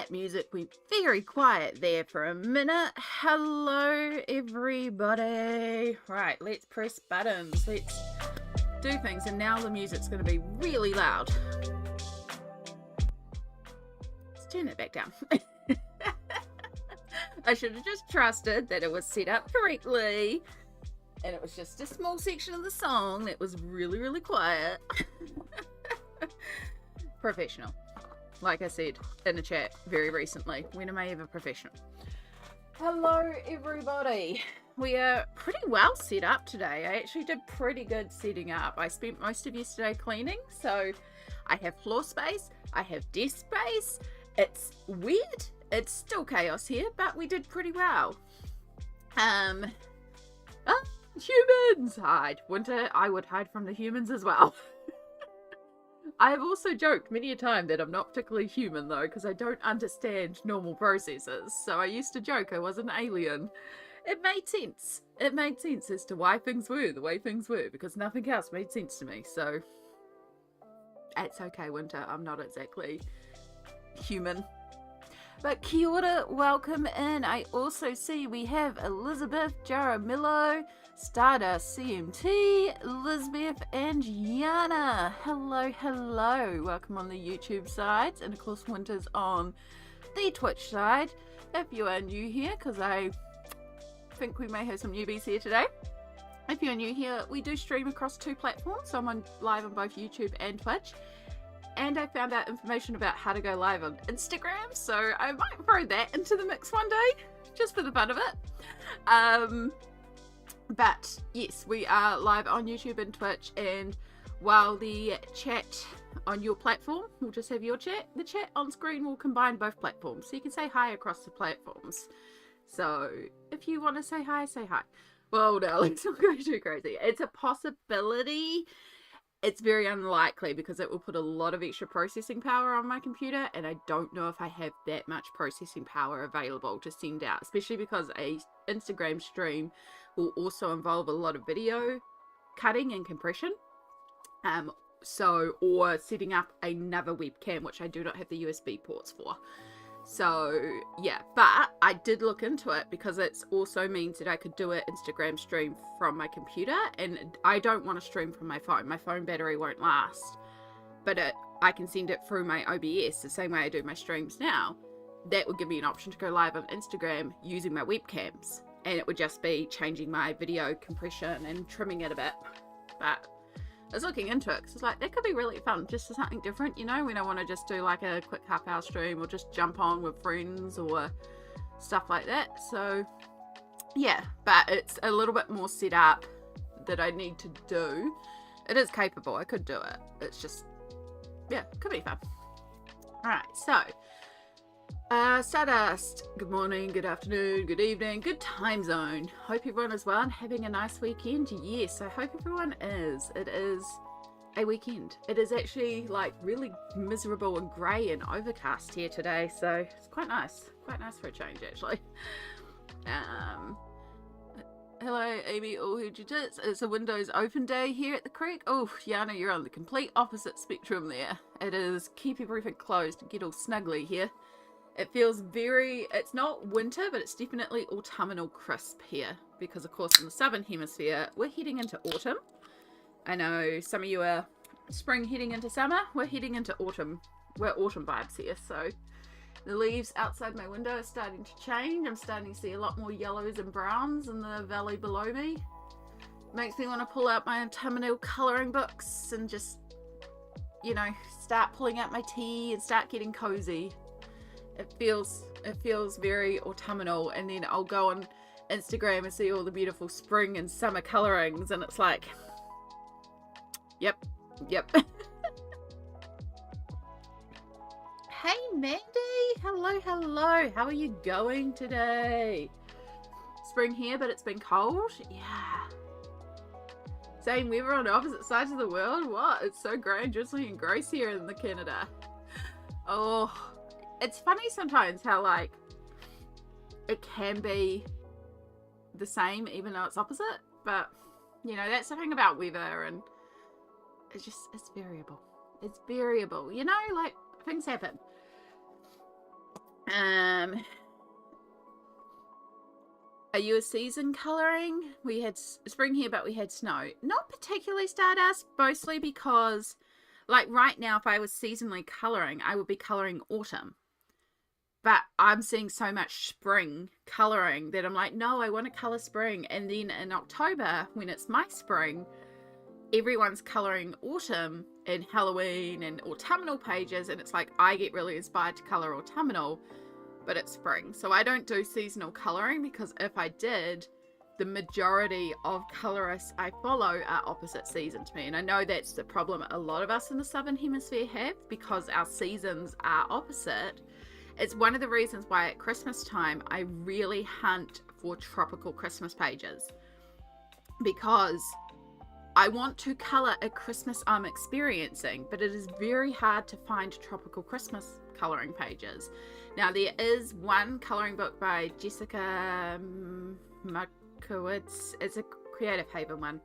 that music went very quiet there for a minute. Hello, everybody. Right, let's press buttons. Let's do things. And now the music's going to be really loud. Let's turn it back down. I should have just trusted that it was set up correctly. And it was just a small section of the song that was really, really quiet. Professional. Like I said in the chat very recently, when am I ever professional? Hello everybody. We are pretty well set up today. I actually did pretty good setting up. I spent most of yesterday cleaning, so I have floor space, I have desk space. It's weird, it's still chaos here, but we did pretty well. Humans! Hide. Winter, I would hide from the humans as well. I have also joked many a time that I'm not particularly human though, because I don't understand normal processes. So I used to joke I was an alien. It made sense. It made sense as to why things were the way things were, because nothing else made sense to me. So it's okay, Winter. I'm not exactly human. But kia ora, welcome in. I also see we have Elizabeth, Jaramillo, Stardust CMT, Elizabeth, and Yana. Hello, hello. Welcome on the YouTube sides, and of course Winter's on the Twitch side. If you are new here, because I think we may have some newbies here today. If you're new here, we do stream across 2 platforms, so I'm live on both YouTube and Twitch. And I found out information about how to go live on Instagram, so I might throw that into the mix one day, just for the fun of it. But yes, we are live on YouTube and Twitch, and while the chat on your platform will just have your chat, the chat on screen will combine both platforms, so you can say hi across the platforms. So if you want to say hi, say hi. Well, no, let's not go too crazy. It's a possibility. It's very unlikely because it will put a lot of extra processing power on my computer, and I don't know if I have that much processing power available to send out, especially because a Instagram stream will also involve a lot of video cutting and compression. Or setting up another webcam, which I do not have the USB ports for. So yeah, but I did look into it because it also means that I could do an Instagram stream from my computer, and I don't want to stream from my phone. My phone battery won't last, but I can send it through my OBS the same way I do my streams now. That would give me an option to go live on Instagram using my webcams, and it would just be changing my video compression and trimming it a bit. But I was looking into it because it's like, that could be really fun, just for something different, you know, when I want to just do like a quick half-hour stream or just jump on with friends or stuff like that. So yeah, but it's a little bit more set up that I need to do. It is capable, I could do it. It's just, yeah, could be fun. Alright, so Stardust, good morning, good afternoon, good evening, good time zone. Hope everyone is well and having a nice weekend. Yes, I hope everyone is. It is a weekend. It is actually like really miserable and grey and overcast here today, so it's quite nice for a change actually. Hello Amy, all who tits. It's a Windows open day here at the creek. Oh Yana, you're on the complete opposite spectrum there. It is keep everything closed and get all snuggly here. It feels it's not winter, but it's definitely autumnal crisp here. Because, of course, in the southern hemisphere, we're heading into autumn. I know some of you are spring heading into summer. We're heading into autumn. We're autumn vibes here. So, the leaves outside my window are starting to change. I'm starting to see a lot more yellows and browns in the valley below me. Makes me want to pull out my autumnal colouring books and just, you know, start pulling out my tea and start getting cozy. It feels very autumnal, and then I'll go on Instagram and see all the beautiful spring and summer colorings, and it's like, yep. Hey Mandy, hello, how are you going today? Spring here, but it's been cold. Yeah. Same weather on the opposite sides of the world. What? It's so grey and drizzly and gross here in the Canada. Oh. It's funny sometimes how, like, it can be the same even though it's opposite, but, you know, that's the thing about weather, and it's variable. It's variable, you know, like, things happen. Are you a season colouring? We had spring here, but we had snow. Not particularly Stardust, mostly because, like right now, if I was seasonally colouring, I would be colouring autumn. But I'm seeing so much spring colouring that I'm like, no, I want to colour spring. And then in October, when it's my spring, everyone's colouring autumn and Halloween and autumnal pages. And it's like, I get really inspired to colour autumnal, but it's spring. So I don't do seasonal colouring, because if I did, the majority of colorists I follow are opposite season to me. And I know that's the problem a lot of us in the Southern Hemisphere have, because our seasons are opposite. It's one of the reasons why at Christmas time, I really hunt for tropical Christmas pages, because I want to colour a Christmas I'm experiencing, but it is very hard to find tropical Christmas colouring pages. Now, there is one colouring book by Jessica Markowitz. It's a Creative Haven one.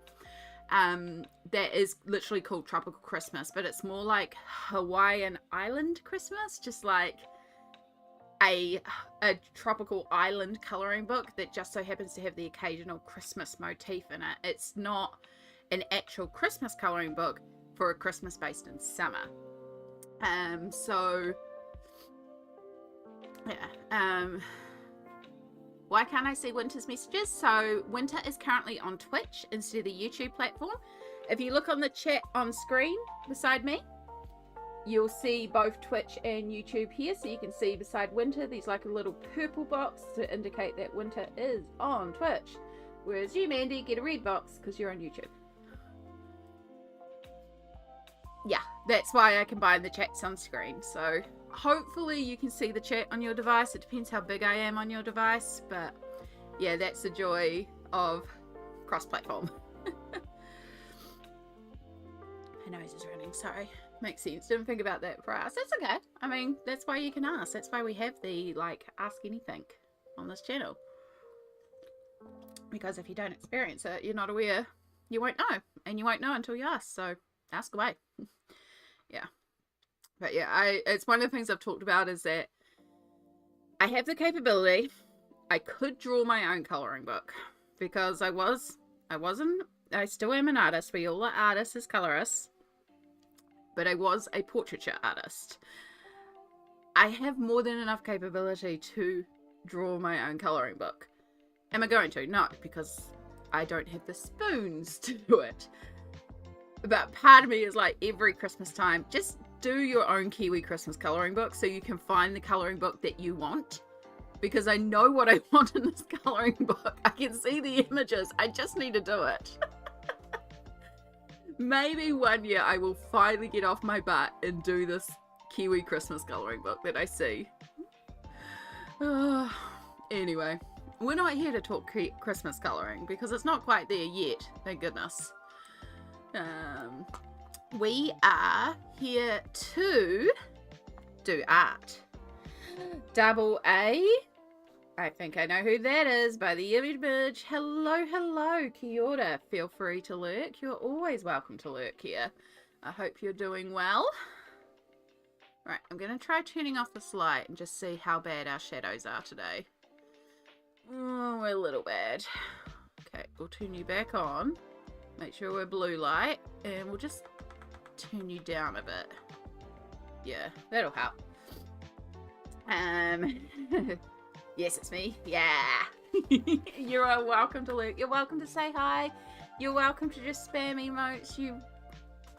That is literally called Tropical Christmas, but it's more like Hawaiian Island Christmas, just like a tropical island colouring book that just so happens to have the occasional Christmas motif in it. It's not an actual Christmas colouring book for a Christmas based in summer. So yeah. Why can't I see Winter's messages? So Winter is currently on Twitch instead of the YouTube platform. If you look on the chat on screen beside me, you'll see both Twitch and YouTube here. So you can see beside Winter, there's like a little purple box to indicate that Winter is on Twitch. Whereas you, Mandy, get a red box because you're on YouTube. Yeah, that's why I combine the chats on screen. So hopefully you can see the chat on your device. It depends how big I am on your device. But yeah, that's the joy of cross-platform. My nose is running, sorry. Makes sense. Didn't think about that for us. That's okay. I mean, that's why you can ask. That's why we have the, like, ask anything on this channel. Because if you don't experience it, you're not aware, you won't know. And you won't know until you ask. So ask away. Yeah. But yeah, it's one of the things I've talked about is that I have the capability. I could draw my own colouring book. Because I still am an artist. We all are artists as colourists. But I was a portraiture artist. I have more than enough capability to draw my own colouring book. Am I going to? No, because I don't have the spoons to do it. But part of me is like, every Christmas time, just do your own Kiwi Christmas colouring book so you can find the colouring book that you want. Because I know what I want in this colouring book. I can see the images. I just need to do it. Maybe one year I will finally get off my butt and do this Kiwi Christmas colouring book that I see. Anyway, we're not here to talk Christmas colouring because it's not quite there yet, thank goodness. We are here to do art. Double A. I think I know who that is by the image. Hello, hello, kia ora. Feel free to lurk. You're always welcome to lurk here. I hope you're doing well. Right, I'm going to try turning off this light and just see how bad our shadows are today. Oh, we're a little bad. Okay, we'll turn you back on. Make sure we're blue light. And we'll just turn you down a bit. Yeah, that'll help. Yes, it's me. Yeah. You're welcome to lurk. You're welcome to say hi. You're welcome to just spam emotes. You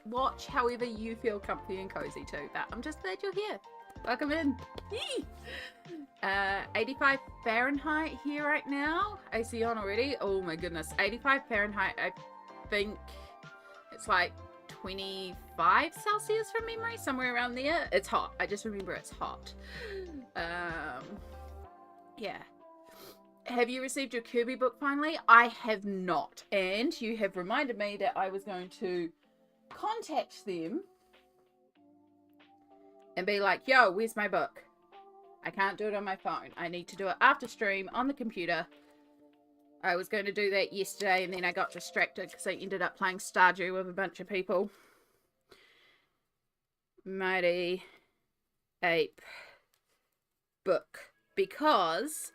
watch however you feel comfy and cozy too. But I'm just glad you're here. Welcome in. 85 Fahrenheit here right now. AC on already. Oh my goodness. 85 Fahrenheit. I think it's like 25 Celsius from memory. Somewhere around there. It's hot. I just remember it's hot. Yeah. Have you received your Kirby book finally? I have not. And you have reminded me that I was going to contact them and be like, yo, where's my book? I can't do it on my phone. I need to do it after stream on the computer. I was going to do that yesterday and then I got distracted because I ended up playing Stardew with a bunch of people. Mighty Ape book, because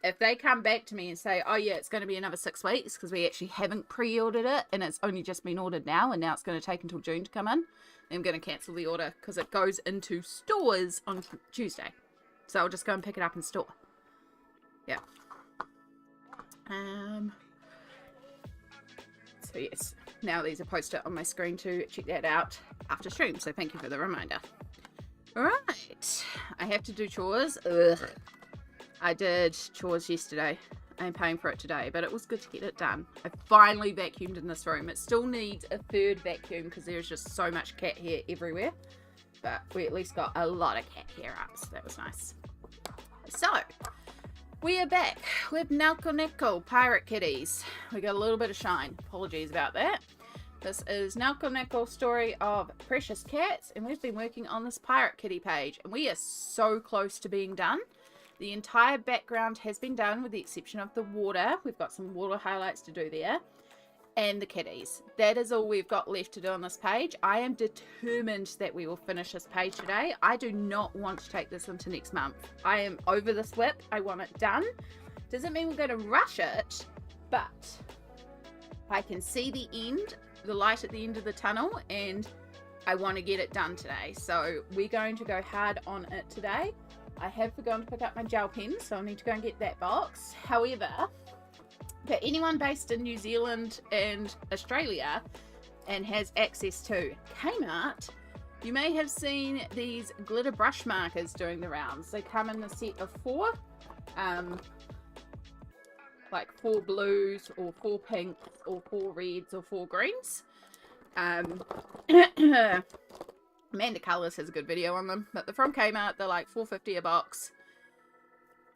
if they come back to me and say, oh yeah, it's going to be another 6 weeks because we actually haven't pre-ordered it and it's only just been ordered now and now it's going to take until June to come in, I'm going to cancel the order because it goes into stores on Tuesday. So I'll just go and pick it up in store. Yeah. So yes, now these are posted on my screen to check that out after stream. So thank you for the reminder. All right, I have to do chores. Ugh. I did chores yesterday. I'm paying for it today, but it was good to get it done. I finally vacuumed in this room. It still needs a third vacuum because there's just so much cat hair everywhere. But we at least got a lot of cat hair up, so that was nice. So, we are back with Nelco Neco Pirate Kitties. We got a little bit of shine. Apologies about that. This is Nelco Neco's story of precious cats, and we've been working on this pirate kitty page, and we are so close to being done. The entire background has been done with the exception of the water. We've got some water highlights to do there. And the kitties. That is all we've got left to do on this page. I am determined that we will finish this page today. I do not want to take this into next month. I am over this whip. I want it done. Doesn't mean we're going to rush it, but I can see the end, the light at the end of the tunnel, and I want to get it done today. So we're going to go hard on it today. I have forgotten to pick up my gel pen, so I need to go and get that box. However, for anyone based in New Zealand and Australia and has access to Kmart, you may have seen these glitter brush markers doing the rounds. They come in a set of 4, like 4 blues or 4 pinks or 4 reds or 4 greens. Amanda Colours has a good video on them, but they're from Kmart. They're like $4.50 a box.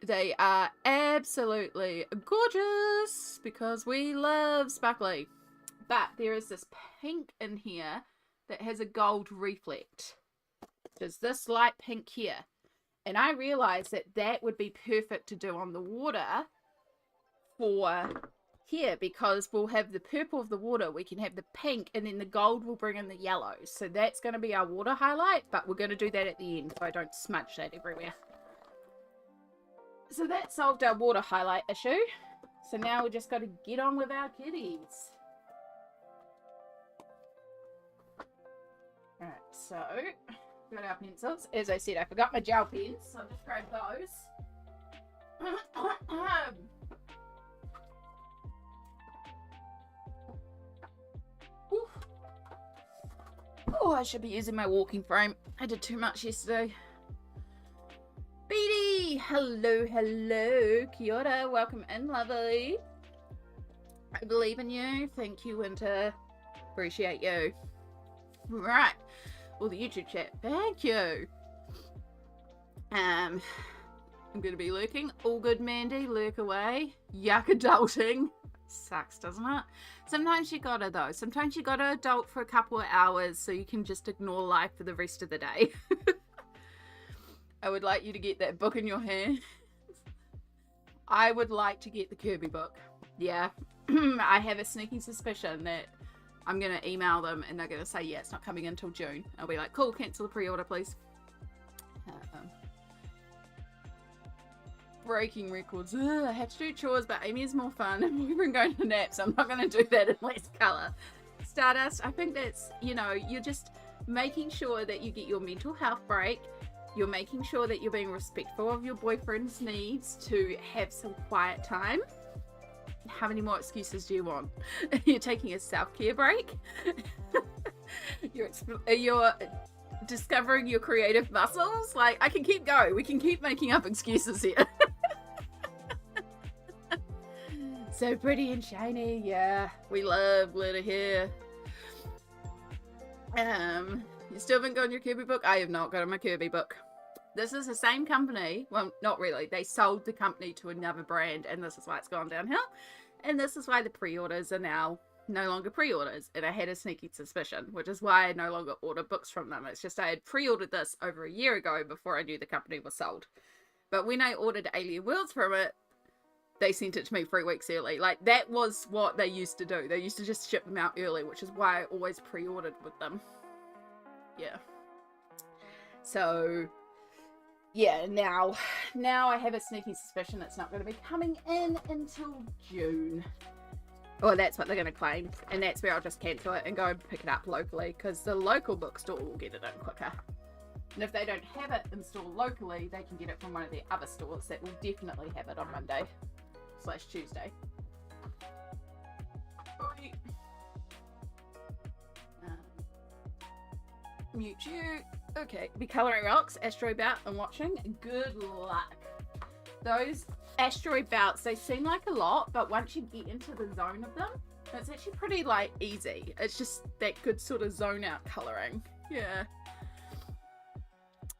They are absolutely gorgeous because we love sparkly. But there is this pink in here that has a gold reflect. There's this light pink here. And I realized that that would be perfect to do on the water for here, because we'll have the purple of the water, we can have the pink, and then the gold will bring in the yellows. So that's going to be our water highlight, but we're going to do that at the end so I don't smudge that everywhere. So that solved our water highlight issue. So now we just got to get on with our kitties. Alright, so got our pencils. As I said, I forgot my gel pens, so I'll just grab those. Oh, I should be using my walking frame. I did too much yesterday. Beatty! Hello, hello. Kia ora. Welcome in, lovely. I believe in you. Thank you, Winter. Appreciate you. Right. Well, the YouTube chat. Thank you. I'm going to be lurking. All good, Mandy. Lurk away. Yuck adulting. Sucks, doesn't it? Sometimes you gotta, though. Sometimes you gotta adult for a couple of hours so you can just ignore life for the rest of the day. I would like you to get that book in your hand. I would like to get the Kirby book. Yeah. I have a sneaky suspicion that I'm going to email them and they're going to say, yeah, it's not coming until June. I'll be like, cool, cancel the pre-order, please. Breaking records. Ugh, I have to do chores, but Amy is more fun. We've been going to nap, so I'm not going to do that in less colour. Stardust, I think that's, you know, you're just making sure that you get your mental health break. You're making sure that you're being respectful of your boyfriend's needs to have some quiet time. How many more excuses do you want? You're taking a self-care break. You're discovering your creative muscles. Like, I can keep going. We can keep making up excuses here. So pretty and shiny. Yeah, we love glitter here. You still haven't gotten your Kirby book? I have not gotten my Kirby book. This is the same company. Well, not really. They sold the company to another brand, and this is why it's gone downhill. And this is why the pre-orders are now no longer pre-orders. And I had a sneaky suspicion, which is why I no longer order books from them. It's just I had pre-ordered this over a year ago before I knew the company was sold. But when I ordered Alien Worlds from it, they sent it to me 3 weeks early. Like, that was what they used to do. They used to just ship them out early, which is why I always pre-ordered with them. Yeah. So, yeah, now I have a sneaky suspicion it's not going to be coming in until June. Or that's what they're going to claim. And that's where I'll just cancel it and go and pick it up locally, because the local bookstore will get it in quicker. And if they don't have it installed locally, they can get it from one of the other stores that will definitely have it on Monday/Tuesday. Mute you. Okay, be colouring rocks, asteroid belt, and watching. Good luck. Those asteroid belts, they seem like a lot, but once you get into the zone of them, it's actually pretty like easy. It's just that good sort of zone out colouring. Yeah.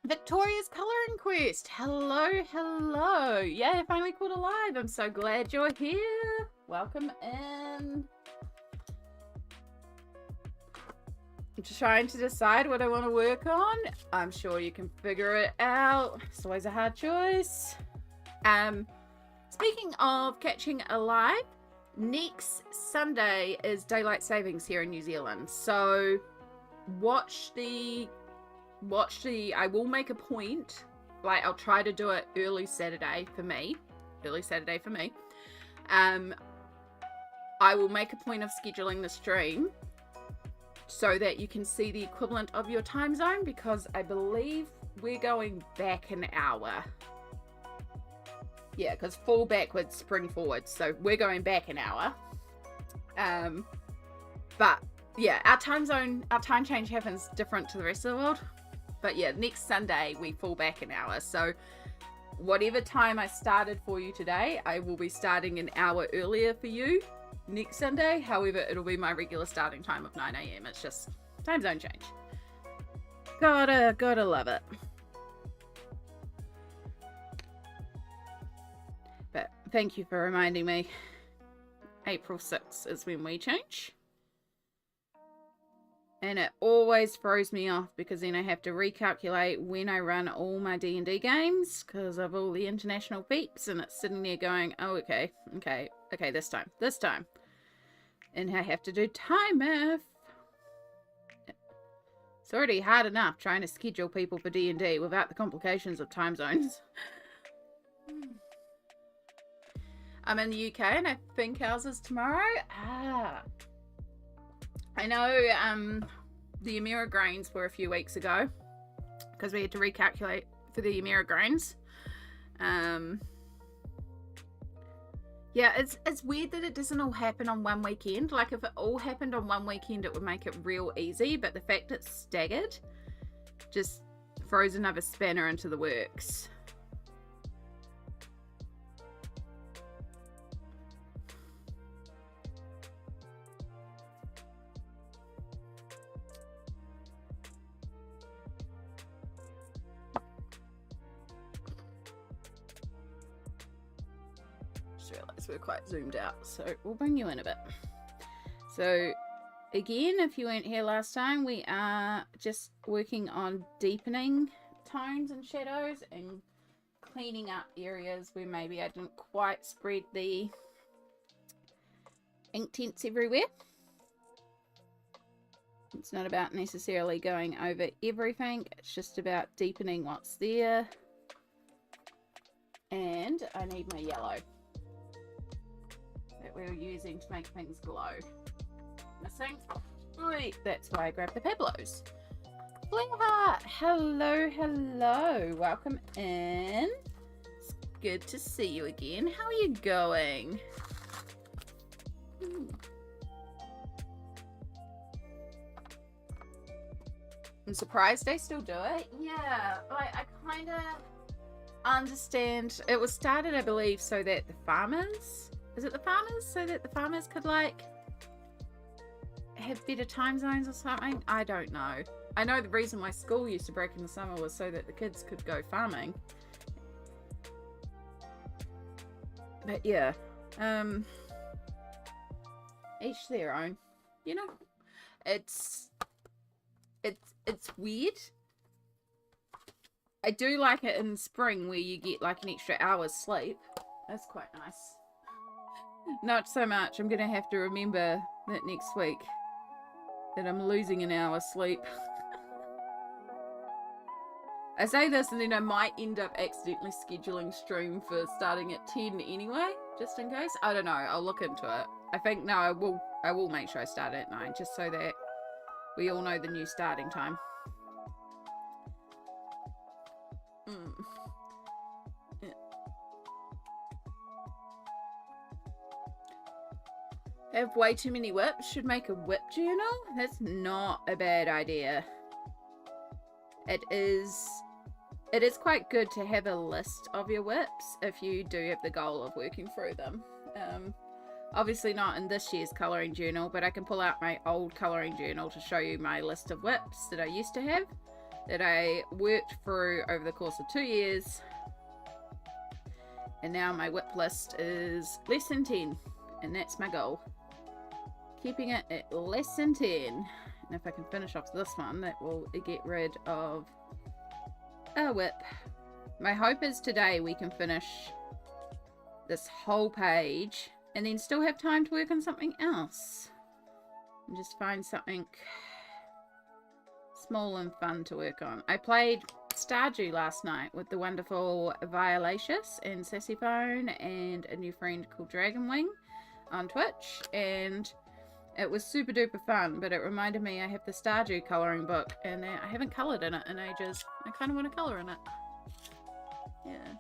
Victoria's colouring quest. Hello, hello. Yeah, finally caught alive. I'm so glad you're here. Welcome in. I'm just trying to decide what I want to work on. I'm sure you can figure it out. It's always a hard choice. Speaking of catching alive, next Sunday is daylight savings here in New Zealand. So watch the I will make a point, like I'll try to do it early Saturday for me. I will make a point of scheduling the stream so that you can see the equivalent of your time zone, because I believe we're going back an hour. Yeah, because fall backwards, spring forward. So we're going back an hour. But yeah, our time change happens different to the rest of the world. But yeah, next Sunday we fall back an hour. So whatever time I started for you today, I will be starting an hour earlier for you next Sunday. However, it'll be my regular starting time of 9 AM. It's just time zone change. Gotta love it. But thank you for reminding me. April 6th is when we change. And it always throws me off, because then I have to recalculate when I run all my D&D games because of all the international peeps, and it's sitting there going, oh, okay, this time. And I have to do time math. It's already hard enough trying to schedule people for D&D without the complications of time zones. I'm in the UK and I think ours is tomorrow. I know the Emira grains were a few weeks ago, because we had to recalculate for the Emira grains. Yeah, it's weird that it doesn't all happen on one weekend. Like, if it all happened on one weekend, it would make it real easy, but the fact it's staggered just throws another spanner into the works. We're quite zoomed out, so we'll bring you in a bit. So again, if you weren't here last time, we are just working on deepening tones and shadows and cleaning up areas where maybe I didn't quite spread the Inktense everywhere. It's not about necessarily going over everything, it's just about deepening what's there. And I need my yellow that we're using to make things glow. Missing? Right, that's why I grabbed the Pablos. Blair, hello, welcome in. It's good to see you again. How are you going? I'm surprised they still do it. Yeah, like, I kind of understand. It was started, I believe, so that the farmers, so that the farmers could, like, have better time zones or something. I don't know. I know the reason why school used to break in the summer was so that the kids could go farming. But yeah, each their own, you know. It's weird. I do like it in spring where you get like an extra hour's sleep. That's quite nice. Not so much. I'm gonna have to remember that next week that I'm losing an hour's sleep. I say this and then I might end up accidentally scheduling stream for starting at 10 anyway, just in case. I don't know, I'll look into it. I think, no, I will make sure I start at 9, just so that we all know the new starting time. Yeah. Have way too many whips? Should make a whip journal? That's not a bad idea. It is quite good to have a list of your whips if you do have the goal of working through them. Obviously not in this year's colouring journal, but I can pull out my old colouring journal to show you my list of whips that I used to have, that I worked through over the course of 2 years. And now my whip list is less than 10, and that's my goal. Keeping it at less than 10. And if I can finish off this one, that will get rid of a whip. My hope is today we can finish this whole page and then still have time to work on something else. And just find something small and fun to work on. I played Stardew last night with the wonderful Violacious and Sassyphone and a new friend called Dragonwing on Twitch, and it was super duper fun, but it reminded me I have the Stardew colouring book and I haven't coloured in it in ages. I kind of want to colour in it. Yeah.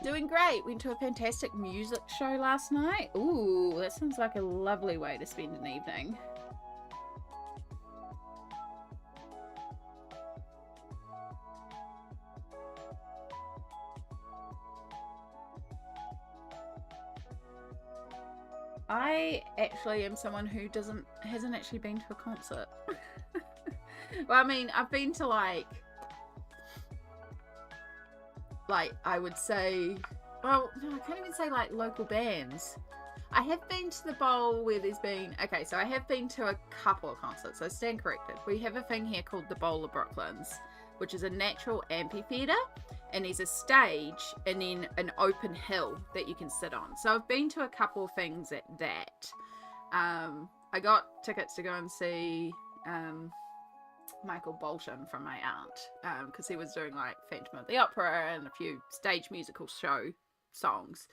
Doing great. Went to a fantastic music show last night. Ooh, that sounds like a lovely way to spend an evening. I actually am someone who hasn't actually been to a concert. Well, I mean, I've been to like I would say, well, no, I can't even say like local bands. I have been to the bowl where there's been, okay, so I have been to a couple of concerts, so stand corrected. We have a thing here called the Bowl of Brooklands, which is a natural amphitheatre, and there's a stage and then an open hill that you can sit on. So I've been to a couple of things at that. I got tickets to go and see Michael Bolton from my aunt, because he was doing like Phantom of the Opera and a few stage musical show songs.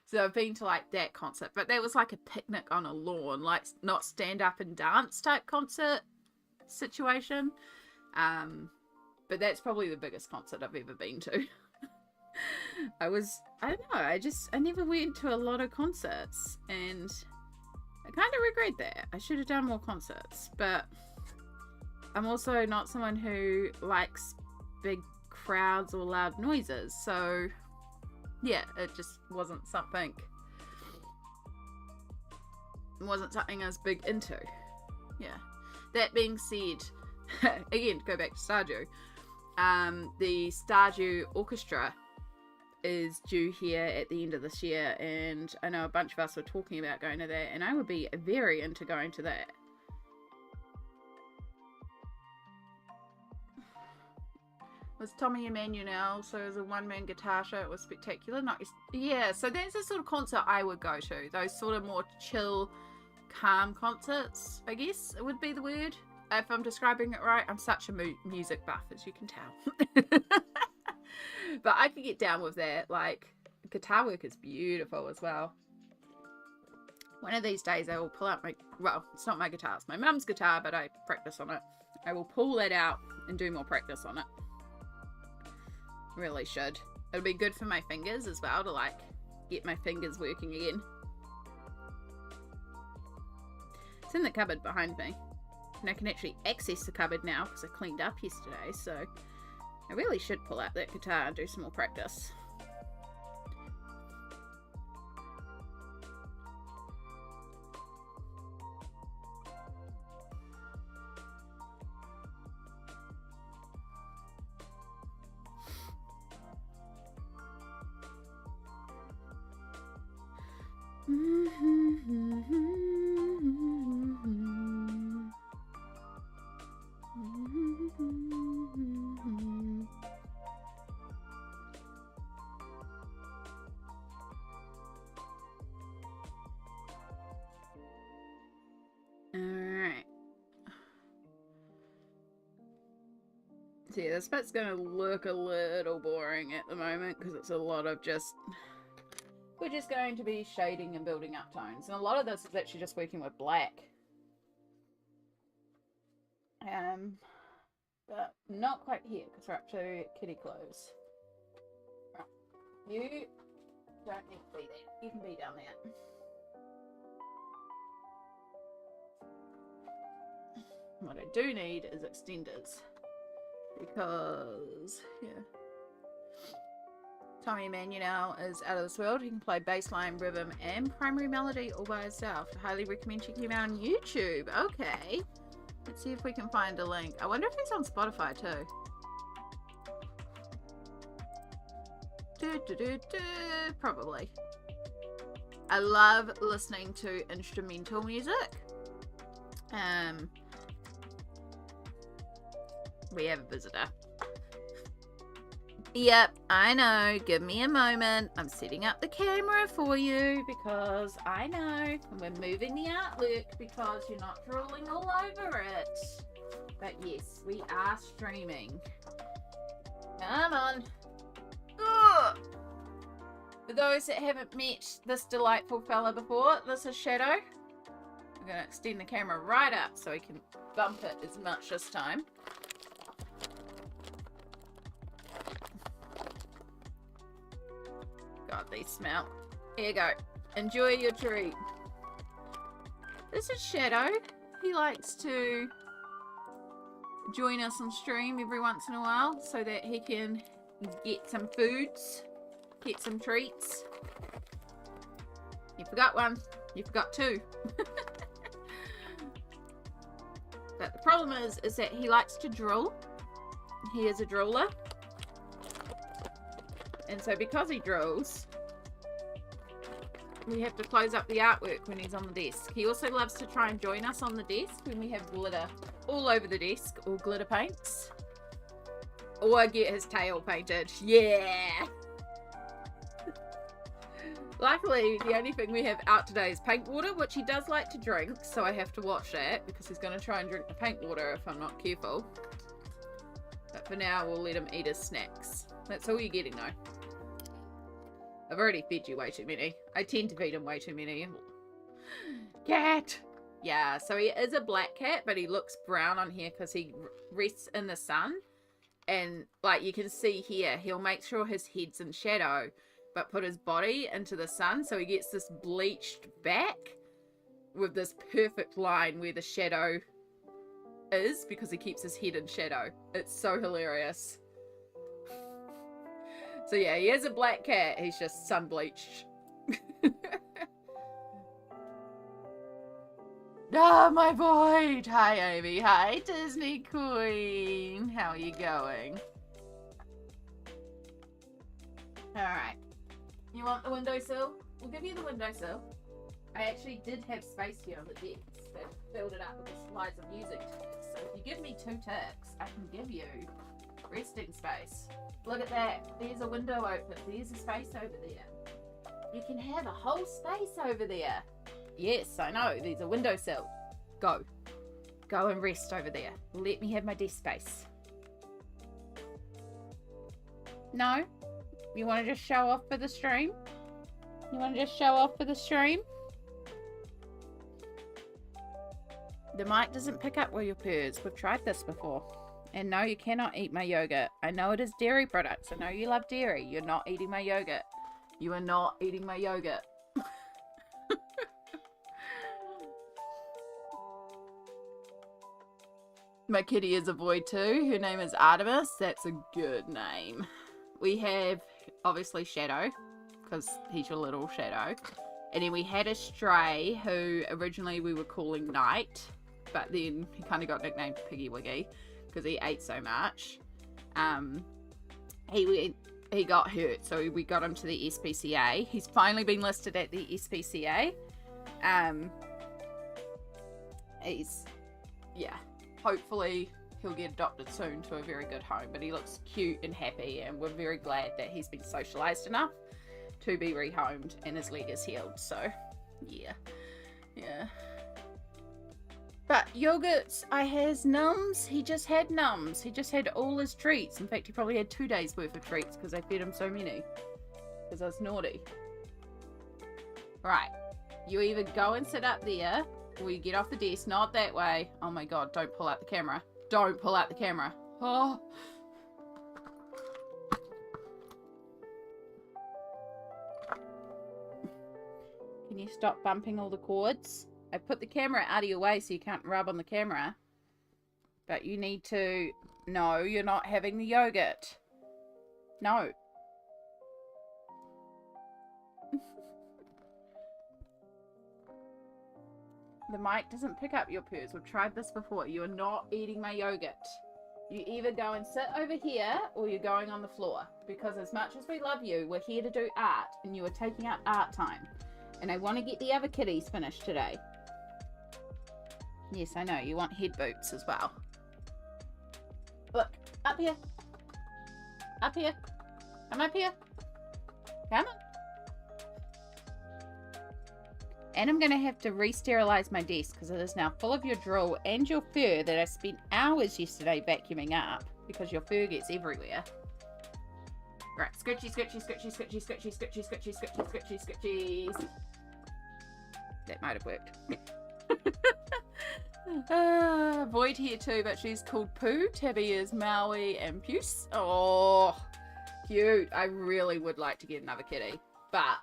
So I've been to like that concert, but that was like a picnic on a lawn, like not stand up and dance type concert situation. But that's probably the biggest concert I've ever been to. I don't know, I never went to a lot of concerts, and I kind of regret that. I should have done more concerts, but I'm also not someone who likes big crowds or loud noises, so yeah, it just wasn't something I was big into. Yeah. That being said, again, to go back to Stardew, the Stardew Orchestra is due here at the end of this year, and I know a bunch of us were talking about going to that, and I would be very into going to that. Was Tommy Emmanuel, so as a one-man guitar show, it was spectacular. Yeah, so that's the sort of concert I would go to. Those sort of more chill, calm concerts, I guess it would be the word. If I'm describing it right, I'm such a music buff, as you can tell. But I could get down with that. Like, guitar work is beautiful as well. One of these days I will pull out well, it's not my guitar, it's my mum's guitar, but I practice on it. I will pull that out and do more practice on it. Really should. It'll be good for my fingers as well, to like get my fingers working again. It's in the cupboard behind me, and I can actually access the cupboard now because I cleaned up yesterday, so I really should pull out that guitar and do some more practice. Alright. So yeah, this bit's going to look a little boring at the moment because it's a lot of just... We're just going to be shading and building up tones. And a lot of this is actually just working with black. But not quite here because we're up to kitty clothes. Right. You don't need to be there. You can be down there. What I do need is extenders. Because, yeah. Tommy Emmanuel is out of this world. He can play bass line, rhythm, and primary melody all by himself. I highly recommend checking him out on YouTube. Okay. Let's see if we can find a link. I wonder if he's on Spotify too. Probably. I love listening to instrumental music. We have a visitor. Yep, I know. Give me a moment. I'm setting up the camera for you because I know. And we're moving the artwork because you're not drooling all over it. But yes, we are streaming. Come on. Ugh. For those that haven't met this delightful fella before, this is Shadow. I'm going to extend the camera right up so we can bump it as much this time. God, these smell. Here you go. Enjoy your treat. This is Shadow. He likes to join us on stream every once in a while so that he can get some foods, get some treats. You forgot one. You forgot two. But the problem is that he likes to drool. He is a drooler. And so because he drools, we have to close up the artwork when he's on the desk. He also loves to try and join us on the desk when we have glitter all over the desk, or glitter paints. Or get his tail painted. Yeah! Luckily, the only thing we have out today is paint water, which he does like to drink, so I have to watch that because he's going to try and drink the paint water if I'm not careful. But for now, we'll let him eat his snacks. That's all you're getting though. I've already fed you way too many. I tend to feed him way too many. Cat! Yeah, so he is a black cat, but he looks brown on here because he rests in the sun. And like you can see here, he'll make sure his head's in shadow, but put his body into the sun. So he gets this bleached back with this perfect line where the shadow is because he keeps his head in shadow. It's so hilarious. So yeah, he is a black cat. He's just sun bleached. Ah, my boy. Hi, Amy. Hi, Disney Queen. How are you going? Alright. You want the windowsill? We'll give you the windowsill. I actually did have space here on the desk that filled it up with the supplies I'm using today. So if you give me 2 ticks, I can give you resting space. Look at that. There's a window open. There's a space over there. You can have a whole space over there. Yes, I know. There's a windowsill. Go. Go and rest over there. Let me have my desk space. No? You want to just show off for the stream? You want to just show off for the stream? The mic doesn't pick up all your purrs. We've tried this before. And no, you cannot eat my yogurt. I know it is dairy products. I know you love dairy. You're not eating my yogurt. You are not eating my yogurt. My kitty is a boy too. Her name is Artemis. That's a good name. We have, obviously, Shadow, because he's your little Shadow. And then we had a stray who originally we were calling Night, but then he kind of got nicknamed Piggy Wiggy because he ate so much. He got hurt, so we got him to the SPCA. He's finally been listed at the SPCA. Yeah, hopefully he'll get adopted soon to a very good home, but he looks cute and happy, and we're very glad that he's been socialized enough to be rehomed and his leg is healed. So yeah. But yogurts, I has nums. He just had nums. He just had all his treats. In fact, he probably had 2 days worth of treats because I fed him so many. Because I was naughty. Right. You either go and sit up there, or you get off the desk. Not that way. Oh my god, don't pull out the camera. Don't pull out the camera. Oh. Can you stop bumping all the cords? I put the camera out of your way so you can't rub on the camera. But you need to... No, you're not having the yogurt. No. The mic doesn't pick up your purrs. We've tried this before. You are not eating my yogurt. You either go and sit over here or you're going on the floor. Because as much as we love you, we're here to do art. And you are taking up art time. And I want to get the other kitties finished today. Yes, I know. You want head boots as well. Look. Up here. Up here. Come up here. Come on. And I'm going to have to re-sterilize my desk because it is now full of your drool and your fur that I spent hours yesterday vacuuming up because your fur gets everywhere. Right. Scritchy, scritchy, scritchy, scritchy, scritchy, scritchy, scritchy, scritchy, scritchy, scritchies. That might have worked. Void here too, but she's called Pooh. Tabby is Maui and Puce. Oh, cute. I really would like to get another kitty. But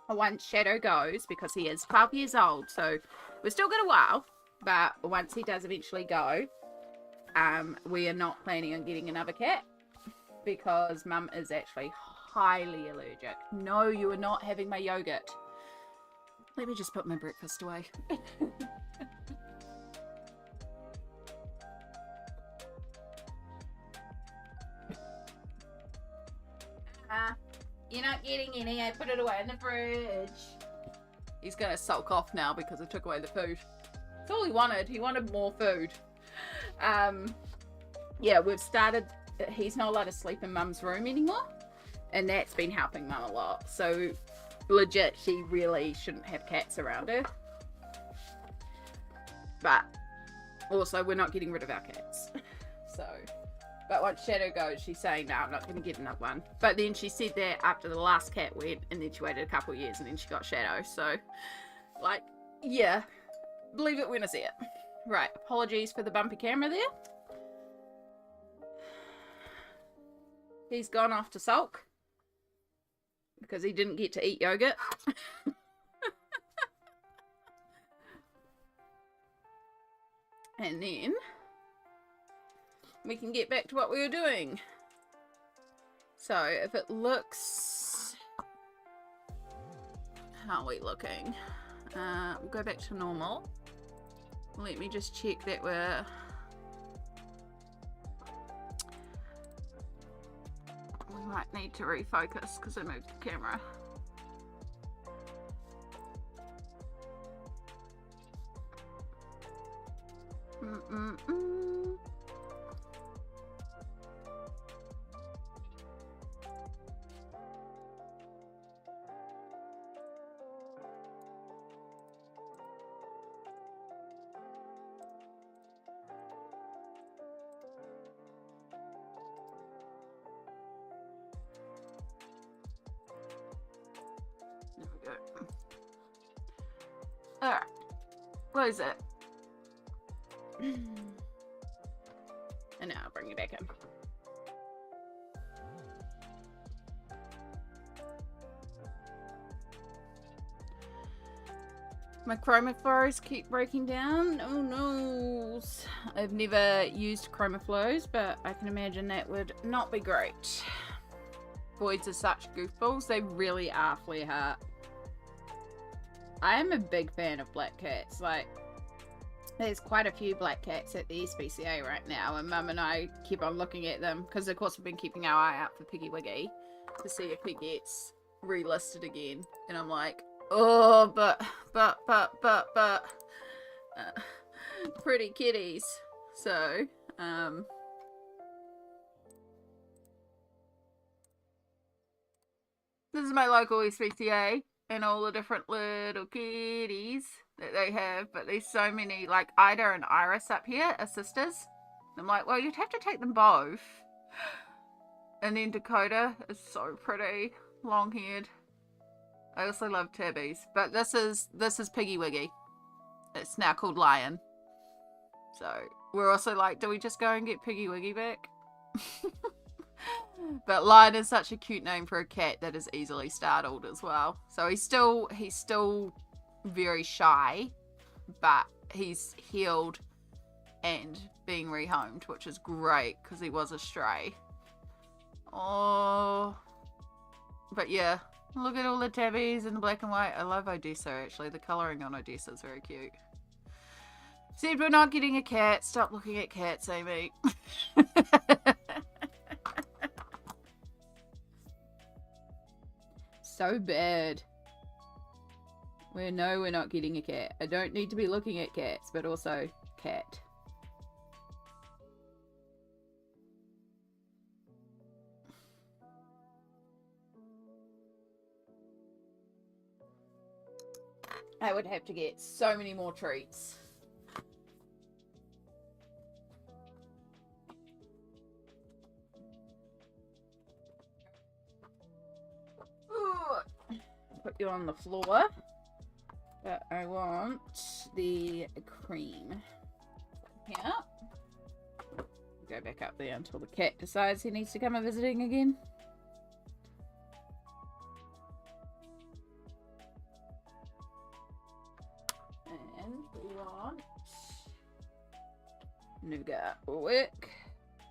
once Shadow goes, because he is 12 years old, so we've still got a while. But once he does eventually go, we are not planning on getting another cat. Because Mum is actually highly allergic. No, you are not having my yogurt. Let me just put my breakfast away. You're not getting any. I put it away in the fridge. He's going to sulk off now because I took away the food. That's all he wanted. He wanted more food. Yeah, we've started. He's not allowed to sleep in Mum's room anymore. And that's been helping Mum a lot. So, legit, she really shouldn't have cats around her. But, also, we're not getting rid of our cats. So... But once Shadow goes, she's saying, no, I'm not going to get another one. But then she said that after the last cat went, and then she waited a couple of years, and then she got Shadow. So, like, yeah. Believe it when I see it. Right, apologies for the bumpy camera there. He's gone off to sulk. Because he didn't get to eat yogurt. And then... we can get back to what we were doing. So, if it looks... how are we looking? We'll go back to normal. Let me just check that we're... we might need to refocus because I moved the camera. Alright, close it. And now I'll bring you back in. My chroma flows keep breaking down. Oh no. I've never used chroma flows, but I can imagine that would not be great. Voids are such goofballs. They really are, Flareheart. I am a big fan of black cats. Like, there's quite a few black cats at the SPCA right now, and Mum and I keep on looking at them because, of course, we've been keeping our eye out for Piggy Wiggy to see if he gets relisted again. And I'm like, oh, but pretty kitties. So, this is my local SPCA. And all the different little kitties. that they have, but there's so many, like Ida and Iris up here are sisters. I'm like, well, you'd have to take them both. And then Dakota is so pretty, long-haired. I also love tabbies, but this is Piggy Wiggy. It's now called Lion. So we're also like, do we just go and get Piggy Wiggy back? But Lion is such a cute name for a cat that is easily startled as well. So he's still very shy, but he's healed and being rehomed, which is great because he was a stray. Oh, but yeah, look at all the tabbies in the black and white. I love Odessa, actually. The colouring on Odessa is very cute. Said we're not getting a cat. Stop looking at cats, Amy. So bad. We're not getting a cat. I don't need to be looking at cats, but also cat. I would have to get so many more treats. Ooh. Put you on the floor. But I want the cream. Yeah. Go back up there until the cat decides he needs to come visiting again. And we want nougat will work.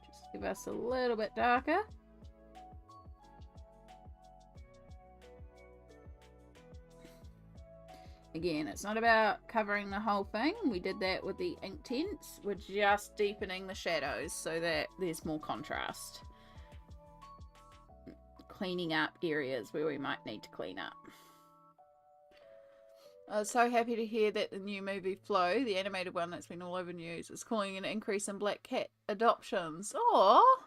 Just give us a little bit darker. Again, it's not about covering the whole thing. We did that with the Inktense. We're just deepening the shadows so that there's more contrast. Cleaning up areas where we might need to clean up. I was so happy to hear that the new movie Flow, the animated one that's been all over news, is calling an increase in black cat adoptions. Oh,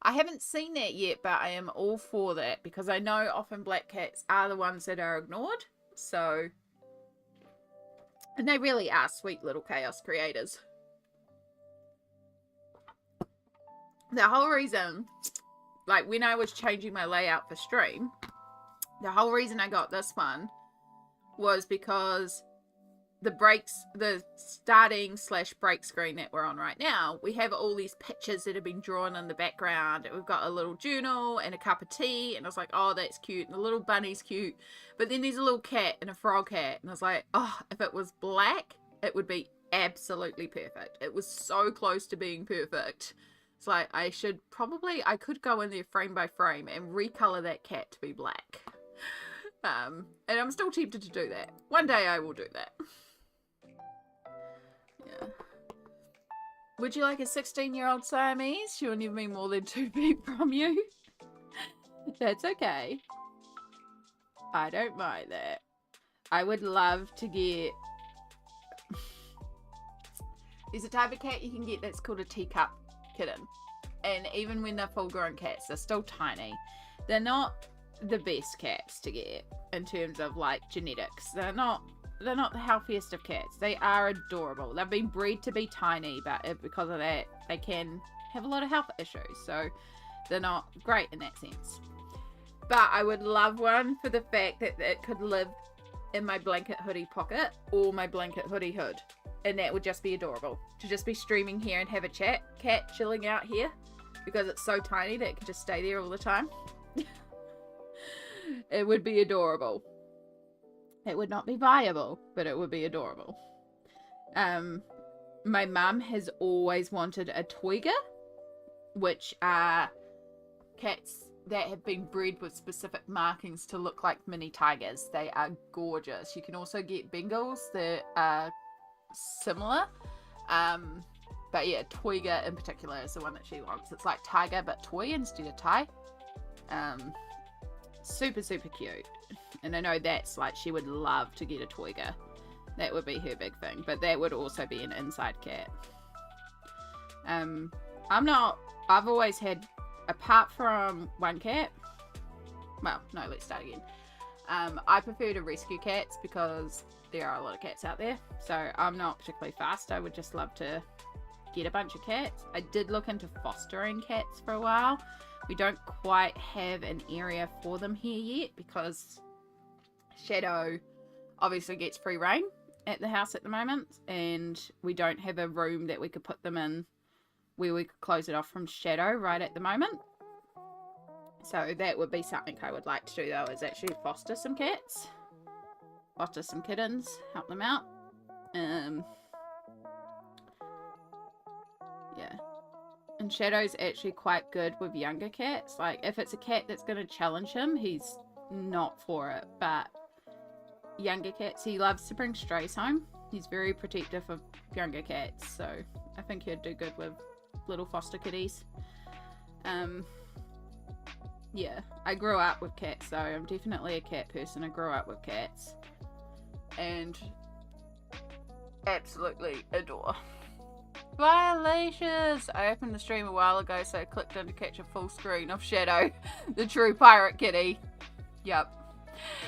I haven't seen that yet, but I am all for that because I know often black cats are the ones that are ignored. So... and they really are sweet little chaos creators. The whole reason, like when I was changing my layout for stream, the whole reason I got this one was because the starting / break screen that we're on right now, we have all these pictures that have been drawn in the background. We've got a little journal and a cup of tea, and I was like, oh, that's cute, and the little bunny's cute, but then there's a little cat and a frog hat, and I was like, oh, if it was black, it would be absolutely perfect. It was so close to being perfect. It's like, I could go in there frame by frame and recolor that cat to be black. And I'm still tempted to do that. One day I will do that. Yeah. Would you like a 16-year-old Siamese? She'll never be more than 2 feet from you. That's okay. I don't mind that. I would love to get... There's a type of cat you can get that's called a teacup kitten. And even when they're full-grown cats, they're still tiny. They're not the best cats to get in terms of like genetics. They're not the healthiest of cats. They are adorable. They've been bred to be tiny, but because of that, they can have a lot of health issues. So they're not great in that sense. But I would love one for the fact that it could live in my blanket hoodie pocket or my blanket hoodie hood. And that would just be adorable. To just be streaming here and have a cat chilling out here. Because it's so tiny that it could just stay there all the time. It would be adorable. It would not be viable, but it would be adorable. My mum has always wanted a Toiga, which are cats that have been bred with specific markings to look like mini tigers. They are gorgeous. You can also get Bengals that are similar. But yeah, Toiga in particular is the one that she wants. It's like tiger but toy instead of tie. Super, super cute. And I know that's like, she would love to get a Toiga. That would be her big thing. But that would also be an inside cat. I've always had, apart from one cat, well, no, let's start again. I prefer to rescue cats because there are a lot of cats out there. So I'm not particularly fast. I would just love to get a bunch of cats. I did look into fostering cats for a while. We don't quite have an area for them here yet because Shadow obviously gets free reign at the house at the moment, and we don't have a room that we could put them in where we could close it off from Shadow right at the moment. So that would be something I would like to do, though, is actually foster some cats. Foster some kittens, help them out. Yeah. And Shadow's actually quite good with younger cats. Like, if it's a cat that's going to challenge him, he's not for it. But younger cats, he loves to bring strays home. He's very protective of younger cats. So I think he'd do good with little foster kitties. Yeah, I grew up with cats, so I'm definitely a cat person. I grew up with cats and absolutely adore. Violations! I opened the stream a while ago, so I clicked in to catch a full screen of Shadow, the true pirate kitty. Yep.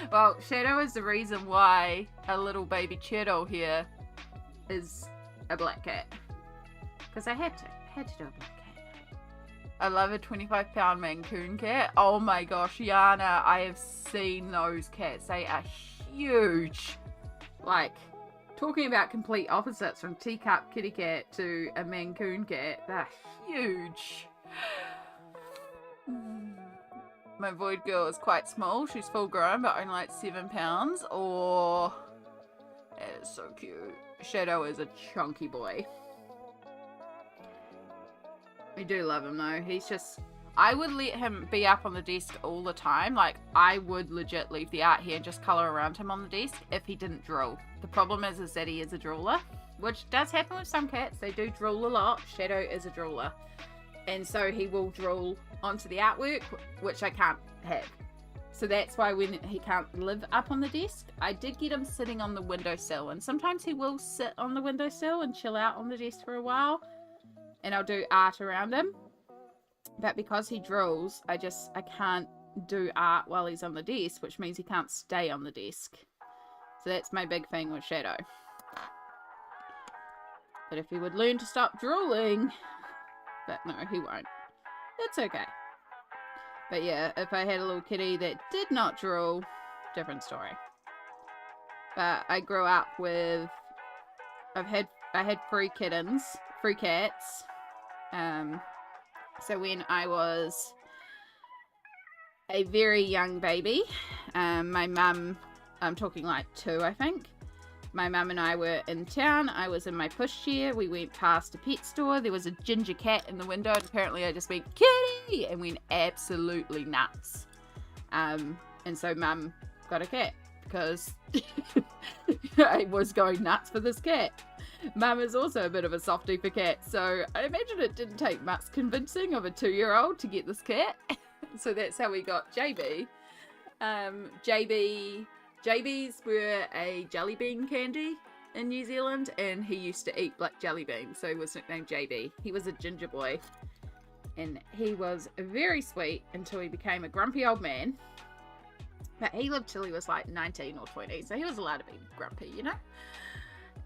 Well, Shadow is the reason why a little baby Cheeto here is a black cat. Because I had to do a black cat. I love a 25-pound Mancoon cat. Oh my gosh, Yana, I have seen those cats. They are huge. Like, talking about complete opposites from teacup kitty cat to a Mancoon cat. They're huge. My Void Girl is quite small. She's full grown, but only like 7 pounds. Oh, that is so cute. Shadow is a chunky boy. We do love him though. He's just, I would let him be up on the desk all the time. Like, I would legit leave the art here and just colour around him on the desk if he didn't drool. The problem is that he is a drooler, which does happen with some cats. They do drool a lot. Shadow is a drooler. And so he will drool onto the artwork, which I can't have. So that's why when he can't live up on the desk, I did get him sitting on the windowsill. And sometimes he will sit on the windowsill and chill out on the desk for a while. And I'll do art around him. But because he drools, I can't do art while he's on the desk, which means he can't stay on the desk. So that's my big thing with Shadow. But if he would learn to stop drooling... But no, he won't. It's okay. But yeah, if I had a little kitty that did not drool, different story. But I grew up with... I had 3 kittens, 3 cats. So when I was a very young baby, my mum, I'm talking like 2, I think. My mum and I were in town. I was in my pushchair. We went past a pet store. There was a ginger cat in the window, and apparently I just went, kitty, and went absolutely nuts. And so mum got a cat because I was going nuts for this cat. Mum is also a bit of a softie for cats, so I imagine it didn't take much convincing of a 2-year-old to get this cat. So that's how we got JB. JBs were a jelly bean candy in New Zealand, and he used to eat black jelly beans, so he was nicknamed JB. He was a ginger boy, and he was very sweet until he became a grumpy old man. But he lived till he was like 19 or 20, so he was allowed to be grumpy, you know?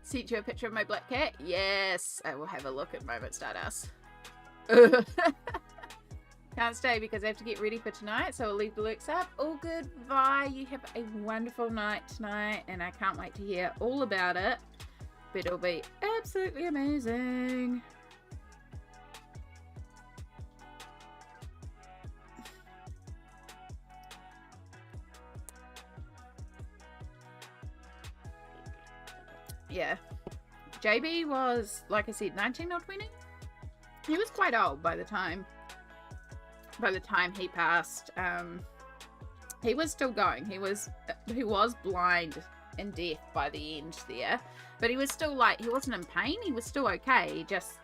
Sent you a picture of my black cat? Yes, I will have a look at Moment Stardust. Can't stay because I have to get ready for tonight, so I'll leave the lurks up. All good, bye. You have a wonderful night tonight, and I can't wait to hear all about it. But it'll be absolutely amazing. Yeah. JB was, like I said, 19 or 20. He was quite old by the time he passed. He was still going. He was blind and deaf by the end there, but he was still, like, he wasn't in pain. He was still okay. He just,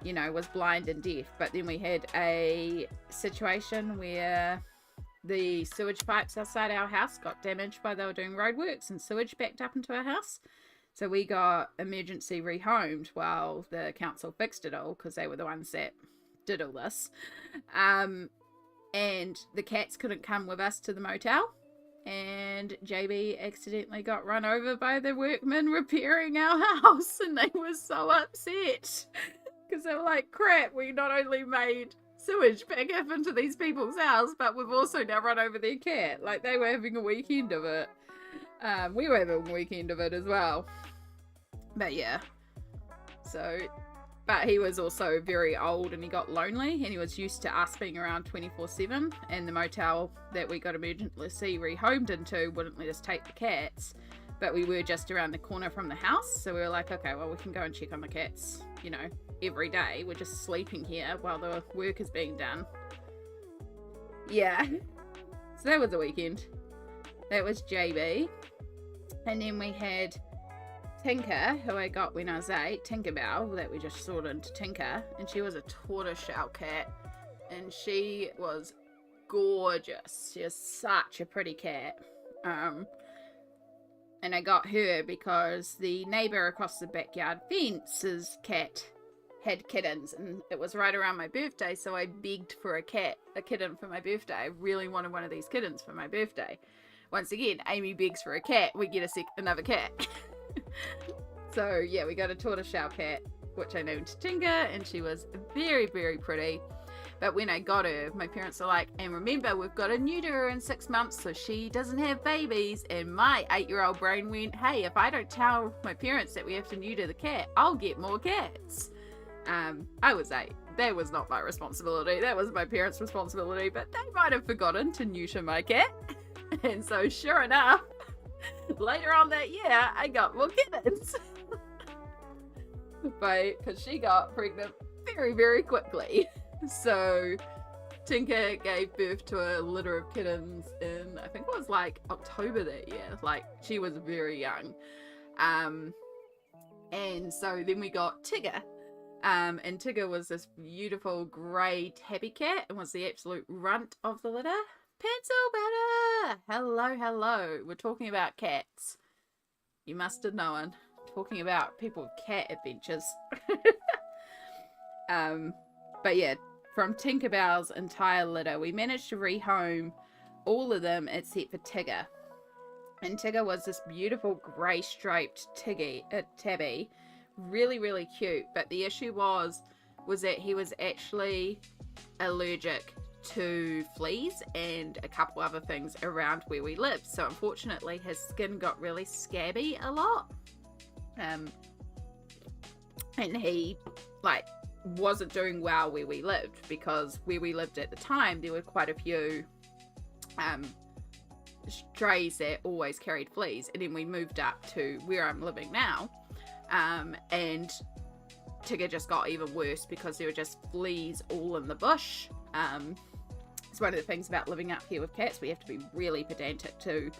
you know, was blind and deaf. But then we had a situation where the sewage pipes outside our house got damaged while they were doing roadworks, and sewage backed up into our house. So we got emergency rehomed while the council fixed it all, because they were the ones that did all this. And the cats couldn't come with us to the motel and JB accidentally got run over by the workmen repairing our house, and they were so upset because they were like, crap, we not only made sewage back up into these people's house, but we've also now run over their cat. Like, they were having a weekend of it. We were having a weekend of it as well. But yeah, so, but he was also very old and he got lonely, and he was used to us being around 24/7, and the motel that we got emergency rehomed into wouldn't let us take the cats, but we were just around the corner from the house, so we were like, okay, well, we can go and check on the cats, you know, every day. We're just sleeping here while the work is being done. Yeah, so that was the weekend. That was JB. And then we had Tinker, who I got when I was 8, Tinkerbell, that we just sorted into Tinker, and she was a tortoiseshell cat, and she was gorgeous. She was such a pretty cat. And I got her because the neighbour across the backyard fence's cat had kittens, and it was right around my birthday, so I begged for a kitten for my birthday. I really wanted one of these kittens for my birthday. Once again, Amy begs for a cat, we get another cat. So yeah, we got a tortoiseshell cat, which I named Tinker, and she was very, very pretty. But when I got her, my parents were like, and remember, we've got to neuter her in 6 months so she doesn't have babies. And my 8-year-old brain went, hey, if I don't tell my parents that we have to neuter the cat, I'll get more cats. I was 8. That was not my responsibility. That was my parents' responsibility, but they might have forgotten to neuter my cat. And so sure enough, later on that year, I got more kittens. Because she got pregnant very, very quickly. So Tinker gave birth to a litter of kittens in, I think it was like October that year. Like, she was very young. And so then we got Tigger. And Tigger was this beautiful grey tabby cat and was the absolute runt of the litter. Pencil butter! Hello, hello. We're talking about cats. You must have known. Talking about people with cat adventures. But yeah, from Tinkerbell's entire litter, we managed to rehome all of them except for Tigger. And Tigger was this beautiful grey striped tabby. Really, really cute. But the issue was that he was actually allergic to fleas and a couple other things around where we lived. So unfortunately his skin got really scabby a lot. And he wasn't doing well where we lived, because where we lived at the time there were quite a few strays that always carried fleas, and then we moved up to where I'm living now, and Tigger just got even worse because there were just fleas all in the bush. It's one of the things about living up here with cats. We have to be really pedantic to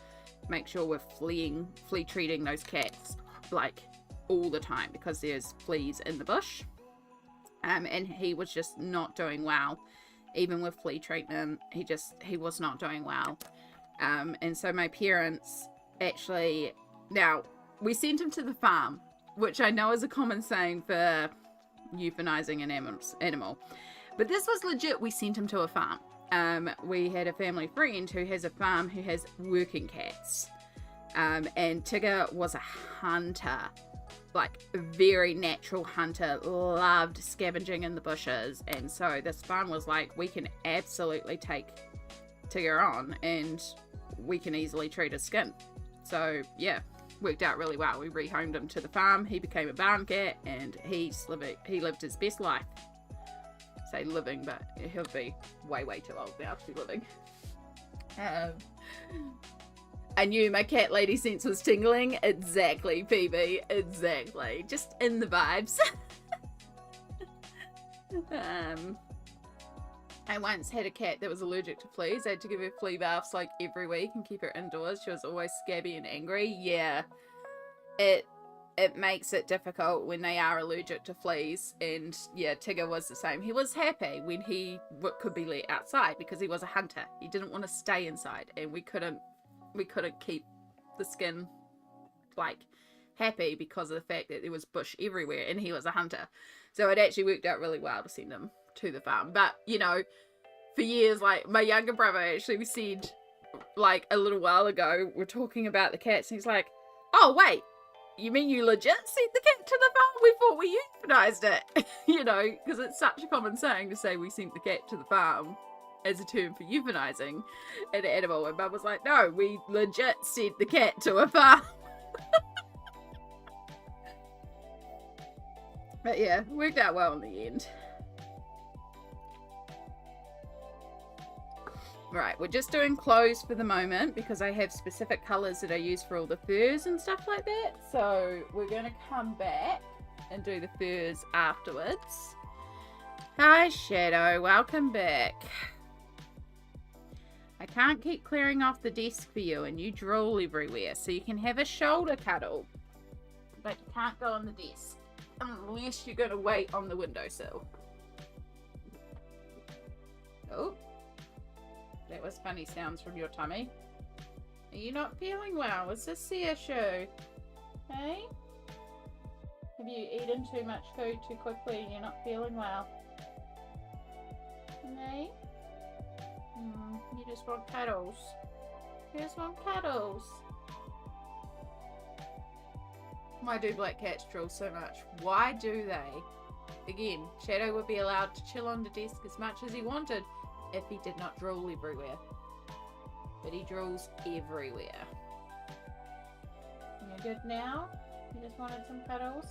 make sure we're flea treating those cats like all the time, because there's fleas in the bush. And he was just not doing well. Even with flea treatment, he was not doing well. And so my parents actually, now we sent him to the farm, which I know is a common saying for euthanizing an animal. But this was legit, we sent him to a farm. We had a family friend who has a farm who has working cats. And Tigger was a hunter, like a very natural hunter, loved scavenging in the bushes. And so this farm was like, we can absolutely take Tigger on and we can easily treat his skin. So yeah, worked out really well. We rehomed him to the farm. He became a barn cat and he lived his best life. Say living, but he'll be way, way too old now to be living. I knew my cat lady sense was tingling. Exactly, PB. Exactly. Just in the vibes. I once had a cat that was allergic to fleas. I had to give her flea baths like every week and keep her indoors. She was always scabby and angry. Yeah. It makes it difficult when they are allergic to fleas. And yeah, Tigger was the same. He was happy when he could be let outside because he was a hunter. He didn't want to stay inside, and we couldn't keep the skin like happy because of the fact that there was bush everywhere and he was a hunter. So it actually worked out really well to send him to the farm. But you know, for years, like my younger brother actually said like a little while ago, we're talking about the cats, and he's like, oh, wait, you mean you legit sent the cat to the farm? We thought we euthanized it. You know, because it's such a common saying to say we sent the cat to the farm as a term for euthanizing an animal. And Mum was like, no, we legit sent the cat to a farm. But yeah, worked out well in the end. Right, we're just doing clothes for the moment because I have specific colours that I use for all the furs and stuff like that. So we're going to come back and do the furs afterwards. Hi Shadow, welcome back. I can't keep clearing off the desk for you and you drool everywhere, so you can have a shoulder cuddle. But you can't go on the desk unless you're going to wait on the windowsill. Oh. That was funny sounds from your tummy. Are you not feeling well? Is this the issue? Hey? Have you eaten too much food too quickly and you're not feeling well? Hey? You just want cuddles. You just want cuddles. Why do black cats drool so much? Why do they? Again, Shadow would be allowed to chill on the desk as much as he wanted if he did not drool everywhere. But he drools everywhere. You good now? You just wanted some cuddles?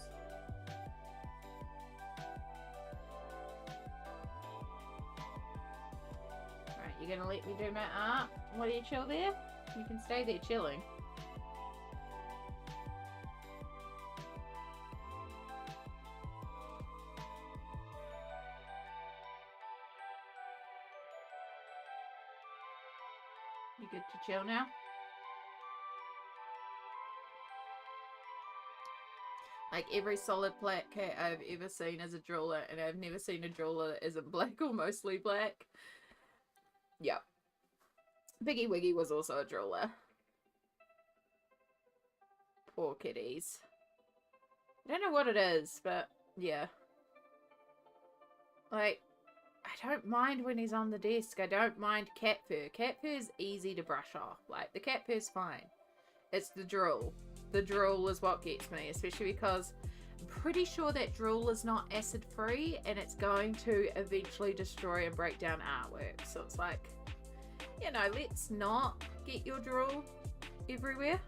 Right, you're gonna let me do my art? Will you chill there? You can stay there chilling. You good to chill now? Like every solid black cat I've ever seen is a drooler, and I've never seen a drooler that isn't black or mostly black. Yep. Piggy Wiggy was also a drooler. Poor kitties. I don't know what it is, but yeah. Like, I don't mind when he's on the desk. I don't mind cat fur. Cat fur is easy to brush off. Like, the cat fur's fine. It's the drool. The drool is what gets me, especially because I'm pretty sure that drool is not acid free and it's going to eventually destroy and break down artwork. So it's like, you know, let's not get your drool everywhere.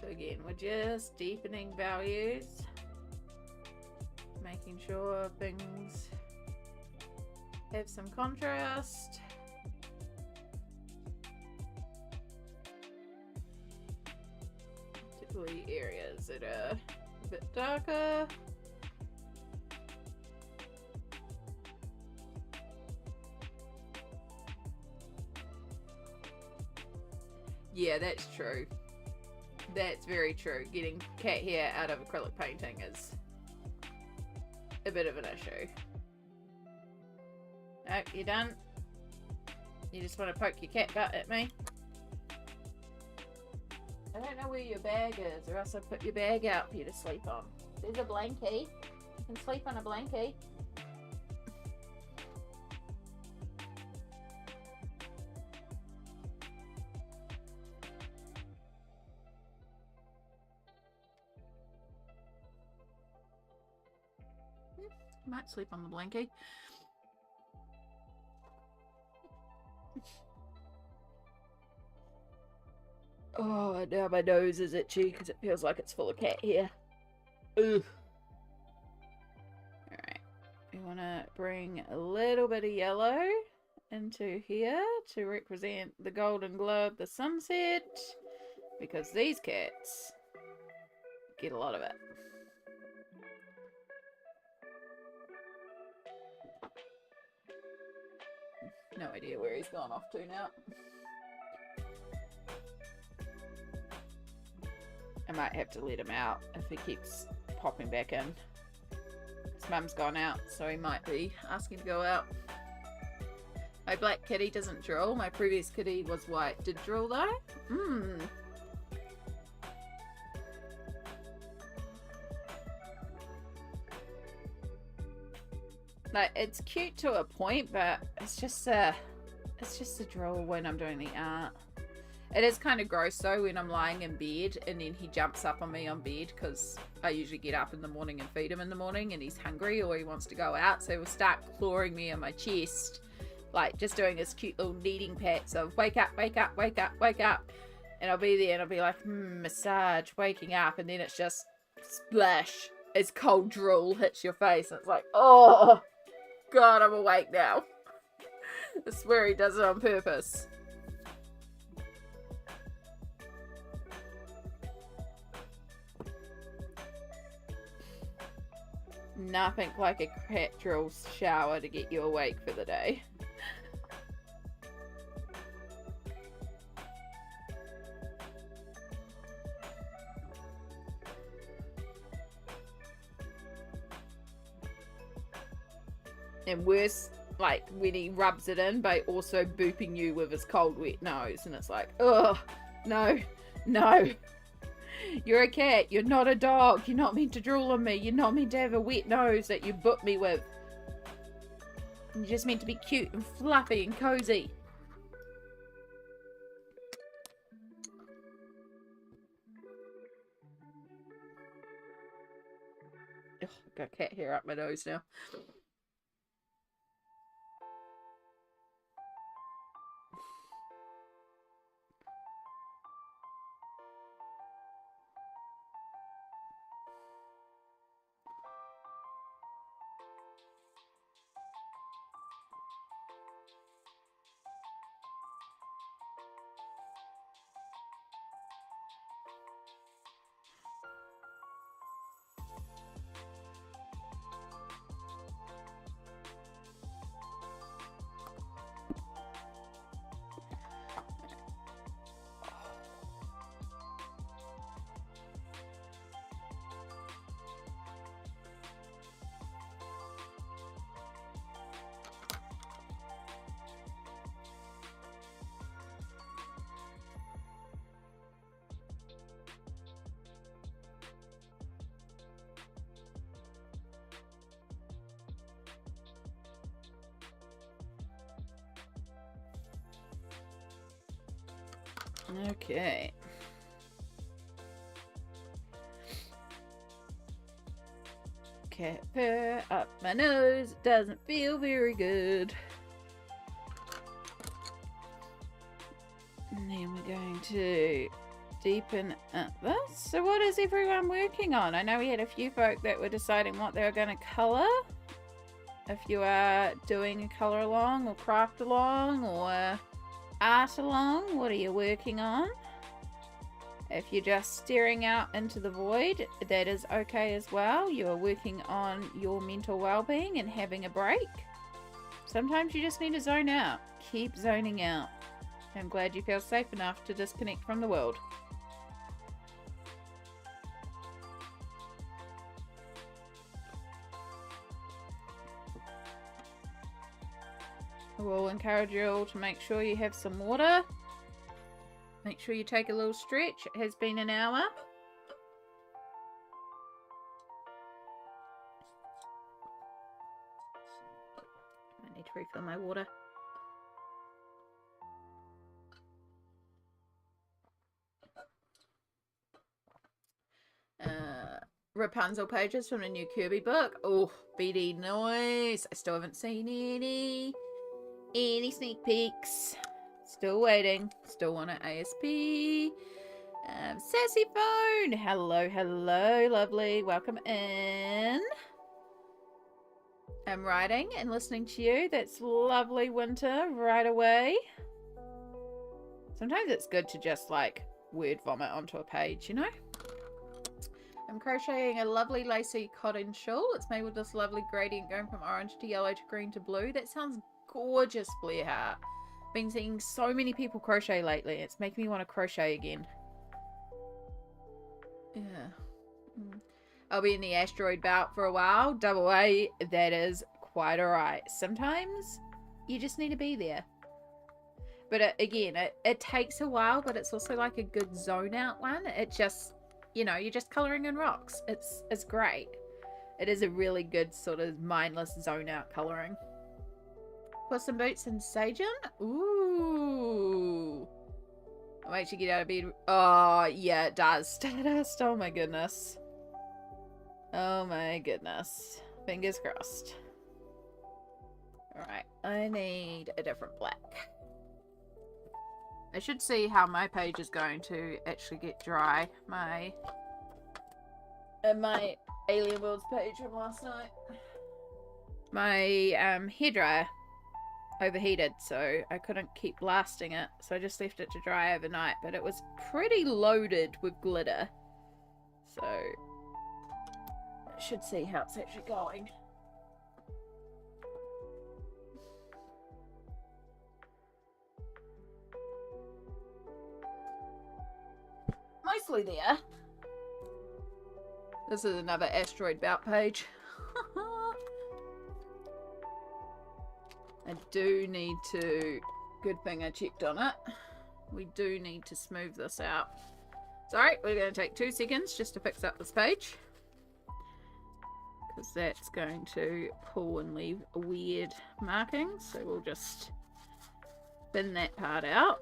So again, we're just deepening values, making sure things have some contrast. Particularly areas that are a bit darker. Yeah, that's true. That's very true. Getting cat hair out of acrylic painting is a bit of an issue. Oh, you done? You just want to poke your cat butt at me? I don't know where your bag is, or else I'll put your bag out for you to sleep on. There's a blankie. You can sleep on a blankie. Might sleep on the blankie. Oh, now my nose is itchy because it feels like it's full of cat hair. Ugh. Alright. We want to bring a little bit of yellow into here to represent the golden glow of the sunset, because these cats get a lot of it. No idea where he's gone off to now. I might have to let him out if he keeps popping back in. His mum's gone out, so he might be asking to go out. My black kitty doesn't drill. My previous kitty was white. Did drill though? Hmm. Like, it's cute to a point, but it's just a drill when I'm doing the art. It is kind of gross though when I'm lying in bed and then he jumps up on me on bed, because I usually get up in the morning and feed him in the morning, and he's hungry or he wants to go out, so he'll start clawing me on my chest, like just doing his cute little kneading pats of wake up, wake up, wake up, wake up, and I'll be there and I'll be like, massage, waking up, and then it's just splash, it's cold drool hits your face, and it's like, oh god, I'm awake now. I swear he does it on purpose. Nothing like a cat drill shower to get you awake for the day. And worse, like when he rubs it in by also booping you with his cold wet nose, and it's like, oh no, no, you're a cat, you're not a dog, you're not meant to drool on me, you're not meant to have a wet nose that you boop me with, you're just meant to be cute and fluffy and cozy. Ugh, got cat hair up my nose now. Okay. Cat fur up my nose. It doesn't feel very good. And then we're going to deepen up this. So what is everyone working on? I know we had a few folk that were deciding what they were going to colour. If you are doing a colour along or craft along or art along, what are you working on? If you're just staring out into the void, that is okay as well. You are working on your mental well-being and having a break. Sometimes you just need to zone out. Keep zoning out. I'm glad you feel safe enough to disconnect from the world. We'll encourage you all to make sure you have some water. Make sure you take a little stretch. It has been an hour. I need to refill my water. Rapunzel pages from the new Kirby book. Oh, BD noise. I still haven't seen any sneak peeks. Still waiting. Still want an ASP. Sassy phone. Hello, hello, lovely. Welcome in. I'm writing and listening to you. That's lovely, Winter, right away. Sometimes it's good to just like word vomit onto a page, you know? I'm crocheting a lovely lacy cotton shawl. It's made with this lovely gradient going from orange to yellow to green to blue. That sounds gorgeous, Blair Heart. Been seeing so many people crochet lately. It's making me want to crochet again. Yeah. I'll be in the asteroid belt for a while. Double A, that is quite alright. Sometimes You just need to be there. But it takes a while, but it's also like a good zone out one. It just, you know, you're just colouring in rocks. It's great. It is a really good sort of mindless zone out colouring. Put some boots in Sajin. Ooh. I'll make you get out of bed. Oh, yeah, it does. Stardust. Oh, my goodness. Oh, my goodness. Fingers crossed. Alright, I need a different black. I should see how my page is going to actually get dry. My Alien Worlds page from last night. My hairdryer overheated, so I couldn't keep blasting it, so I just left it to dry overnight, but it was pretty loaded with glitter, so I should see how it's actually going. Mostly there. This is another asteroid belt page. I do need to... Good thing I checked on it. We do need to smooth this out. Sorry, we're going to take 2 seconds just to fix up this page. Because that's going to pull and leave weird markings. So we'll just bin that part out.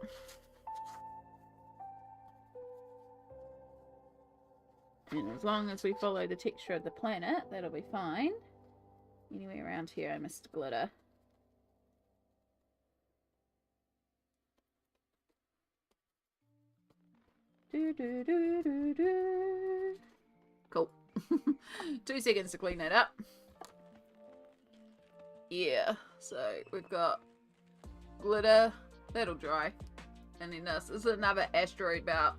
And as long as we follow the texture of the planet, that'll be fine. Anyway, around here I missed glitter. Cool. 2 seconds to clean that up. Yeah, so we've got glitter. That'll dry. And then this is another asteroid belt.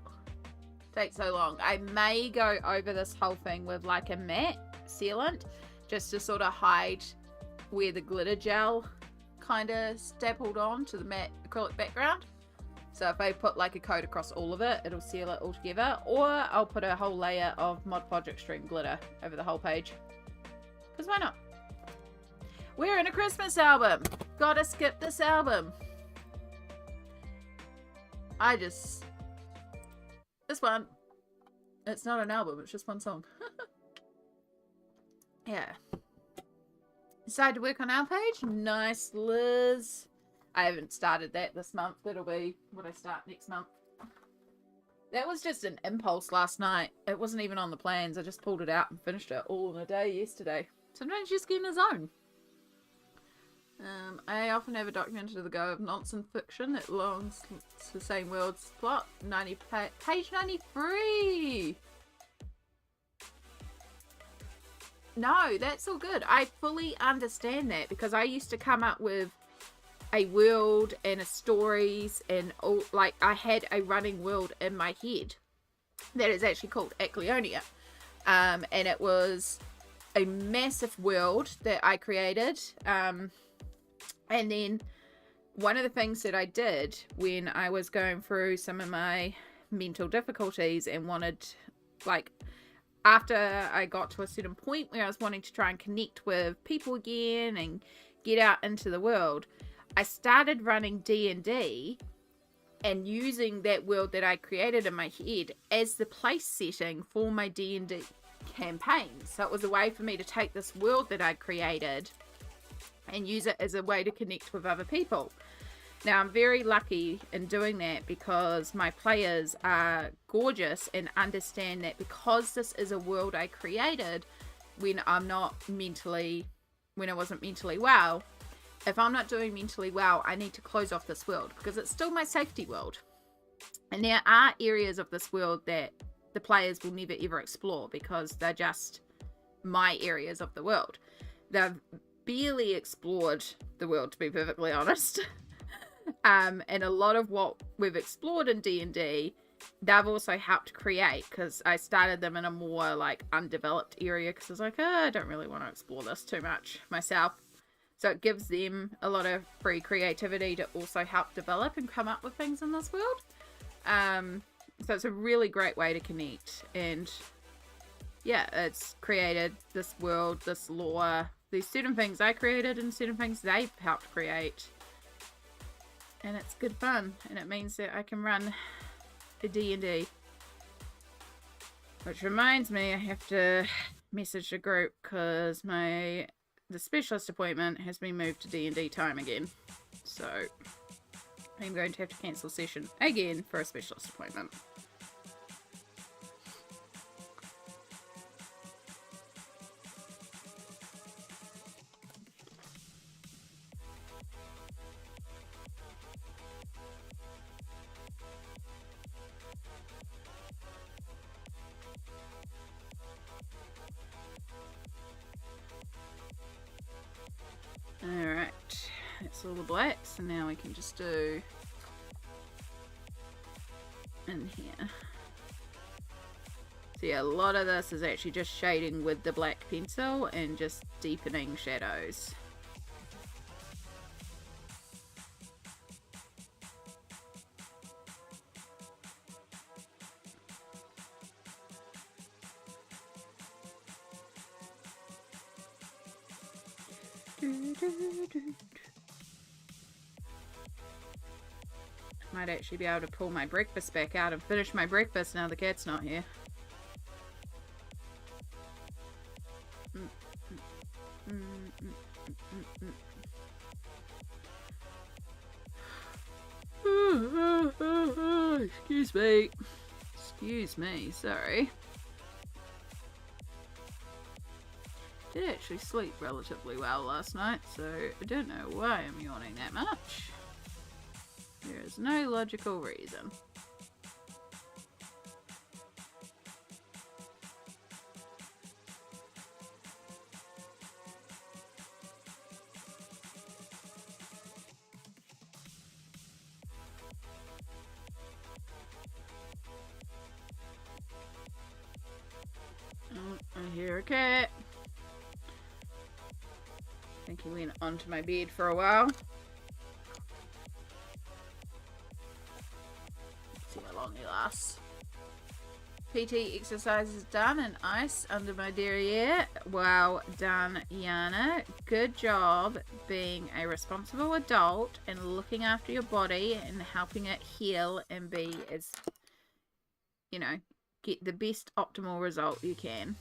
Takes so long. I may go over this whole thing with like a matte sealant just to sort of hide where the glitter gel kind of stapled on to the matte acrylic background. So if I put like a coat across all of it, it'll seal it all together. Or I'll put a whole layer of Mod Podge Extreme glitter over the whole page. Because why not? We're in a Christmas album. Gotta skip this album. This one, it's not an album, it's just one song. Yeah. Decided to work on our page. Nice, Liz. I haven't started that this month. That'll be what I start next month. That was just an impulse last night. It wasn't even on the plans. I just pulled it out and finished it all in a day yesterday. Sometimes you just get in the zone. I often have a document to the go of nonsense fiction that belongs to the same world's plot. Page 93! No, that's all good. I fully understand that because I used to come up with a world and a stories and all, like I had a running world in my head that is actually called Acleonia. And it was a massive world that I created. And then one of the things that I did when I was going through some of my mental difficulties and wanted, like, after I got to a certain point where I was wanting to try and connect with people again and get out into the world, I started running D&D and using that world that I created in my head as the place setting for my D&D campaign. So it was a way for me to take this world that I created and use it as a way to connect with other people. Now, I'm very lucky in doing that because my players are gorgeous and understand that because this is a world I created when I wasn't mentally well, if I'm not doing mentally well, I need to close off this world because it's still my safety world. And there are areas of this world that the players will never ever explore because they're just my areas of the world. They've barely explored the world, to be perfectly honest. And a lot of what we've explored in D&D, they've also helped create because I started them in a more like undeveloped area because I was like, I don't really want to explore this too much myself. So it gives them a lot of free creativity to also help develop and come up with things in this world. So it's a really great way to connect. And yeah, it's created this world, this lore, these certain things I created and certain things they've helped create. And it's good fun, and it means that I can run a D&D. Which reminds me, I have to message the group because the specialist appointment has been moved to D&D time again. So I'm going to have to cancel session again for a specialist appointment. Alright, that's all the blacks, and now we can just do in here. So yeah, a lot of this is actually just shading with the black pencil and just deepening shadows. Might actually be able to pull my breakfast back out and finish my breakfast now the cat's not here. Excuse me. Excuse me, sorry. Did actually sleep relatively well last night, so I don't know why I'm yawning that much. There is no logical reason. Oh, I hear a cat. I think he went onto my bed for a while. Let's see how long he lasts. PT exercises done and ice under my derriere. Well done, Yana. Good job being a responsible adult and looking after your body and helping it heal and be as, you know, get the best optimal result you can.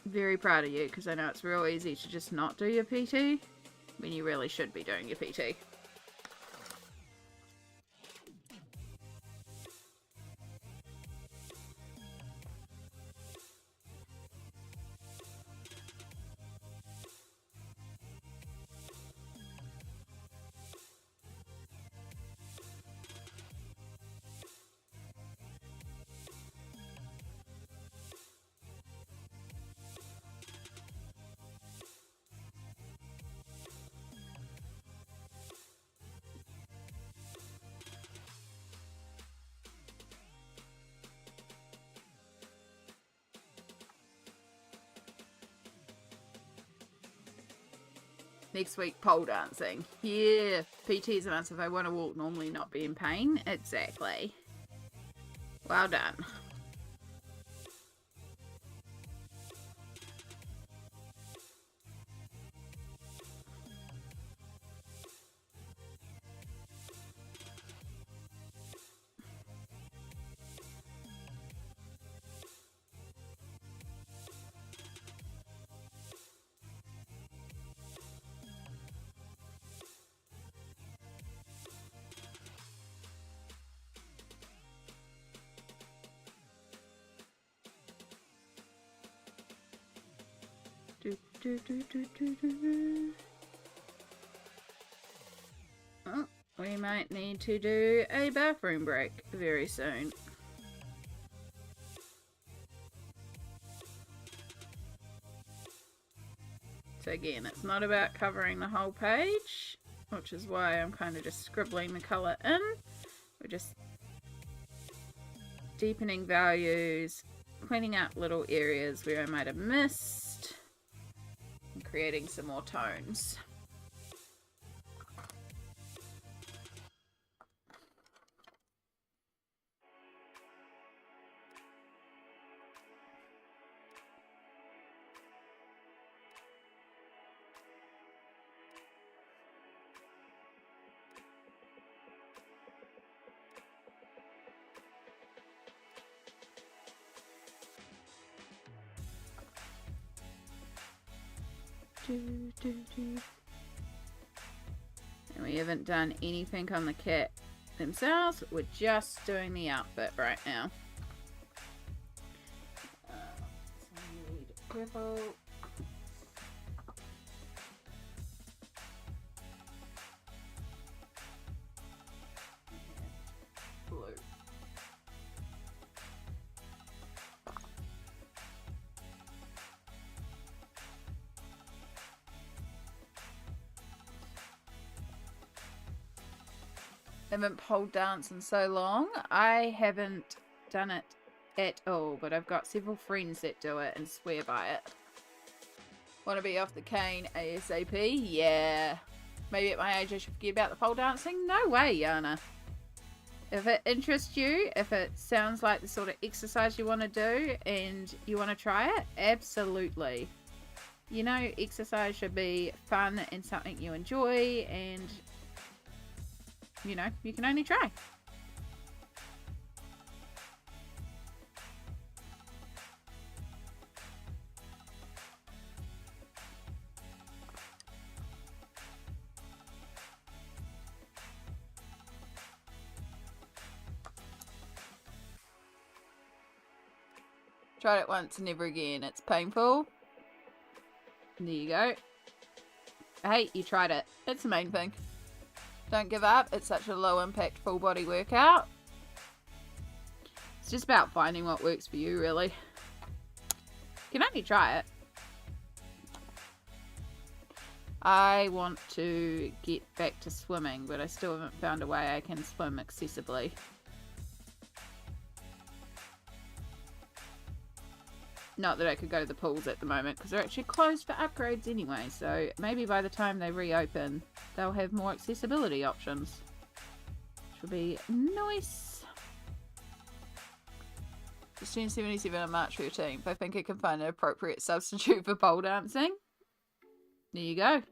Very proud of you, because I know it's real easy to just not do your PT when you really should be doing your PT. Next week, pole dancing. Yeah, PT is an answer if I want to walk normally, not be in pain. Exactly. Well done. Oh, we might need to do a bathroom break very soon. So again, it's not about covering the whole page, which is why I'm kind of just scribbling the colour in. We're just deepening values, cleaning out little areas where I might have missed, and creating some more tones. And we haven't done anything on the kit themselves. We're just doing the outfit right now. So we need purple. Blue. Haven't pole danced in so long. I haven't done it at all, but I've got several friends that do it and swear by it. Want to be off the cane ASAP? Yeah. Maybe at my age I should forget about the pole dancing? No way, Yana. If it interests you, if it sounds like the sort of exercise you want to do and you want to try it, absolutely. You know, exercise should be fun and something you enjoy, and you know, you can only try. Tried it once and never again. It's painful. There you go. Hey, you tried it. It's the main thing. Don't give up. It's such a low impact full body workout. It's just about finding what works for you, really. You can only try it. I want to get back to swimming, but I still haven't found a way I can swim accessibly. Not that I could go to the pools at the moment, because they're actually closed for upgrades anyway, so maybe by the time they reopen, they'll have more accessibility options. Which will be nice. 1677 on March 13th. I think I can find an appropriate substitute for pole dancing. There you go.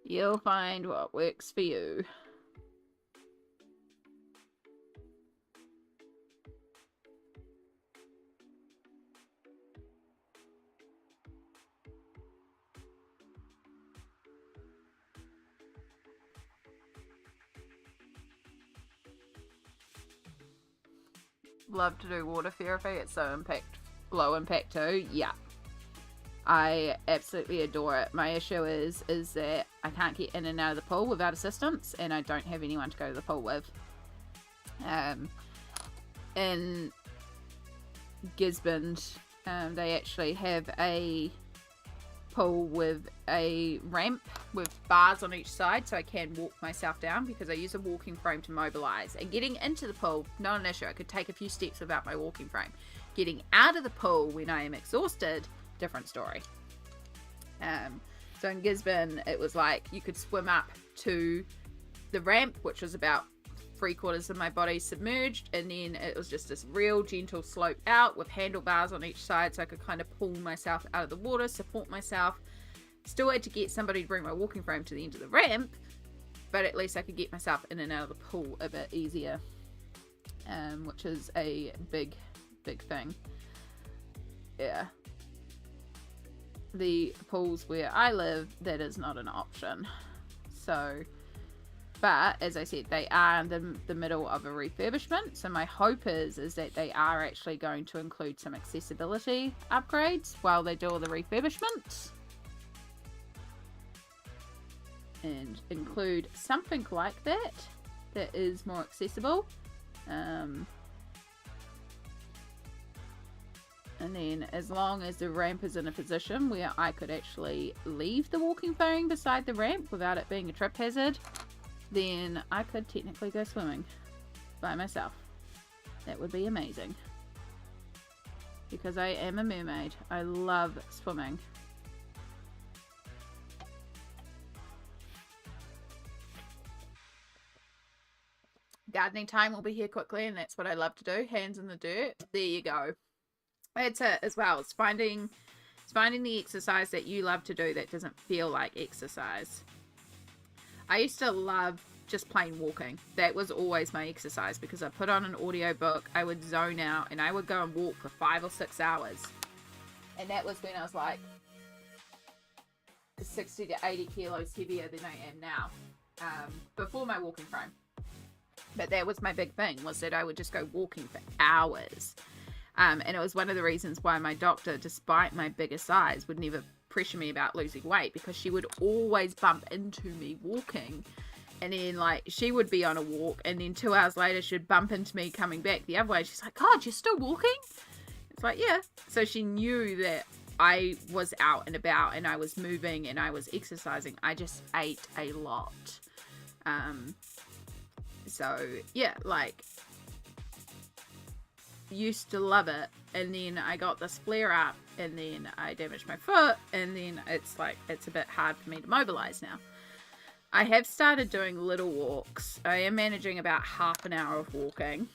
You'll find what works for you. Love to do water therapy. It's so low impact too. Yeah. I absolutely adore it. My issue is that I can't get in and out of the pool without assistance, and I don't have anyone to go to the pool with. In Gisborne, they actually have a pool with a ramp with bars on each side, so I can walk myself down because I use a walking frame to mobilize. And getting into the pool, not an issue. I could take a few steps without my walking frame. Getting out of the pool when I am exhausted, different story. So in Gisborne, it was like you could swim up to the ramp, which was about 3/4 of my body submerged, and then it was just this real gentle slope out with handlebars on each side, so I could kind of pull myself out of the water, support myself. Still had to get somebody to bring my walking frame to the end of the ramp, but at least I could get myself in and out of the pool a bit easier, which is a big thing. Yeah. The pools where I live, that is not an option. So, but as I said, they are in the middle of a refurbishment. So my hope is that they are actually going to include some accessibility upgrades while they do all the refurbishments. And include something like that is more accessible. And then as long as the ramp is in a position where I could actually leave the walking frame beside the ramp without it being a trip hazard, then I could technically go swimming by myself. That would be amazing. Because I am a mermaid. I love swimming. Gardening time will be here quickly, and that's what I love to do. Hands in the dirt. There you go. That's it as well. It's finding finding the exercise that you love to do that doesn't feel like exercise. I used to love just plain walking. That was always my exercise because I put on an audiobook, I would zone out, and I would go and walk for 5 or 6 hours. And that was when I was like 60 to 80 kilos heavier than I am now, before my walking frame. But that was my big thing, was that I would just go walking for hours. And it was one of the reasons why my doctor, despite my bigger size, would never pressure me about losing weight, because she would always bump into me walking. And then, like, she would be on a walk, and then 2 hours later, she'd bump into me coming back the other way. She's like, God, you're still walking? It's like, yeah. So she knew that I was out and about, and I was moving, and I was exercising. I just ate a lot. So, yeah, like, used to love it. And then I got this flare up, and then I damaged my foot, and then it's like, it's a bit hard for me to mobilize now. I have started doing little walks. I am managing about half an hour of walking,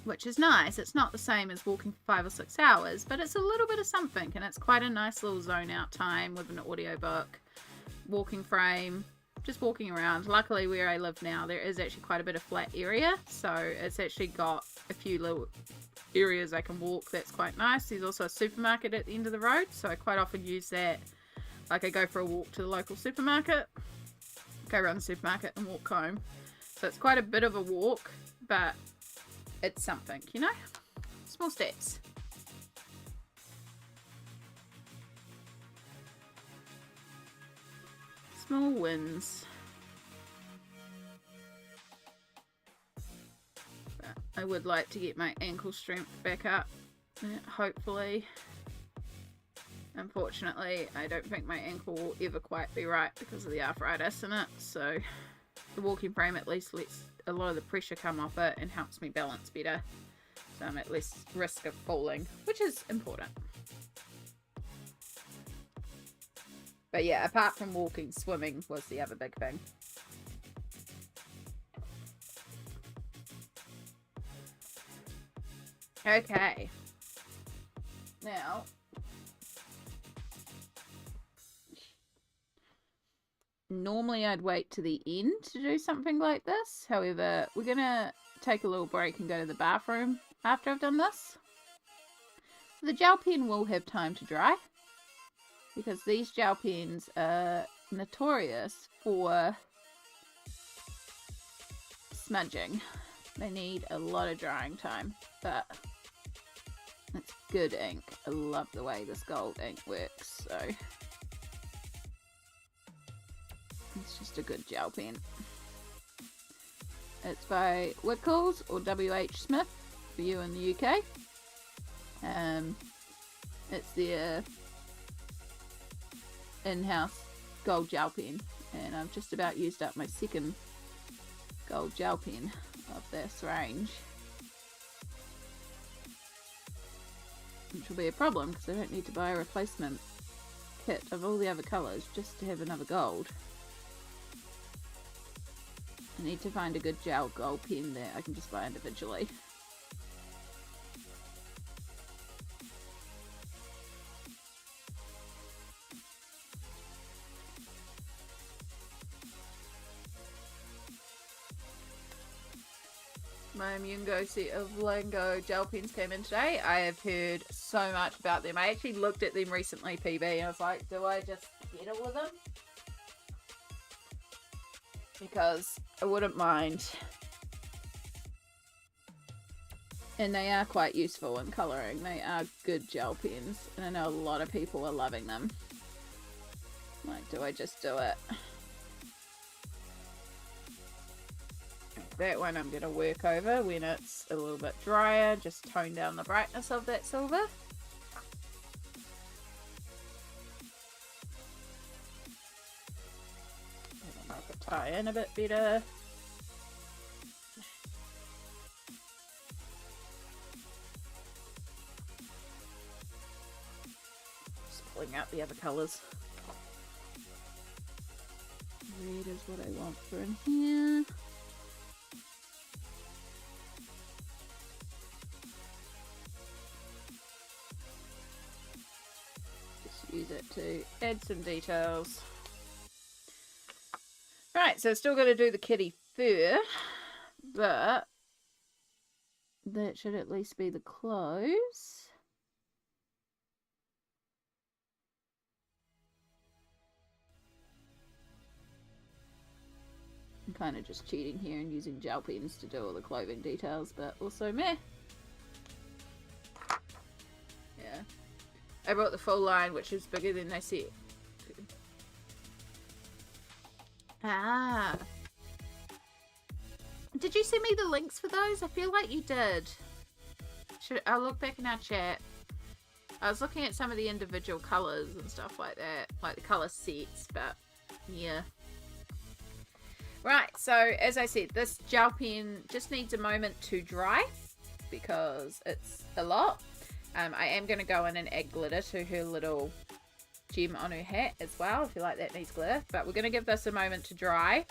which is nice. It's not the same as walking for 5 or 6 hours, but it's a little bit of something, and it's quite a nice little zone out time with an audiobook, walking frame, just walking around. Luckily, where I live now, there is actually quite a bit of flat area, so it's actually got a few little areas I can walk. That's quite nice. There's also a supermarket at the end of the road, so I quite often use that. Like, I go for a walk to the local supermarket, go around the supermarket and walk home. So it's quite a bit of a walk, but it's something, you know? Small steps. Small wins. But I would like to get my ankle strength back up, hopefully. Unfortunately, I don't think my ankle will ever quite be right because of the arthritis in it, so the walking frame at least lets a lot of the pressure come off it and helps me balance better, so I'm at less risk of falling, which is important. But yeah, apart from walking, swimming was the other big thing. Okay. Now, normally I'd wait to the end to do something like this. However, we're going to take a little break and go to the bathroom after I've done this. So the gel pen will have time to dry, because these gel pens are notorious for smudging. They need a lot of drying time, but it's good ink. I love the way this gold ink works, so it's just a good gel pen. It's by Wickles or W.H. Smith for you in the UK. It's their in-house gold gel pen, and I've just about used up my second gold gel pen of this range, which will be a problem because I don't need to buy a replacement kit of all the other colours just to have another gold. I need to find a good gel gold pen that I can just buy individually. My Mungo set of Lango gel pens came in today. I have heard so much about them. I actually looked at them recently, PB, and I was like, do I just get all of them? Because I wouldn't mind. And they are quite useful in colouring. They are good gel pens, and I know a lot of people are loving them. Like, do I just do it? That one I'm going to work over when it's a little bit drier, just tone down the brightness of that silver. It'll make it tie in a bit better. Just pulling out the other colours. Red is what I want for in here. use it to add some details. Right, so still got to do the kitty fur, but that should at least be the clothes. I'm kind of just cheating here and using gel pens to do all the clothing details, but also meh. Yeah. I brought the full line, which is bigger than I said. Ah. Did you send me the links for those? I feel like you did. I'll look back in our chat. I was looking at some of the individual colours and stuff like that. Like the colour sets, but yeah. Right, so as I said, this gel pen just needs a moment to dry because it's a lot. I am going to go in and add glitter to her little gem on her hat as well. I feel like that needs glitter. But we're going to give this a moment to dry.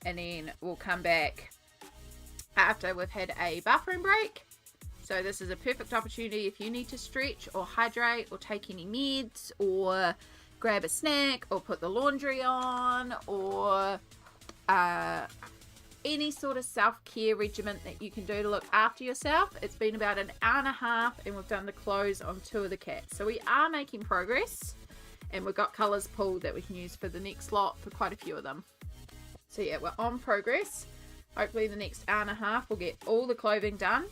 And then we'll come back after we've had a bathroom break. So this is a perfect opportunity if you need to stretch or hydrate or take any meds or grab a snack or put the laundry on or any sort of self-care regimen that you can do to look after yourself. It's been about an hour and a half and we've done the clothes on 2 of the cats. So we are making progress and we've got colours pulled that we can use for the next lot for quite a few of them. So yeah, we're on progress. Hopefully the next hour and a half we'll get all the clothing done.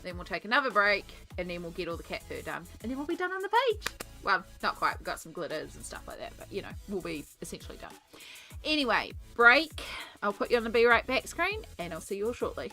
Then we'll take another break and then we'll get all the cat fur done. And then we'll be done on the page. Well, not quite. We've got some glitters and stuff like that. But, you know, we'll be essentially done. Anyway, break. I'll put you on the Be Right Back screen and I'll see you all shortly.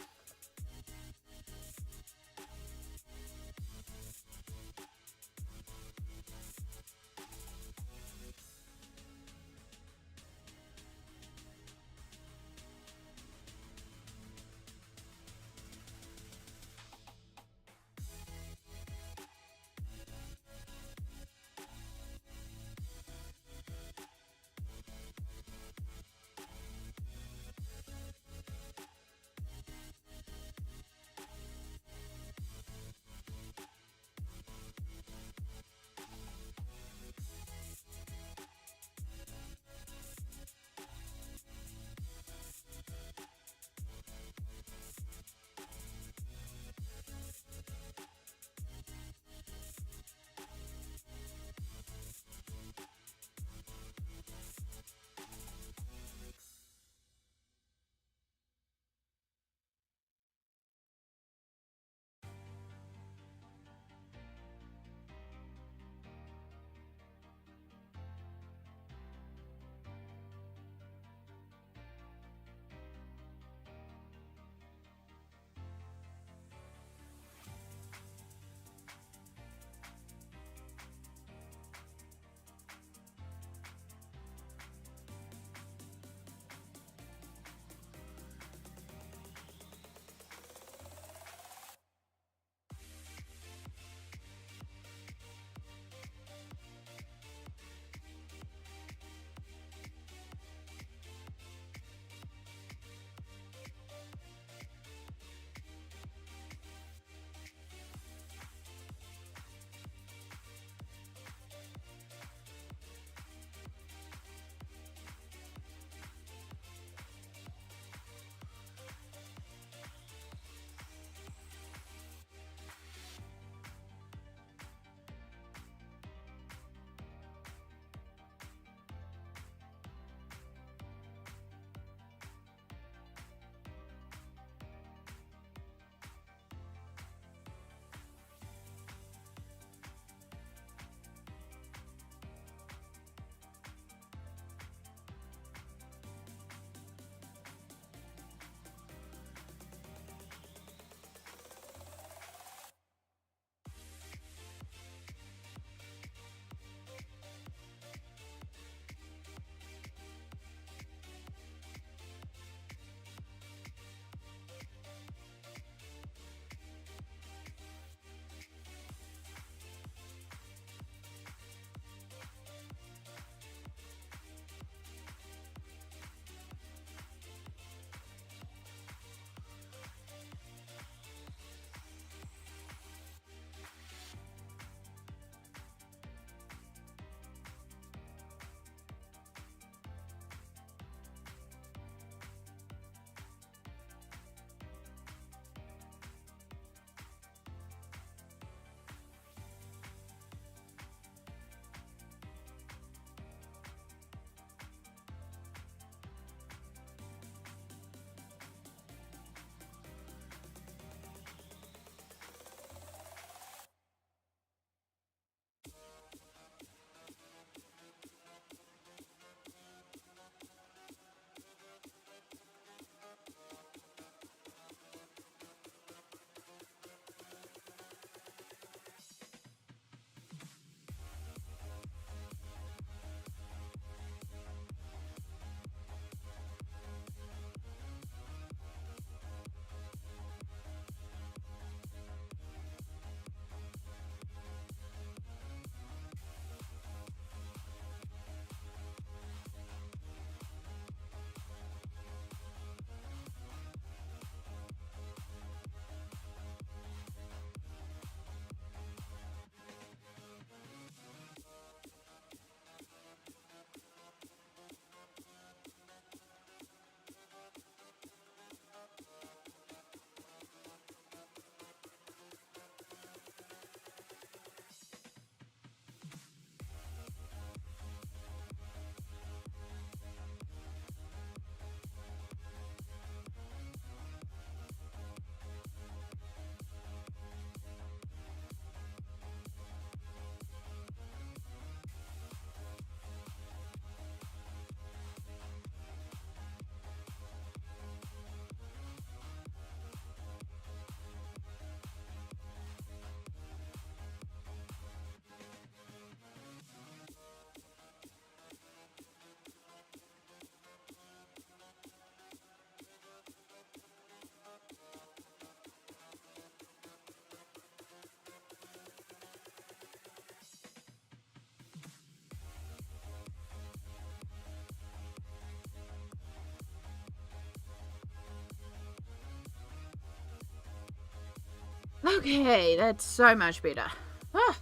Okay, that's so much better. Ah.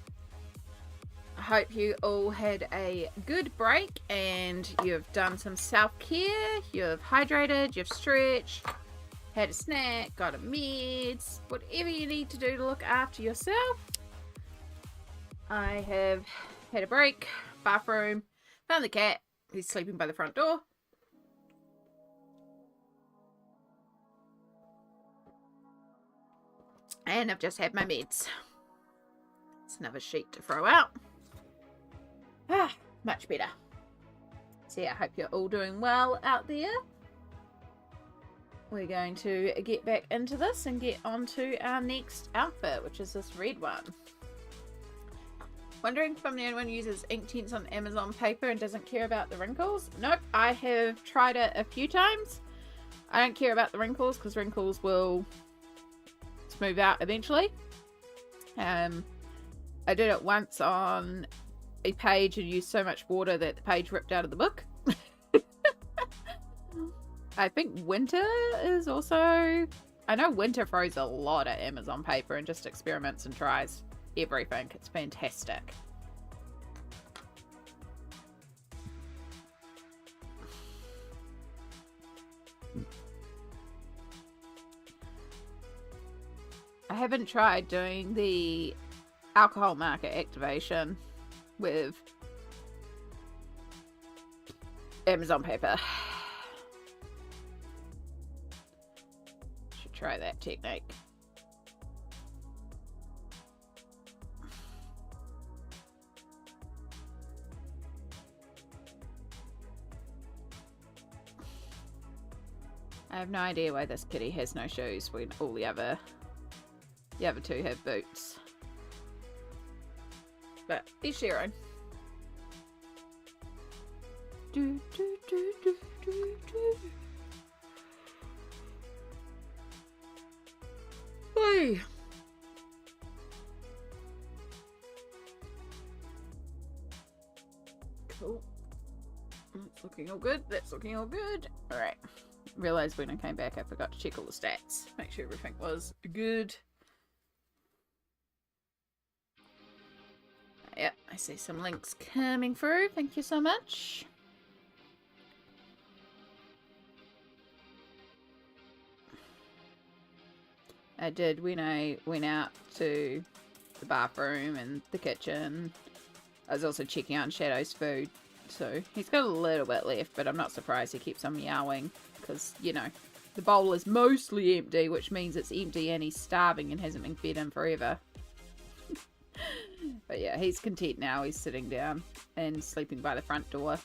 I hope you all had a good break and you've done some self-care, you've hydrated, you've stretched, had a snack, got a meds, whatever you need to do to look after yourself. I have had a break, bathroom, found the cat, he's sleeping by the front door. And I've just had my meds. It's another sheet to throw out. Ah, much better. So yeah, I hope you're all doing well out there. We're going to get back into this and get onto our next outfit, which is this red one. Wondering if I'm the only one who uses Inktense on Amazon paper and doesn't care about the wrinkles? Nope, I have tried it a few times. I don't care about the wrinkles because wrinkles will smooth out eventually. I did it once on a page and used so much water that the page ripped out of the book. I think Winter is also... I know Winter throws a lot at Amazon paper and just experiments and tries everything. It's fantastic. I haven't tried doing the alcohol marker activation with Amazon paper. Should try that technique. I have no idea why this kitty has no shoes when all the other two have boots. But each their own. Hey. Cool. That's looking all good. That's looking all good. Alright. Realised when I came back I forgot to check all the stats. Make sure everything was good. Yep, I see some links coming through. Thank you so much. I did when I went out to the bathroom and the kitchen. I was also checking out Shadow's food. So he's got a little bit left, but I'm not surprised he keeps on meowing. Because, you know, the bowl is mostly empty, which means it's empty and he's starving and hasn't been fed in forever. But yeah, he's content now. He's sitting down and sleeping by the front door.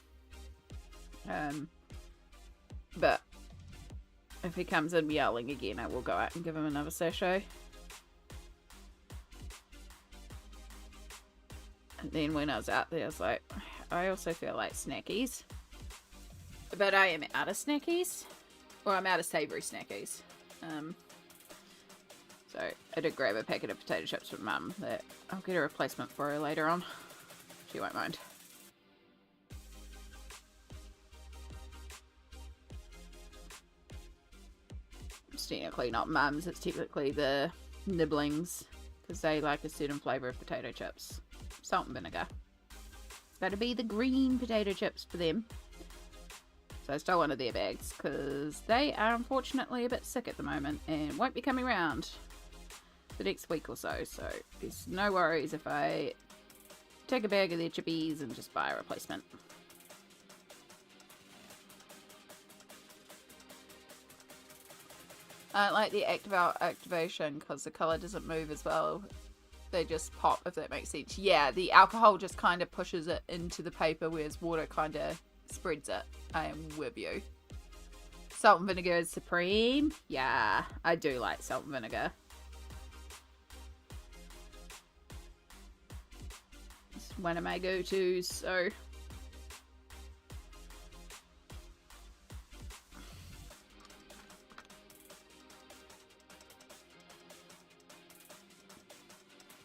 But if he comes in yelling again, I will go out and give him another sachet. And then when I was out there, I was like, I also feel like snackies. But I am out of snackies. Or I'm out of savoury snackies. So I did grab a packet of potato chips from Mum that I'll get a replacement for her later on. She won't mind. It's technically not Mum's, it's technically the nibblings. Because they like a certain flavour of potato chips. Salt and vinegar. It's got to be the green potato chips for them. So I stole one of their bags because they are unfortunately a bit sick at the moment and won't be coming around the next week or so. So there's no worries if I take a bag of their chippies and just buy a replacement. I don't like the activation because the colour doesn't move as well. They just pop, if that makes sense. Yeah, the alcohol just kind of pushes it into the paper, whereas water kind of spreads it. I am with you. Salt and vinegar is supreme. Yeah, I do like salt and vinegar. It's one of my go-tos, so...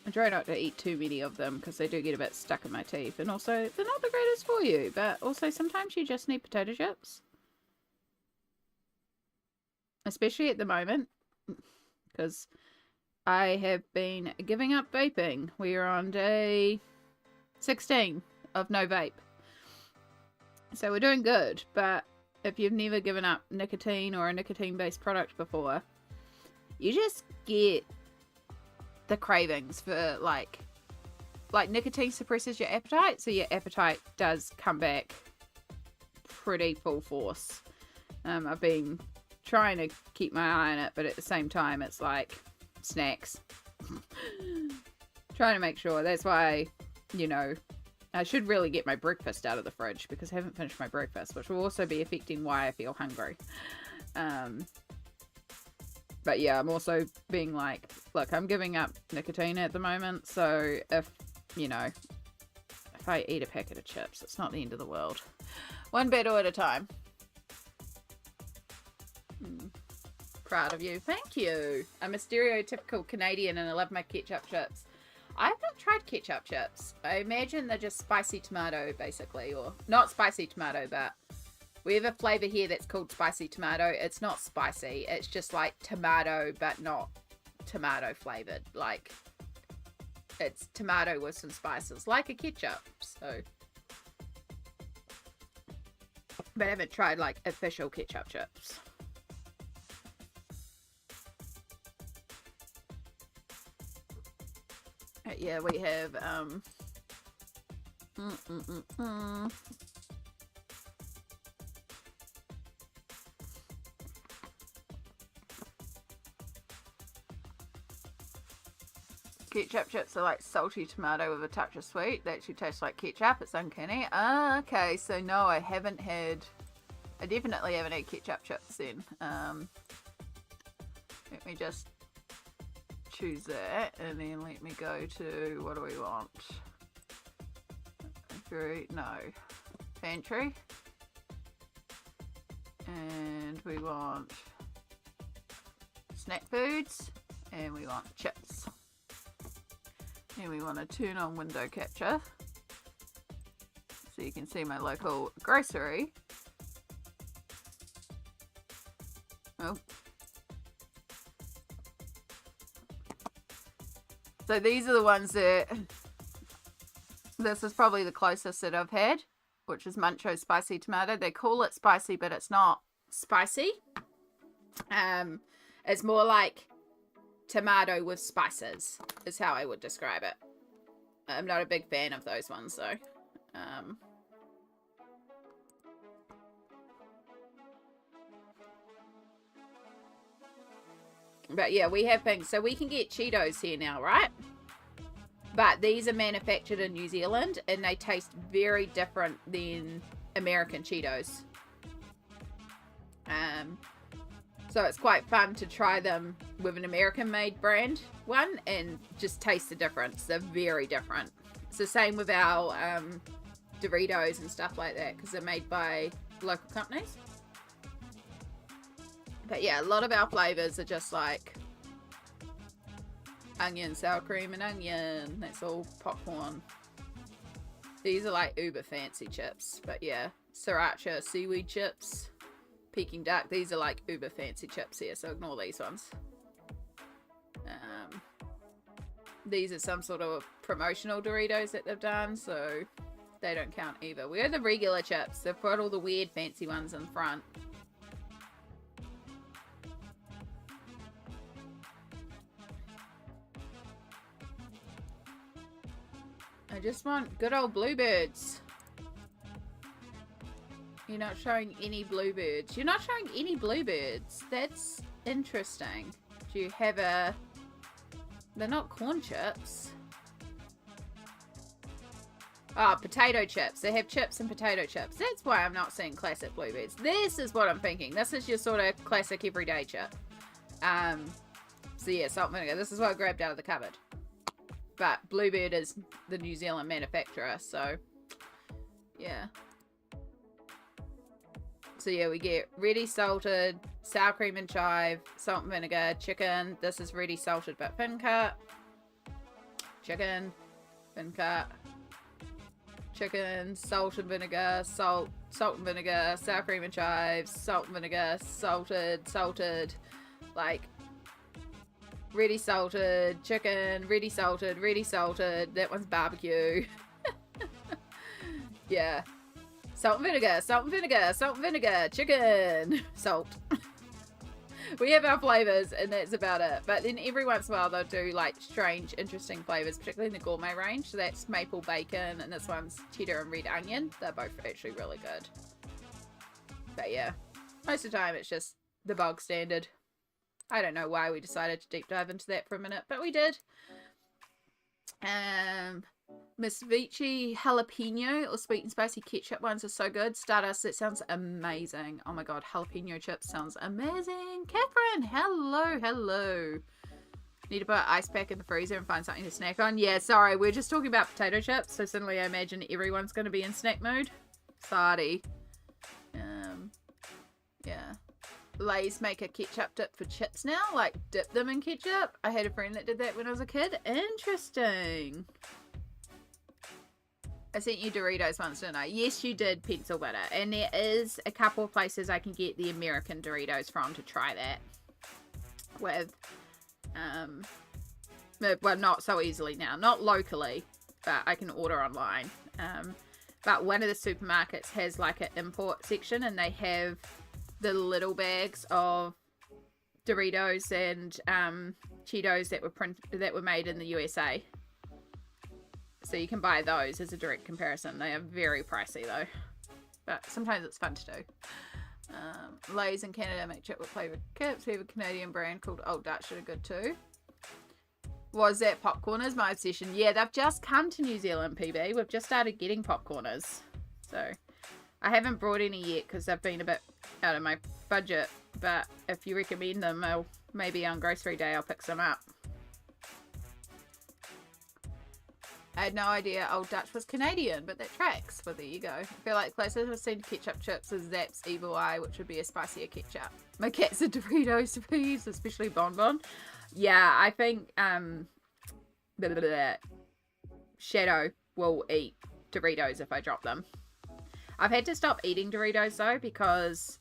I try not to eat too many of them because they do get a bit stuck in my teeth. And also, they're not the greatest for you. But also, sometimes you just need potato chips. Especially at the moment. Because I have been giving up vaping. We are on day 16 of no vape. So we're doing good, but if you've never given up nicotine or a nicotine-based product before, you just get the cravings for like nicotine suppresses your appetite, so your appetite does come back pretty full force. I've been trying to keep my eye on it, but at the same time it's like snacks. Trying to make sure. That's why, you know, I should really get my breakfast out of the fridge because I haven't finished my breakfast, which will also be affecting why I feel hungry. But yeah, I'm also being like, look, I'm giving up nicotine at the moment, so if, you know, if I eat a packet of chips, it's not the end of the world. One battle at a time. Proud of you. Thank you. I'm a stereotypical Canadian and I love my ketchup chips. I've not tried ketchup chips. I imagine they're just spicy tomato, basically. Or not spicy tomato, but we have a flavor here that's called spicy tomato. It's not spicy. It's just like tomato, but not tomato flavored. Like, it's tomato with some spices, like a ketchup. So, but I haven't tried like official ketchup chips. Yeah, we have ketchup chips are like salty tomato with a touch of sweet. They actually taste like ketchup. It's uncanny. Okay, so no, I definitely haven't had ketchup chips then. Let me just choose that and then let me go to, what do we want? Pantry. And we want snack foods and we want chips. And we want to turn on window capture so you can see my local grocery. Oh. So these are the ones that, this is probably the closest that I've had, which is Muncho's spicy tomato. They call it spicy, but it's not spicy. It's more like tomato with spices, is how I would describe it. I'm not a big fan of those ones, though. But yeah, we have things. So we can get Cheetos here now, right? But these are manufactured in New Zealand and they taste very different than American Cheetos. So it's quite fun to try them with an American made brand one and just taste the difference. They're very different. It's the same with our Doritos and stuff like that because they're made by local companies. But yeah, a lot of our flavors are just like onion, sour cream, and onion. That's all popcorn. These are like uber fancy chips. But yeah, sriracha seaweed chips, Peking duck. These are like uber fancy chips here, so ignore these ones. These are some sort of promotional Doritos that they've done, so they don't count either. We're the regular chips. They've got all the weird fancy ones in front. I just want good old bluebirds. You're not showing any bluebirds. You're not showing any bluebirds. That's interesting. Do you have a... They're not corn chips. Ah, potato chips. They have chips and potato chips. That's why I'm not seeing classic bluebirds. This is what I'm thinking. This is your sort of classic everyday chip. So yeah, salt and vinegar. This is what I grabbed out of the cupboard. But Bluebird is the New Zealand manufacturer, so yeah. So yeah, we get ready salted, sour cream and chive, salt and vinegar, chicken. This is ready salted but thin cut. Chicken, thin cut. Chicken, salt and vinegar, salt and vinegar, sour cream and chives, salt and vinegar, salted, like ready salted, chicken, ready salted, ready salted. That one's barbecue. Yeah. Salt and vinegar, salt and vinegar, salt and vinegar, chicken, salt. We have our flavors and that's about it. But then every once in a while they'll do like strange, interesting flavors, particularly in the gourmet range. So that's maple bacon and this one's cheddar and red onion. They're both actually really good. But yeah, most of the time it's just the bog standard. I don't know why we decided to deep dive into that for a minute, but we did. Miss Vici jalapeno or sweet and spicy ketchup ones are so good. Stardust, that sounds amazing. Oh my god, jalapeno chips sounds amazing. Catherine, hello, hello. Need to put an ice pack in the freezer and find something to snack on. Yeah, sorry, we're just talking about potato chips, so suddenly I imagine everyone's going to be in snack mode. Sorry. Yeah. Lay's make a ketchup dip for chips now, like dip them in ketchup. I had a friend that did that when I was a kid. Interesting. I sent you Doritos once, didn't I? Yes, you did, pencil butter. And there is a couple of places I can get the American Doritos from to try that with. Well, not so easily now. Not locally, but I can order online. But one of the supermarkets has like an import section and they have the little bags of Doritos and Cheetos that were made in the USA. So you can buy those as a direct comparison. They are very pricey though, but sometimes it's fun to do. Lay's in Canada make chip with flavoured chips. We have a Canadian brand called Old Dutch that are good too. Was that popcorners my obsession? Yeah, they've just come to New Zealand, PB. We've just started getting popcorners. So I haven't brought any yet because they've been a bit out of my budget. But if you recommend them, maybe on grocery day I'll pick some up. I had no idea Old Dutch was Canadian, but that tracks. Well, there you go. I feel like closest I've seen to ketchup chips is Zap's Evil Eye, which would be a spicier ketchup. My cat's a Doritos freeze, especially Bon Bon. Yeah, I think Shadow will eat Doritos if I drop them. I've had to stop eating Doritos though because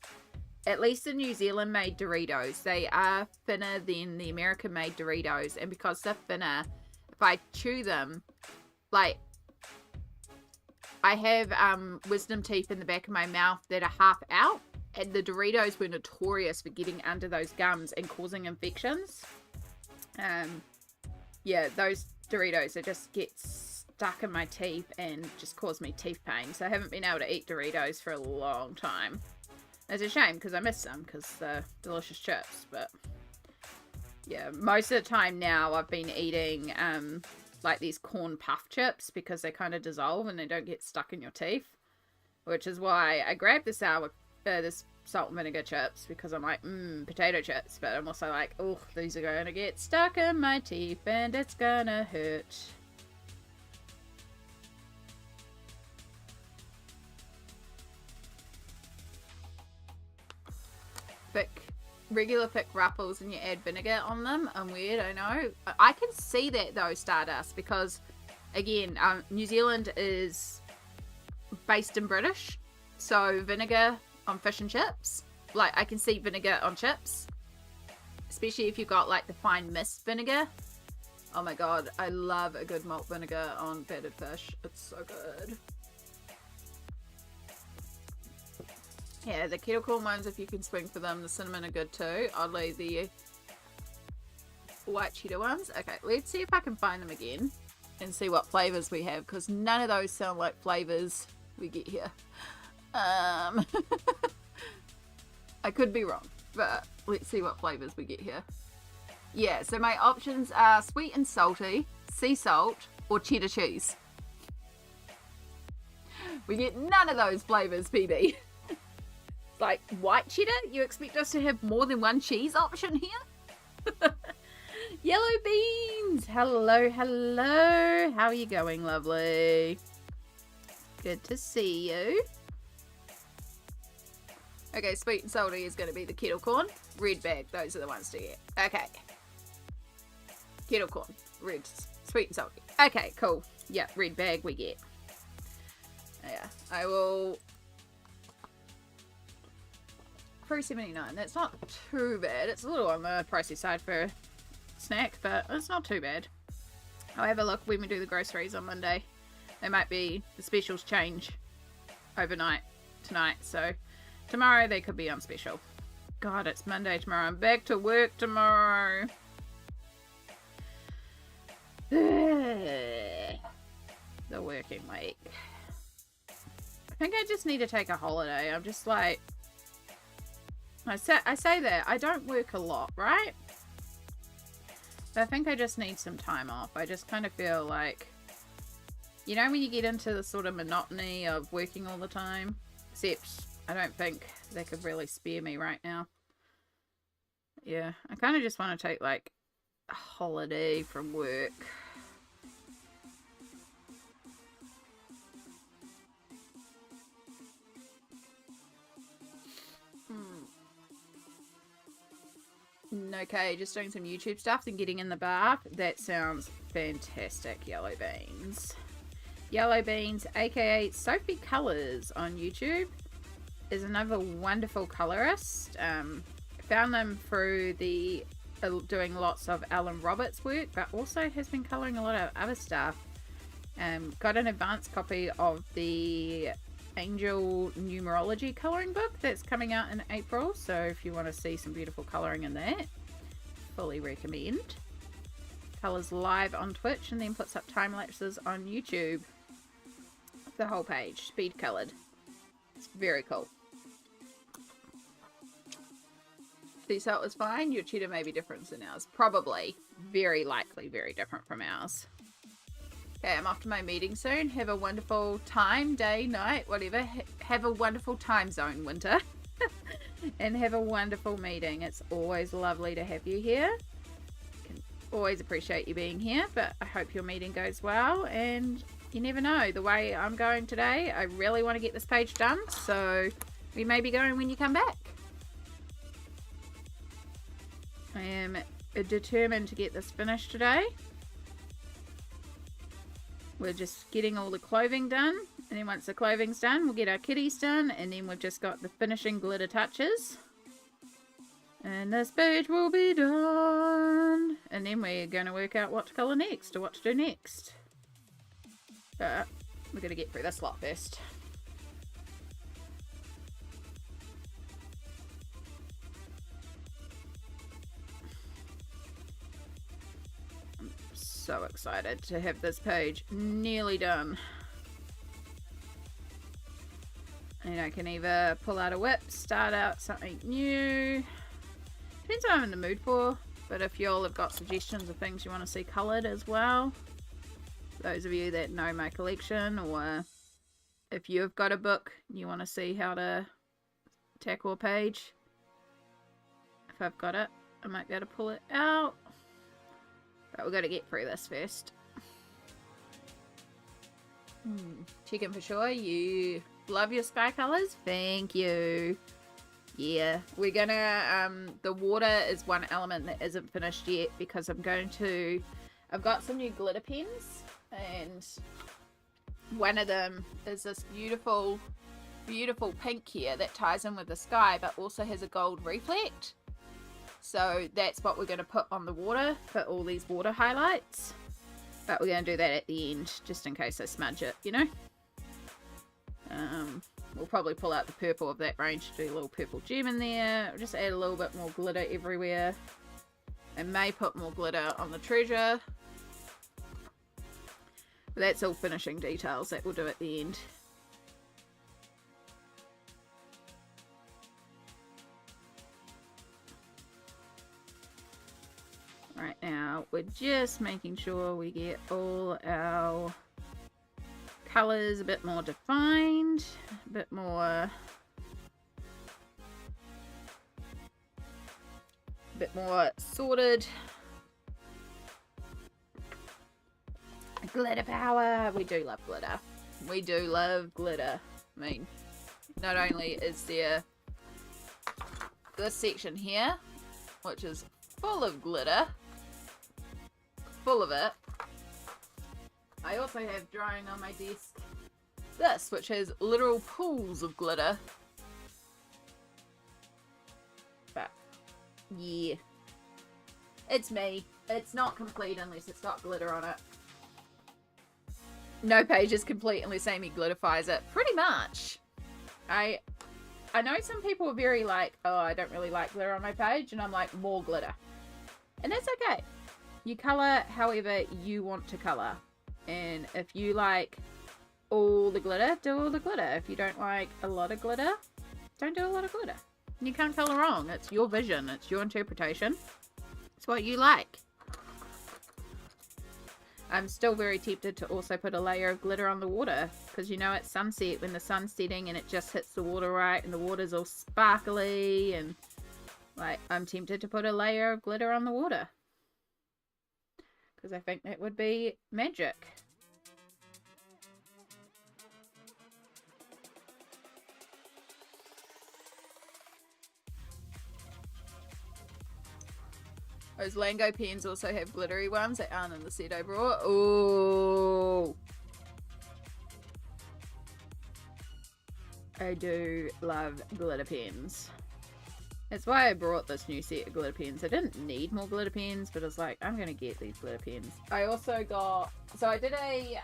at least the New Zealand made Doritos, they are thinner than the American made Doritos, and because they're thinner, if I chew them, like I have wisdom teeth in the back of my mouth that are half out, and the Doritos were notorious for getting under those gums and causing infections. Yeah, those Doritos, they just get stuck in my teeth and just cause me teeth pain. So I haven't been able to eat Doritos for a long time. It's a shame because I miss them because they're delicious chips. But yeah, most of the time now I've been eating like these corn puff chips because they kind of dissolve and they don't get stuck in your teeth. Which is why I grabbed this salt and vinegar chips because I'm like, potato chips. But I'm also like, oh, these are going to get stuck in my teeth and it's gonna hurt. Regular thick ruffles and you add vinegar on them. I'm weird, I know. I can see that though, Stardust, because again, New Zealand is based in British, so vinegar on fish and chips, like I can see vinegar on chips, especially if you've got like the fine mist vinegar. Oh my god, I love a good malt vinegar on battered fish. It's so good. Yeah, the kettle corn ones, if you can swing for them, the cinnamon are good too. Oddly, the white cheddar ones. Okay, let's see if I can find them again and see what flavors we have, because none of those sound like flavors we get here. I could be wrong, but let's see what flavors we get here. Yeah, so my options are sweet and salty, sea salt, or cheddar cheese. We get none of those flavors, PB. Like white cheddar? You expect us to have more than one cheese option here? Yellow beans! Hello, hello. How are you going, lovely? Good to see you. Okay, sweet and salty is going to be the kettle corn. Red bag, those are the ones to get. Okay. Kettle corn, red, sweet and salty. Okay, cool. Yeah, red bag we get. Yeah, I will... $3.79. That's not too bad. It's a little on the pricey side for snack, but it's not too bad. I'll have a look when we do the groceries on Monday. They might be, the specials change overnight tonight, so tomorrow they could be on special. God, it's Monday tomorrow. I'm back to work tomorrow. The working week. I think I just need to take a holiday. I'm just like, I say that I don't work a lot, right? But I think I just need some time off. I just kind of feel like, you know, when you get into the sort of monotony of working all the time, except I don't think they could really spare me right now. Yeah, I kind of just want to take like a holiday from work. Okay, just doing some YouTube stuff and getting in the bath. That sounds fantastic. Yellow Beans. Yellow Beans, aka Sophie Colours on YouTube, is another wonderful colorist. Found them through the doing lots of Alan Roberts work, but also has been coloring a lot of other stuff. Got an advanced copy of the Angel Numerology coloring book that's coming out in April, so if you want to see some beautiful coloring in that, fully recommend. Colors live on Twitch and then puts up time lapses on YouTube. The whole page, speed colored. It's very cool. So that was fine. Your cheddar may be different than ours. Probably. Very likely very different from ours. Okay, I'm off to my meeting soon. Have a wonderful time, day, night, whatever. Have a wonderful time zone, Winter. And have a wonderful meeting. It's always lovely to have you here. Can always appreciate you being here, but I hope your meeting goes well. And you never know, the way I'm going today, I really want to get this page done. So we may be going when you come back. I am determined to get this finished today. We're just getting all the clothing done, and then once the clothing's done, we'll get our kitties done, and then we've just got the finishing glitter touches. And this page will be done. And then we're going to work out what to colour next, or what to do next. But we're going to get through this lot first. So excited to have this page nearly done. And I can either pull out a whip, start out something new. Depends what I'm in the mood for. But if y'all have got suggestions of things you want to see coloured as well, those of you that know my collection, or if you've got a book you want to see how to tackle a page, if I've got it, I might be able to pull it out. But we've got to get through this first. Chicken for sure. You love your sky colours? Thank you. Yeah, we're gonna, the water is one element that isn't finished yet because I've got some new glitter pens, and one of them is this beautiful, beautiful pink here that ties in with the sky but also has a gold reflect. So that's what we're going to put on the water for all these water highlights. But we're going to do that at the end, just in case I smudge it, you know. We'll probably pull out the purple of that range to do a little purple gem in there. Just add a little bit more glitter everywhere. I may put more glitter on the treasure. But that's all finishing details that we'll do at the end. Right now, we're just making sure we get all our colours a bit more defined, a bit more sorted. Glitter power! We do love glitter. We do love glitter. I mean, not only is there this section here, which is full of glitter, full of it. I also have drying on my desk this, which has literal pools of glitter. But yeah, It's me. It's not complete unless it's got glitter on it. No page is complete unless Amy glitterifies it. Pretty much. I know some people are very like, oh, I don't really like glitter on my page, and I'm like, more glitter. And that's okay. You colour however you want to colour. And if you like all the glitter, do all the glitter. If you don't like a lot of glitter, don't do a lot of glitter. You can't colour wrong. It's your vision. It's your interpretation. It's what you like. I'm still very tempted to also put a layer of glitter on the water, because you know at sunset when the sun's setting and it just hits the water right and the water's all sparkly, and like I'm tempted to put a layer of glitter on the water because I think that would be magic. Those Lango pens also have glittery ones that aren't in the set I brought. Oh, I do love glitter pens. That's why I brought this new set of glitter pens. I didn't need more glitter pens, but I was like, I'm going to get these glitter pens. I also got, so I did a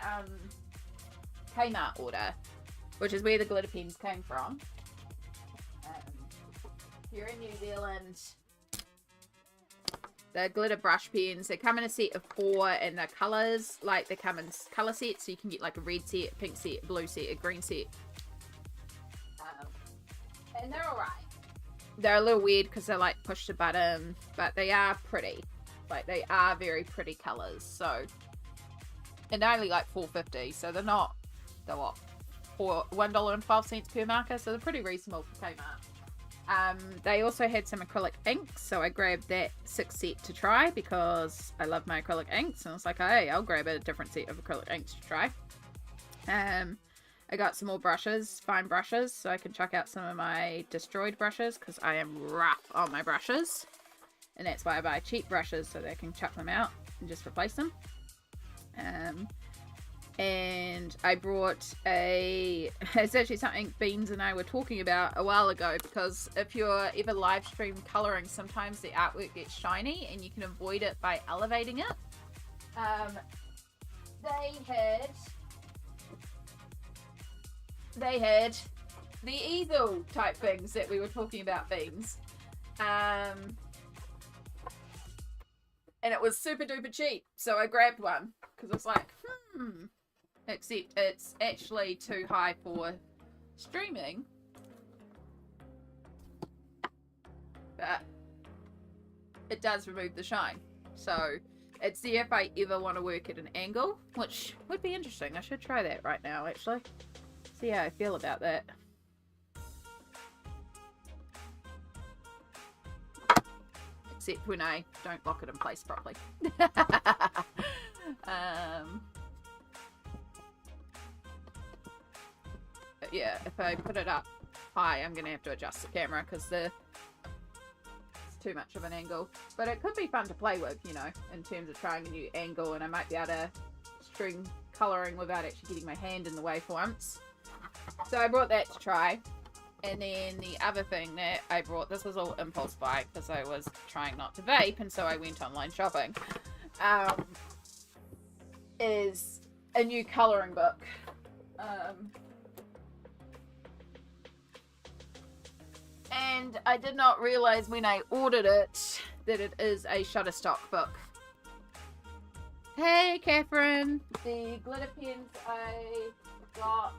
Kmart order, which is where the glitter pens came from. Here in New Zealand, the glitter brush pens, they come in a set of 4, and the colours, like they come in colour sets, so you can get like a red set, a pink set, a blue set, a green set. And they're alright. They're a little weird because they're like push to button, but they are pretty. Like they are very pretty colours. So, and they're only like $4.50, so they're not, they're what, $1.12 per marker, so they're pretty reasonable for Kmart. They also had some acrylic inks, so I grabbed that 6 set to try because I love my acrylic inks, and I was like, hey, I'll grab a different set of acrylic inks to try. I got some more brushes, fine brushes, so I can chuck out some of my destroyed brushes because I am rough on my brushes, and that's why I buy cheap brushes so that I can chuck them out and just replace them. And I brought it's actually something Beans and I were talking about a while ago, because if you're ever live stream colouring, sometimes the artwork gets shiny and you can avoid it by elevating it. They had the easel type things that we were talking about, Beans. And it was super duper cheap, so I grabbed one because I was like, except it's actually too high for streaming, but it does remove the shine, so it's there if I ever want to work at an angle, which would be interesting. I should try that right now, actually, see how I feel about that. Except when I don't lock it in place properly. Yeah, if I put it up high, I'm going to have to adjust the camera because it's too much of an angle. But it could be fun to play with, you know, in terms of trying a new angle, and I might be able to string colouring without actually getting my hand in the way for once. So I brought that to try. And then the other thing that I brought, this was all impulse buy because I was trying not to vape, and so I went online shopping, is a new colouring book. And I did not realise when I ordered it that it is a Shutterstock book. Hey, Catherine! The glitter pens I got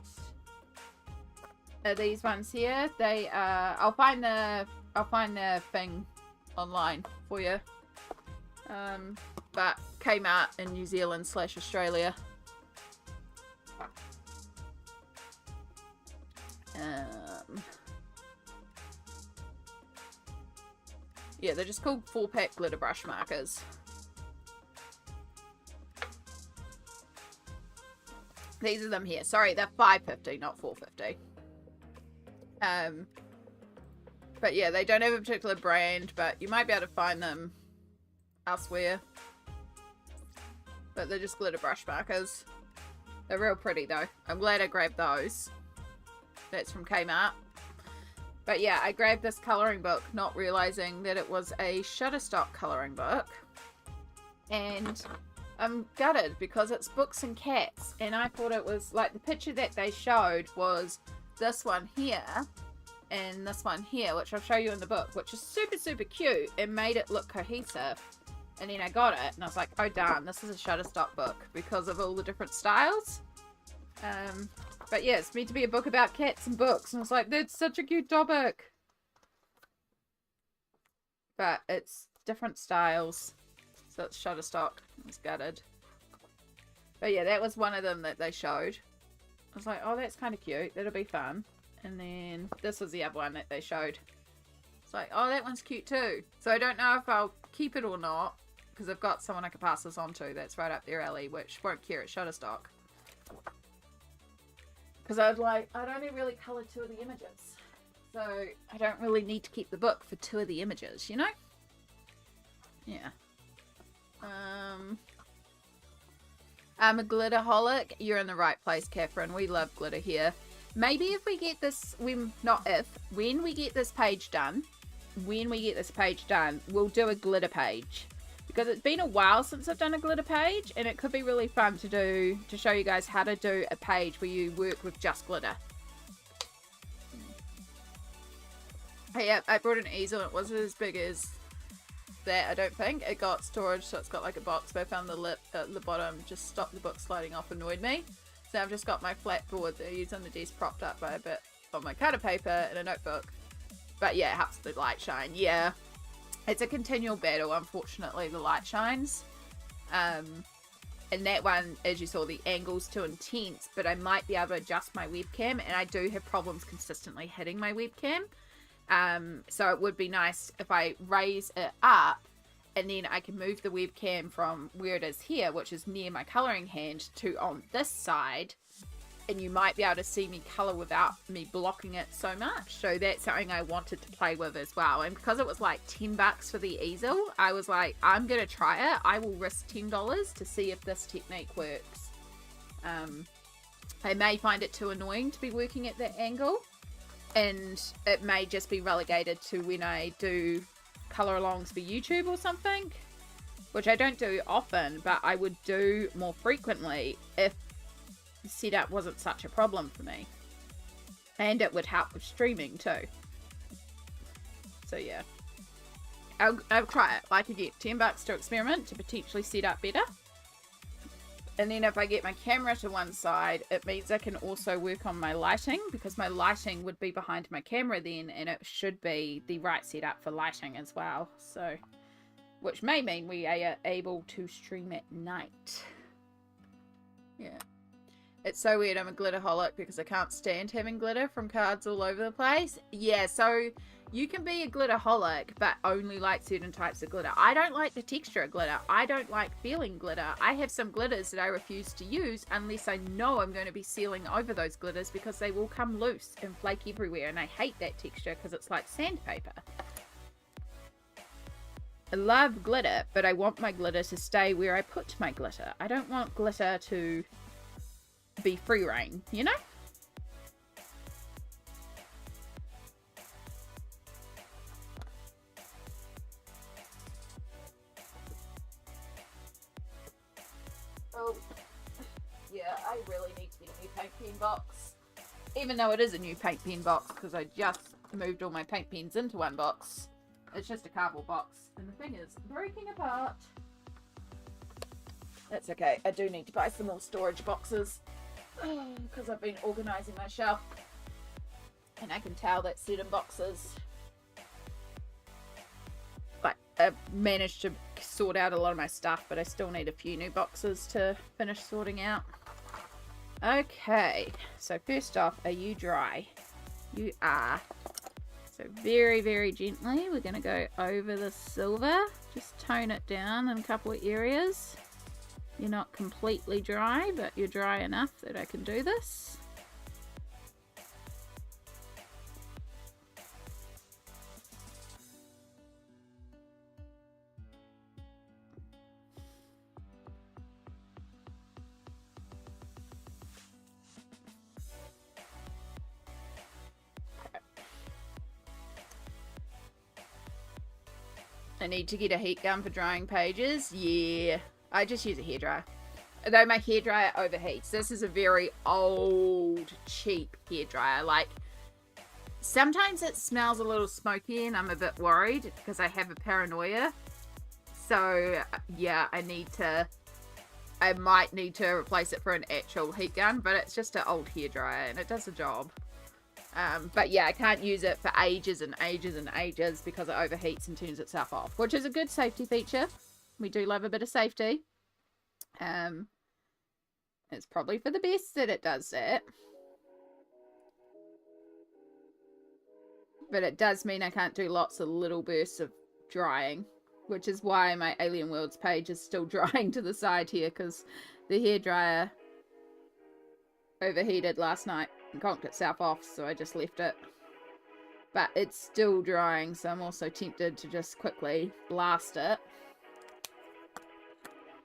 are these ones here. They I'll find the thing online for you. But Kmart in New Zealand / Australia. Yeah, they're just called 4-pack glitter brush markers. These are them here. Sorry, they're $5.50, not $4.50. But yeah, they don't have a particular brand, but you might be able to find them elsewhere. But they're just glitter brush markers. They're real pretty though. I'm glad I grabbed those. That's from Kmart. But yeah, I grabbed this colouring book not realising that it was a Shutterstock colouring book. And I'm gutted because it's books and cats. And I thought it was, like, the picture that they showed was this one here and this one here, which I'll show you in the book, which is super, super cute and made it look cohesive. And then I got it and I was like, oh darn, this is a Shutterstock book because of all the different styles. But yeah, it's meant to be a book about cats and books. And I was like, that's such a cute topic. But it's different styles. So it's Shutterstock. It's gutted. But yeah, that was one of them that they showed. I was like, oh, that's kind of cute. That'll be fun. And then this was the other one that they showed. It's like, oh, that one's cute too. So I don't know if I'll keep it or not. Because I've got someone I can pass this on to that's right up their alley, which won't care at Shutterstock. Because I'd only really colour 2 of the images. So I don't really need to keep the book for 2 of the images, you know? Yeah. I'm a glitterholic. You're in the right place, Catherine. We love glitter here. Maybe if we get this, when we get this page done, we'll do a glitter page. Because it's been a while since I've done a glitter page, and it could be really fun to show you guys how to do a page where you work with just glitter. Hey, yeah, I brought an easel. It wasn't as big as that, I don't think. It got storage, so it's got like a box, but I found the lip at the bottom just stopped the book sliding off, annoyed me. So I've just got my flat board that I use on the desk propped up by a bit of my cutter paper and a notebook. But yeah, it helps the light shine. Yeah. It's a continual battle, unfortunately, the light shines. And that one, as you saw, the angle's too intense, but I might be able to adjust my webcam, and I do have problems consistently hitting my webcam. So it would be nice if I raise it up, and then I can move the webcam from where it is here, which is near my colouring hand, to on this side. And you might be able to see me colour without me blocking it so much. So that's something I wanted to play with as well. And because it was like $10 for the easel, I was like, I'm going to try it. I will risk $10 to see if this technique works. I may find it too annoying to be working at that angle. And it may just be relegated to when I do colour alongs for YouTube or something. Which I don't do often, but I would do more frequently if setup wasn't such a problem for me, and it would help with streaming too. So yeah, I'll try it. Like again, $10 to experiment to potentially set up better, and then if I get my camera to one side, it means I can also work on my lighting, because my lighting would be behind my camera then, and it should be the right setup for lighting as well. So, which may mean we are able to stream at night. Yeah. It's so weird, I'm a glitterholic because I can't stand having glitter from cards all over the place. Yeah, so you can be a glitterholic but only like certain types of glitter. I don't like the texture of glitter. I don't like feeling glitter. I have some glitters that I refuse to use unless I know I'm going to be sealing over those glitters, because they will come loose and flake everywhere, and I hate that texture because it's like sandpaper. I love glitter, but I want my glitter to stay where I put my glitter. I don't want glitter to be free reign, you know? Oh, yeah, I really need to get a new paint pen box. Even though it is a new paint pen box, because I just moved all my paint pens into one box. It's just a cardboard box, and the thing is breaking apart. That's okay, I do need to buy some more storage boxes, because I've been organising my shelf, and I can tell that certain boxes, like, I've managed to sort out a lot of my stuff, but I still need a few new boxes to finish sorting out. Okay, so first off, are you dry? You are. So very, very gently, we're going to go over the silver, just tone it down in a couple of areas. You're not completely dry, but you're dry enough that I can do this. I need to get a heat gun for drying pages. Yeah, I just use a hairdryer. Though my hairdryer overheats. This is a very old, cheap hairdryer. Like, sometimes it smells a little smoky and I'm a bit worried because I have a paranoia. So, yeah, I might need to replace it for an actual heat gun, but it's just an old hairdryer and it does the job. But yeah, I can't use it for ages and ages and ages because it overheats and turns itself off, which is a good safety feature. We do love a bit of safety. It's probably for the best that it does that. But it does mean I can't do lots of little bursts of drying, which is why my Alien Worlds page is still drying to the side here, because the hairdryer overheated last night and conked itself off, so I just left it. But it's still drying, so I'm also tempted to just quickly blast it.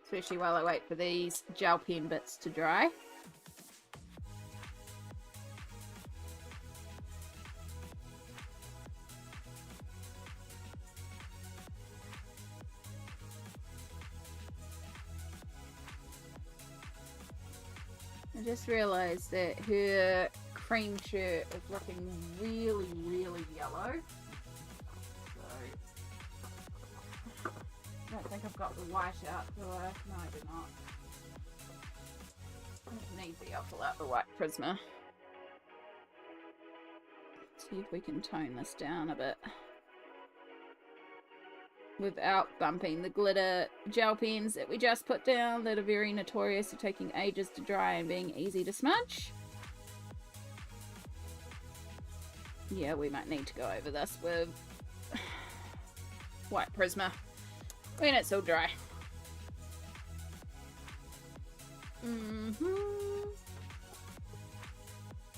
Especially while I wait for these gel pen bits to dry. I just realised that her cream shirt is looking really, really yellow. So, I don't think I've got the white out, do I? No, I do not. If need be, I'll pull out the white Prisma. See if we can tone this down a bit without bumping the glitter gel pens that we just put down that are very notorious for taking ages to dry and being easy to smudge. Yeah, we might need to go over this with white Prisma when it's all dry.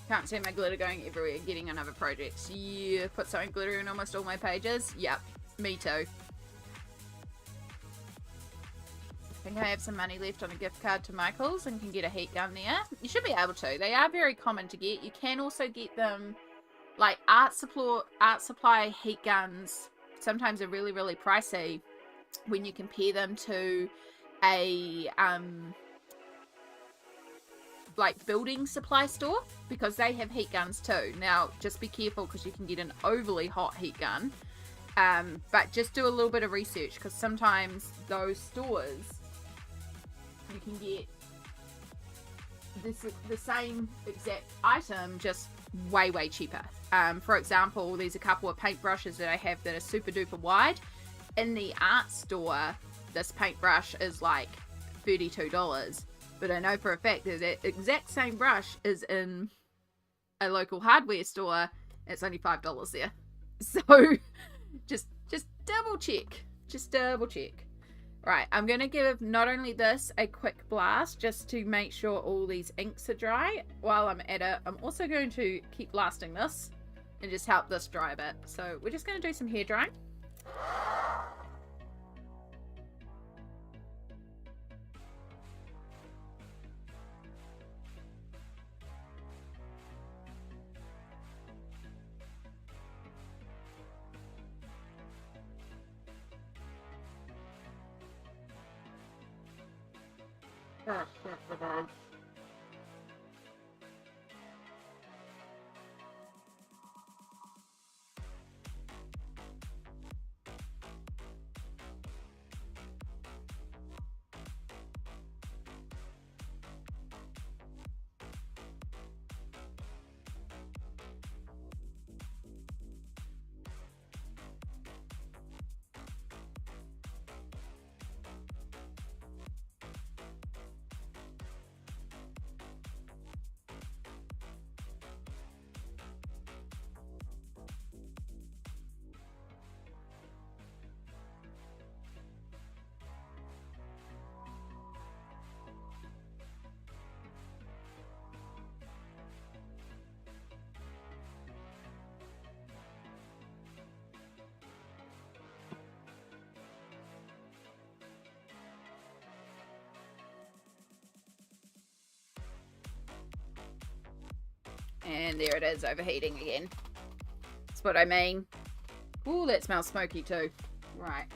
Can't see my glitter going everywhere, getting another project. Yeah, put something glitter in almost all my pages. Yep, me too. I think I have some money left on a gift card to Michael's and can get a heat gun there. You should be able to. They are very common to get. You can also get them, like art supply heat guns. Sometimes are really, really pricey when you compare them to a like building supply store, because they have heat guns too. Now, just be careful because you can get an overly hot heat gun. But just do a little bit of research, because sometimes those stores you can get the same exact item just way, way cheaper. For example, there's a couple of paintbrushes that I have that are super duper wide. In the art store, this paintbrush is like $32. But I know for a fact that the exact same brush is in a local hardware store. It's only $5 there. So just double check. Just double check. Right, I'm going to give not only this a quick blast just to make sure all these inks are dry. While I'm at it, I'm also going to keep blasting this and just help this dry a bit. So we're just going to do some hair drying. Oh, shit, it is. And there it is, overheating again. That's what I mean. Ooh, that smells smoky too. Right.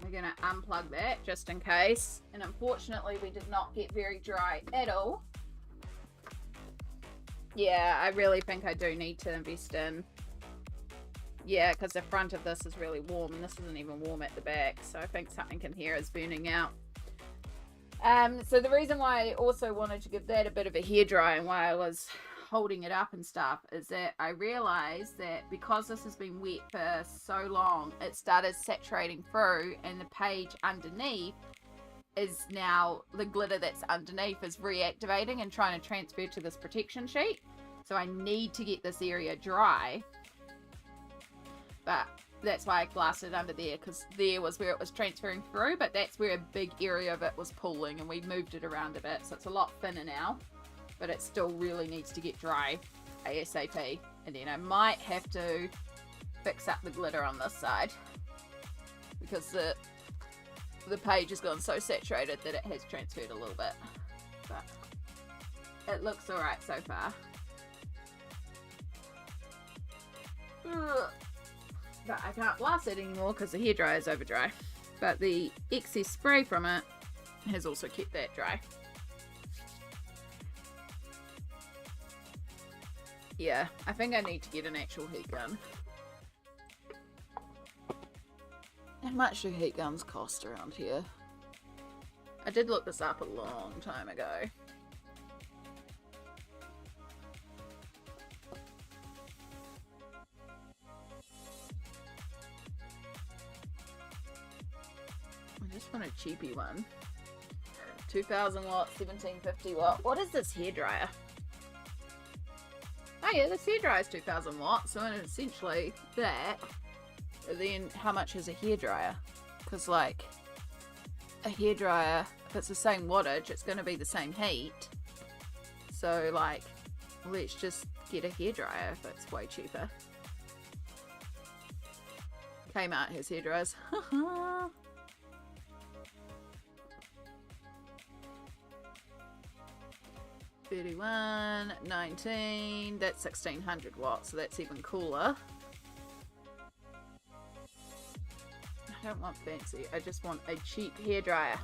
We're going to unplug that just in case. And unfortunately, we did not get very dry at all. Yeah, I really think I do need to invest in... Yeah, because the front of this is really warm, and this isn't even warm at the back. So I think something in here is burning out. So the reason why I also wanted to give that a bit of a hairdry and why I was holding it up and stuff is that I realized that because this has been wet for so long, it started saturating through, and the page underneath is now, the glitter that's underneath is reactivating and trying to transfer to this protection sheet. So I need to get this area dry, but that's why I glassed it under there, because there was where it was transferring through, but that's where a big area of it was pooling, and we moved it around a bit, so it's a lot thinner now, but it still really needs to get dry ASAP. And then I might have to fix up the glitter on this side, because the page has gone so saturated that it has transferred a little bit, but it looks alright so far. Ugh. But I can't blast it anymore because the hairdryer is over dry. But the excess spray from it has also kept that dry. Yeah, I think I need to get an actual heat gun. How much do heat guns cost around here? I did look this up a long time ago. I just want a cheapy one. 2000 watt, 1750 watt. What is this hairdryer? Oh yeah, this hairdryer is 2000 watts, so essentially that. Then how much is a hairdryer? Because like a hairdryer, if it's the same wattage, it's going to be the same heat. So like, let's just get a hairdryer if it's way cheaper. Kmart has hairdryers. 31, 19, that's 1600 watts, so that's even cooler. I don't want fancy, I just want a cheap hairdryer.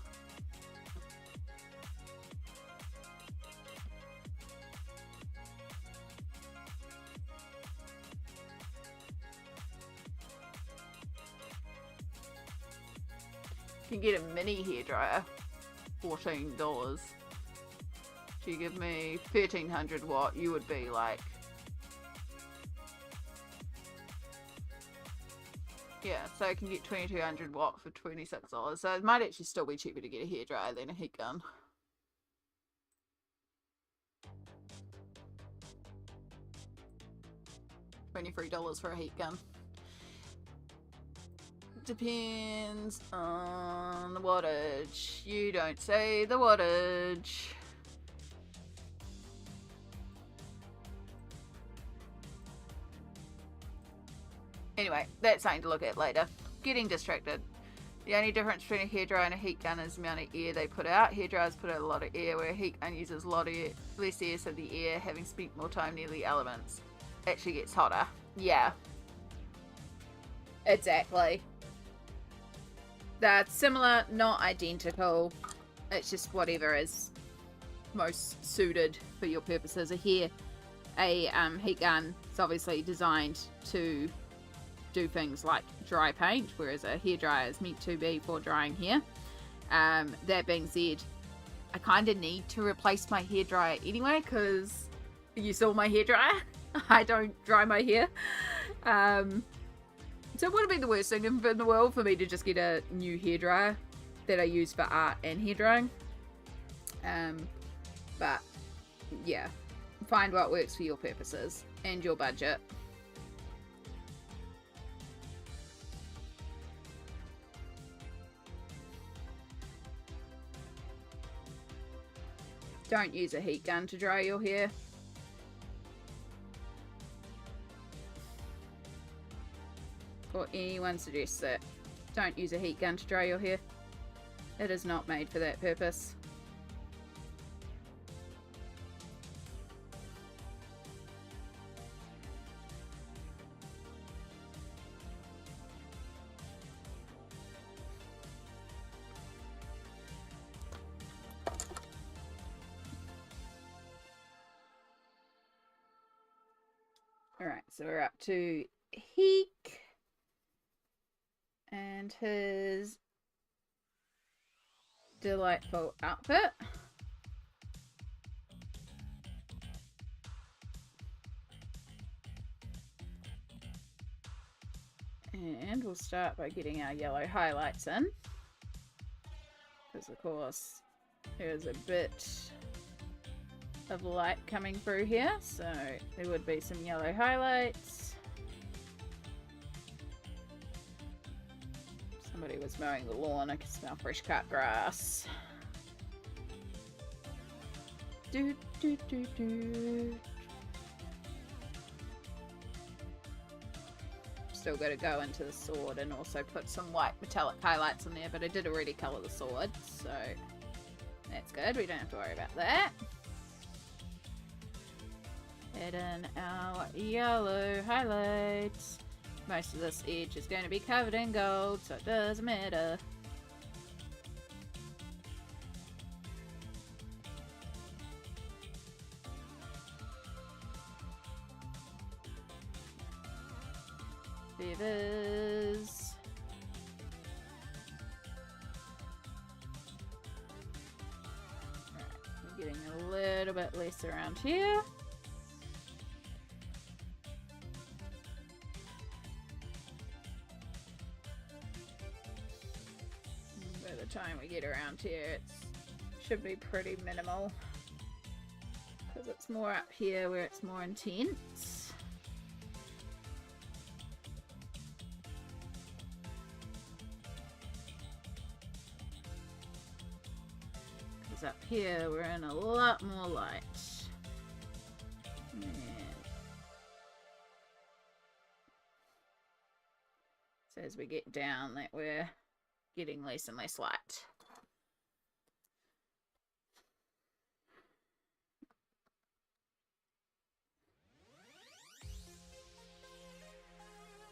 You can get a mini hairdryer, $14. If you give me 1300 watt, you would be like, yeah, so I can get 2200 watt for $26. So it might actually still be cheaper to get a hairdryer than a heat gun. $23 for a heat gun. Depends on the wattage. You don't say the wattage. Anyway, that's something to look at later. Getting distracted. The only difference between a hairdryer and a heat gun is the amount of air they put out. Hairdryers put out a lot of air, where a heat gun uses a lot of air, less air, so the air, having spent more time near the elements, actually gets hotter. Yeah. Exactly. They're similar, not identical. It's just whatever is most suited for your purposes. A heat gun is obviously designed to do things like dry paint, whereas a hairdryer is meant to be for drying hair. That being said, I kind of need to replace my hairdryer anyway, because you saw my hairdryer. I don't dry my hair. So it wouldn't be the worst thing in the world for me to just get a new hairdryer that I use for art and hairdrying. But yeah, find what works for your purposes and your budget. Don't use a heat gun to dry your hair. Or anyone suggests that. Don't use a heat gun to dry your hair. It is not made for that purpose. Alright, so we're up to Heek and his delightful outfit. And we'll start by getting our yellow highlights in. Because of course, there's a bit of light coming through here, so there would be some yellow highlights. Somebody was mowing the lawn, I can smell fresh cut grass. Do do do do. Still got to go into the sword and also put some white metallic highlights in there, but I did already colour the sword, so that's good. We don't have to worry about that. Add in our yellow highlights. Most of this edge is going to be covered in gold, so it doesn't matter. Feathers. Alright, we're getting a little bit less around here. By the time we get around here, it should be pretty minimal. Because it's more up here where it's more intense. Up here we're in a lot more light. And so as we get down that we're getting less and less light.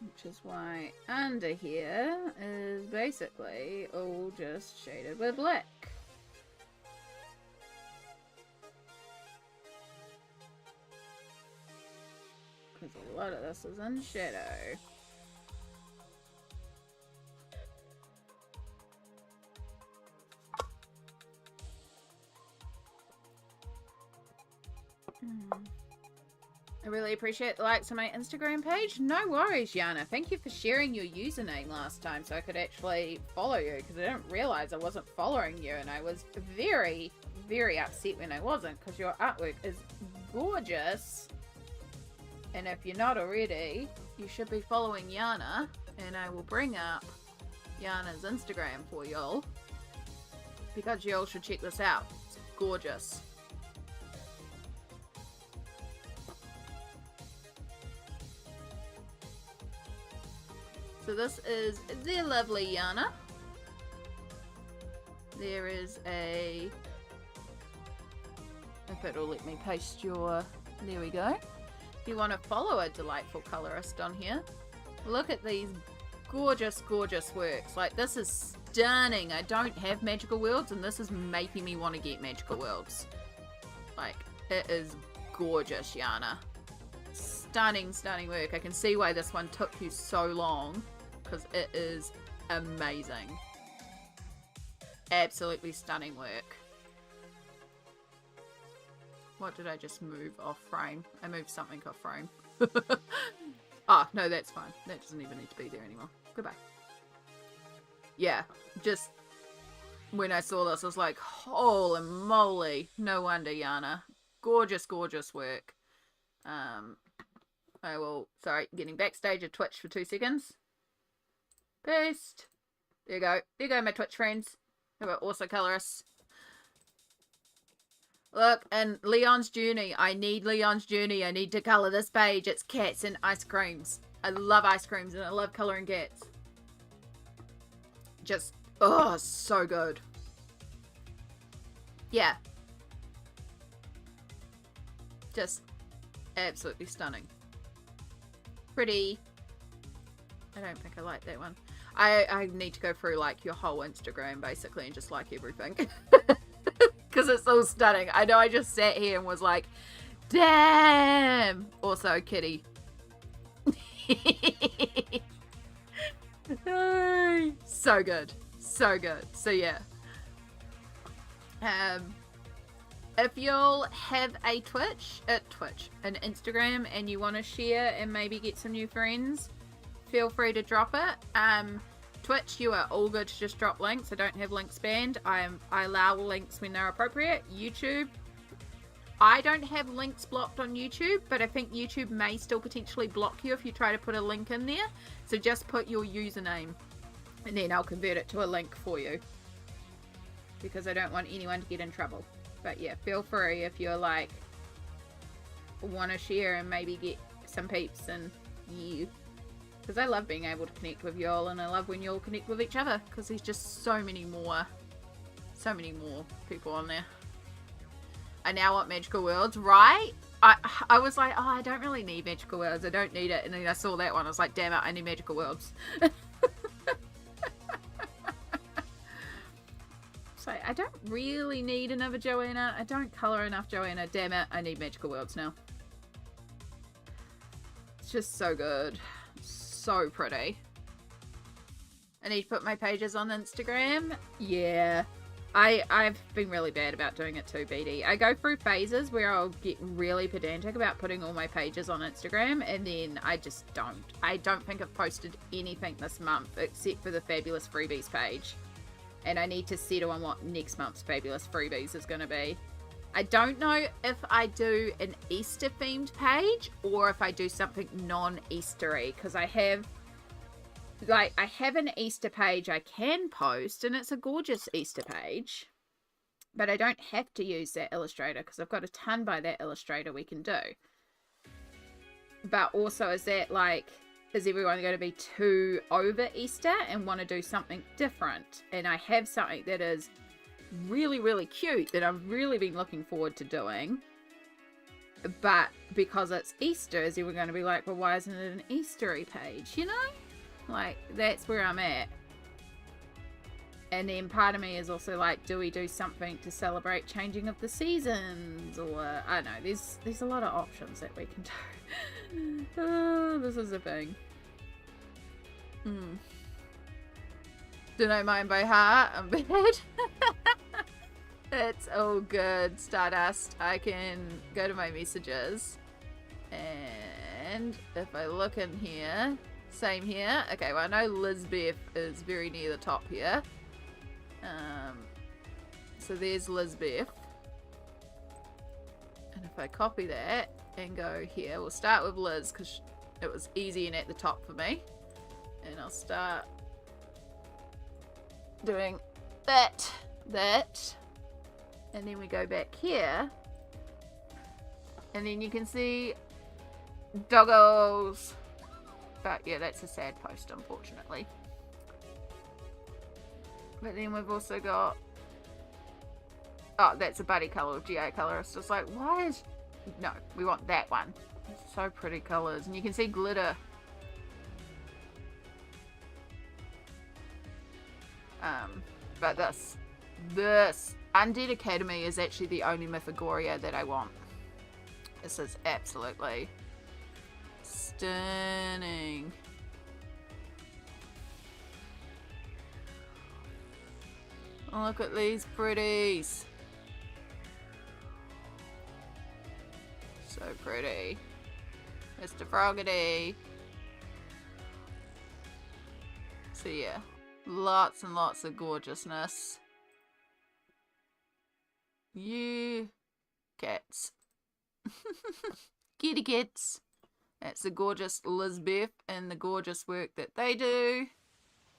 Which is why under here is basically all just shaded with black. Because a lot of this is in shadow. I really appreciate the likes on my Instagram page. No worries, Yana. Thank you for sharing your username last time so I could actually follow you, because I didn't realize I wasn't following you, and I was very, very upset when I wasn't, because your artwork is gorgeous. And if you're not already, you should be following Yana, and I will bring up Yana's Instagram for y'all, because y'all should check this out. It's gorgeous. So this is the lovely Yana. There is a... if it'll let me paste your... there we go. If you want to follow a delightful colorist on here, look at these gorgeous, gorgeous works. Like, this is stunning. I don't have magical worlds, and this is making me want to get magical worlds. Like, it is gorgeous, Yana. Stunning, stunning work. I can see why this one took you so long, because it is amazing. Absolutely stunning work. What did I just move off frame? I moved something off frame. Oh, no, that's fine. That doesn't even need to be there anymore. Goodbye. Yeah, just when I saw this, I was like, holy moly. No wonder, Yana. Gorgeous, gorgeous work. I will, sorry, getting backstage at Twitch for 2 seconds. Paste. There you go. There you go, my Twitch friends. Who are also colorists. Look, and Leon's Journey. I need Leon's Journey. I need to colour this page. It's cats and ice creams. I love ice creams and I love colouring cats. Just, oh, so good. Yeah. Just absolutely stunning. Pretty. I don't think I like that one. I need to go through like your whole Instagram basically and just like everything. Because it's so stunning. I know I just sat here and was like, damn. Also, Kitty. So good. So good. So yeah. If you'll have a an Instagram, and you want to share and maybe get some new friends, feel free to drop it. Twitch, you are all good to just drop links. I don't have links banned. I allow links when they're appropriate. YouTube, I don't have links blocked on YouTube, but I think YouTube may still potentially block you if you try to put a link in there. So just put your username, and then I'll convert it to a link for you, because I don't want anyone to get in trouble. But yeah, feel free if you're like, want to share and maybe get some peeps and you. Because I love being able to connect with y'all, and I love when y'all connect with each other, because there's just so many more people on there. I now want magical worlds, right? I was like, oh, I don't really need magical worlds. I don't need it. And then I saw that one. I was like, damn it, I need magical worlds. So I don't really need another Joanna. I don't colour enough Joanna. Damn it, I need magical worlds now. It's just so good. So pretty. I need to put my pages on Instagram. Yeah. I've been really bad about doing it too, BD. I go through phases where I'll get really pedantic about putting all my pages on Instagram, and then I just don't. I don't think I've posted anything this month except for the Fabulous Freebies page. And I need to settle on what next month's Fabulous Freebies is going to be. I don't know if I do an Easter themed page or if I do something non-Eastery, because I have an Easter page I can post, and it's a gorgeous Easter page, but I don't have to use that illustrator because I've got a ton by that illustrator we can do. But also, is everyone going to be too over Easter and want to do something different? And I have something that is really, really cute that I've really been looking forward to doing, but because it's Easter, is everyone going to be like, well, why isn't it an Eastery page, you know? Like, that's where I'm at. And then part of me is also like, do we do something to celebrate changing of the seasons? Or, I don't know, there's a lot of options that we can do. Oh, this is a thing. Do not mind by heart, I'm bad. It's all good, Stardust. I can go to my messages, and if I look in here, same here. Okay, well, I know Lizbeth is very near the top here. So there's Lizbeth. And if I copy that and go here, we'll start with Liz because it was easy and at the top for me. And I'll start doing that. And then we go back here. And then you can see doggos. But yeah, that's a sad post, unfortunately. But then we've also got... Oh, that's a buddy colour of GA Colorist. It's like, why is... No, we want that one. It's so pretty colours. And you can see glitter. But this Undead Academy is actually the only Mythagoria that I want. This is absolutely stunning. Look at these pretties. So pretty. Mr. Froggity. So yeah, lots and lots of gorgeousness. You cats. Kitty cats. That's the gorgeous Lizbeth and the gorgeous work that they do.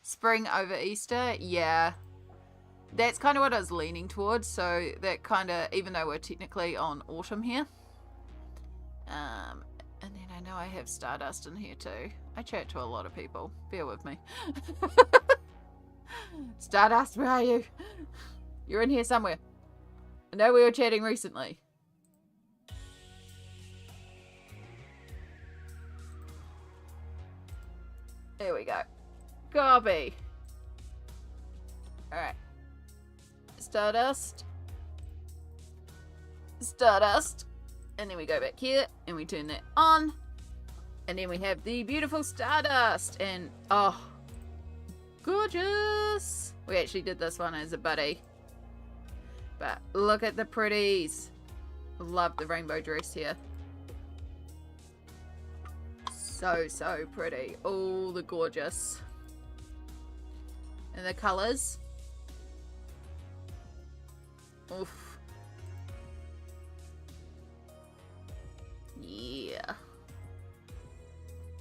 Spring over Easter, yeah. That's kind of what I was leaning towards, so that kind of, even though we're technically on autumn here. And then I know I have Stardust in here too. I chat to a lot of people. Bear with me. Stardust, where are you? You're in here somewhere. I know we were chatting recently. There we go. Copy. Alright. Stardust. Stardust. And then we go back here and we turn that on. And then we have the beautiful Stardust. And, oh, gorgeous. We actually did this one as a buddy. But look at the pretties. Love the rainbow dress here. So, so pretty. Oh, the gorgeous. And the colours. Oof. Yeah.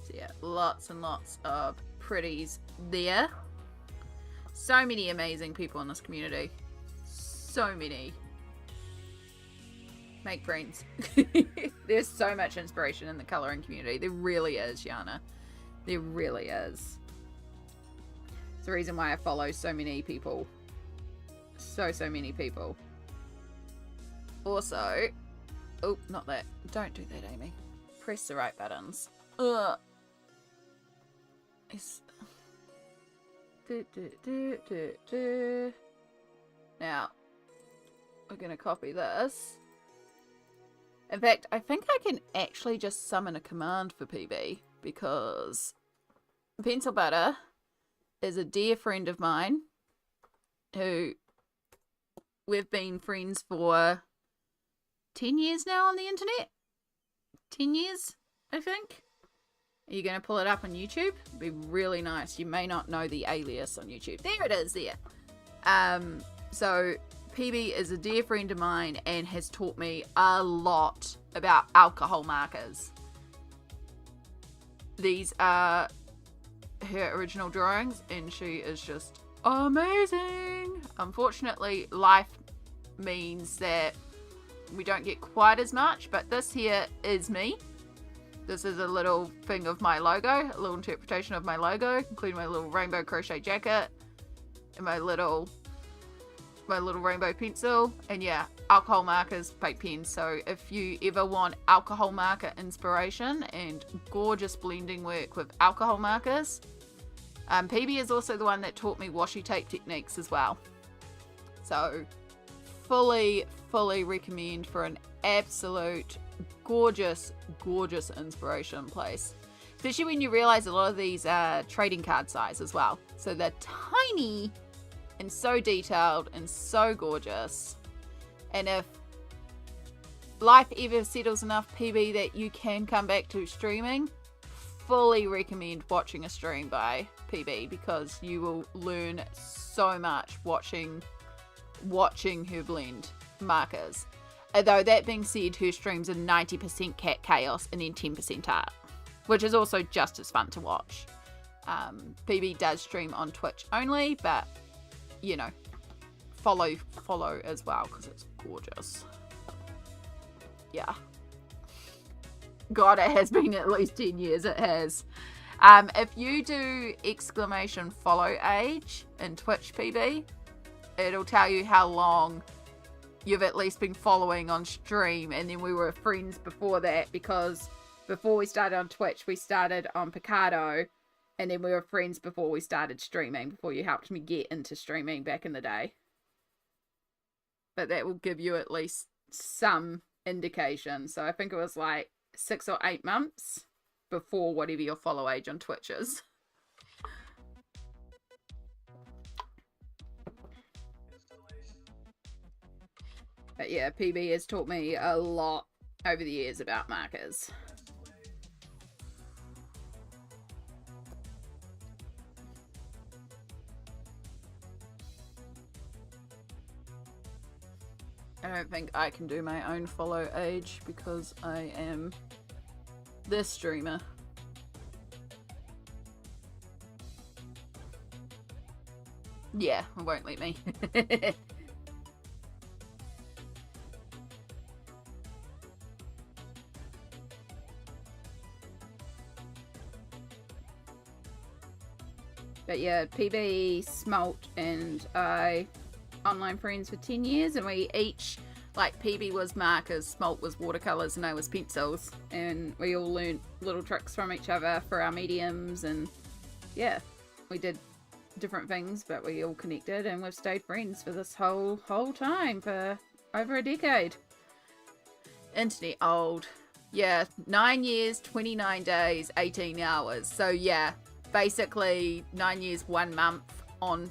So yeah, lots and lots of pretties there. So many amazing people in this community. So many. Make friends. There's so much inspiration in the colouring community. There really is, Yana. There really is. It's the reason why I follow so many people. So many people. Also, oh, not that. Don't do that, Amy. Press the right buttons. Ugh. It's... Now, we're going to copy this. In fact, I think I can actually just summon a command for PB, because Pencil Butter is a dear friend of mine who we've been friends for 10 years now on the internet. 10 years, I think. Are you going to pull it up on YouTube? It'd be really nice. You may not know the alias on YouTube. There it is, there. So PB is a dear friend of mine and has taught me a lot about alcohol markers. These are her original drawings and she is just amazing. Unfortunately, life means that we don't get quite as much, but this here is me. This is a little thing of my logo, a little interpretation of my logo, including my little rainbow crochet jacket and my little rainbow pencil. And yeah, alcohol markers, paint pens. So if you ever want alcohol marker inspiration and gorgeous blending work with alcohol markers, PB is also the one that taught me washi tape techniques as well. So fully recommend for an absolute gorgeous inspiration place, especially when you realize a lot of these are trading card size as well, so they're tiny and so detailed and so gorgeous. And if life ever settles enough, PB, that you can come back to streaming, fully recommend watching a stream by PB, because you will learn so much watching her blend markers. Although that being said, her streams are 90% cat chaos and then 10% art, which is also just as fun to watch. PB does stream on Twitch only, but you know, follow as well, because it's gorgeous. Yeah. God, it has been at least 10 years. It has. If you do exclamation follow age in Twitch, PB, it'll tell you how long you've at least been following on stream. And then we were friends before that, because before we started on Twitch, we started on Picado, and then we were friends before we started streaming, before you helped me get into streaming back in the day. But that will give you at least some indication. So I think it was like 6 or 8 months before whatever your follow age on Twitch is. But yeah, PB has taught me a lot over the years about markers. I don't think I can do my own follow age because I am the streamer. Yeah, it won't let me. But yeah, PB, Smalt, and I online friends for 10 years, and we each, like, PB was markers, Smalt was watercolors, and I was pencils, and we all learned little tricks from each other for our mediums, and yeah, we did different things, but we all connected, and we've stayed friends for this whole time, for over a decade. Internet old. Yeah, 9 years, 29 days, 18 hours. So yeah, basically 9 years, 1 month on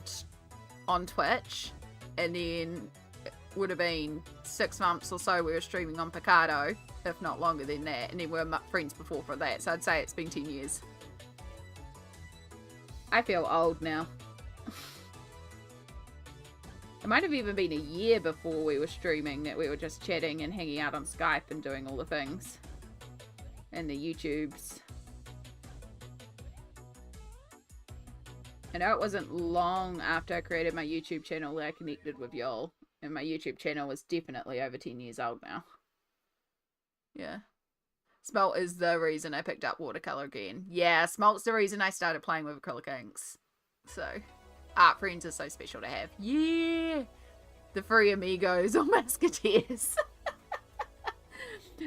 Twitch, and then it would have been 6 months or so we were streaming on Picardo, if not longer than that, and then we were friends before for that. So I'd say it's been 10 years. I feel old now. It might have even been a year before we were streaming that we were just chatting and hanging out on Skype and doing all the things. And the YouTubes. I know it wasn't long after I created my YouTube channel that I connected with y'all. And my YouTube channel was definitely over 10 years old now. Yeah. Smalt is the reason I picked up watercolor again. Yeah, Smalt's the reason I started playing with acrylic inks. So, art friends are so special to have. Yeah! The free amigos or musketeers.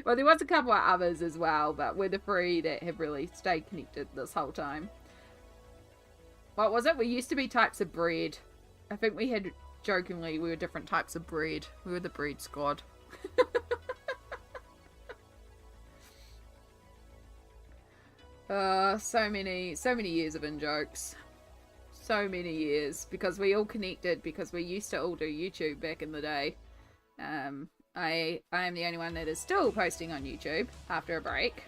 Well, there was a couple of others as well, but we're the three that have really stayed connected this whole time. What was it? We used to be types of bread. I think we had, jokingly, we were different types of bread. We were the bread squad. So many years of in-jokes. So many years. Because we all connected, because we used to all do YouTube back in the day. I am the only one that is still posting on YouTube after a break.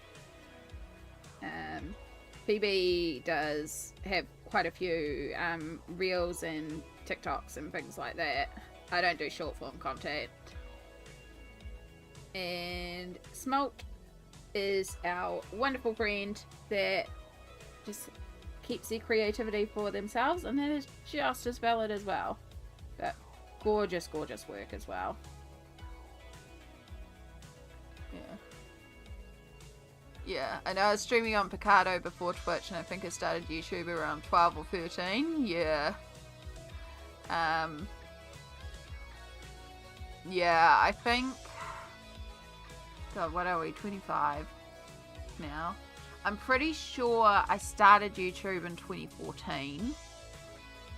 PB does have quite a few reels and TikToks and things like that. I don't do short form content. And Smalt is our wonderful friend that just keeps their creativity for themselves, and that is just as valid as well. But gorgeous, gorgeous work as well. Yeah, I know I was streaming on Picardo before Twitch, and I think I started YouTube around 12 or 13. Yeah. Yeah, I think... God, what are we? 25 now. I'm pretty sure I started YouTube in 2014.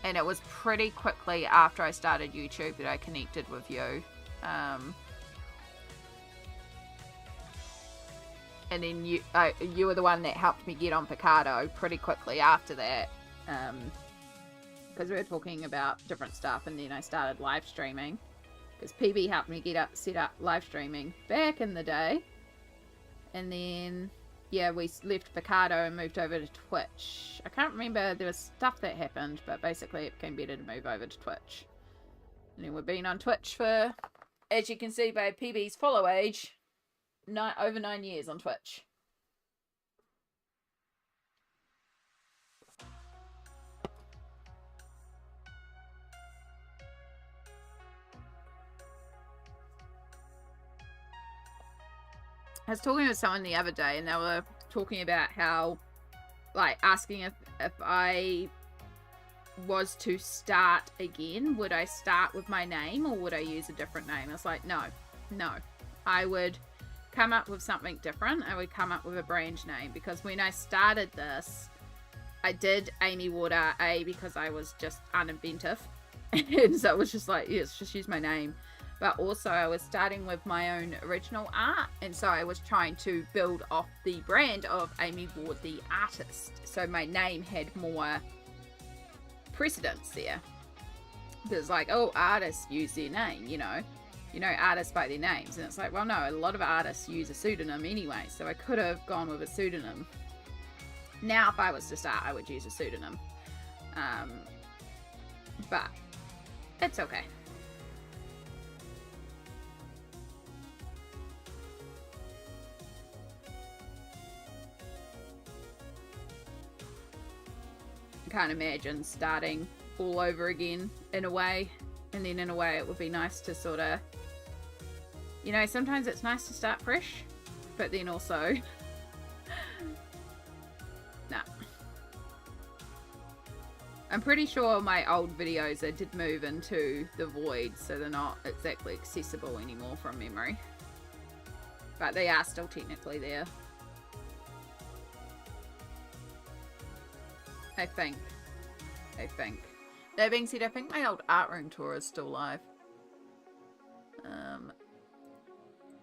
And it was pretty quickly after I started YouTube that I connected with you. And then you were the one that helped me get on Picardo pretty quickly after that. Because we were talking about different stuff, and then I started live streaming. Because PB helped me set up live streaming back in the day. And then, yeah, we left Picardo and moved over to Twitch. I can't remember, there was stuff that happened, but basically it became better to move over to Twitch. And then we've been on Twitch for, as you can see by PB's follow age, over 9 years on Twitch. I was talking with someone the other day, and they were talking about how, like, asking if I was to start again, would I start with my name or would I use a different name? I was like, no. I would come up with something different. I would come up with a brand name, because when I started this, I did Amy Water, because I was just uninventive. And so it was just like, yes, just use my name. But also I was starting with my own original art, and so I was trying to build off the brand of Amy Ward the artist. So my name had more precedence there. There's like, oh, artists use their name, you know artists by their names. And it's like, well, no, a lot of artists use a pseudonym anyway, so I could have gone with a pseudonym. Now if I was to start, I would use a pseudonym. But it's okay. Can't imagine starting all over again in a way, and then in a way it would be nice to sort of, sometimes it's nice to start fresh, but then also nah. I'm pretty sure my old videos I did move into the void, so they're not exactly accessible anymore from memory, but they are still technically there. I think. That being said, I think my old art room tour is still live.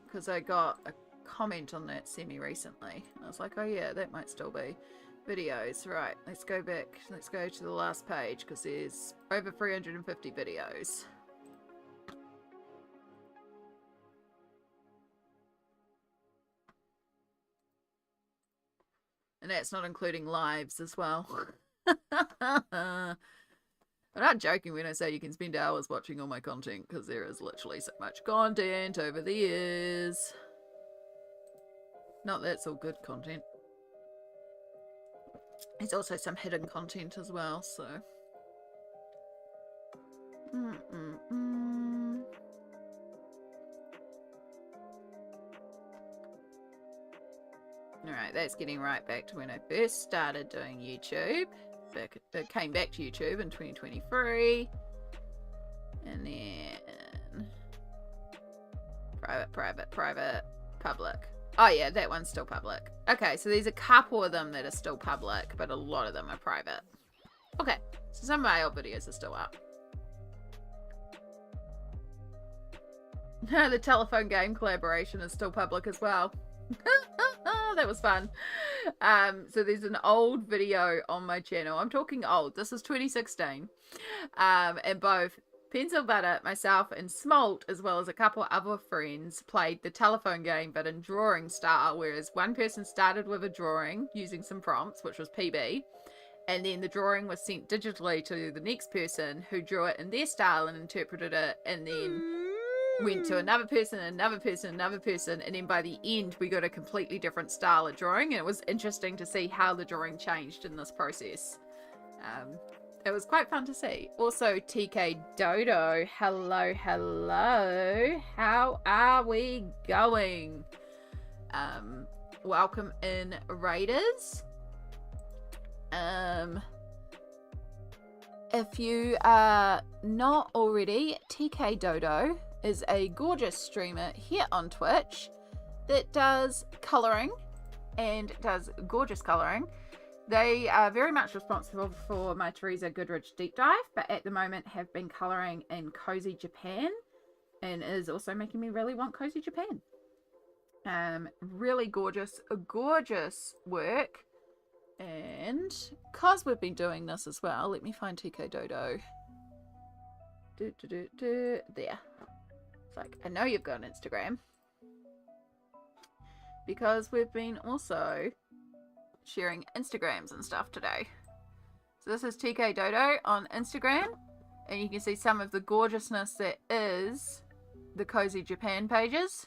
Because I got a comment on that semi-recently. I was like, oh yeah, that might still be videos. Right, let's go back. Let's go to the last page because there's over 350 videos. And that's not including lives as well. I'm not joking when I say you can spend hours watching all my content because there is literally so much content over the years. Not that it's all good content. There's also some hidden content as well, so. Alright, that's getting right back to when I first started doing YouTube. Came back to YouTube in 2023. And then private, public. Oh yeah, that one's still public. Okay, so there's a couple of them that are still public, but a lot of them are private. Okay, so some of my old videos are still up. The telephone game collaboration is still public as well. That was fun. So there's an old video on my channel. I'm talking old. This is 2016. And both Pencil Butter, myself, and Smolt, as well as a couple other friends, played the telephone game, but in drawing style, whereas one person started with a drawing using some prompts, which was PB, and then the drawing was sent digitally to the next person who drew it in their style and interpreted it, and then went to another person, and then by the end we got a completely different style of drawing, and it was interesting to see how the drawing changed in this process. It was quite fun to see. Also, TK Dodo, hello, how are we going? Welcome in, Raiders. If you are not already, TK Dodo is a gorgeous streamer here on Twitch that does colouring and does gorgeous colouring. They are very much responsible for my Teresa Goodrich deep dive, but at the moment have been colouring in Cozy Japan and is also making me really want Cozy Japan. Really gorgeous work. And because we've been doing this as well, let me find TK Dodo. There. It's like, I know you've got an Instagram. Because we've been also sharing Instagrams and stuff today. So this is TK Dodo on Instagram, and you can see some of the gorgeousness that is the Cozy Japan pages.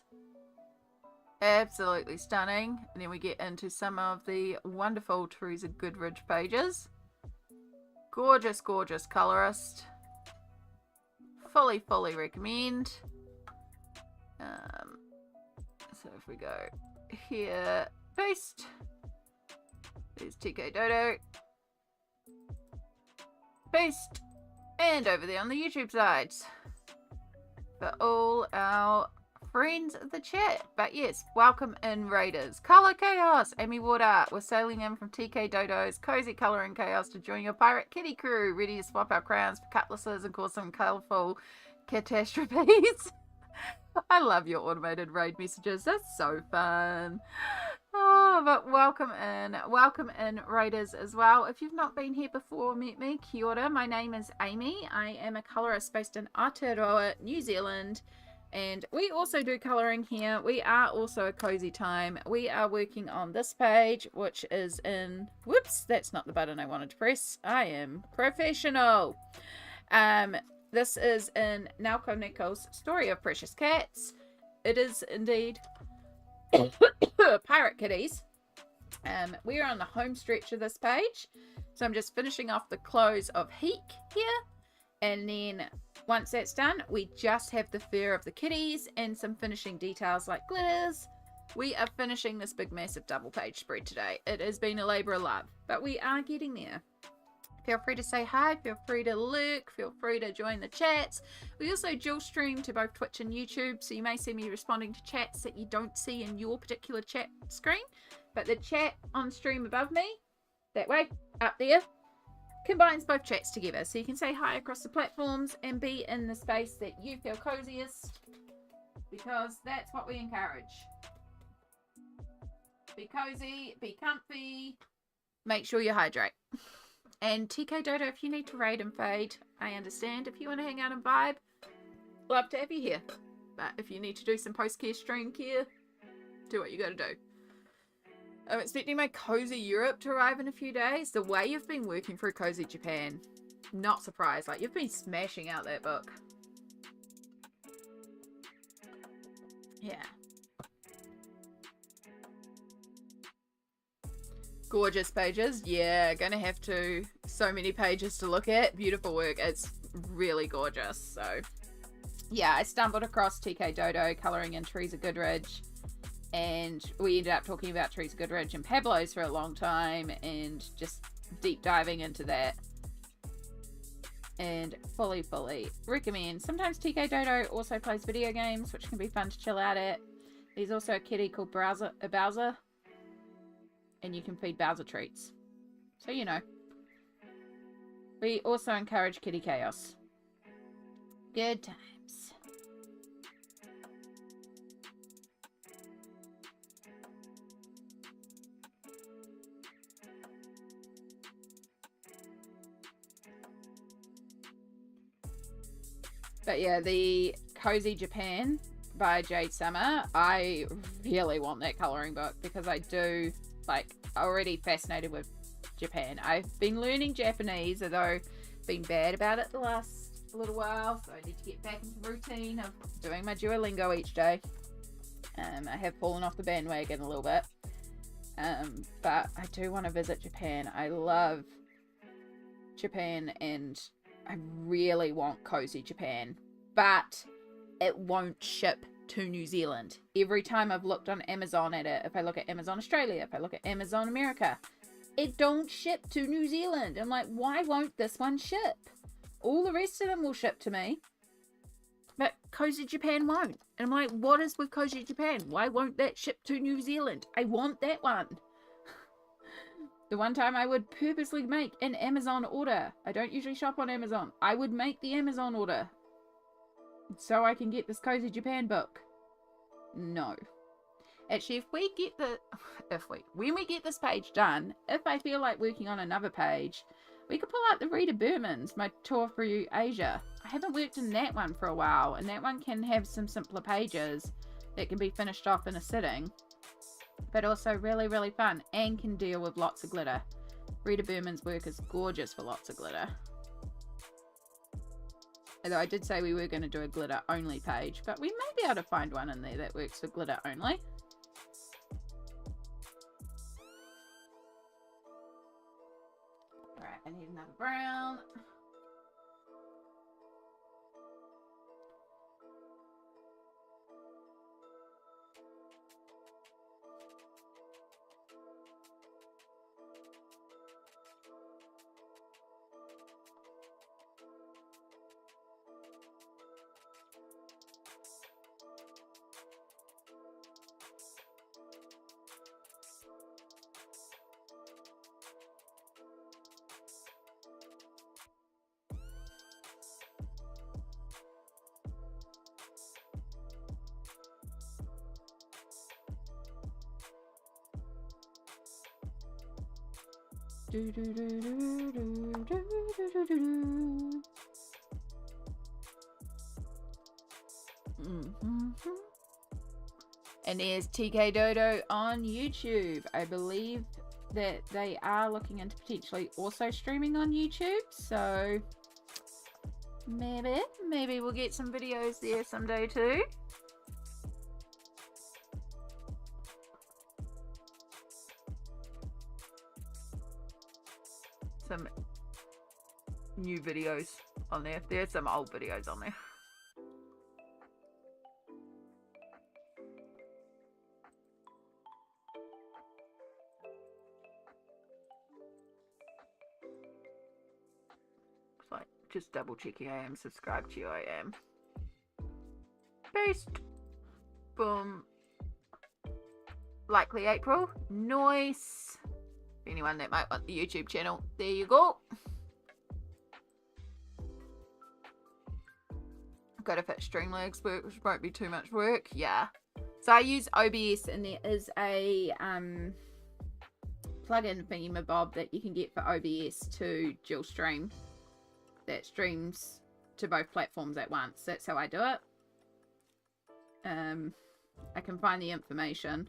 Absolutely stunning. And then we get into some of the wonderful Teresa Goodrich pages. Gorgeous colorist. Fully recommend. So if we go here, paste. There's TK Dodo. Paste. And over there on the YouTube sides. For all our friends of the chat. But yes, welcome in, Raiders. Color Chaos. Amy Water. We're sailing in from TK Dodo's Cozy Colouring Chaos to join your pirate kitty crew. Ready to swap our crowns for cutlasses and cause some colourful catastrophes. I love your automated raid messages. That's so fun. Oh, but welcome in, Raiders as well. If you've not been here before or met me, kia ora. My name is Amy. I am a colourist based in Aotearoa, New Zealand. And we also do colouring here. We are also a Cozy Time. We are working on this page, which is in... Whoops, that's not the button I wanted to press. I am professional. This is in Nelco Neco's Story of Precious Cats. It is indeed Pirate Kitties. We are on the home stretch of this page. So I'm just finishing off the close of Heek here. And then once that's done, we just have the fur of the kitties and some finishing details like glitters. We are finishing this big massive double page spread today. It has been a labour of love, but we are getting there. Feel free to say hi, feel free to lurk, feel free to join the chats. We also dual stream to both Twitch and YouTube, so you may see me responding to chats that you don't see in your particular chat screen. But the chat on stream above me, that way, up there, combines both chats together. So you can say hi across the platforms and be in the space that you feel coziest, because that's what we encourage. Be cozy, be comfy. Make sure you hydrate. And TK Dodo, if you need to raid and fade, I understand. If you want to hang out and vibe, love to have you here. But if you need to do some post-care, stream care, do what you gotta do. I'm expecting my Cozy Europe to arrive in a few days. The way you've been working through Cozy Japan, not surprised. Like, you've been smashing out that book. Yeah. Gorgeous pages. Yeah, gonna have to. So many pages to look at. Beautiful work. It's really gorgeous. So, yeah, I stumbled across TK Dodo colouring in Teresa Goodridge. And we ended up talking about Teresa Goodridge and Pablo's for a long time. And just deep diving into that. And fully recommend. Sometimes TK Dodo also plays video games, which can be fun to chill out at. There's also a kitty called Bowser. And you can feed Bowser treats. So, you know. We also encourage kitty chaos. Good times. But yeah, the Cozy Japan by Jade Summer. I really want that colouring book because I do... like, already fascinated with Japan. I've been learning Japanese, although been bad about it the last little while, so I need to get back into the routine of doing my Duolingo each day. I have fallen off the bandwagon a little bit, but I do want to visit Japan. I love Japan, and I really want Cozy Japan, but it won't ship to New Zealand. Every time I've looked on Amazon at it, if I look at Amazon Australia, if I look at Amazon America, it don't ship to New Zealand. I'm like, why won't this one ship? All the rest of them will ship to me, but Cozy Japan won't. And I'm like, what is with Cozy Japan? Why won't that ship to New Zealand? I want that one. The one time I would purposely make an Amazon order. I don't usually shop on Amazon. I would make the Amazon order so I can get this Cozy Japan book. No. Actually, when we get this page done, if I feel like working on another page, we could pull out the Rita Berman's, my tour through Asia. I haven't worked in that one for a while, and that one can have some simpler pages that can be finished off in a sitting, but also really, really fun, and can deal with lots of glitter. Rita Berman's work is gorgeous for lots of glitter. Although I did say we were going to do a glitter only page, but we may be able to find one in there that works for glitter only. Alright, I need another brown. And there's TK Dodo on YouTube. I believe that they are looking into potentially also streaming on YouTube, so maybe we'll get some videos there someday too. Some new videos on there. There's some old videos on there. It's like just double checking I am subscribed to you. I am. Paste. Boom. Likely April. Nice. Anyone that might want the YouTube channel, there you go. Got to fit Streamlabs work, which won't be too much work. Yeah, So I use OBS, and there is a plugin thingamabob that you can get for OBS to dual stream that streams to both platforms at once. That's how I do it. I can find the information.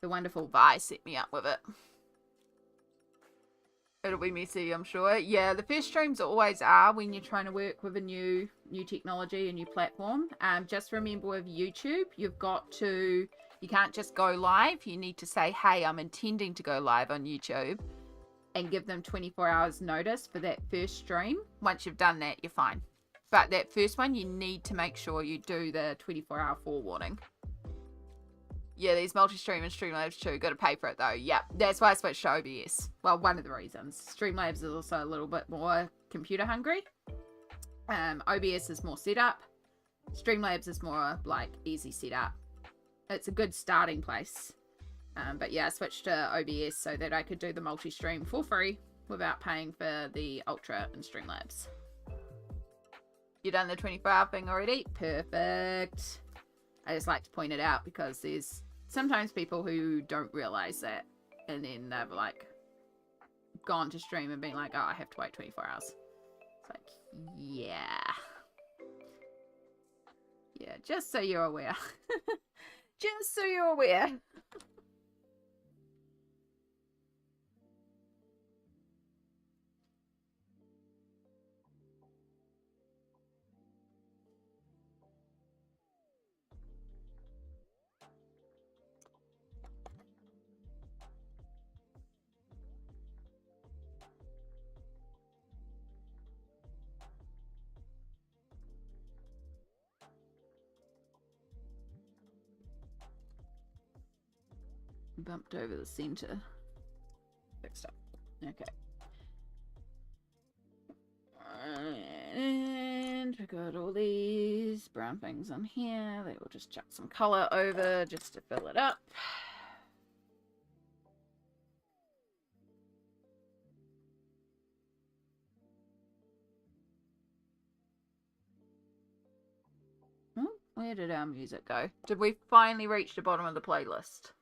The wonderful Vi set me up with it. It'll be messy, I'm sure. Yeah, the first streams always are when you're trying to work with a new technology, a new platform. Just remember with YouTube, you've got to, you can't just go live. You need to say, hey, I'm intending to go live on YouTube, and give them 24 hours notice for that first stream. Once you've done that, you're fine. But that first one, you need to make sure you do the 24-hour forewarning. Yeah, these multi-stream and Streamlabs too. Got to pay for it though. Yeah, that's why I switched to OBS. Well, one of the reasons. Streamlabs is also a little bit more computer hungry. OBS is more setup. Streamlabs is more like easy setup. It's a good starting place. But yeah, I switched to OBS so that I could do the multi-stream for free without paying for the Ultra and Streamlabs. You done the 24-hour thing already? Perfect. I just like to point it out because there's sometimes people who don't realize that, and then they've like gone to stream and been like, oh, I have to wait 24 hours. It's like, yeah. Yeah, just so you're aware. Just so you're aware. Bumped over the center. Fixed up. Okay. And we got all these brown things on here. They will just chuck some color over just to fill it up. Oh, where did our music go? Did we finally reach the bottom of the playlist?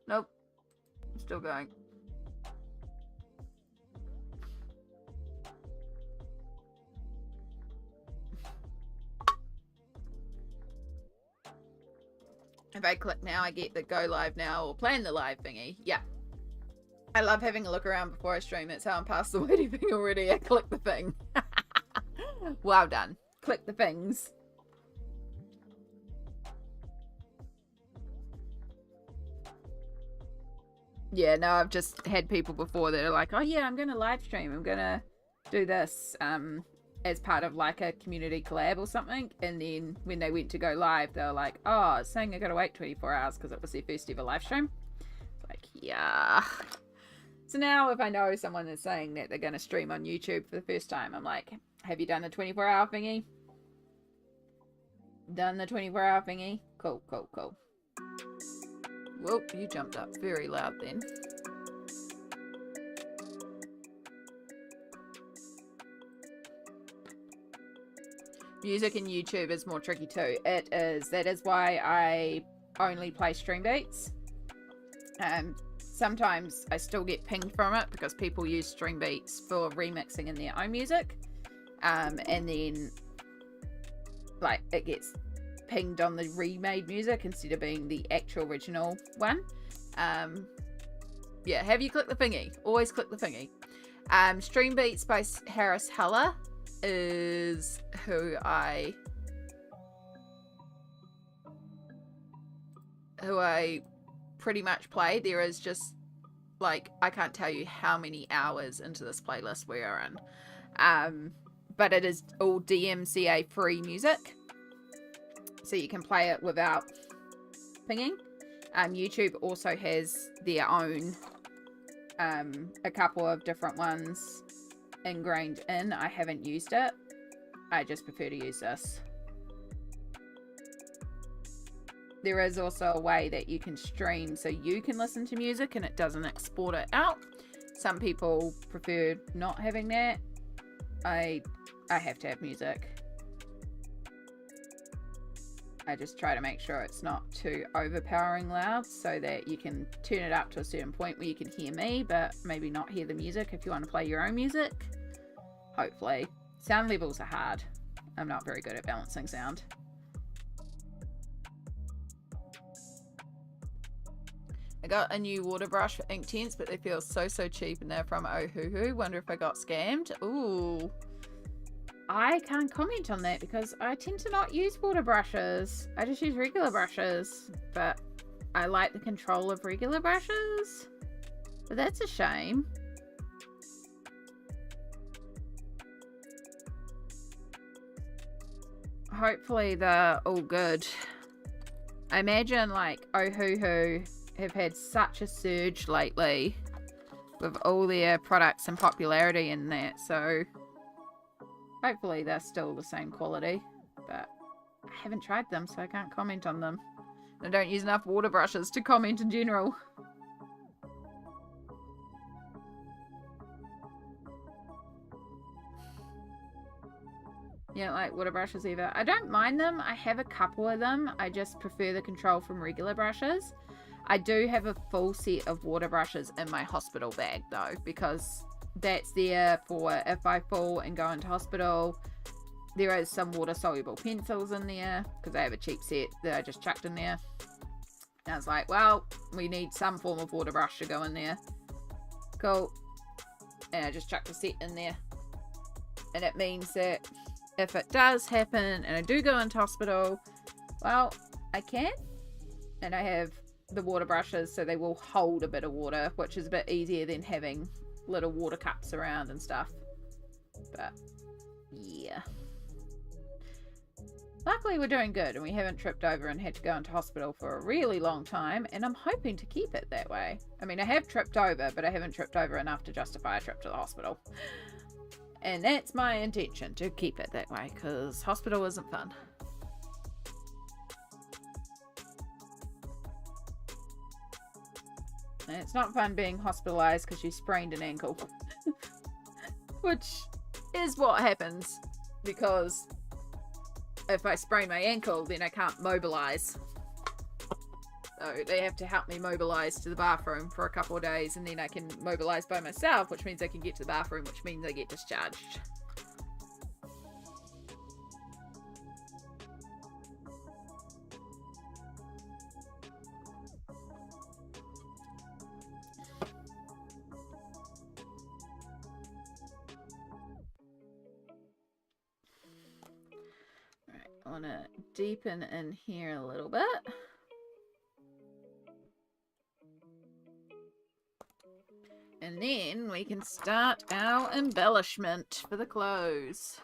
Nope. Still going. If I click now, I get the go live now or plan the live thingy. Yeah. I love having a look around before I stream. That's how I'm past the waiting thing already. I click the thing. Well done. Click the things. Yeah, no, I've just had people before that are like, oh yeah, I'm going to live stream. I'm going to do this as part of like a community collab or something. And then when they went to go live, they were like, oh, it's saying I got to wait 24 hours because it was their first ever live stream. It's like, yeah. So now if I know someone is saying that they're going to stream on YouTube for the first time, I'm like, have you done the 24-hour thingy? Done the 24-hour thingy? Cool, cool, cool. Whoop, you jumped up very loud then. Music in YouTube is more tricky too. It is. That is why I only play stream beats. Sometimes I still get pinged from it because people use stream beats for remixing in their own music. And then like it gets pinged on the remade music instead of being the actual original one. Yeah, have you clicked the thingy? Always click the thingy. Stream Beats by Harris Heller is who I pretty much play. There is just like, I can't tell you how many hours into this playlist we are in. But it is all DMCA free music. So you can play it without pinging. YouTube also has their own, a couple of different ones ingrained in. I haven't used it. I just prefer to use this. There is also a way that you can stream so you can listen to music and it doesn't export it out. Some people prefer not having that. I have to have music. I just try to make sure it's not too overpowering loud so that you can turn it up to a certain point where you can hear me, but maybe not hear the music if you want to play your own music. Hopefully. Sound levels are hard. I'm not very good at balancing sound. I got a new water brush for Inktense, but they feel so cheap and they're from Ohuhu. Wonder if I got scammed. Ooh. I can't comment on that because I tend to not use water brushes. I just use regular brushes, but I like the control of regular brushes. But that's a shame. Hopefully they're all good. I imagine like Ohuhu have had such a surge lately with all their products and popularity in that, so hopefully they're still the same quality, but I haven't tried them, so I can't comment on them. I don't use enough water brushes to comment in general. You don't like water brushes either? I don't mind them. I have a couple of them. I just prefer the control from regular brushes. I do have a full set of water brushes in my hospital bag though, because that's there for if I fall and go into hospital. There is some water soluble pencils in there because I have a cheap set that I just chucked in there. And I was like, well, we need some form of water brush to go in there. Cool. And I just chucked a set in there. And it means that if it does happen and I do go into hospital, well, I can. And I have the water brushes, so they will hold a bit of water, which is a bit easier than having little water cups around and stuff. But yeah, luckily we're doing good and we haven't tripped over and had to go into hospital for a really long time, and I'm hoping to keep it that way. I mean, I have tripped over, but I haven't tripped over enough to justify a trip to the hospital, and that's my intention, to keep it that way, because hospital isn't fun. And it's not fun being hospitalized because you sprained an ankle. Which is what happens, because if I sprain my ankle, then I can't mobilize. So they have to help me mobilize to the bathroom for a couple of days, and then I can mobilize by myself, which means I can get to the bathroom, which means I get discharged. I want to deepen in here a little bit. And then we can start our embellishment for the clothes.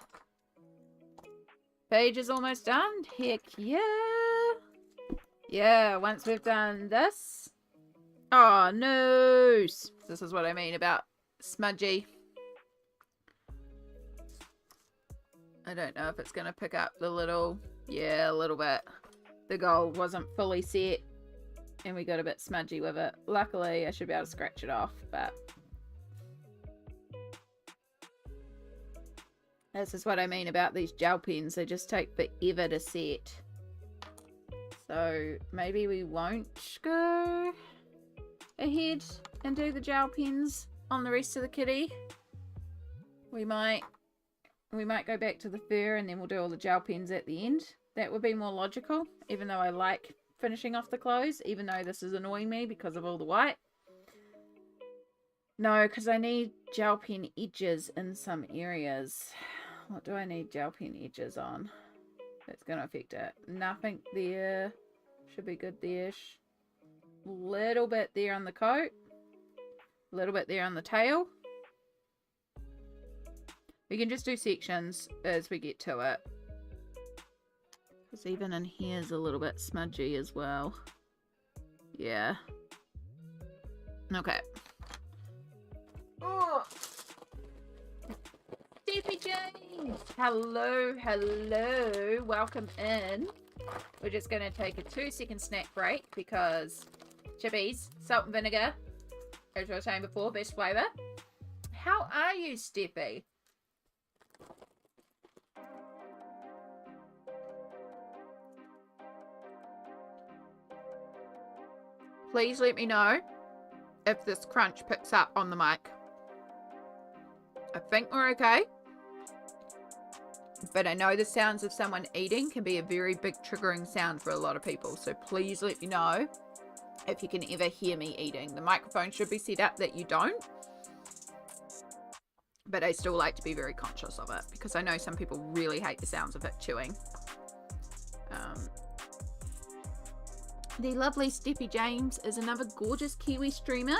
Page is almost done. Heck yeah. Yeah, once we've done this. Oh, no. This is what I mean about smudgy. I don't know if it's going to pick up the little, yeah, a little bit. The gold wasn't fully set and we got a bit smudgy with it. Luckily, I should be able to scratch it off, but this is what I mean about these gel pens. They just take forever to set. So maybe we won't go ahead and do the gel pens on the rest of the kitty. We might go back to the fur and then we'll do all the gel pens at the end. That would be more logical, even though I like finishing off the clothes, even though this is annoying me because of all the white. No, because I need gel pen edges in some areas. What do I need gel pen edges on? That's going to affect it. Nothing there. Should be good there. Little bit there on the coat. A little bit there on the tail. We can just do sections as we get to it. Because even in here is a little bit smudgy as well. Yeah. Okay. Oh! Stevie James! Hello, hello. Welcome in. We're just going to take a 2-second snack break because chippies, salt and vinegar, as I was saying before, best flavour. How are you, Steffi? Please let me know if this crunch picks up on the mic. I think we're okay. But I know the sounds of someone eating can be a very big triggering sound for a lot of people. So please let me know if you can ever hear me eating. The microphone should be set up that you don't. But I still like to be very conscious of it because I know some people really hate the sounds of it chewing. The lovely Steppy James is another gorgeous Kiwi streamer.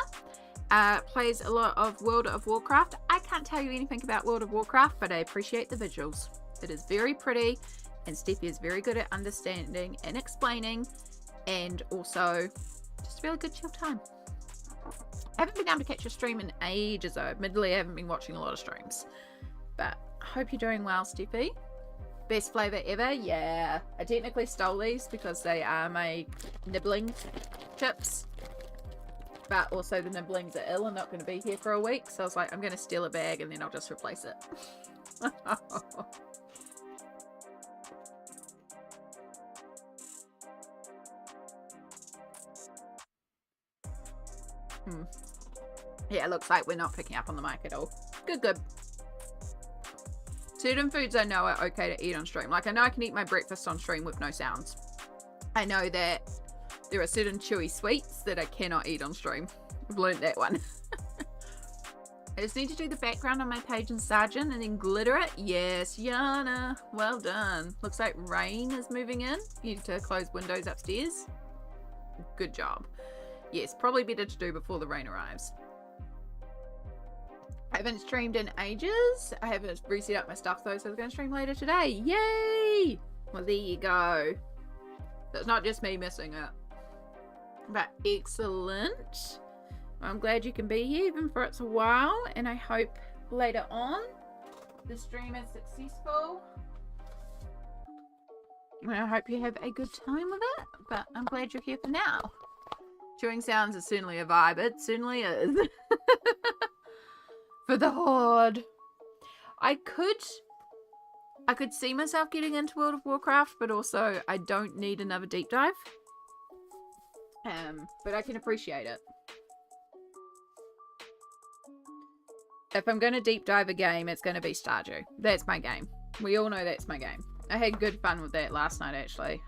Plays a lot of World of Warcraft. I can't tell you anything about World of Warcraft, but I appreciate the visuals. It is very pretty, and Steppy is very good at understanding and explaining, and also just a really good chill time. I haven't been able to catch a stream in ages though. Admittedly, I haven't been watching a lot of streams, but I hope you're doing well, Steppy. Best flavor ever? Yeah, I technically stole these because they are my nibbling chips, but also the nibblings are ill and not going to be here for a week, so I was like, I'm going to steal a bag and then I'll just replace it. Yeah, it looks like we're not picking up on the mic at all. Good. Certain foods I know are okay to eat on stream. Like, I know I can eat my breakfast on stream with no sounds. I know that there are certain chewy sweets that I cannot eat on stream. I've learned that one. I just need to do the background on my page in Sargent and then glitter it. Yes, Yana. Well done. Looks like rain is moving in. You need to close windows upstairs. Good job. Yes, probably better to do before the rain arrives. I haven't streamed in ages. I haven't reset up my stuff though, so I was going to stream later today. Yay! Well, there you go. So it's not just me missing it. But excellent. I'm glad you can be here even for it's a while, and I hope later on the stream is successful. And I hope you have a good time with it, but I'm glad you're here for now. Chewing sounds is certainly a vibe. It certainly is. For the horde. I could see myself getting into World of Warcraft, but also I don't need another deep dive. But I can appreciate it. If I'm going to deep dive a game, it's going to be Stardew. That's my game. We all know that's my game. I had good fun with that last night, actually.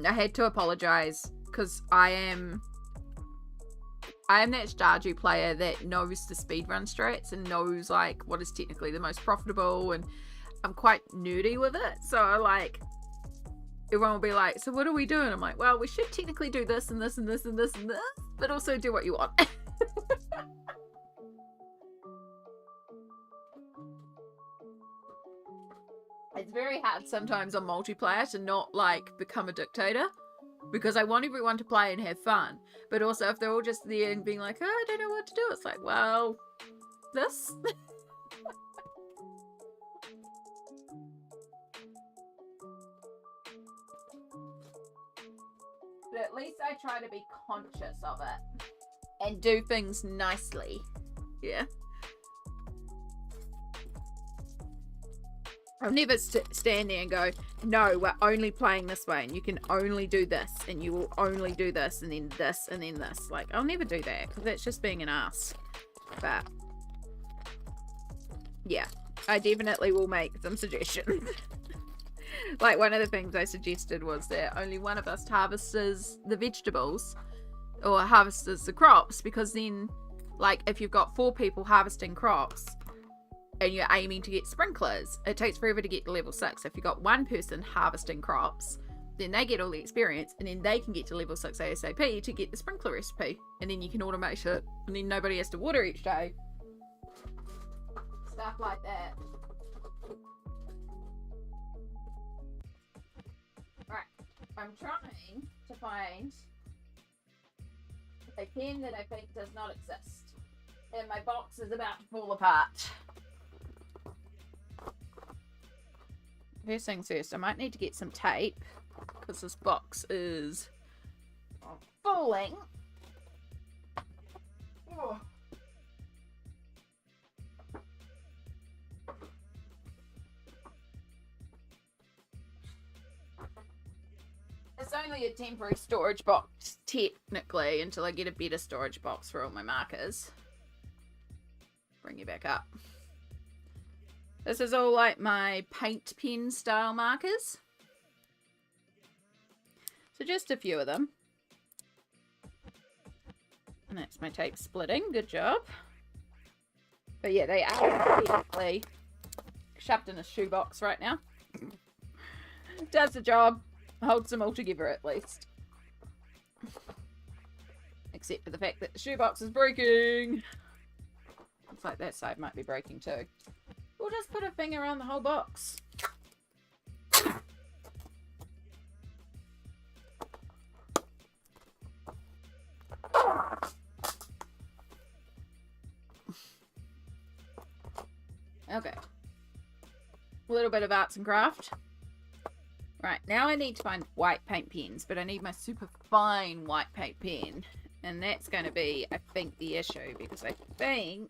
I had to apologize because I am that Stardew player that knows the speedrun strats and knows like what is technically the most profitable, and I'm quite nerdy with it. So like everyone will be like, so what are we doing? I'm like, well, we should technically do this and this and this and this and this, but also do what you want. It's very hard sometimes on multiplayer to not like become a dictator, because I want everyone to play and have fun, but also if they're all just there and being like, oh, I don't know what to do, it's like, well, this. But at least I try to be conscious of it and do things nicely. Yeah. I'll never stand there and go, no, we're only playing this way, and you can only do this, and you will only do this, and then this, and then this. Like, I'll never do that, because that's just being an ass. But, yeah, I definitely will make some suggestions. Like, one of the things I suggested was that only one of us harvests the vegetables, or harvests the crops, because then, like, if you've got 4 people harvesting crops, and you're aiming to get sprinklers, it takes forever to get to level 6. If you've got one person harvesting crops, then they get all the experience, and then they can get to level 6 ASAP to get the sprinkler recipe, and then you can automate it, and then nobody has to water each day. Stuff like that. Right, I'm trying to find a pen that I think does not exist, and my box is about to fall apart. First things first, I might need to get some tape because this box is falling. Oh. It's only a temporary storage box, technically, until I get a better storage box for all my markers. Bring you back up. This is all like my paint pen style markers. So just a few of them. And that's my tape splitting. Good job. But yeah, they are technically shoved in a shoebox right now. Does the job. Holds them all together at least. Except for the fact that the shoebox is breaking. Looks like that side might be breaking too. We'll just put a finger on the whole box. Okay. A little bit of arts and craft. Right, now I need to find white paint pens, but I need my super fine white paint pen. And that's going to be, I think, the issue, because I think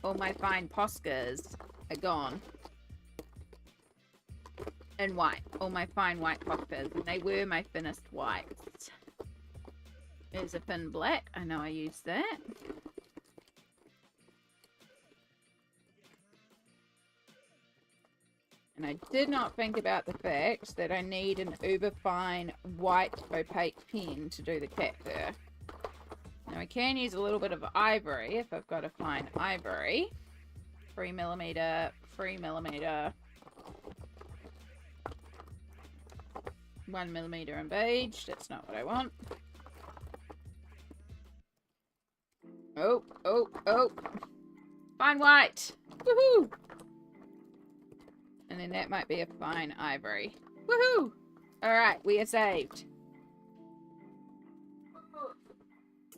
all my fine Poscas are gone. And white. All my fine white Poscas, and they were my thinnest whites. There's a thin black. I know I used that. And I did not think about the fact that I need an uber fine white opaque pen to do the cat fur. Now I can use a little bit of ivory if I've got a fine ivory. 3mm, 3mm, 1mm in beige. That's not what I want. Oh, oh, oh. Fine white. Woohoo! And then that might be a fine ivory. Woohoo! Alright, we are saved.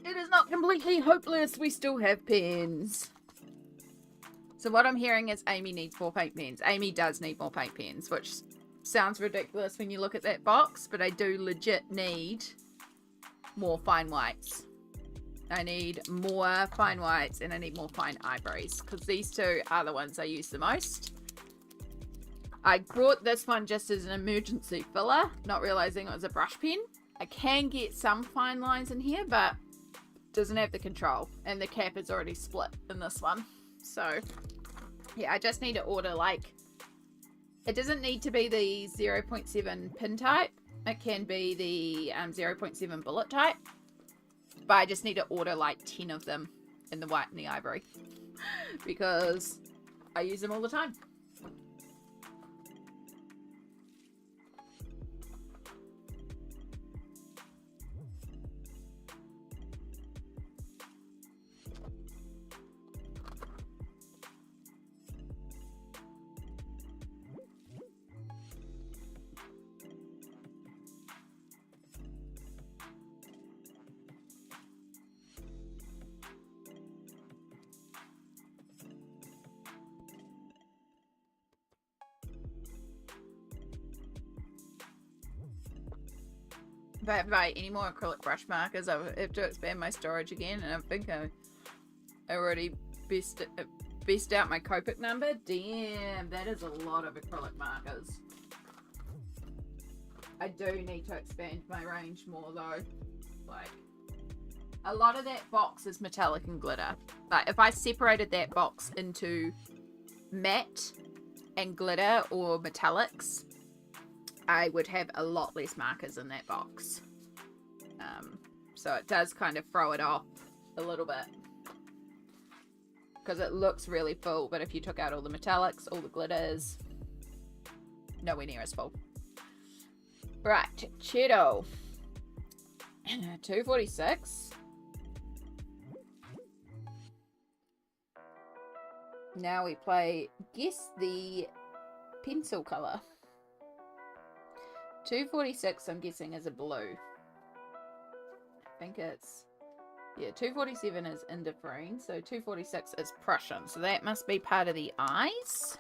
It is not completely hopeless. We still have pens. So what I'm hearing is Amy needs more paint pens. Amy does need more paint pens, which sounds ridiculous when you look at that box, but I do legit need more fine whites. I need more fine whites and I need more fine ivories, because these two are the ones I use the most. I brought this one just as an emergency filler, not realizing it was a brush pen. I can get some fine lines in here, but doesn't have the control, and the cap is already split in this one. So yeah, I just need to order, like, it doesn't need to be the 0.7 pin type. It can be the 0.7 bullet type, but I just need to order like 10 of them in the white and the ivory because I use them all the time. If I have to buy any more acrylic brush markers, I have to expand my storage again, and I think I already best out my Copic number. Damn, that is a lot of acrylic markers. I do need to expand my range more though. Like, a lot of that box is metallic and glitter. Like, if I separated that box into matte and glitter or metallics, I would have a lot less markers in that box. So it does kind of throw it off a little bit, because it looks really full, but if you took out all the metallics, all the glitters, nowhere near as full. Right, Cheeto. 246. Now we play Guess the Pencil Color. 246, I'm guessing, is a blue. I think it's... yeah, 247 is indifferent, so 246 is Prussian. So that must be part of the eyes.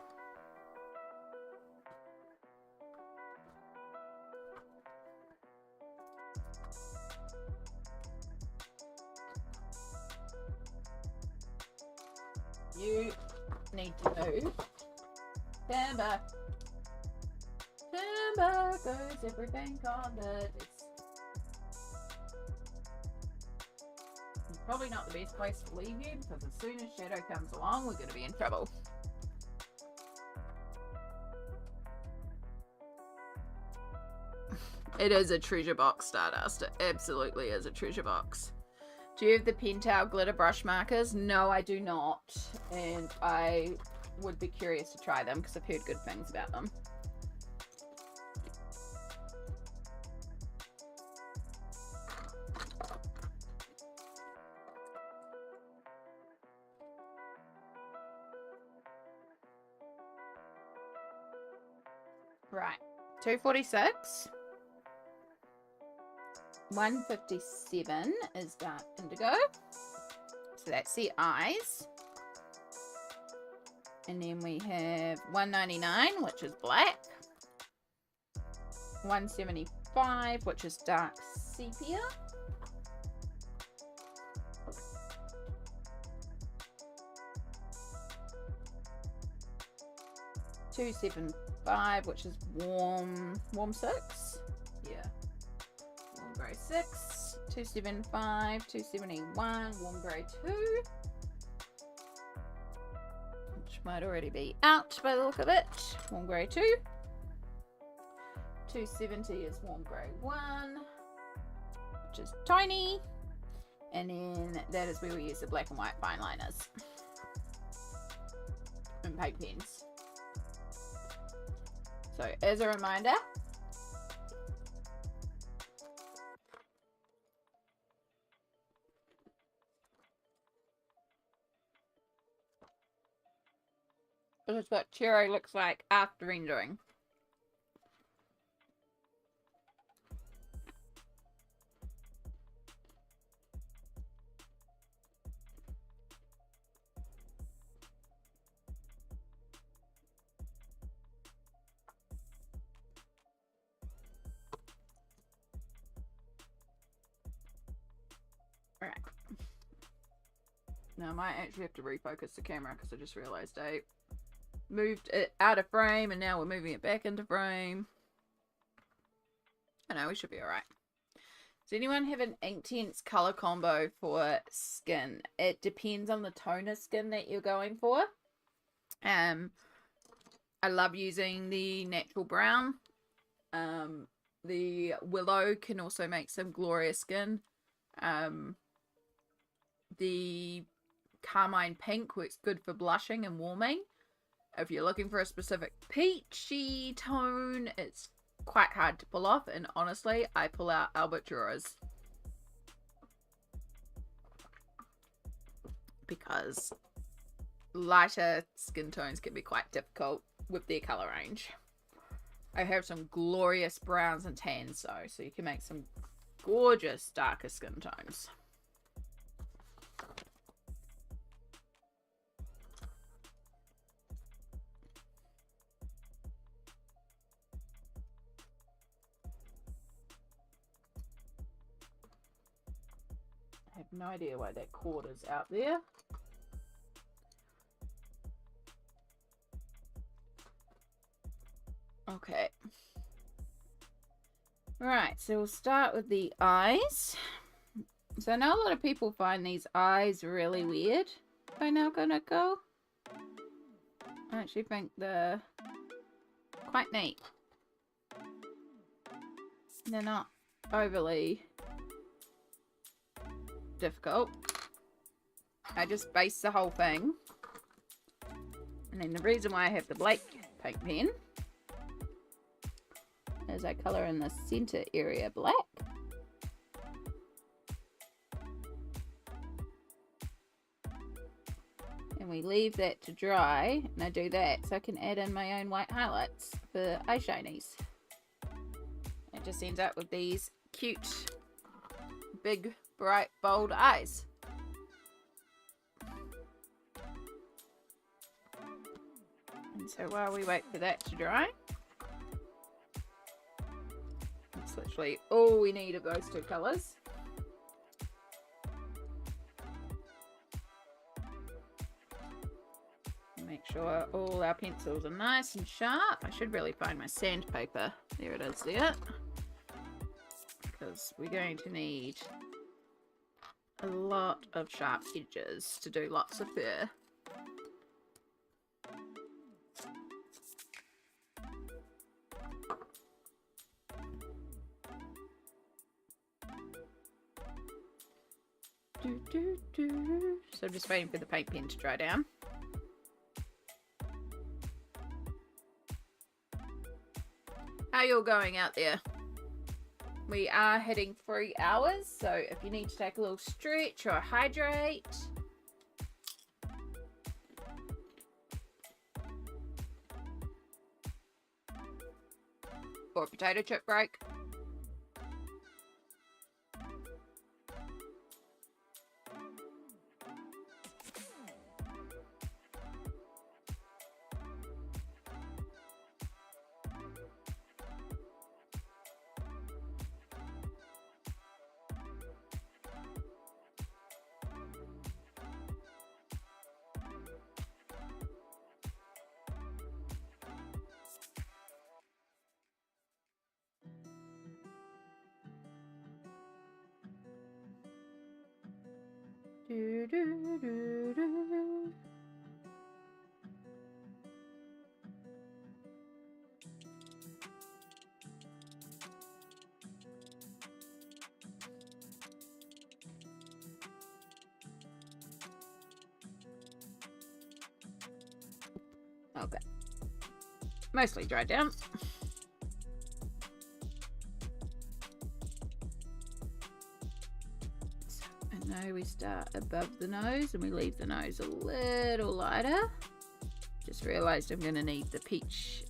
You need to move. Stand back. Stand December goes everything on the disc. It's probably not the best place to leave you because as soon as Shadow comes along, we're going to be in trouble. It is a treasure box, Stardust. It absolutely is a treasure box. Do you have the Pentel glitter brush markers? No, I do not. And I would be curious to try them because I've heard good things about them. Right, 246. 157 is dark indigo. So that's the eyes. And then we have 199, which is black. 175, which is dark sepia. $275, which is warm 6. Yeah. Warm grey 6. 275, 271, warm grey 2. Which might already be out by the look of it. Warm grey 2. 270 is warm grey 1, which is tiny. And then that is where we use the black and white fine liners and paint pens. So as a reminder, this is what Cherry looks like after rendering. Alright. Now I might actually have to refocus the camera because I just realized I moved it out of frame and now we're moving it back into frame. I know, we should be alright. Does anyone have an Inktense color combo for skin? It depends on the tone of skin that you're going for. I love using the natural brown. The willow can also make some glorious skin. The carmine pink works good for blushing and warming. If you're looking for a specific peachy tone, it's quite hard to pull off, and honestly, I pull out Albatross because lighter skin tones can be quite difficult with their color range. I have some glorious browns and tans though, so you can make some gorgeous darker skin tones. I have no idea why that cord is out there. Okay. Right, so we'll start with the eyes. So I know a lot of people find these eyes really weird by Nelco Neco. I actually think they're quite neat. They're not overly difficult. I just base the whole thing. And then the reason why I have the Blake paint pen is I colour in the centre area black. And we leave that to dry, and I do that so I can add in my own white highlights for eye shinies. It just ends up with these cute, big, bright, bold eyes. And so while we wait for that to dry, that's literally all we need of those two colours. Make sure all our pencils are nice and sharp. I should really find my sandpaper. There it is there. Because we're going to need a lot of sharp edges to do lots of fur. So I'm just waiting for the paint pen to dry down. How you all going out there? We are hitting 3 hours, so if you need to take a little stretch or hydrate. Or a potato chip break. Do, do, do, do. Okay. Mostly dried down. So we start above the nose and we leave the nose a little lighter. Just realized I'm going to need the peach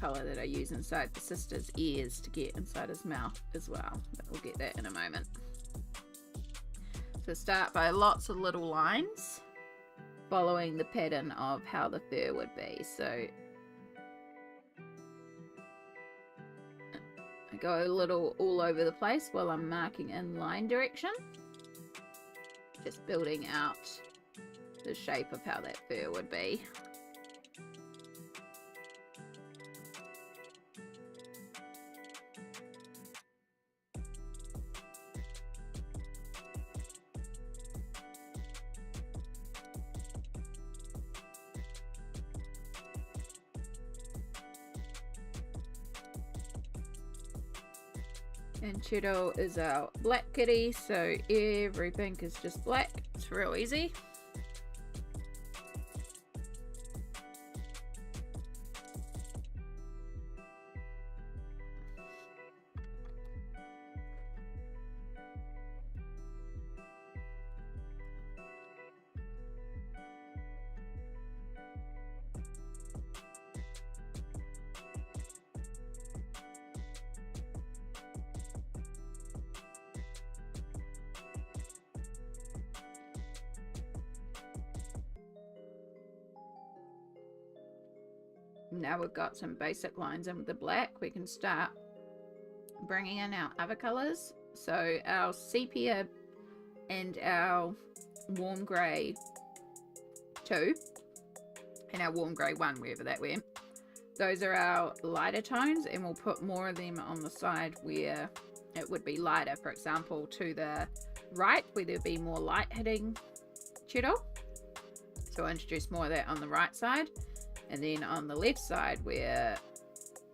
color that I use inside the sister's ears to get inside his mouth as well. But we'll get that in a moment. So start by lots of little lines, following the pattern of how the fur would be. So I go a little all over the place while I'm marking in line direction. Just building out the shape of how that fur would be. And Cheeto is our black kitty, so every pink is just black. It's real easy. Now we've got some basic lines in with the black, we can start bringing in our other colors. So our sepia and our warm grey 2 and our warm grey 1, wherever that went, those are our lighter tones, and we'll put more of them on the side where it would be lighter. For example, to the right where there'd be more light hitting Cheeto, so I'll introduce more of that on the right side. And then on the left side where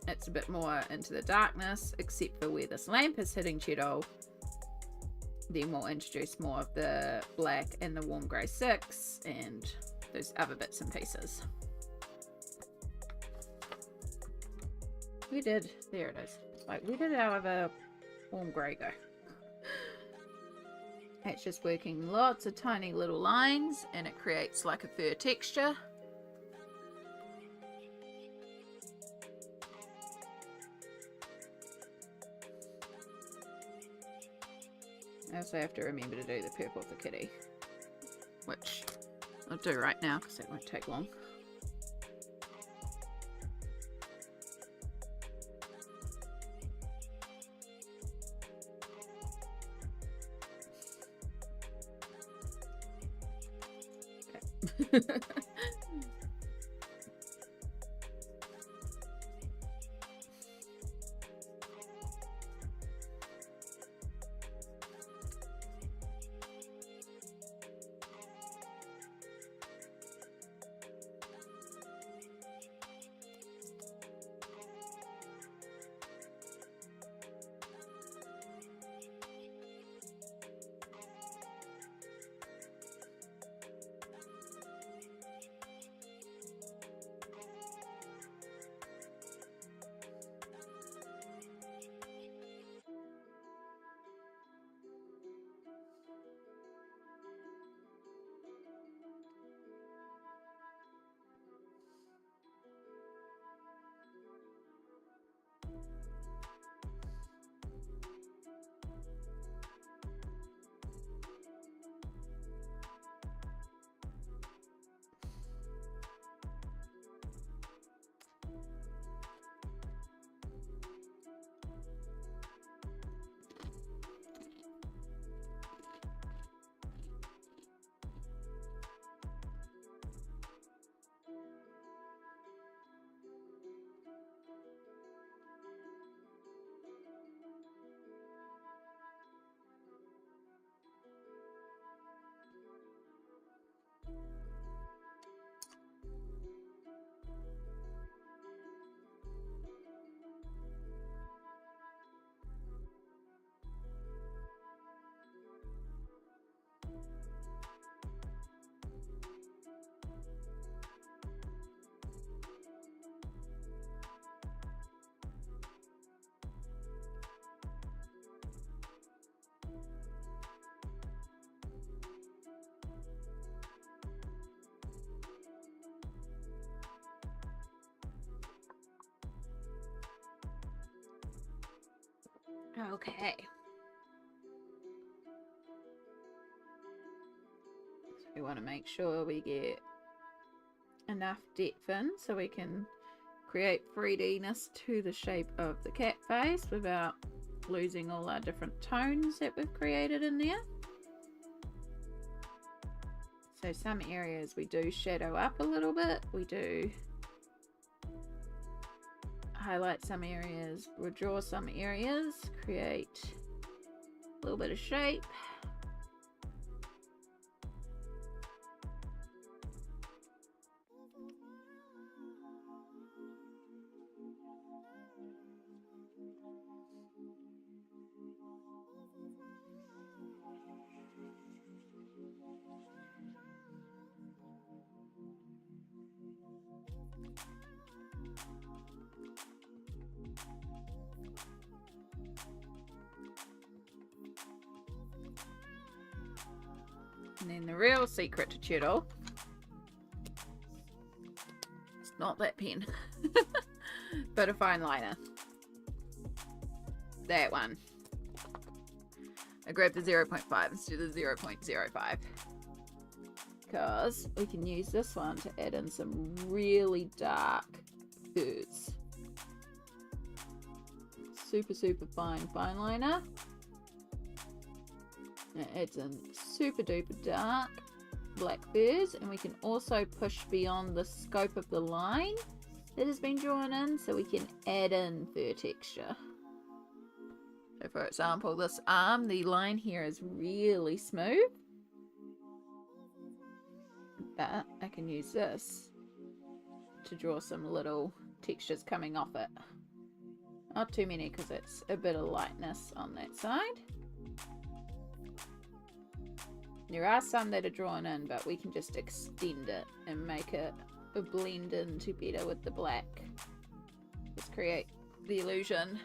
it's a bit more into the darkness, except for where this lamp is hitting Cheeto, then we'll introduce more of the black and the warm grey 6 and those other bits and pieces. There it is. Like, where did our other warm grey go? It's just working lots of tiny little lines, and it creates like a fur texture. I also have to remember to do the purple for Kitty, which I'll do right now because it won't take long. Okay. Okay. So we want to make sure we get enough depth in so we can create 3D-ness to the shape of the cat face without losing all our different tones that we've created in there. So some areas we do shadow up a little bit, we do highlight some areas, redraw some areas, create a little bit of shape. And then the real secret to Turtle, it's not that pen, but a fine liner. That one. I grabbed the 0.5 instead of 0.05 because we can use this one to add in some really dark furs. Super fine liner. It adds in super duper dark black furs, and we can also push beyond the scope of the line that has been drawn in so we can add in fur texture. So for example, this arm, the line here is really smooth, but I can use this to draw some little textures coming off it. Not too many because it's a bit of lightness on that side. There are some that are drawn in, but we can just extend it and make it blend into better with the black. Just create the illusion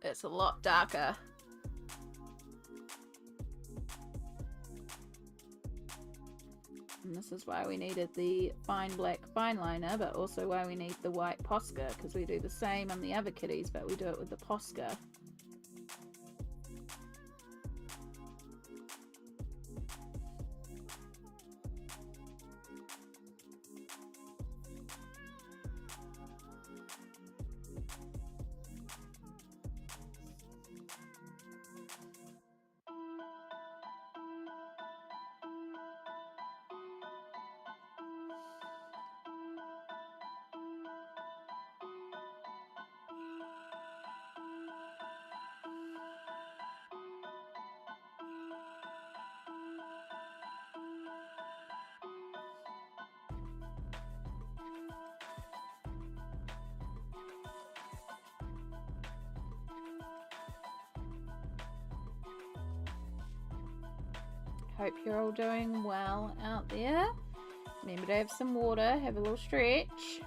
it's a lot darker. And this is why we needed the fine black fine liner, but also why we need the white Posca, because we do the same on the other kitties, but we do it with the Posca. Hope you're all doing well out there. Remember to have some water, have a little stretch.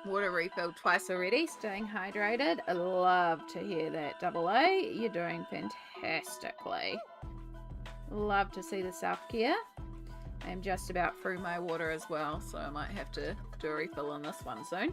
Water refilled twice already, staying hydrated. I love to hear that, Double A. You're doing fantastically. Love to see the self-care. I'm just about through my water as well, so I might have to do a refill on this one soon.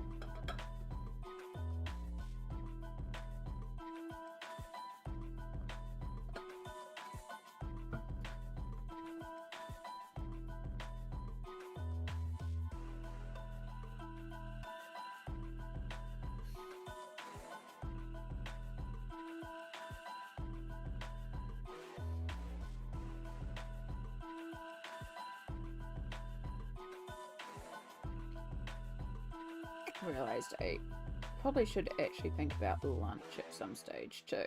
I realised I probably should actually think about lunch at some stage too.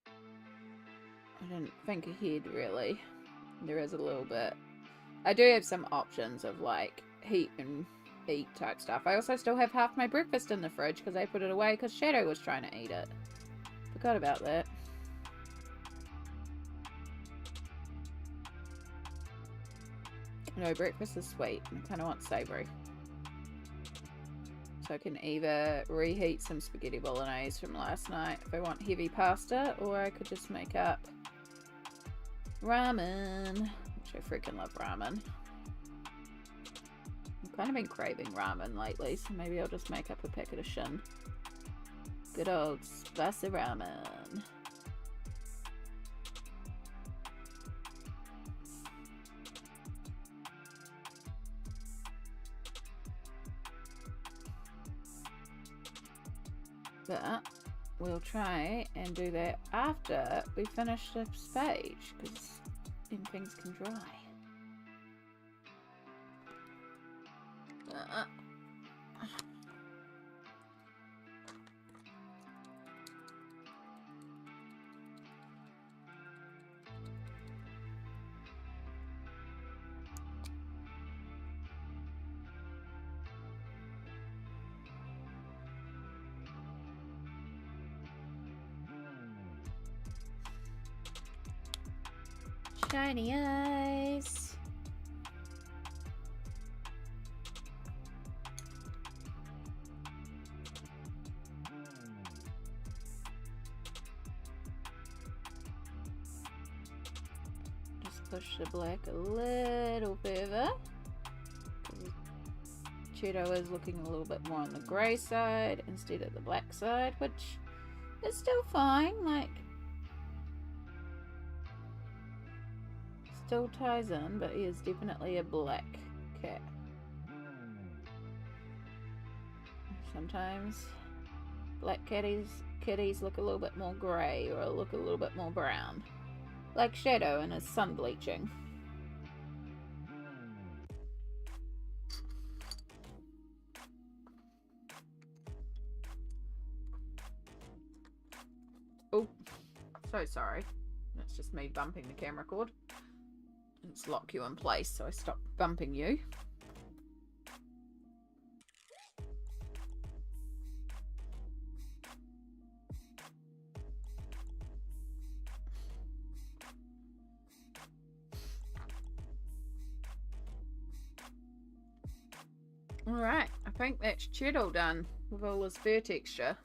I didn't think ahead really. There is a little bit. I do have some options of like heat and eat type stuff. I also still have half my breakfast in the fridge because I put it away because Shadow was trying to eat it. Forgot about that. No, breakfast is sweet. I kind of want savoury. So I can either reheat some spaghetti bolognese from last night if I want heavy pasta, or I could just make up ramen, which I freaking love ramen. I've kind of been craving ramen lately, so maybe I'll just make up a packet of Shin. Good old spicy ramen. But we'll try and do that after we finish this page, because then things can dry. Shiny eyes. Just push the black a little further. Cheeto is looking a little bit more on the grey side instead of the black side, which is still fine. Like, still ties in, but he is definitely a black cat. Sometimes black kitties look a little bit more grey or look a little bit more brown, like Shadow in his sun bleaching. Oh, so sorry. That's just me bumping the camera cord. Let's lock you in place so I stop bumping you. Alright, I think that's Cheeto done with all his fur texture.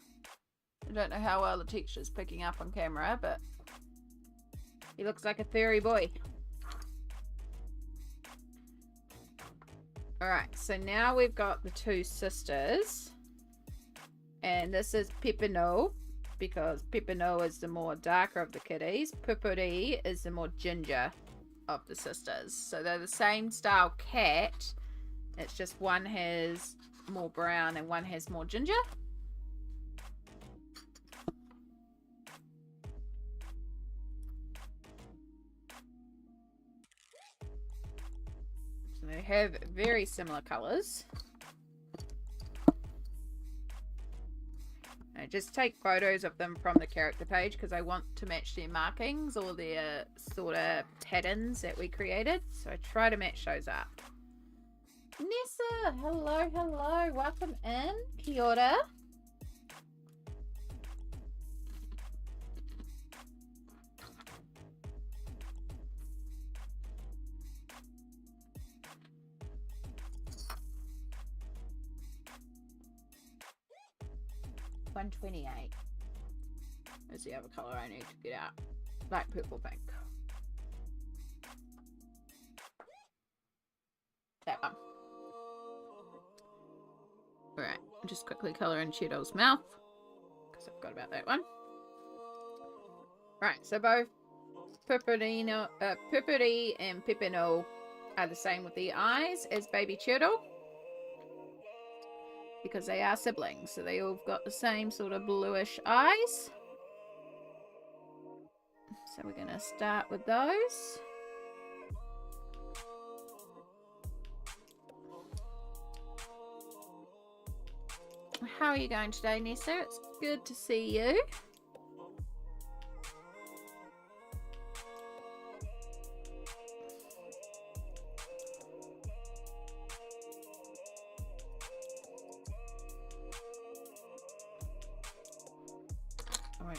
I don't know how well the texture's picking up on camera, but he looks like a furry boy. Alright, so now we've got the two sisters. And this is Pepino, because Pepino is the more darker of the kitties. Pupuri is the more ginger of the sisters. So they're the same style cat. It's just one has more brown and one has more ginger. So they have very similar colours. I just take photos of them from the character page because I want to match their markings or their sort of patterns that we created. So I try to match those up. Nessa, hello, hello, welcome in. Kia ora. $128 is the other colour I need to get out. Light purple pink. That one. Alright, just quickly colour in Cheeto's mouth, because I forgot about that one. Right, so both Pupuri and Pepino are the same with the eyes as baby Cheeto, because they are siblings, so they all got the same sort of bluish eyes. So we're going to start with those. How are you going today, Nessa? It's good to see you.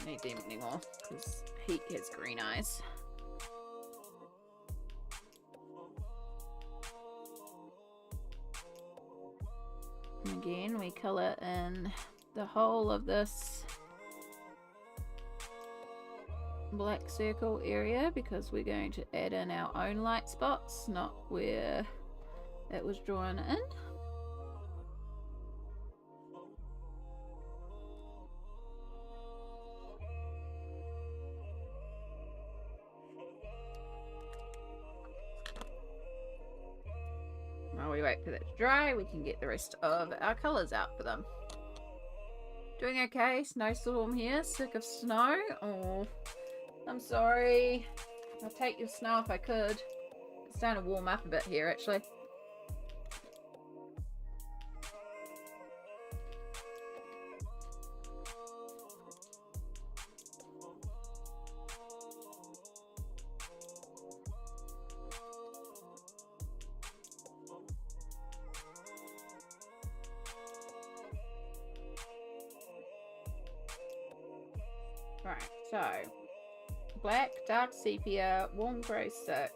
Don't need them anymore because he has green eyes. And again, we colour in the whole of this black circle area because we're going to add in our own light spots, not where it was drawn in. While we wait for that to dry, we can get the rest of our colours out for them. Doing okay, snowstorm here, sick of snow. Oh, I'm sorry. I'll take your snow if I could. It's starting to warm up a bit here actually. Right, so black, dark sepia, warm grey 6,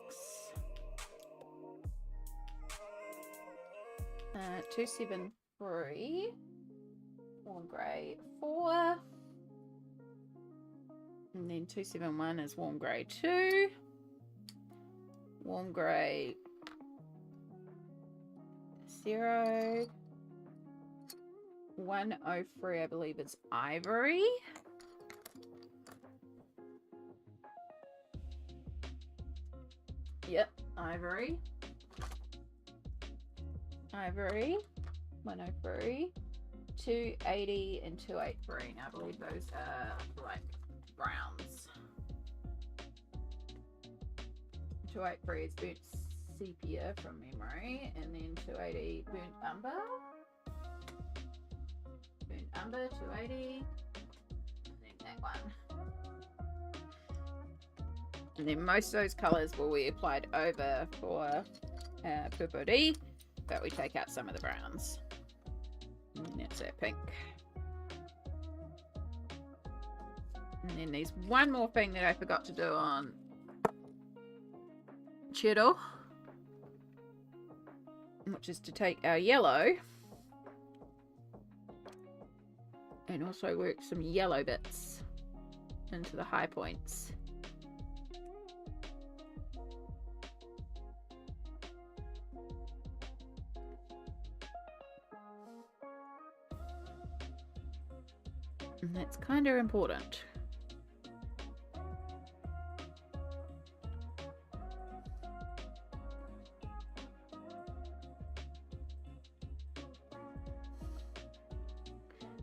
273, warm grey 4, and then 271 is warm grey 2, warm grey 0, 103 I believe is ivory. Yep, ivory. Ivory, 103, 280, and 283. Now, I believe those are like browns. 283 is burnt sepia from memory, and then 280 burnt umber. Burnt umber, 280, and then that one. And then most of those colours will be applied over for purple, but we take out some of the browns. And that's that pink. And then there's one more thing that I forgot to do on Cheddar, which is to take our yellow and also work some yellow bits into the high points. And that's kind of important.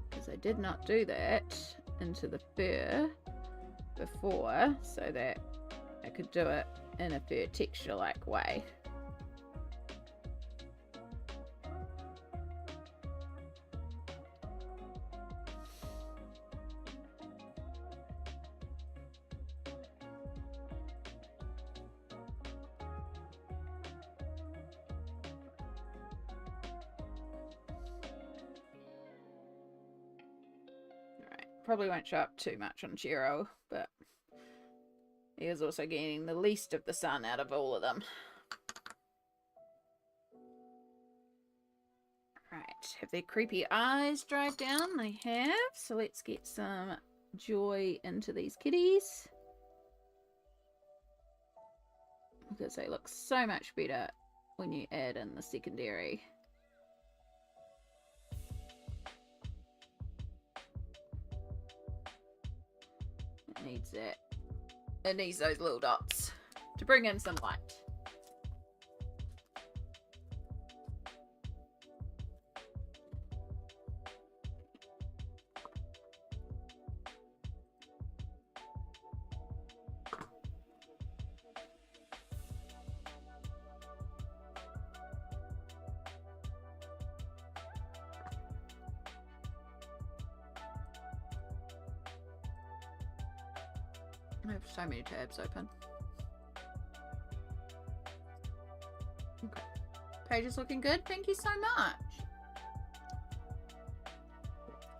Because I did not do that into the fur before, so that I could do it in a fur texture-like way. Probably won't show up too much on Chiro, but he is also getting the least of the sun out of all of them. Right, have their creepy eyes dried down? They have, so let's get some joy into these kitties. Because they look so much better when you add in the secondary. It needs it. It needs those little dots to bring in some light. I have so many tabs open. Okay. Page is looking good. Thank you so much.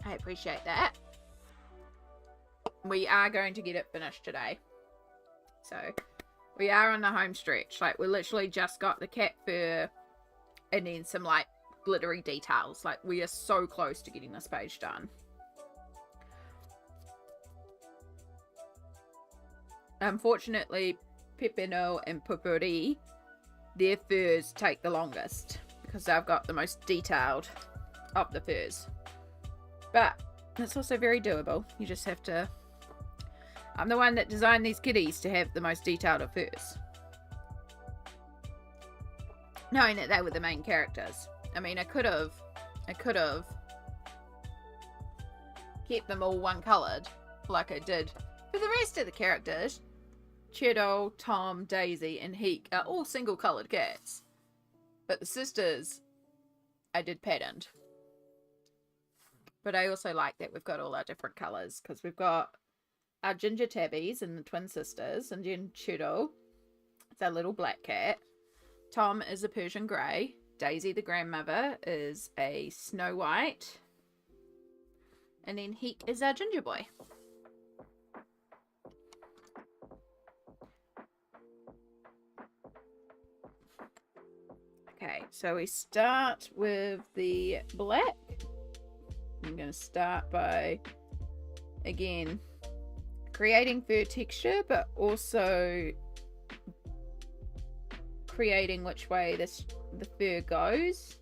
I appreciate that. we are going to get it finished today. So we are on the home stretch. Like, we literally just got the cat fur and then some like glittery details. Like, we are so close to getting this page done. Unfortunately, Pepino and Pupuri, their furs take the longest because they've got the most detailed of the furs. But it's also very doable. You just have to... I'm the one that designed these kitties to have the most detailed of furs, knowing that they were the main characters. I mean, I could have kept them all one coloured like I did for the rest of the characters. Cheeto, Tom, Daisy, and Heek are all single coloured cats. But the sisters, I did patterned. But I also like that we've got all our different colours, because we've got our ginger tabbies and the twin sisters, and then Cheeto, it's our little black cat. Tom is a Persian grey. Daisy, the grandmother, is a Snow White. And then Heek is our ginger boy. Okay, so we start with the black. I'm going to start by, again, creating fur texture, but also creating which way the fur goes.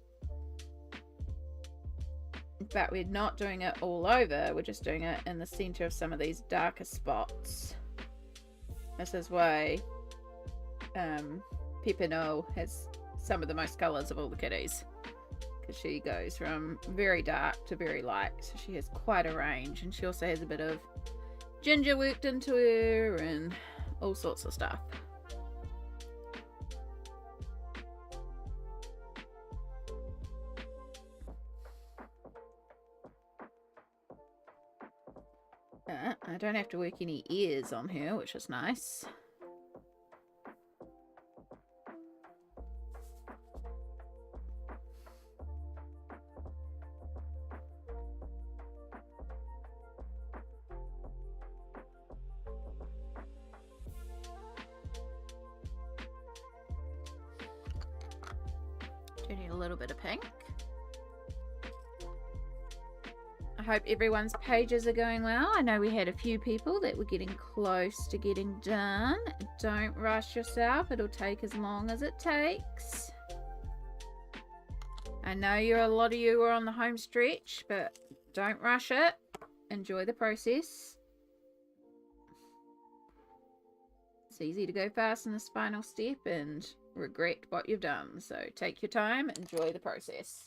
But we're not doing it all over, we're just doing it in the center of some of these darker spots. This is why Pepino has some of the most colors of all the kitties, because she goes from very dark to very light, so she has quite a range. And she also has a bit of ginger worked into her and all sorts of stuff. I don't have to work any ears on her, which is nice. Do need a little bit of pink. I hope everyone's pages are going well. I know we had a few people that were getting close to getting done. Don't rush yourself. It'll take as long as it takes. I know a lot of you are on the home stretch, but don't rush it. Enjoy the process. It's easy to go fast in this final step and regret what you've done. So take your time, enjoy the process.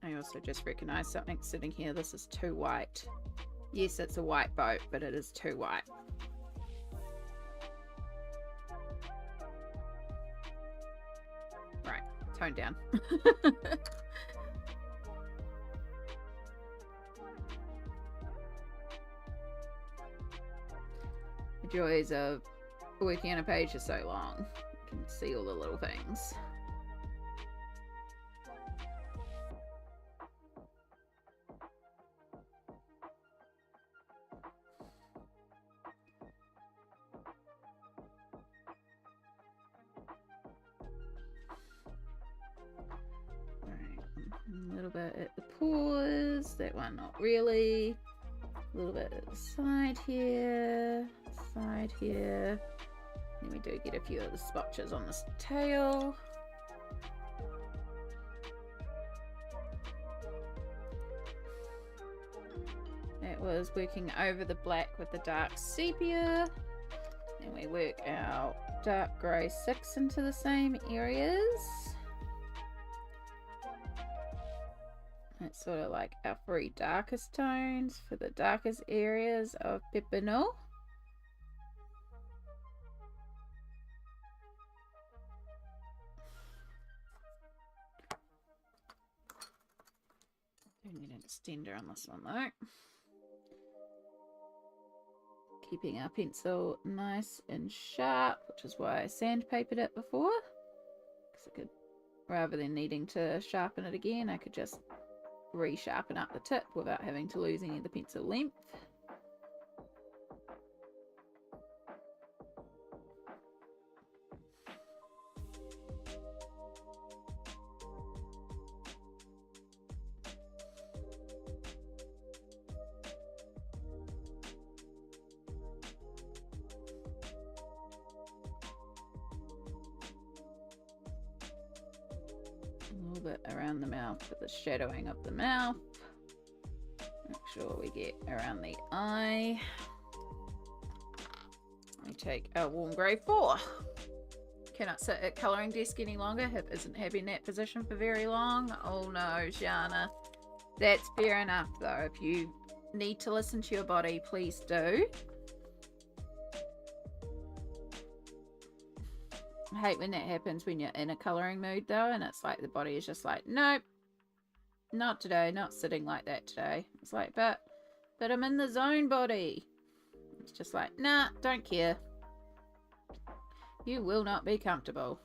I also just recognized something sitting here. This is too white. Yes, it's a white boat, but it is too white. Right, tone down. The joys of working on a page for so long. You can see all the little things. A little bit at the paws, that one not really. A little bit at the side here, then we do get a few of the spotches on this tail. That was working over the black with the dark sepia. Then we work our dark grey 6 into the same areas. It's sort of like our 3 darkest tones for the darkest areas of Pepino. Don't need an extender on this one though. Keeping our pencil nice and sharp, which is why I sandpapered it before. Because I could, rather than needing to sharpen it again, I could just re-sharpen up the tip without having to lose any of the pencil length. A little bit around the mouth for the shadowing of the mouth. Make sure we get around the eye. We take our warm grey 4. Cannot sit at colouring desk any longer. Hip isn't having that position for very long. Oh no, Shana. That's fair enough though. If you need to listen to your body, please do. I hate when that happens when you're in a colouring mood though, and it's like the body is just like, nope, not today, not sitting like that today. It's like, but I'm in the zone, body. It's just like, nah, don't care. You will not be comfortable.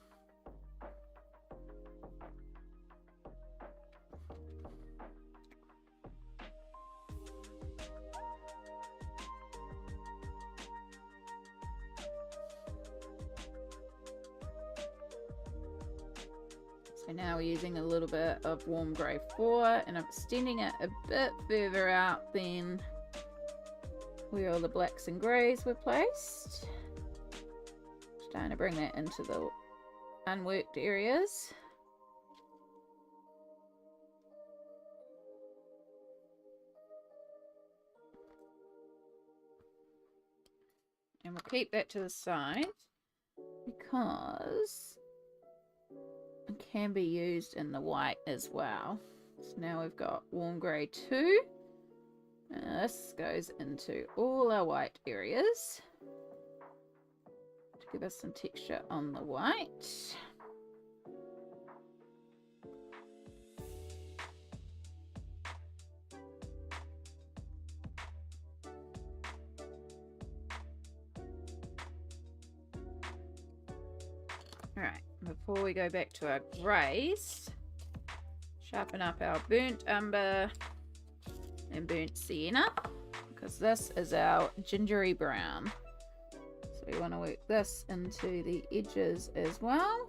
So now we're using a little bit of warm grey 4 and I'm extending it a bit further out than where all the blacks and greys were placed. Starting to bring that into the unworked areas. And we'll keep that to the side because it can be used in the white as well. So now we've got warm grey 2. And this goes into all our white areas to give us some texture on the white. Alright, before we go back to our greys, sharpen up our burnt umber and burnt sienna, because this is our gingery brown. So we want to work this into the edges as well.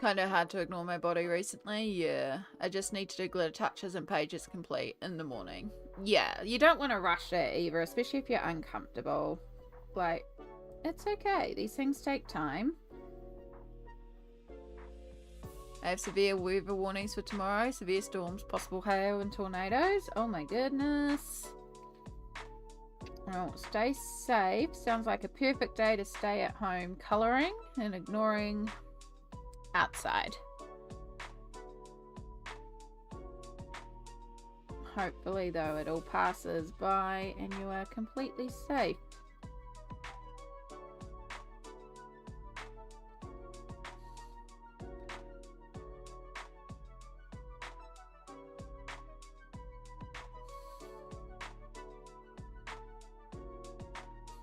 Kind of hard to ignore my body recently. Yeah, I just need to do glitter touches and pages complete in the morning. Yeah, you don't want to rush it either, especially if you're uncomfortable. Like, it's okay. These things take time. I have severe weather warnings for tomorrow. Severe storms, possible hail and tornadoes. Oh my goodness. Well, stay safe. Sounds like a perfect day to stay at home colouring and ignoring outside. Hopefully though it all passes by and you are completely safe.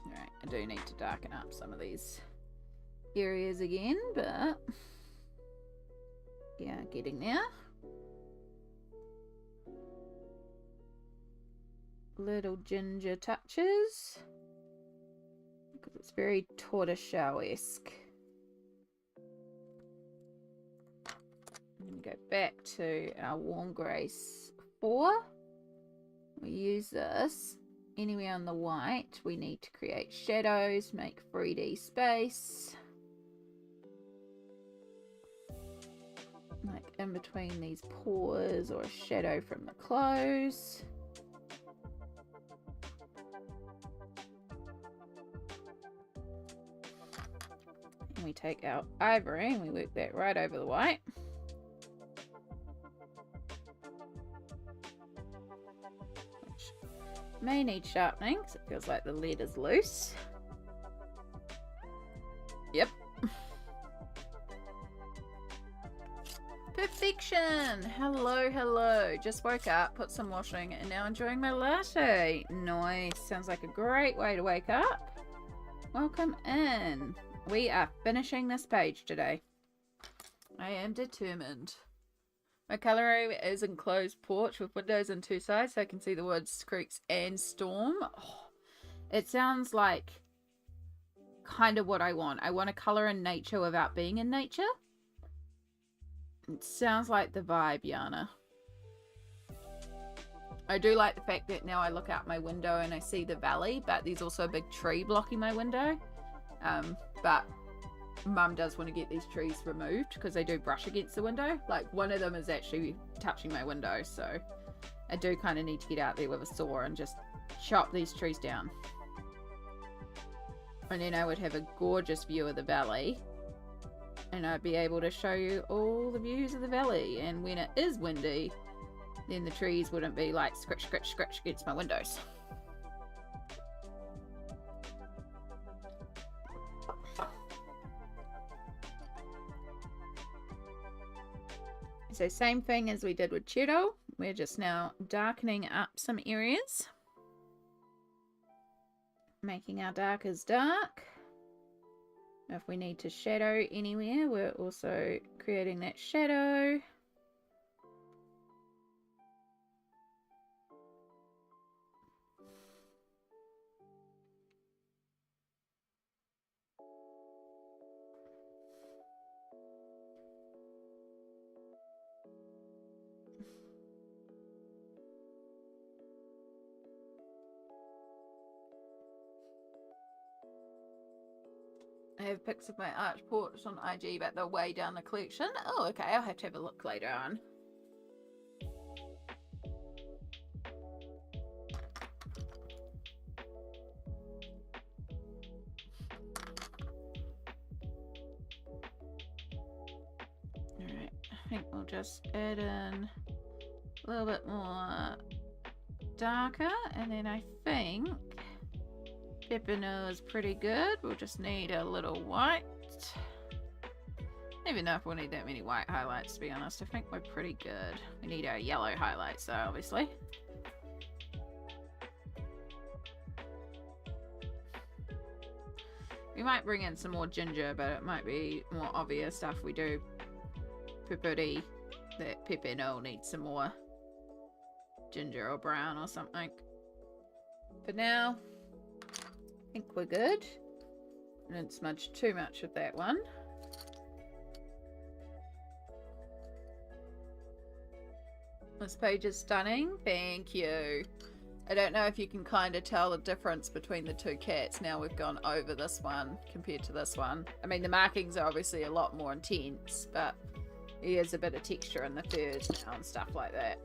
Alright, I do need to darken up some of these areas again, but yeah, getting there. Little ginger touches because it's very tortoiseshell-esque. I'm going to go back to our warm grey 4. We use this anywhere on the white, we need to create shadows, make 3D space. Like in between these pores, or a shadow from the clothes. And we take our ivory and we work that right over the white. Which may need sharpening because it feels like the lead is loose. Yep. Perfection! Hello, hello. Just woke up, put some washing, and now enjoying my latte. Nice. Sounds like a great way to wake up. Welcome in. We are finishing this page today. I am determined. My colour is enclosed porch with windows on two sides so I can see the woods, creeks, and storm. Oh, it sounds like kind of what I want. I want to colour in nature without being in nature. It sounds like the vibe, Yana. I do like the fact that now I look out my window and I see the valley, but there's also a big tree blocking my window. But Mum does want to get these trees removed because they do brush against the window. Like, one of them is actually touching my window, so I do kind of need to get out there with a saw and just chop these trees down. And then I would have a gorgeous view of the valley. And I'd be able to show you all the views of the valley. And when it is windy, then the trees wouldn't be like scratch, scratch, scratch against my windows. So same thing as we did with Cheeto. We're just now darkening up some areas. Making our darkers dark. If we need to shadow anywhere, we're also creating that shadow. I have pics of my arch porch on IG, but they're way down the collection. Oh, okay, I'll have to have a look later on. Alright, I think we'll just add in a little bit more darker, and then I think Pepino is pretty good. We'll just need a little white. I don't even know if we'll need that many white highlights, to be honest. I think we're pretty good. We need our yellow highlights though, obviously. We might bring in some more ginger, but it might be more obvious if we do peppery that Pepino needs some more ginger or brown or something. For now, I think we're good. I didn't smudge too much with that one. This page is stunning. Thank you. I don't know if you can kind of tell the difference between the two cats now we've gone over this one compared to this one. I mean, the markings are obviously a lot more intense, but there's a bit of texture in the furs now and stuff like that.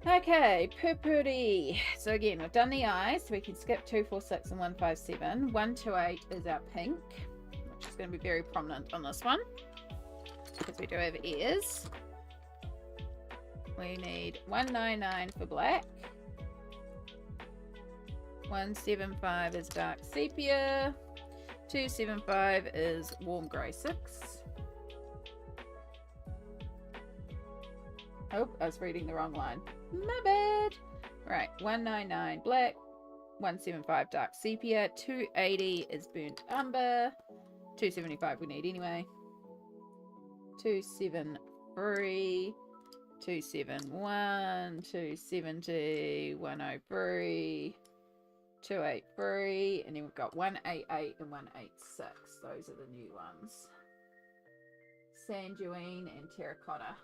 Okay, purpurity. So again, we've done the eyes, so we can skip 2, 4, 6 and 1, 5, 7. 1, 2, 8 is our pink, which is going to be very prominent on this one because we do have ears. We need 199 for black. 175 is dark sepia. 275 is warm grey 6. Oh, I was reading the wrong line. My bad. Right, 199 black, 175 dark sepia, 280 is burnt umber, 275 we need anyway, 273, 271, 270, 103, 283, and then we've got 188 and 186. Those are the new ones. Sanduine and terracotta.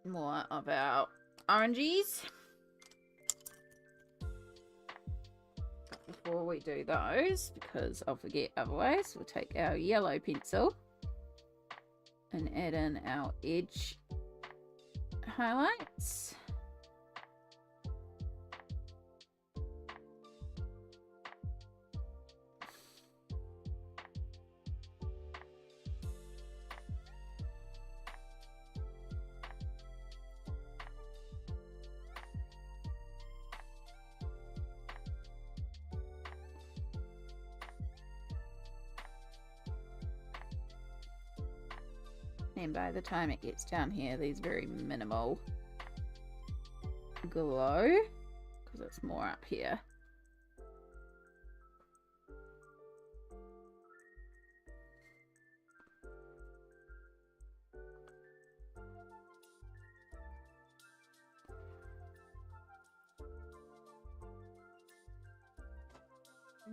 more of our oranges. But before we do those, because I'll forget otherwise, we'll take our yellow pencil and add in our edge highlights. And by the time it gets down here, there's very minimal glow because it's more up here.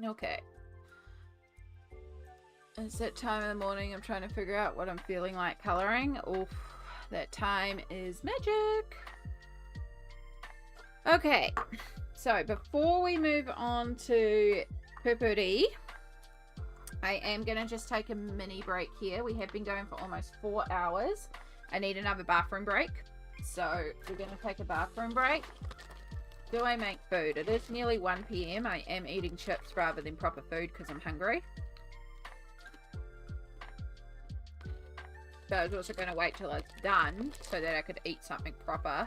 Okay. It's that time of the morning. I'm trying to figure out what I'm feeling like coloring. Oof, that time is magic. Okay, so before we move on to Purpuri, I am going to just take a mini break here. We have been going for almost 4 hours. I need another bathroom break. So we're going to take a bathroom break. Do I make food? It is nearly 1 p.m. I am eating chips rather than proper food because I'm hungry. But I was also going to wait till it's done so that I could eat something proper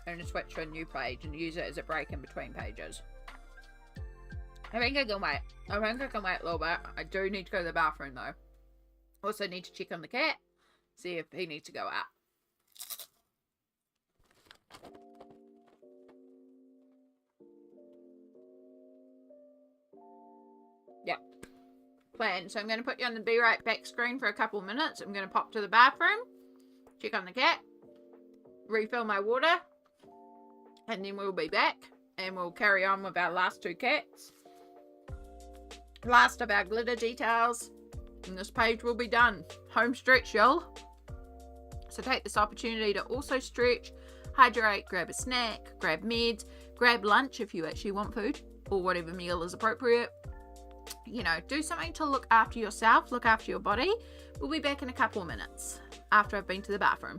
and switch to a new page and use it as a break in between pages. I think I can wait. I think I can wait a little bit. I do need to go to the bathroom though. Also need to check on the cat, see if he needs to go out. Yep. Plan. So I'm going to put you on the be right back screen for a couple minutes. I'm going to pop to the bathroom, check on the cat, refill my water, and then we'll be back and we'll carry on with our last 2 cats. Last of our glitter details, and this page will be done. Home stretch, y'all. So take this opportunity to also stretch, hydrate, grab a snack, grab meds, grab lunch if you actually want food, or whatever meal is appropriate. You know, do something to look after yourself, look after your body. We'll be back in a couple of minutes after I've been to the bathroom.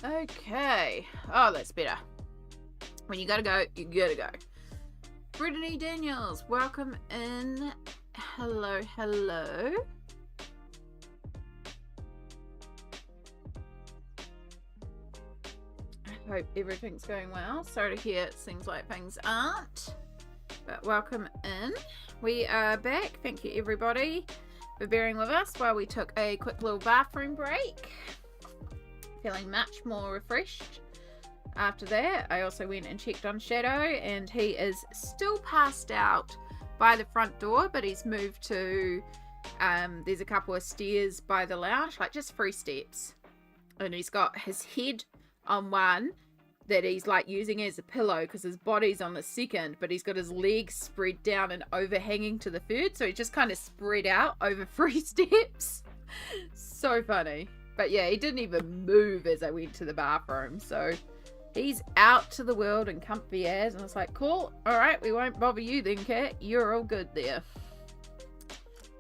Okay. Oh, that's better. When you gotta go, you gotta go. Brittany Daniels, welcome in. Hello, hello. I hope everything's going well. Sorry to hear it seems like things aren't. But welcome in. We are back. Thank you everybody for bearing with us while we took a quick little bathroom break. Feeling much more refreshed after that. I also went and checked on Shadow, and he is still passed out by the front door, but he's moved to there's a couple of stairs by the lounge, like just 3 steps, and he's got his head on one that he's like using as a pillow because his body's on the second, but he's got his legs spread down and overhanging to the third, so he's just kind of spread out over 3 steps. So funny. But yeah, he didn't even move as I went to the bathroom, so he's out to the world and comfy as, and it's like, cool, alright, we won't bother you then, cat. You're all good there.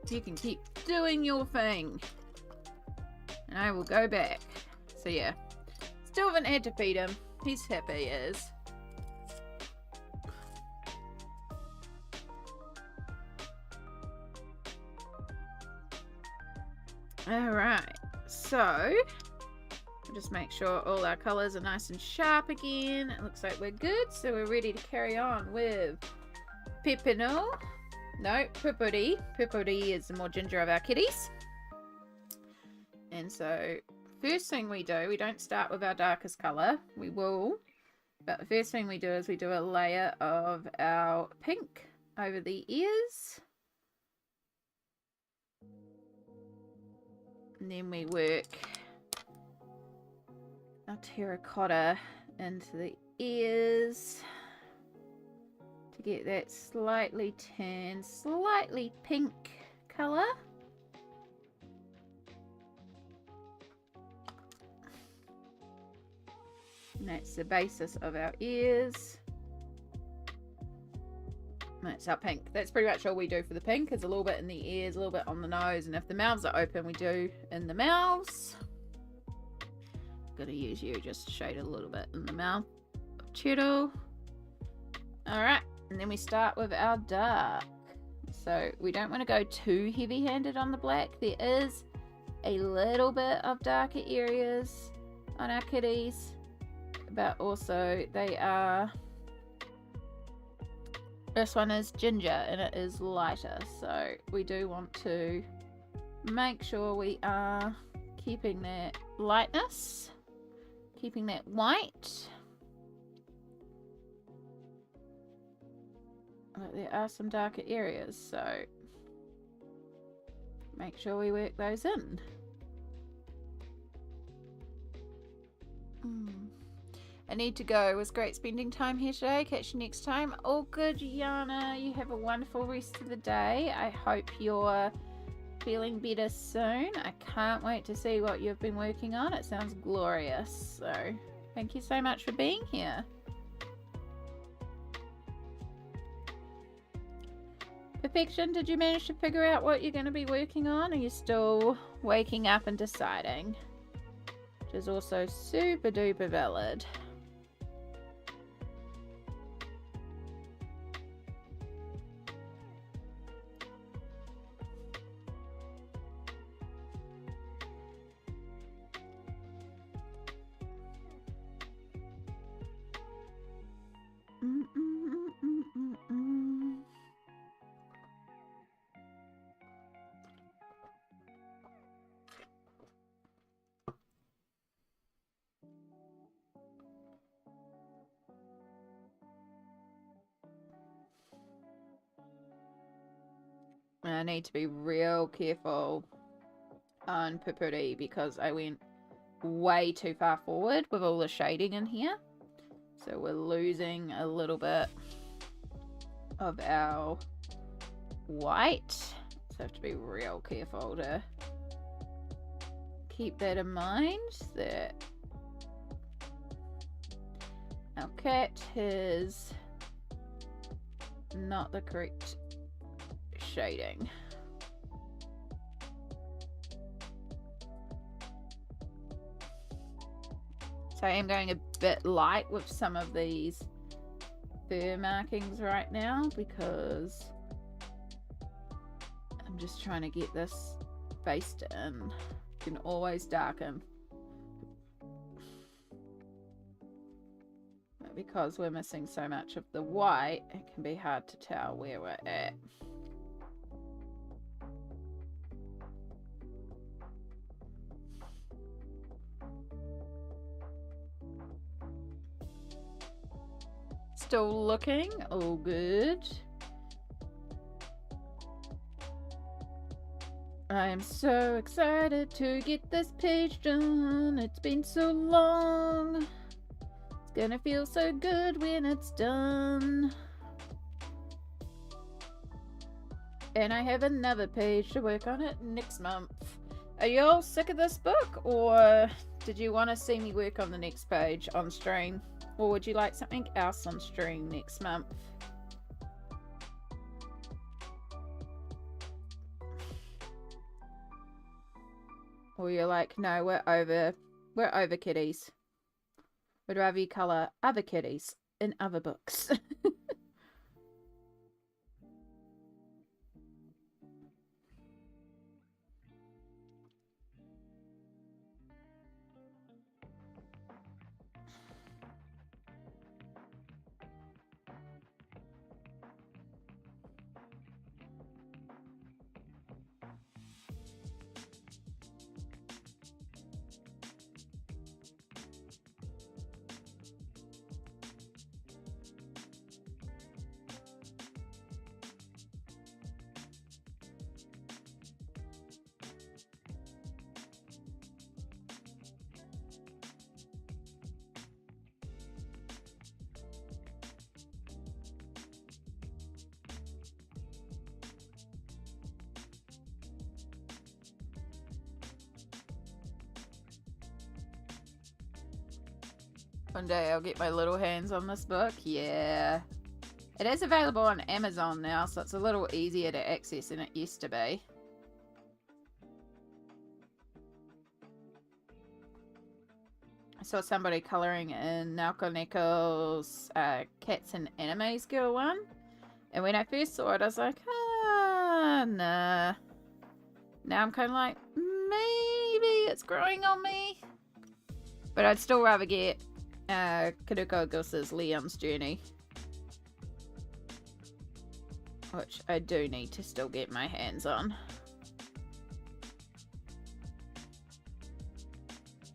You can keep doing your thing. And I will go back. So yeah, still haven't had to feed him. He's happy as. Alright, so just make sure all our colours are nice and sharp again. It looks like we're good, so we're ready to carry on with Pepino. No, Purpuri. Purpuri is the more ginger of our kitties. And so, first thing we do, we don't start with our darkest colour. We will. But the first thing we do is we do a layer of our pink over the ears. And then we work our terracotta into the ears to get that slightly tan, slightly pink colour. And that's the basis of our ears. That's our pink. That's pretty much all we do for the pink, is a little bit in the ears, a little bit on the nose, and if the mouths are open, we do in the mouths. Gonna use you just to shade a little bit in the mouth of Cheeto. Alright, and then we start with our dark. So we don't want to go too heavy-handed on the black. There is a little bit of darker areas on our kitties, but also they are, this one is ginger and it is lighter, so we do want to make sure we are keeping that lightness, keeping that white. But there are some darker areas, so make sure we work those in. I need to go. It was great spending time here today. Catch you next time. All good, Yana. You have a wonderful rest of the day. I hope you're feeling better soon. I can't wait to see what you've been working on. It sounds glorious. So thank you so much for being here. Perfection, did you manage to figure out what you're going to be working on? Are you still waking up and deciding? Which is also super duper valid. I need to be real careful on Purpuri because I went way too far forward with all the shading in here. So we're losing a little bit of our white. So I have to be real careful to keep that in mind, that our cat has not the correct shading. So I am going a bit light with some of these fur markings right now because I'm just trying to get this faced in. You can always darken. But because we're missing so much of the white, it can be hard to tell where we're at. Still looking, all good. I am so excited to get this page done. It's been so long. It's gonna feel so good when it's done. And I have another page to work on it next month. Are you all sick of this book, or did you want to see me work on the next page on stream? Or would you like something else on stream next month? Or you're like, no, we're over kitties. We'd rather you colour other kitties in other books. One day I'll get my little hands on this book. Yeah. It is available on Amazon now, so it's a little easier to access than it used to be. I saw somebody colouring in Nelco Neco's Cats and Animes Girl one. And when I first saw it, I was like, ah, nah. Now I'm kind of like, maybe it's growing on me. But I'd still rather get Kidoko Leon's Journey. Which I do need to still get my hands on.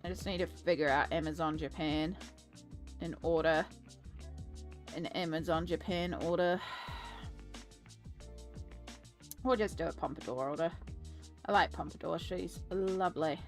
I just need to figure out Amazon Japan and order an Amazon Japan order. Or just do a Pompadour order. I like Pompadour, she's lovely.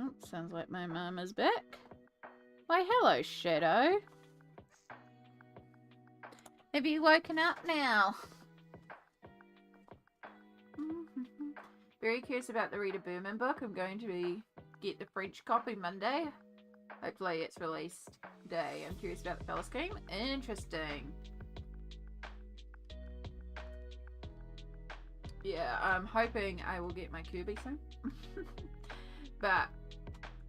Oh, sounds like my mum is back. Why, hello, Shadow. Have you woken up now? Very curious about the Rita Berman book. I'm going to get the French copy Monday. Hopefully it's released today. I'm curious about the colour scheme. Interesting. Yeah, I'm hoping I will get my Kirby soon. But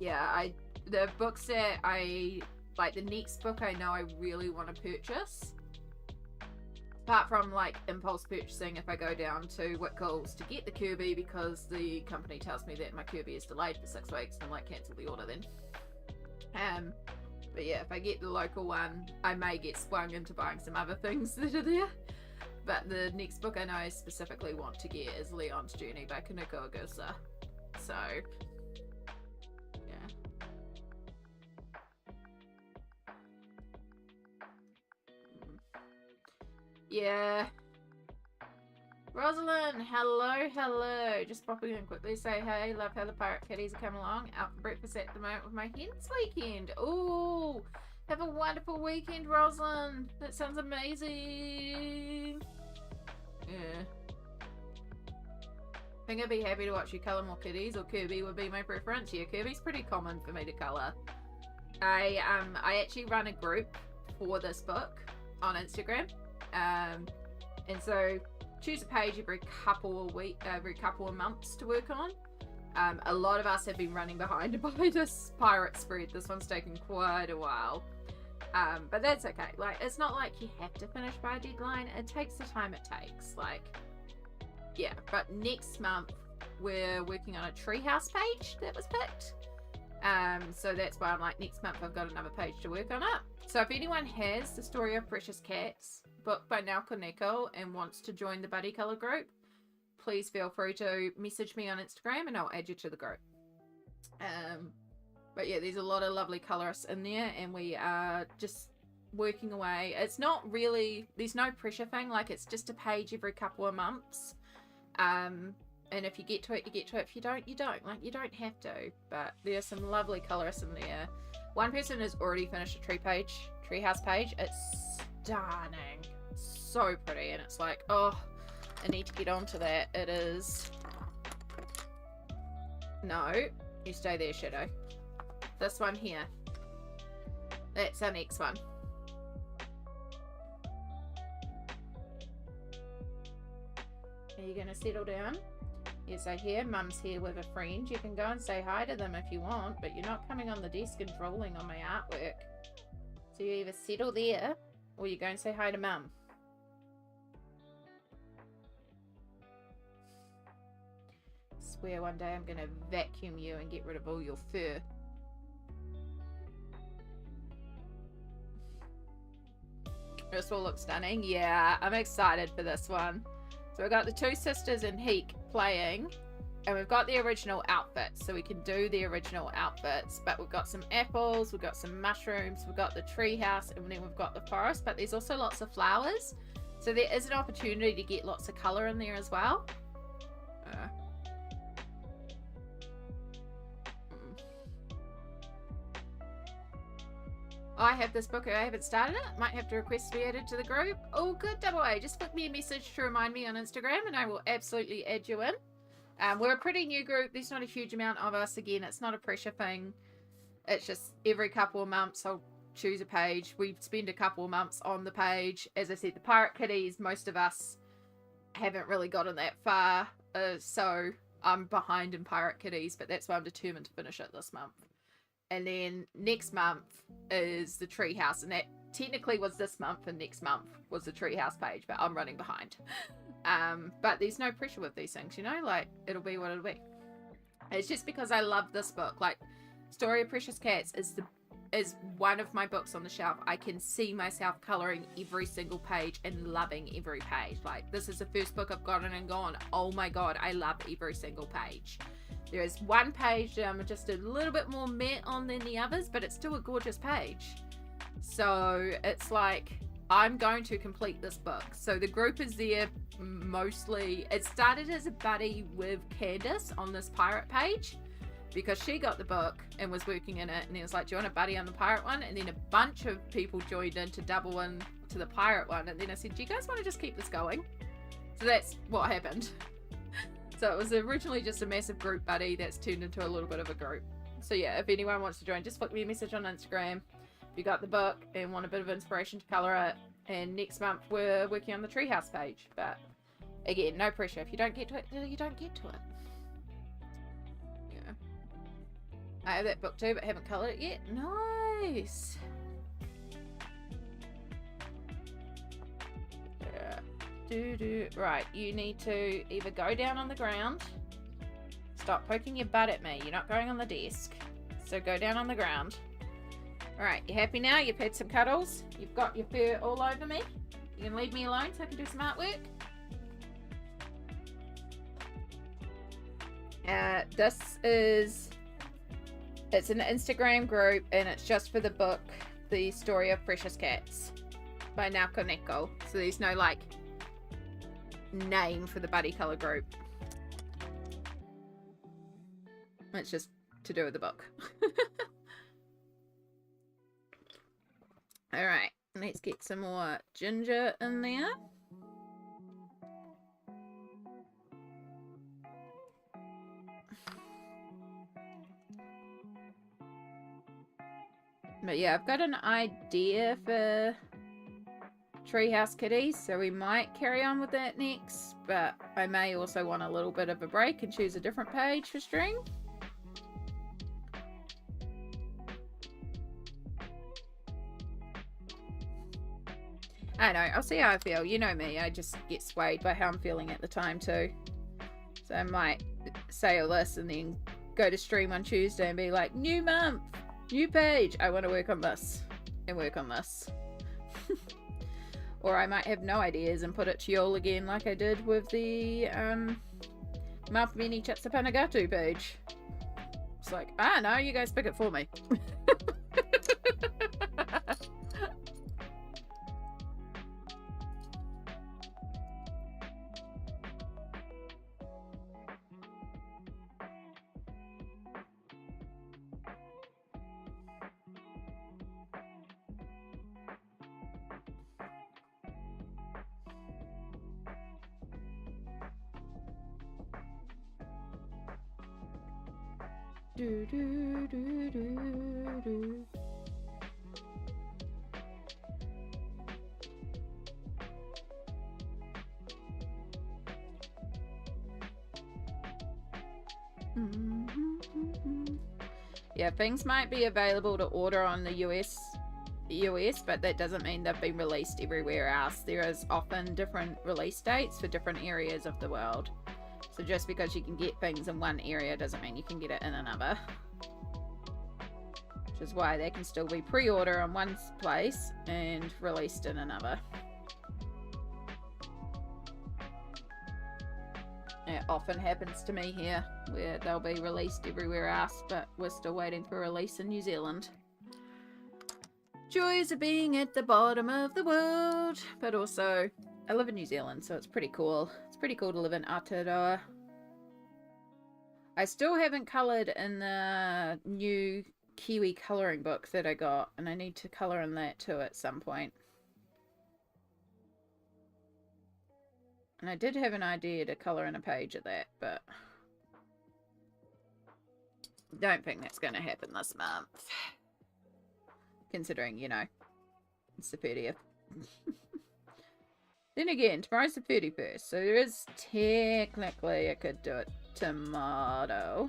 yeah, the books that I like, the next book I know I really want to purchase, apart from like impulse purchasing if I go down to Whitcoulls to get the Kirby because the company tells me that my Kirby is delayed for 6 weeks and I'm like, cancel the order then. But yeah, if I get the local one, I may get swung into buying some other things that are there. But the next book I know I specifically want to get is Leon's Journey by Kaneko Ogusa. So yeah. Rosalind, hello. Just popping in quickly, say hey, love how the pirate kitties are coming along. Out for breakfast at the moment with my hens weekend. Ooh, have a wonderful weekend, Rosalind. That sounds amazing. Yeah. think I'd be happy to watch you colour more kitties, or Kirby would be my preference. Yeah, Kirby's pretty common for me to colour. I actually run a group for this book on Instagram. And so choose a page every couple of months to work on. A lot of us have been running behind by this pirate spread. This one's taken quite a while. But that's okay. Like, it's not like you have to finish by a deadline. It takes the time it takes. Like, yeah. But next month we're working on a treehouse page that was picked. So that's why I'm like, next month I've got another page to work on it. So if anyone has The Story of Precious Cats, book by Nelco Neco, and wants to join the Buddy Colour group, please feel free to message me on Instagram and I'll add you to the group. But yeah, there's a lot of lovely colorists in there, and we are just working away. It's not really, there's no pressure thing, like it's just a page every couple of months. And if you get to it, you get to it. If you don't, you don't. Like, you don't have to. But there's some lovely colorists in there. One person has already finished a treehouse page. It's stunning. So pretty. And it's like, oh, I need to get onto that. It is... No. You stay there, Shadow. This one here. That's our next one. Are you going to settle down? Yes, I hear Mum's here with a friend. You can go and say hi to them if you want, but you're not coming on the desk and drooling on my artwork. So you either settle there, or you go and say hi to Mum. I swear one day I'm going to vacuum you and get rid of all your fur. This will look stunning. Yeah, I'm excited for this one. So we've got the two sisters in Heek playing, and we've got the original outfits, so we can do the original outfits, but we've got some apples, we've got some mushrooms, we've got the tree house, and then we've got the forest, but there's also lots of flowers, so there is an opportunity to get lots of colour in there as well. I have this book, I haven't started it. Might have to request to be added to the group. Oh, good, Double A. Just flick me a message to remind me on Instagram and I will absolutely add you in. We're a pretty new group. There's not a huge amount of us. Again, it's not a pressure thing. It's just every couple of months I'll choose a page. We spend a couple of months on the page. As I said, the Pirate Kitties, most of us haven't really gotten that far. So I'm behind in Pirate Kitties, but that's why I'm determined to finish it this month. And then next month is the treehouse, and that technically was this month, and next month was the treehouse page, but I'm running behind. But there's no pressure with these things, you know, like it'll be what it'll be. It's just because I love this book. Like, Story of Precious Cats is one of my books on the shelf. I can see myself colouring every single page and loving every page. Like, this is the first book I've gotten and gone, oh my god, I love every single page. There is one page that I'm just a little bit more matte on than the others, but it's still a gorgeous page. So it's like, I'm going to complete this book. So the group is there mostly. It started as a buddy with Candace on this pirate page, because she got the book and was working in it, and it was like, do you want a buddy on the pirate one? And then a bunch of people joined in to double in to the pirate one, and then I said, do you guys want to just keep this going? So that's what happened. So it was originally just a massive group buddy that's turned into a little bit of a group. So yeah, if anyone wants to join, just flick me a message on Instagram if you got the book and want a bit of inspiration to colour it. And next month we're working on the treehouse page. But again, no pressure. If you don't get to it, you don't get to it. Yeah. I have that book too, but haven't coloured it yet. Nice. Right, you need to either go down on the ground. Stop poking your butt at me. You're not going on the desk. So go down on the ground. Alright, you happy now? You've had some cuddles. You've got your fur all over me. You can leave me alone so I can do some artwork. It's an Instagram group, and it's just for the book, The Story of Precious Cats by Nelco Neco. So there's no, like, name for the buddy colour group. It's just to do with the book. Alright, let's get some more ginger in there. But yeah, I've got an idea for Treehouse Kitties, so we might carry on with that next, but I may also want a little bit of a break and choose a different page for stream. I know, I'll see how I feel. You know me, I just get swayed by how I'm feeling at the time too. So I might say all this and then go to stream on Tuesday and be like, new month, new page, I want to work on this and work on this. Or I might have no ideas and put it to y'all again like I did with the Mapamini Chatsapanagatu page. It's like, no, you guys pick it for me. Do, do, do, do, do. Yeah, things might be available to order on the US, but that doesn't mean they've been released everywhere else. There is often different release dates for different areas of the world. So just because you can get things in one area doesn't mean you can get it in another. Which is why they can still be pre-order in one place and released in another. It often happens to me here, where they'll be released everywhere else, but we're still waiting for release in New Zealand. Joys of being at the bottom of the world. But also, I live in New Zealand, so it's pretty cool. It's pretty cool to live in Aotearoa. I still haven't coloured in the new Kiwi colouring book that I got, and I need to colour in that too at some point. And I did have an idea to colour in a page of that, but don't think that's going to happen this month. Considering, you know, it's the 30th. Then again, tomorrow's the 31st, so there is technically I could do it tomorrow.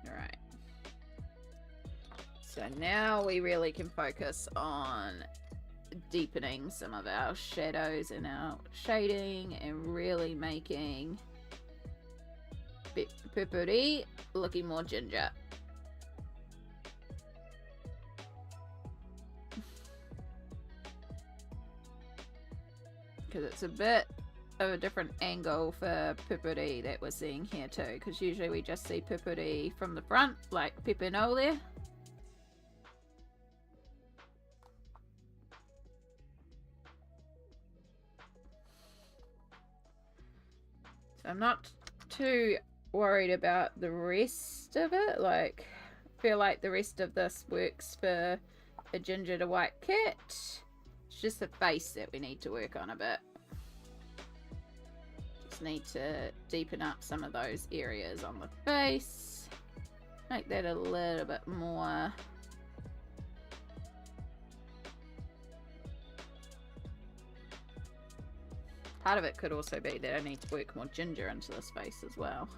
Alright. So now we really can focus on deepening some of our shadows and our shading and really making Pupuri looking more ginger. Because it's a bit of a different angle for Pupuri that we're seeing here too. Because usually we just see Pupuri from the front, like Pepino there. So I'm not too worried about the rest of it. Like, I feel like the rest of this works for a ginger to white cat. It's just the face that we need to work on a bit. Just need to deepen up some of those areas on the face. Make that a little bit more. Part of it could also be that I need to work more ginger into this face as well.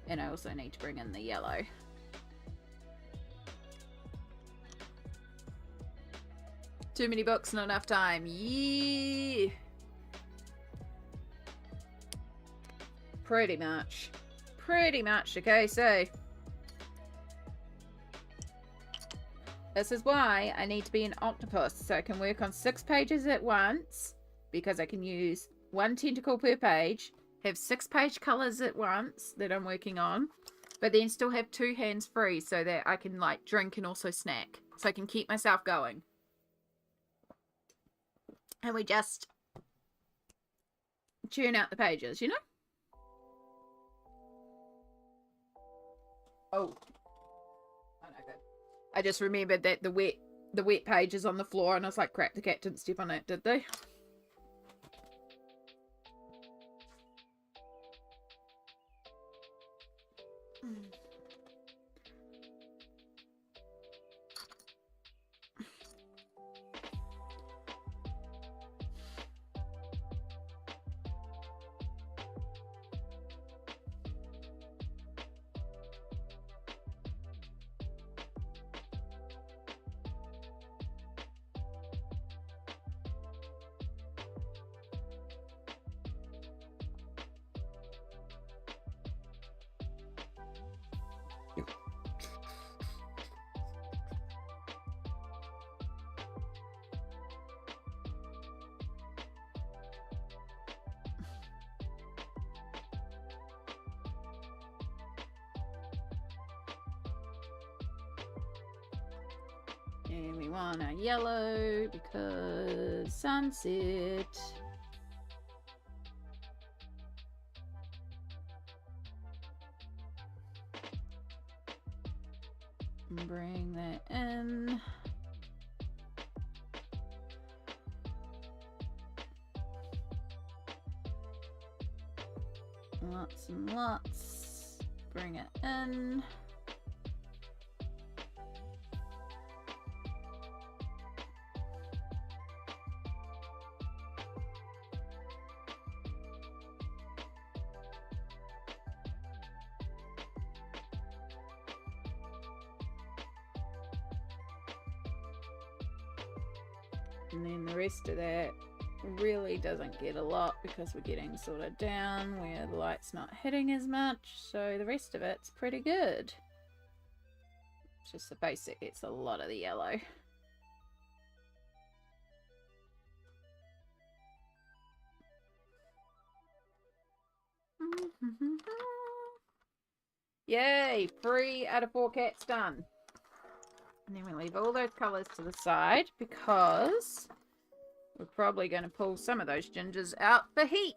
And I also need to bring in the yellow. Too many books, not enough time. Yeah. Pretty much. Pretty much, okay, so. This is why I need to be an octopus. So I can work on 6 pages at once. Because I can use 1 tentacle per page. Have 6 page colours at once that I'm working on. But then still have 2 hands free so that I can like drink and also snack. So I can keep myself going. And we just churn out the pages, you know? Oh. Oh no, good. I just remembered that the wet page is on the floor and I was like, crap, the cat didn't step on it, did they? And we want our yellow because sunset. Bring that in. Lots and lots. Bring it in. And then the rest of that really doesn't get a lot because we're getting sort of down where the light's not hitting as much. So the rest of it's pretty good. It's just the basic, it's a lot of the yellow. Yay! 3 out of 4 cats done. And then we leave all those colours to the side because we're probably going to pull some of those gingers out for heat.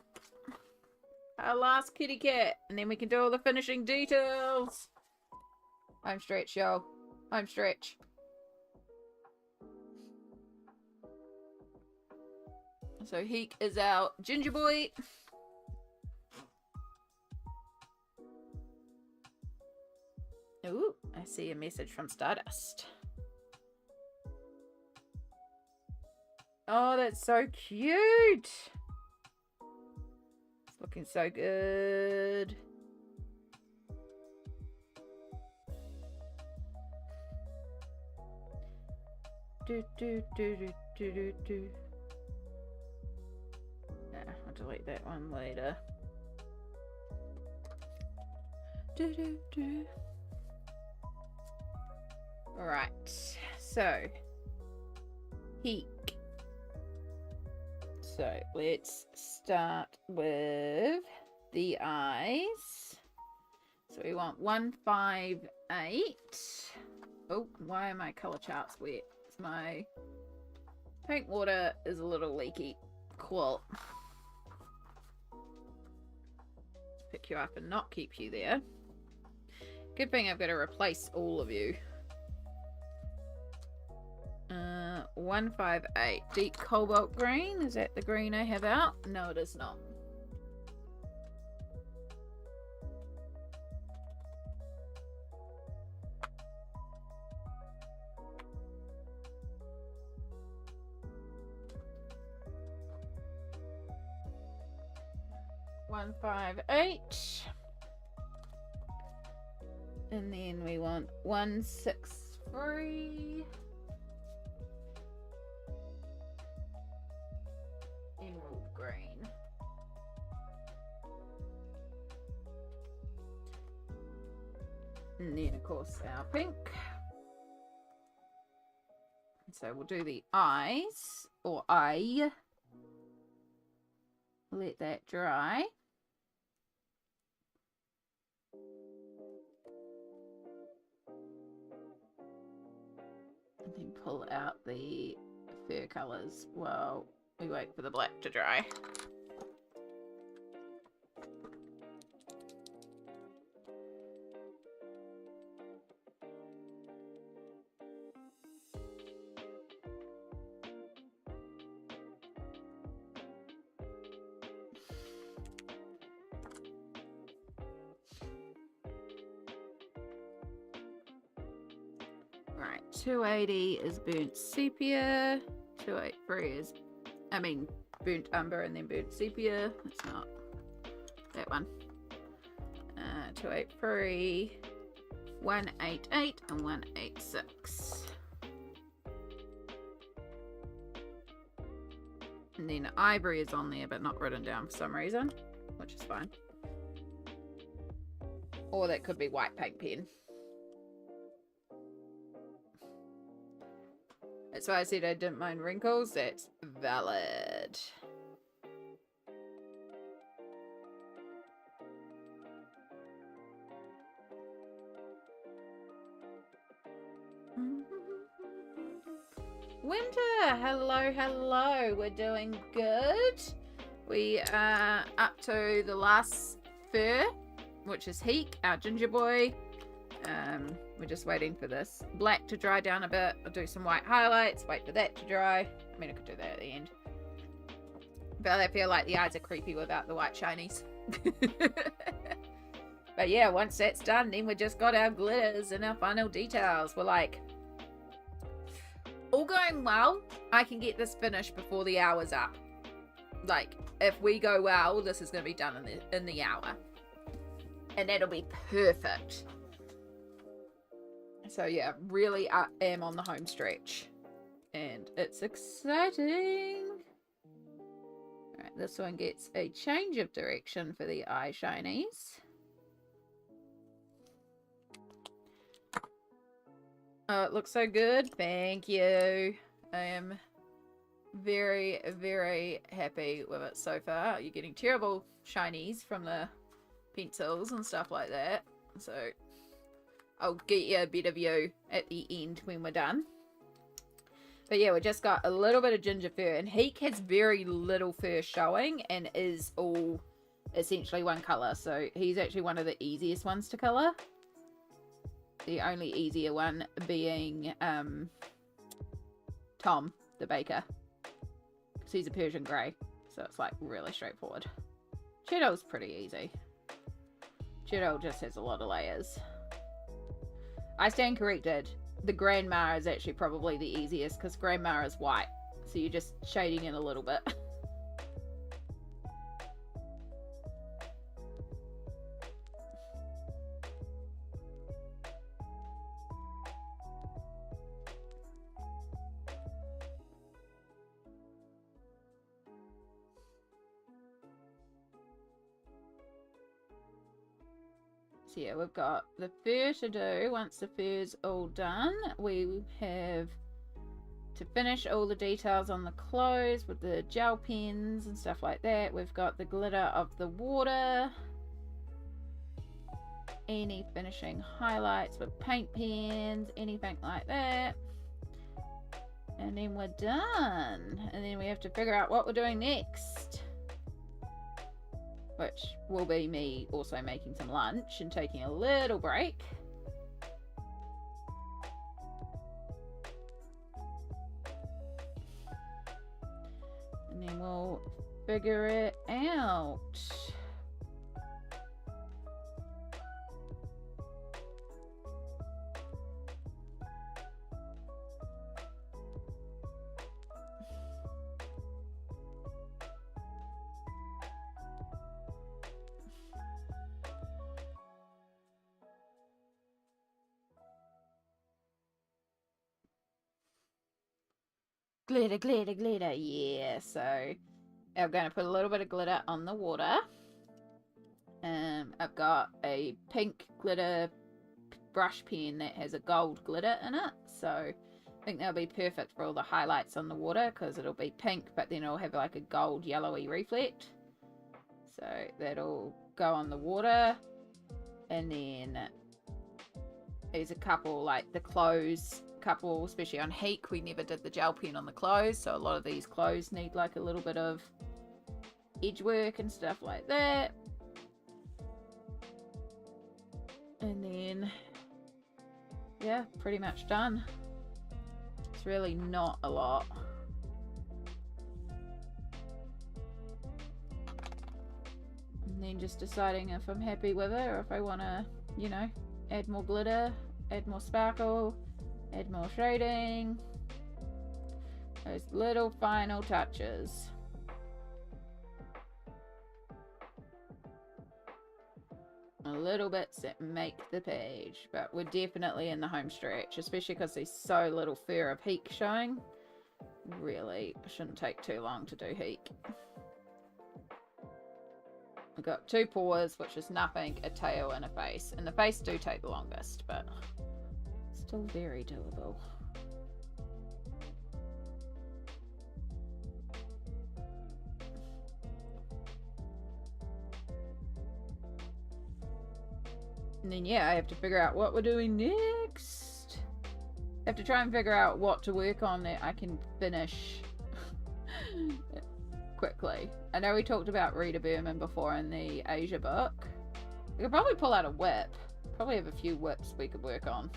Our last kitty cat. And then we can do all the finishing details. Home stretch, y'all. Home stretch. So Heek is our ginger boy. Ooh, I see a message from Stardust. Oh, that's so cute. It's looking so good. Do, do, do, do, do, do, do. Nah, I'll delete that one later. Do, do, do. Alright, so Heek. So let's start with the eyes. So we want 158. Oh, why are my color charts wet? It's my paint water is a little leaky. Cool. Pick you up and not keep you there. Good thing I've got to replace all of you. 158 deep cobalt green. Is that the green I have out? No, it is not. One, 5, 8. And then we want 1, 6, 3. Emerald green. And then of course our pink. So we'll do the eyes, or eye. Let that dry. And then pull out the fur colours while we wait for the black to dry. Right, 280 is burnt sepia. 283 is, burnt umber and then burnt sepia. It's not that one. 283, 188, and 186. And then ivory is on there but not written down for some reason, which is fine. Or that could be white paint pen. That's why I said I didn't mind wrinkles. That's valid. Winter, hello, hello. We're doing good. We are up to the last fur, which is Heek, our ginger boy. We're just waiting for this black to dry down a bit. I'll do some white highlights, wait for that to dry. I mean, I could do that at the end. But I feel like the eyes are creepy without the white shinies. But yeah, once that's done, then we just got our glitters and our final details. We're like, all going well, I can get this finished before the hour's up. Like, if we go well, this is going to be done in the hour. And that'll be perfect. So yeah, really I am on the home stretch. And it's exciting. Alright, this one gets a change of direction for the eye shinies. Oh, it looks so good. Thank you. I am very, very happy with it so far. You're getting terrible shinies from the pencils and stuff like that. So I'll get you a better view at the end when we're done. But yeah, we just got a little bit of ginger fur. And Heek has very little fur showing and is all essentially one colour. So he's actually one of the easiest ones to colour. The only easier one being Tom, the baker. Because he's a Persian grey. So it's like really straightforward. Cheeto's pretty easy. Cheeto just has a lot of layers. I stand corrected. The Grandma is actually probably the easiest because Grandma is white. So you're just shading in a little bit. So yeah, we've got the fur to do. Once the fur's all done, we have to finish all the details on the clothes with the gel pens and stuff like that. We've got the glitter of the water. Any finishing highlights with paint pens, anything like that. And then we're done. And then we have to figure out what we're doing next. Which will be me also making some lunch and taking a little break. And then we'll figure it out. Glitter, glitter, glitter. Yeah, so I'm going to put a little bit of glitter on the water. I've got a pink glitter brush pen that has a gold glitter in it. So I think that'll be perfect for all the highlights on the water because it'll be pink, but then it'll have like a gold yellowy reflect. So that'll go on the water. And then there's a couple, like the clothes couple, especially on Heek, we never did the gel pen on the clothes, so a lot of these clothes need like a little bit of edge work and stuff like that. And then yeah, pretty much done. It's really not a lot. And then just deciding if I'm happy with it or if I want to, you know, add more glitter, add more sparkle, Add more shading. Those little final touches. A little bits that make the page, but we're definitely in the home stretch, especially because there's so little fur of Heek showing. Really shouldn't take too long to do Heek. I've got 2 paws, which is nothing, a tail and a face, and the face do take the longest, but still very doable. And then, yeah, I have to figure out what we're doing next. I have to try and figure out what to work on that I can finish quickly. I know we talked about Rita Berman before in the Asia book. We could probably pull out a whip. Probably have a few whips we could work on.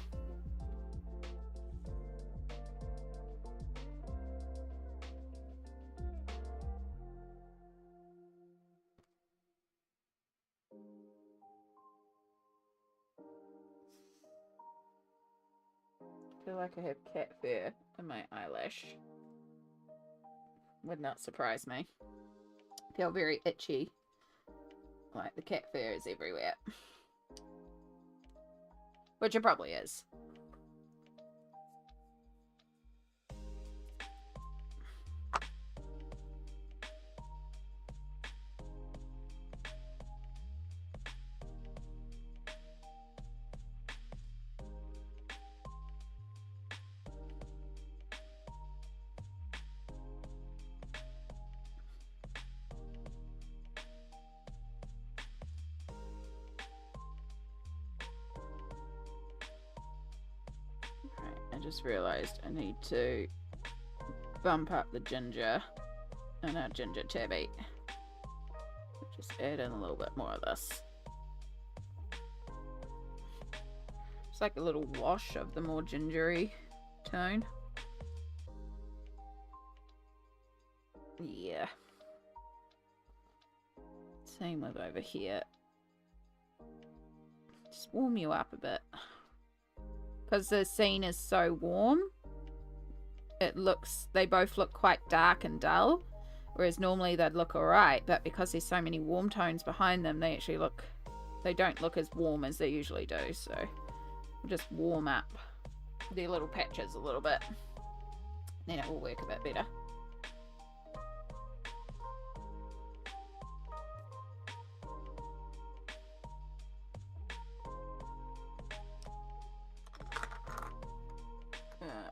I feel like I have cat fur in my eyelash. Would not surprise me. Feel very itchy. Like the cat fur is everywhere. Which it probably is. I just realised I need to bump up the ginger in our ginger tabby. Just add in a little bit more of this. It's like a little wash of the more gingery tone. Yeah. Same with over here. Just warm you up a bit. Because the scene is so warm, they both look quite dark and dull, whereas normally they'd look alright, but because there's so many warm tones behind them, they don't look as warm as they usually do, so we'll just warm up their little patches a little bit, then it will work a bit better.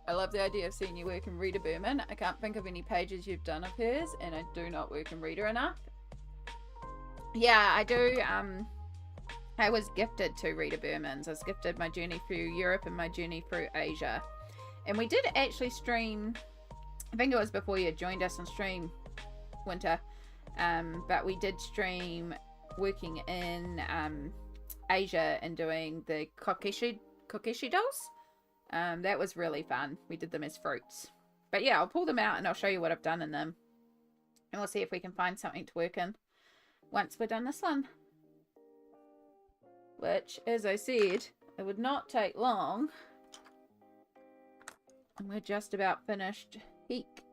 I love the idea of seeing you work in Rita Berman. I can't think of any pages you've done of hers, and I do not work in Rita enough. Yeah, I do. I was gifted 2 Rita Bermans. I was gifted my journey through Europe and my journey through Asia. And we did actually stream, I think it was before you joined us on stream, Winter. But we did stream working in Asia and doing the kokeshi dolls. That was really fun. We did them as fruits. But yeah, I'll pull them out and I'll show you what I've done in them. And we'll see if we can find something to work in once we're done this one. Which, as I said, it would not take long. And we're just about finished Heek.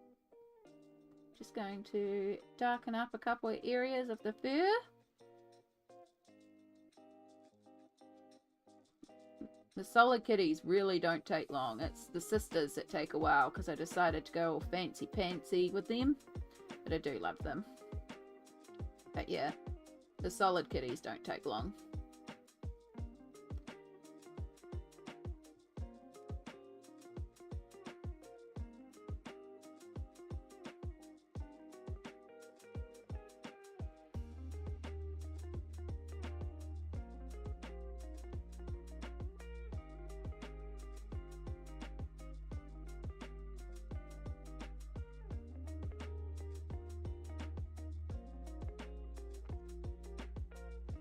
Just going to darken up a couple of areas of the fur. The solid kitties really don't take long. It's the sisters that take a while because I decided to go all fancy pantsy with them. But I do love them. But yeah, the solid kitties don't take long.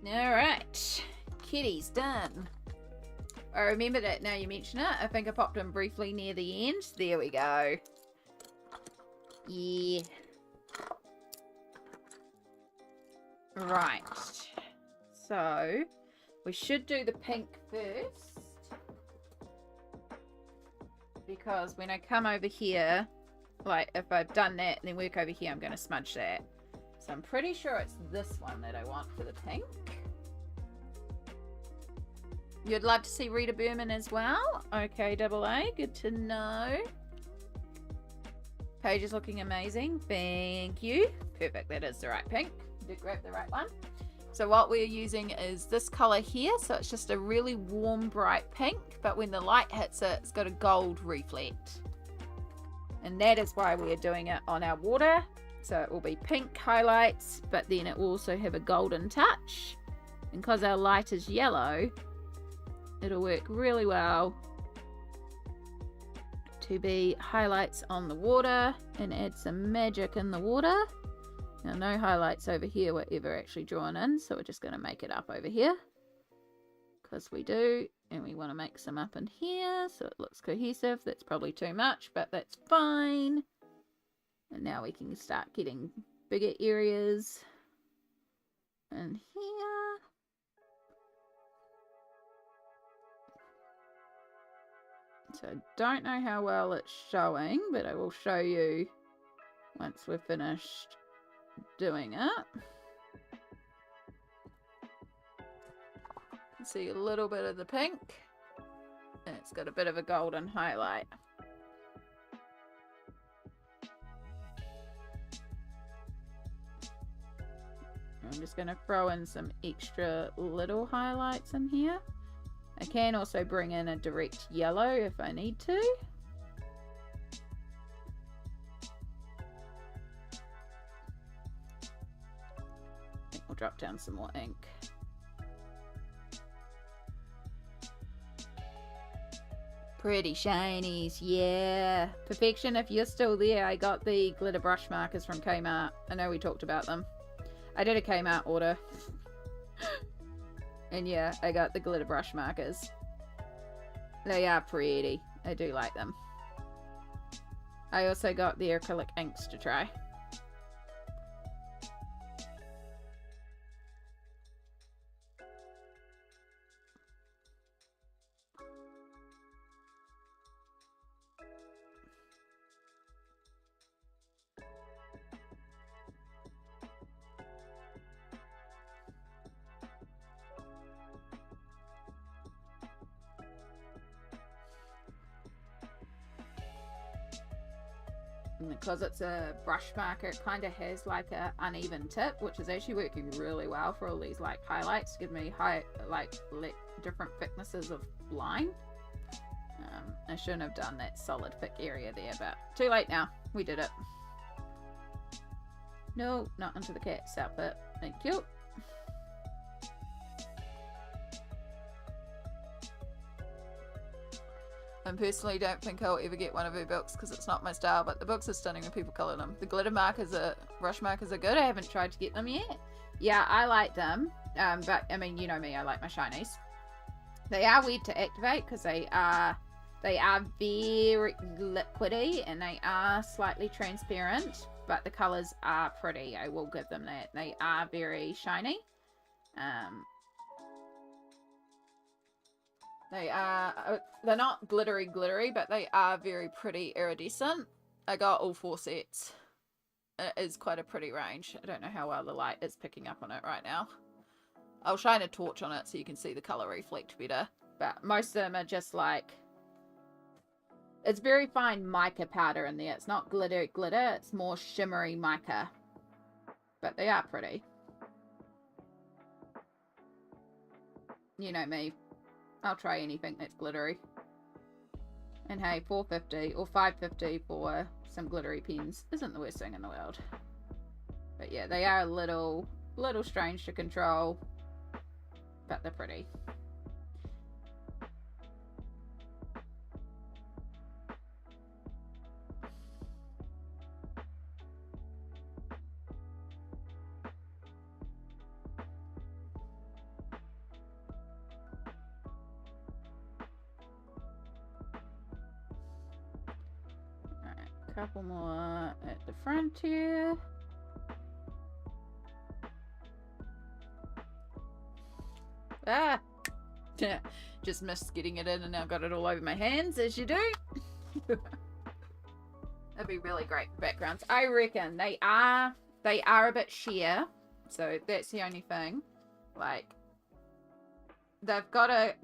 Alright, kitty's done. I remembered it now you mention it. I think I popped in briefly near the end. There we go. Yeah. Right. So, we should do the pink first. because when I come over here, like if I've done that and then work over here, I'm going to smudge that. So I'm pretty sure it's this one that I want for the pink. You'd love to see Rita Berman as well. Okay, double A, good to know. Page is looking amazing. Thank you. Perfect, that is the right pink. Did grab the right one. So what we're using is this color here. So it's just a really warm, bright pink, but when the light hits it, it's got a gold reflect. And that is why we are doing it on our water. So it will be pink highlights, but then it will also have a golden touch. And because our light is yellow, it'll work really well to be highlights on the water and add some magic in the water. Now no highlights over here were ever actually drawn in, so we're just going to make it up over here. Because we do, and we want to make some up in here so it looks cohesive. That's probably too much, but that's fine. And now we can start getting bigger areas in here. So I don't know how well it's showing, but I will show you once we're finished doing it. You can see a little bit of the pink, and it's got a bit of a golden highlight. I'm just going to throw in some extra little highlights in here. I can also bring in a direct yellow if I need to. I think we'll drop down some more ink. Pretty shinies, yeah. Perfection, if you're still there, I got the glitter brush markers from Kmart. I know we talked about them. I did a Kmart order. And yeah, I got the glitter brush markers. They are pretty. I do like them. I also got the acrylic inks to try. And because it's a brush marker, it kind of has like a uneven tip, which is actually working really well for all these like highlights to give me different thicknesses of line. I shouldn't have done that solid thick area there, but too late now. We did it. No, not into the cat's outfit. Thank you. I personally don't think I'll ever get one of her books because it's not my style, but the books are stunning when people colour them. The glitter markers brush markers are good. I haven't tried to get them yet. Yeah, I like them, but I mean, you know me, I like my shinies. They are weird to activate because they are very liquidy and they are slightly transparent, but the colours are pretty. I will give them that. They are very shiny. They're not glittery, but they are very pretty iridescent. I got all 4 sets. It is quite a pretty range. I don't know how well the light is picking up on it right now. I'll shine a torch on it so you can see the colour reflect better. But most of them are just like... It's very fine mica powder in there. It's not glitter. It's more shimmery mica. But they are pretty. You know me. I'll try anything that's glittery. And hey, $4.50 or $5.50 for some glittery pens isn't the worst thing in the world. But yeah, they are a little strange to control, but they're pretty. Couple more at the front here. Ah! Just missed getting it in and now got it all over my hands, as you do. That'd be really great for backgrounds. I reckon they are a bit sheer, so that's the only thing. Like, they've got a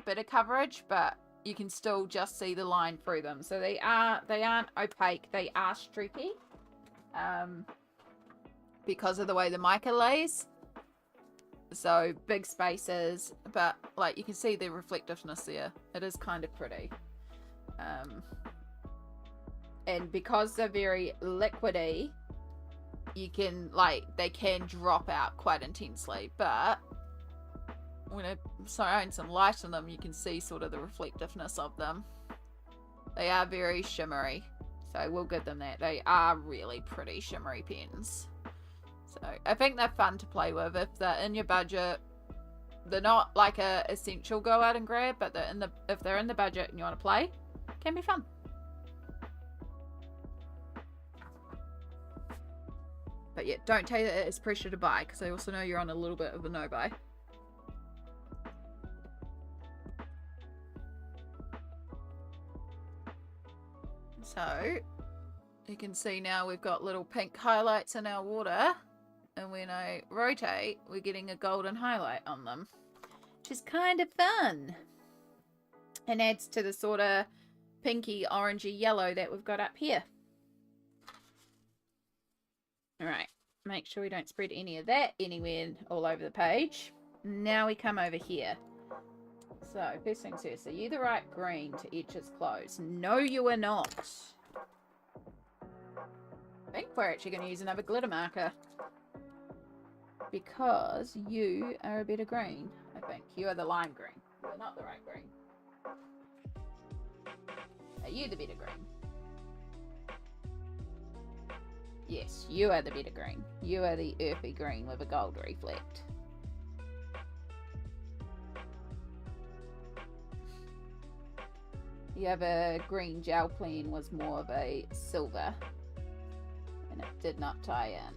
bit of coverage, but you can still just see the line through them. So they aren't opaque. They are streaky, because of the way the mica lays. So big spaces, but like you can see the reflectiveness there. It is kind of pretty. And because they're very liquidy, you can, like, they can drop out quite intensely, but when I shine some light on them, you can see sort of the reflectiveness of them. They are very shimmery, so I will give them that. They are really pretty shimmery pens. So I think they're fun to play with. If they're in your budget, they're not like a essential go out and grab, but if they're in the budget and you want to play, it can be fun. But yeah, don't take it as pressure to buy, because I also know you're on a little bit of a no-buy. So, you can see now we've got little pink highlights in our water. And when I rotate, we're getting a golden highlight on them. Which is kind of fun. And adds to the sort of pinky, orangey yellow that we've got up here. Alright, make sure we don't spread any of that anywhere all over the page. Now we come over here. So, first things first, are you the right green to etch its close? No, you are not. I think we're actually going to use another glitter marker. Because you are a better green, I think. You are the lime green. You're not the right green. Are you the better green? Yes, you are the better green. You are the earthy green with a gold reflect. The other green gel pen was more of a silver, and it did not tie in.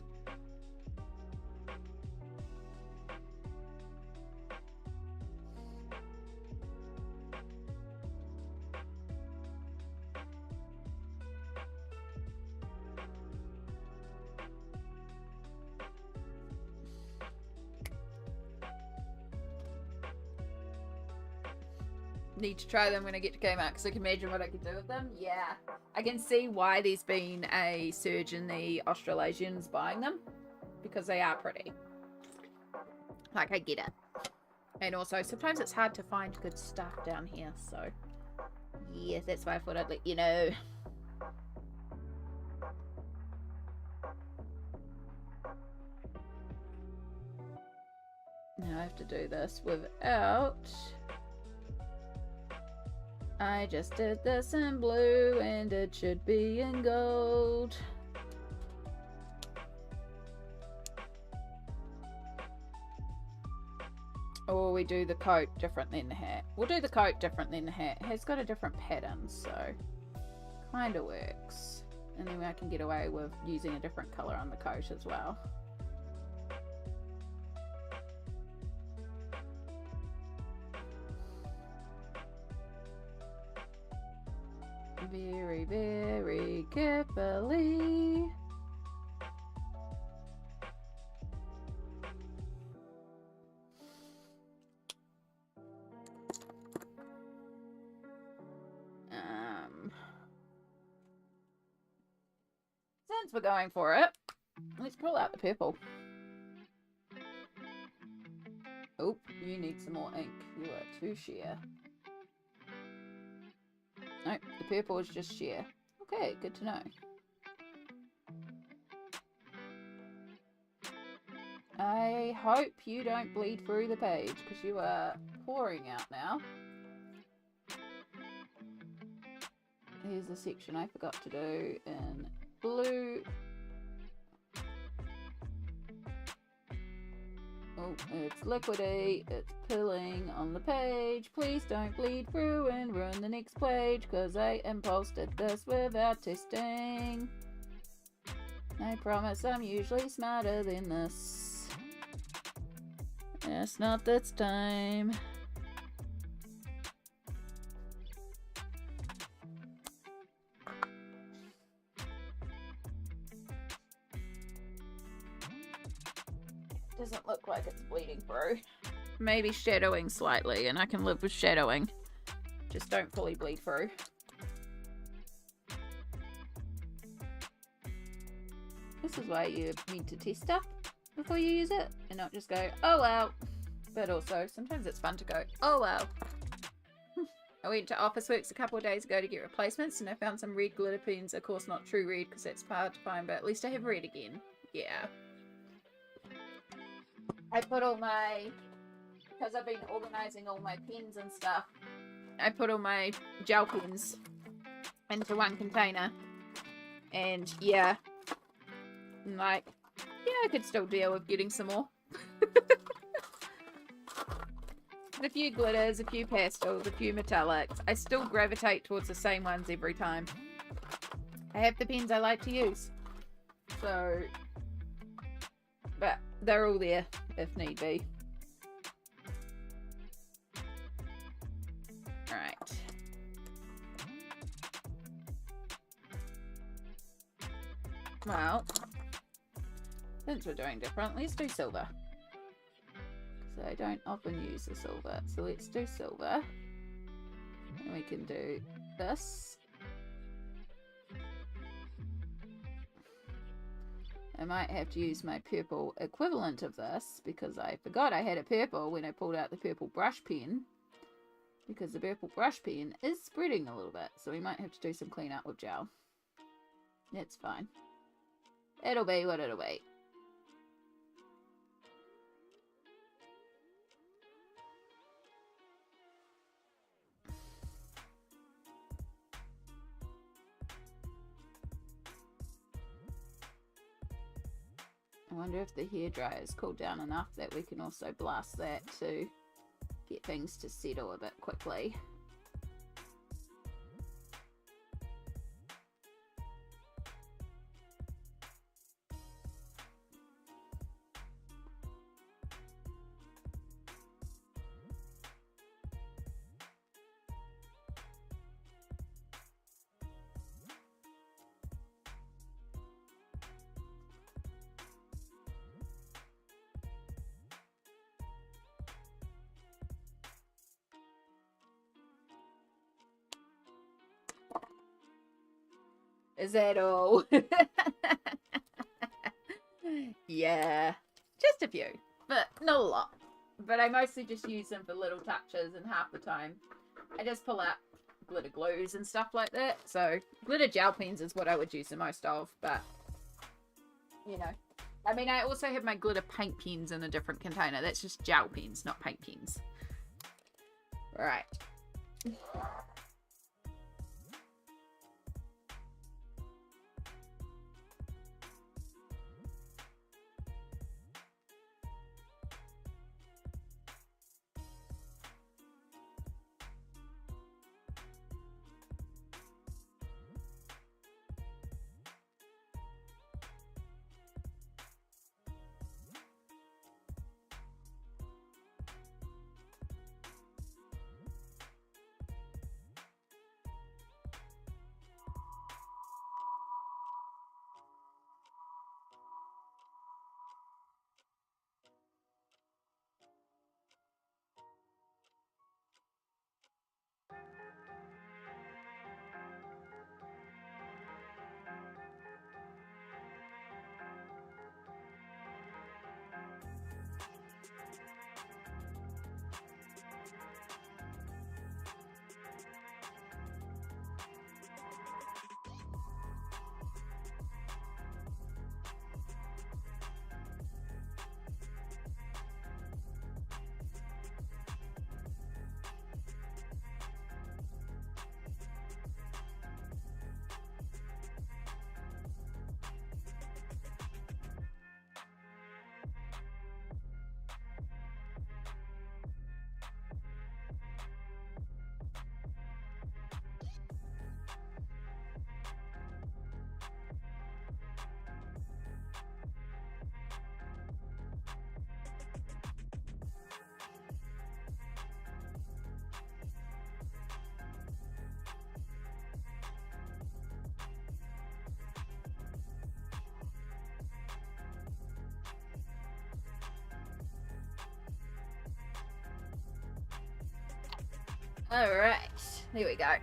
Need to try them when I get to Kmart, because I can imagine what I could do with them. Yeah, I can see why there's been a surge in the Australasians buying them, because they are pretty. Like, I get it. And also, sometimes it's hard to find good stuff down here, so yes, that's why I thought I'd let you know. Now I have to do this without... I just did this in blue and it should be in gold. Or we do the coat different than the hat. We'll do the coat different than the hat. It has got a different pattern, so kind of works. And then I can get away with using a different colour on the coat as well. Very, very carefully. Since we're going for it, let's pull out the purple. Oh, you need some more ink. You are too sheer. Nope, the purple is just sheer. Okay, good to know. I hope you don't bleed through the page, because you are pouring out now. Here's a section I forgot to do in blue. Oh, it's liquidy, it's pilling on the page. Please don't bleed through and ruin the next page, because I impulse did this without testing. I promise I'm usually smarter than this. It's not this time. doesn't look like it's bleeding through. Maybe shadowing slightly, and I can live with shadowing. Just don't fully bleed through. This is why you need to test stuff before you use it, and not just go, oh wow. But also, sometimes it's fun to go, oh wow. I went to Officeworks a couple of days ago to get replacements, and I found some red glitter pens. Of course, not true red because it's hard to find, but at least I have red again. Yeah. I put all my, because I've been organising all my pens and stuff, I put all my gel pens into one container. And yeah, like, yeah, I could still deal with getting some more. A few glitters, a few pastels, a few metallics. I still gravitate towards the same ones every time. I have the pens I like to use. So, but they're all there if need be. Alright. Well, since we're doing different, let's do silver. So I don't often use the silver. So let's do silver. And we can do this. I might have to use my purple equivalent of this because I forgot I had a purple when I pulled out the purple brush pen. Because the purple brush pen is spreading a little bit. So we might have to do some cleanup with gel. It's fine. It'll be what it'll be. I wonder if the hairdryer is cooled down enough that we can also blast that to get things to settle a bit quickly. Is that all? Yeah, just a few, but not a lot. But I mostly just use them for little touches, and half the time I just pull out glitter glues and stuff like that. So glitter gel pens is what I would use the most of, but you know, I mean, I also have my glitter paint pens in a different container. That's just gel pens, not paint pens. Right. Alright, there we go.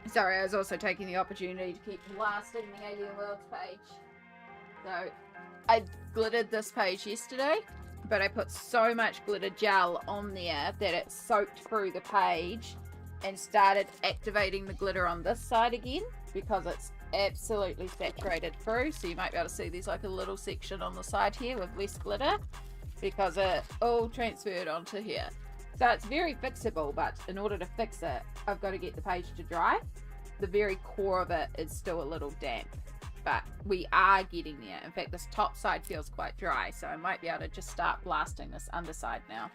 Sorry, I was also taking the opportunity to keep blasting the Alien Worlds page. So, I glittered this page yesterday, but I put so much glitter gel on there that it soaked through the page and started activating the glitter on this side again, because it's absolutely saturated through. So you might be able to see there's like a little section on the side here with less glitter, because it all transferred onto here. So it's very fixable, but in order to fix it, I've got to get the page to dry. The very core of it is still a little damp, but we are getting there. In fact, this top side feels quite dry, so I might be able to just start blasting this underside now.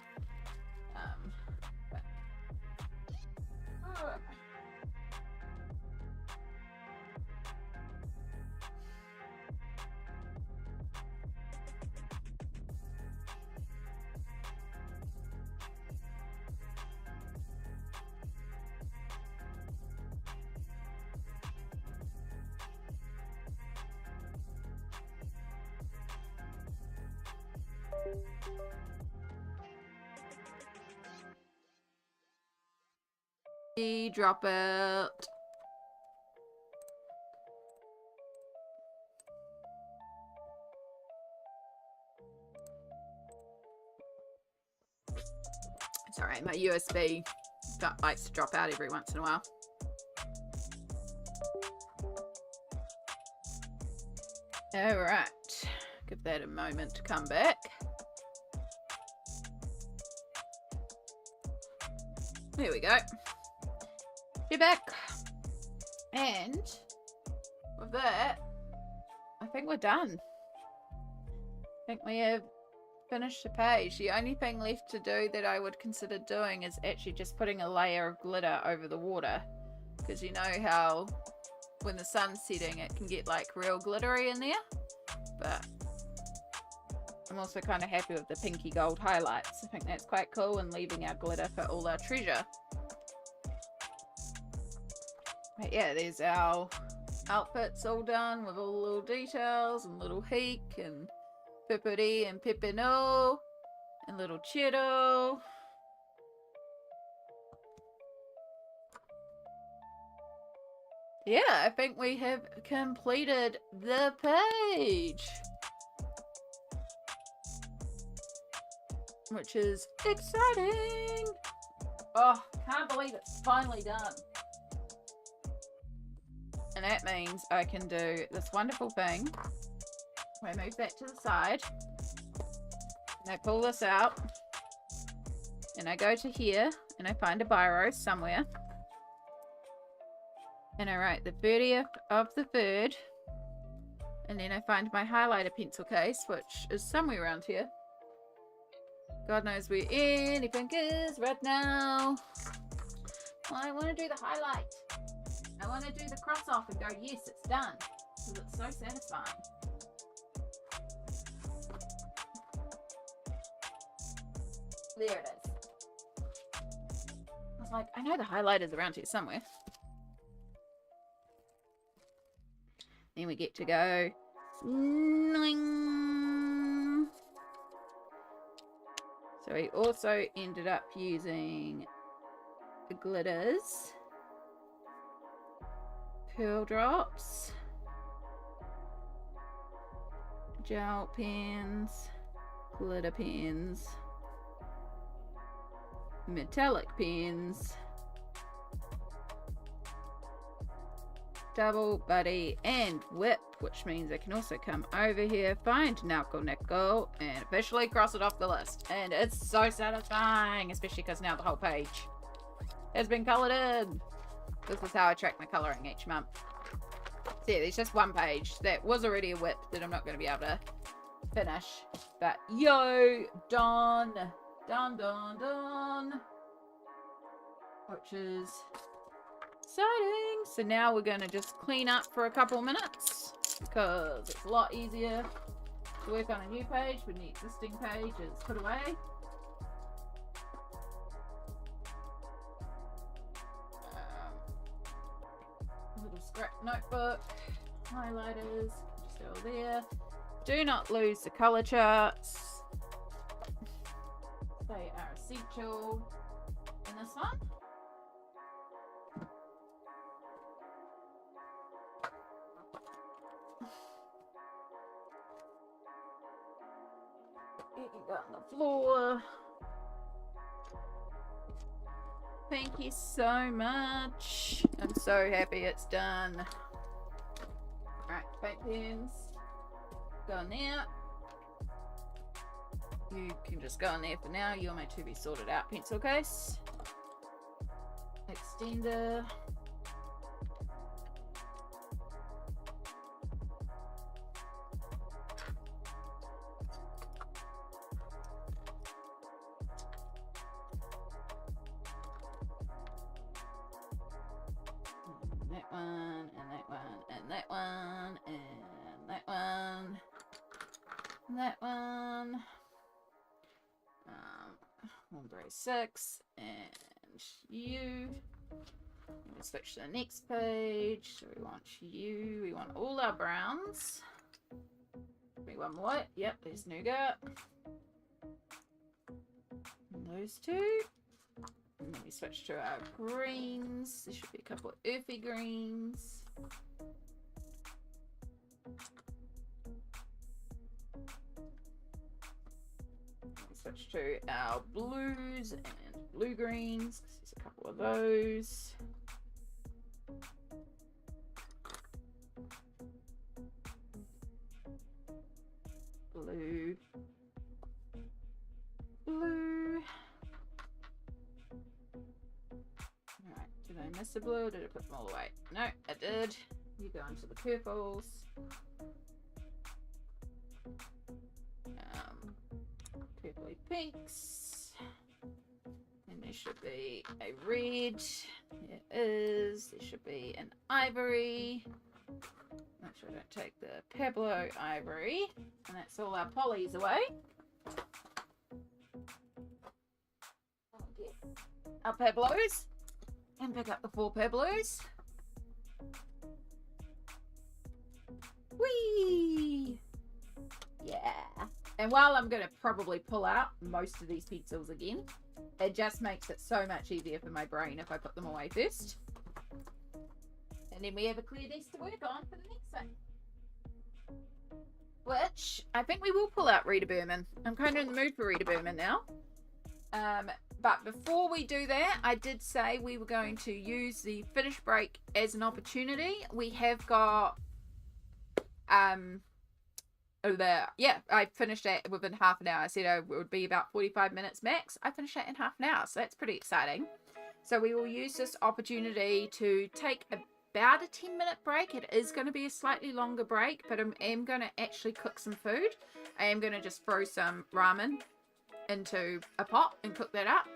Drop it. Sorry, my USB likes to drop out every once in a while. Alright, give that a moment to come back. There we go. You're back. And with that, I think we're done. I think we have finished the page. The only thing left to do that I would consider doing is actually just putting a layer of glitter over the water. Because you know how when the sun's setting it can get like real glittery in there. But I'm also kind of happy with the pinky gold highlights. I think that's quite cool, and leaving our glitter for all our treasure. But yeah, there's our outfits all done with all the little details and little Heek and Pippery and Pipino and little Cheeto. Yeah, I think we have completed the page, which is exciting. Oh, can't believe it's finally done. And that means I can do this wonderful thing where I move that to the side and I pull this out and I go to here and I find a biro somewhere and I write the 30th of the 3rd, and then I find my highlighter pencil case, which is somewhere around here. God knows where anything is right now. Well, I want to do the highlight. I want to do the cross off and go, yes, it's done. Because it's so satisfying. There it is. I was like, I know the highlight is around here somewhere. Then we get to go. So we also ended up using the glitters. Pearl drops, gel pens, glitter pens, metallic pens, double buddy and whip, which means I can also come over here, find Nelco Neco, and officially cross it off the list. And it's so satisfying, especially because now the whole page has been colored in. This is how I track my colouring each month. So yeah, there's just one page that was already a whip that I'm not going to be able to finish. But yo, done. Done, done, done. Which is exciting. So now we're going to just clean up for a couple minutes, because it's a lot easier to work on a new page when the existing page is put away. Little scrap notebook, highlighters, still there. Do not lose the color charts. They are essential. this one. You can go on the floor. Thank you so much. I'm so happy it's done. Alright, paint pens. Go in there. You can just go in there for now. You're my to be sorted out pencil case. Extender. That one, and that one, and that one, and that one, and that one. 136, and you. We'll switch to the next page. So we want you. We want all our browns. We want what? Yep, there's nougat. And those two. And then we switch to our greens. There should be a couple of earthy greens. We switch to our blues and blue greens. There's a couple of those. Blue. Blue. Alright, did I miss a blue or did I put them all away? No, I did. You go into the purples. Purpley pinks. And there should be a red. There is. There should be an ivory. Make sure I don't take the Pablo ivory. And that's all our polys away. Our Pablos. And pick up the 4 Pablos. Whee! Yeah. And while I'm going to probably pull out most of these pencils again, it just makes it so much easier for my brain if I put them away first. And then we have a clear desk to work on for the next one. Which, I think we will pull out Rita Berman. I'm kind of in the mood for Rita Berman now. But before we do that, I did say we were going to use the finish break as an opportunity. We have got... yeah, I finished that within half an hour. I said it would be about 45 minutes max. I finished that in half an hour, so that's pretty exciting. So we will use this opportunity to take about a 10-minute break. It is going to be a slightly longer break, but I am going to actually cook some food. I am going to just throw some ramen into a pot and cook that up.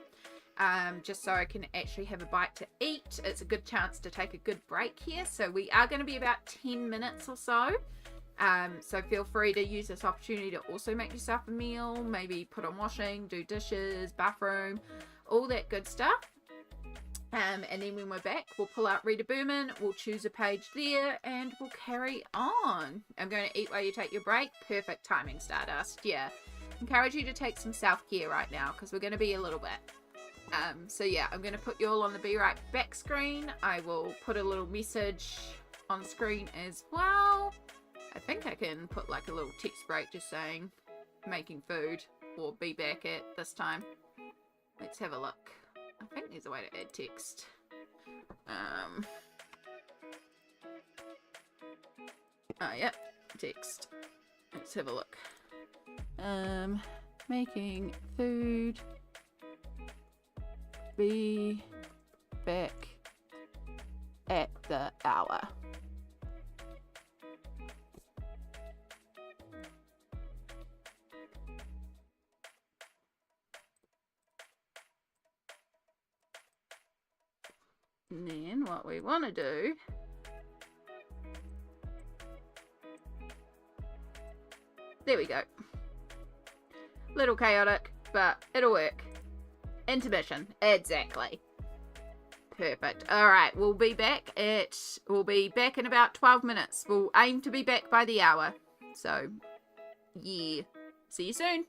Just so I can actually have a bite to eat. It's a good chance to take a good break here. So we are going to be about 10 minutes or so. So feel free to use this opportunity to also make yourself a meal, maybe put on washing, do dishes, bathroom, all that good stuff. And then when we're back, we'll pull out Rita Berman, we'll choose a page there, and we'll carry on. I'm going to eat while you take your break. Perfect timing, Stardust. Yeah. Encourage you to take some self-care right now, because we're going to be a little bit. So yeah, I'm going to put you all on the Be Right Back screen. I will put a little message on screen as well. I think I can put like a little text break just saying making food or be back at this time. Let's have a look. I think there's a way to add text. Oh, yep, text. Let's have a look. Making food. Be back at the hour. And then what we want to do there we go. Little chaotic, but it'll work. Intermission, exactly. Perfect. All right, we'll be back in about 12 minutes. We'll aim to be back by the hour. So, yeah. See you soon.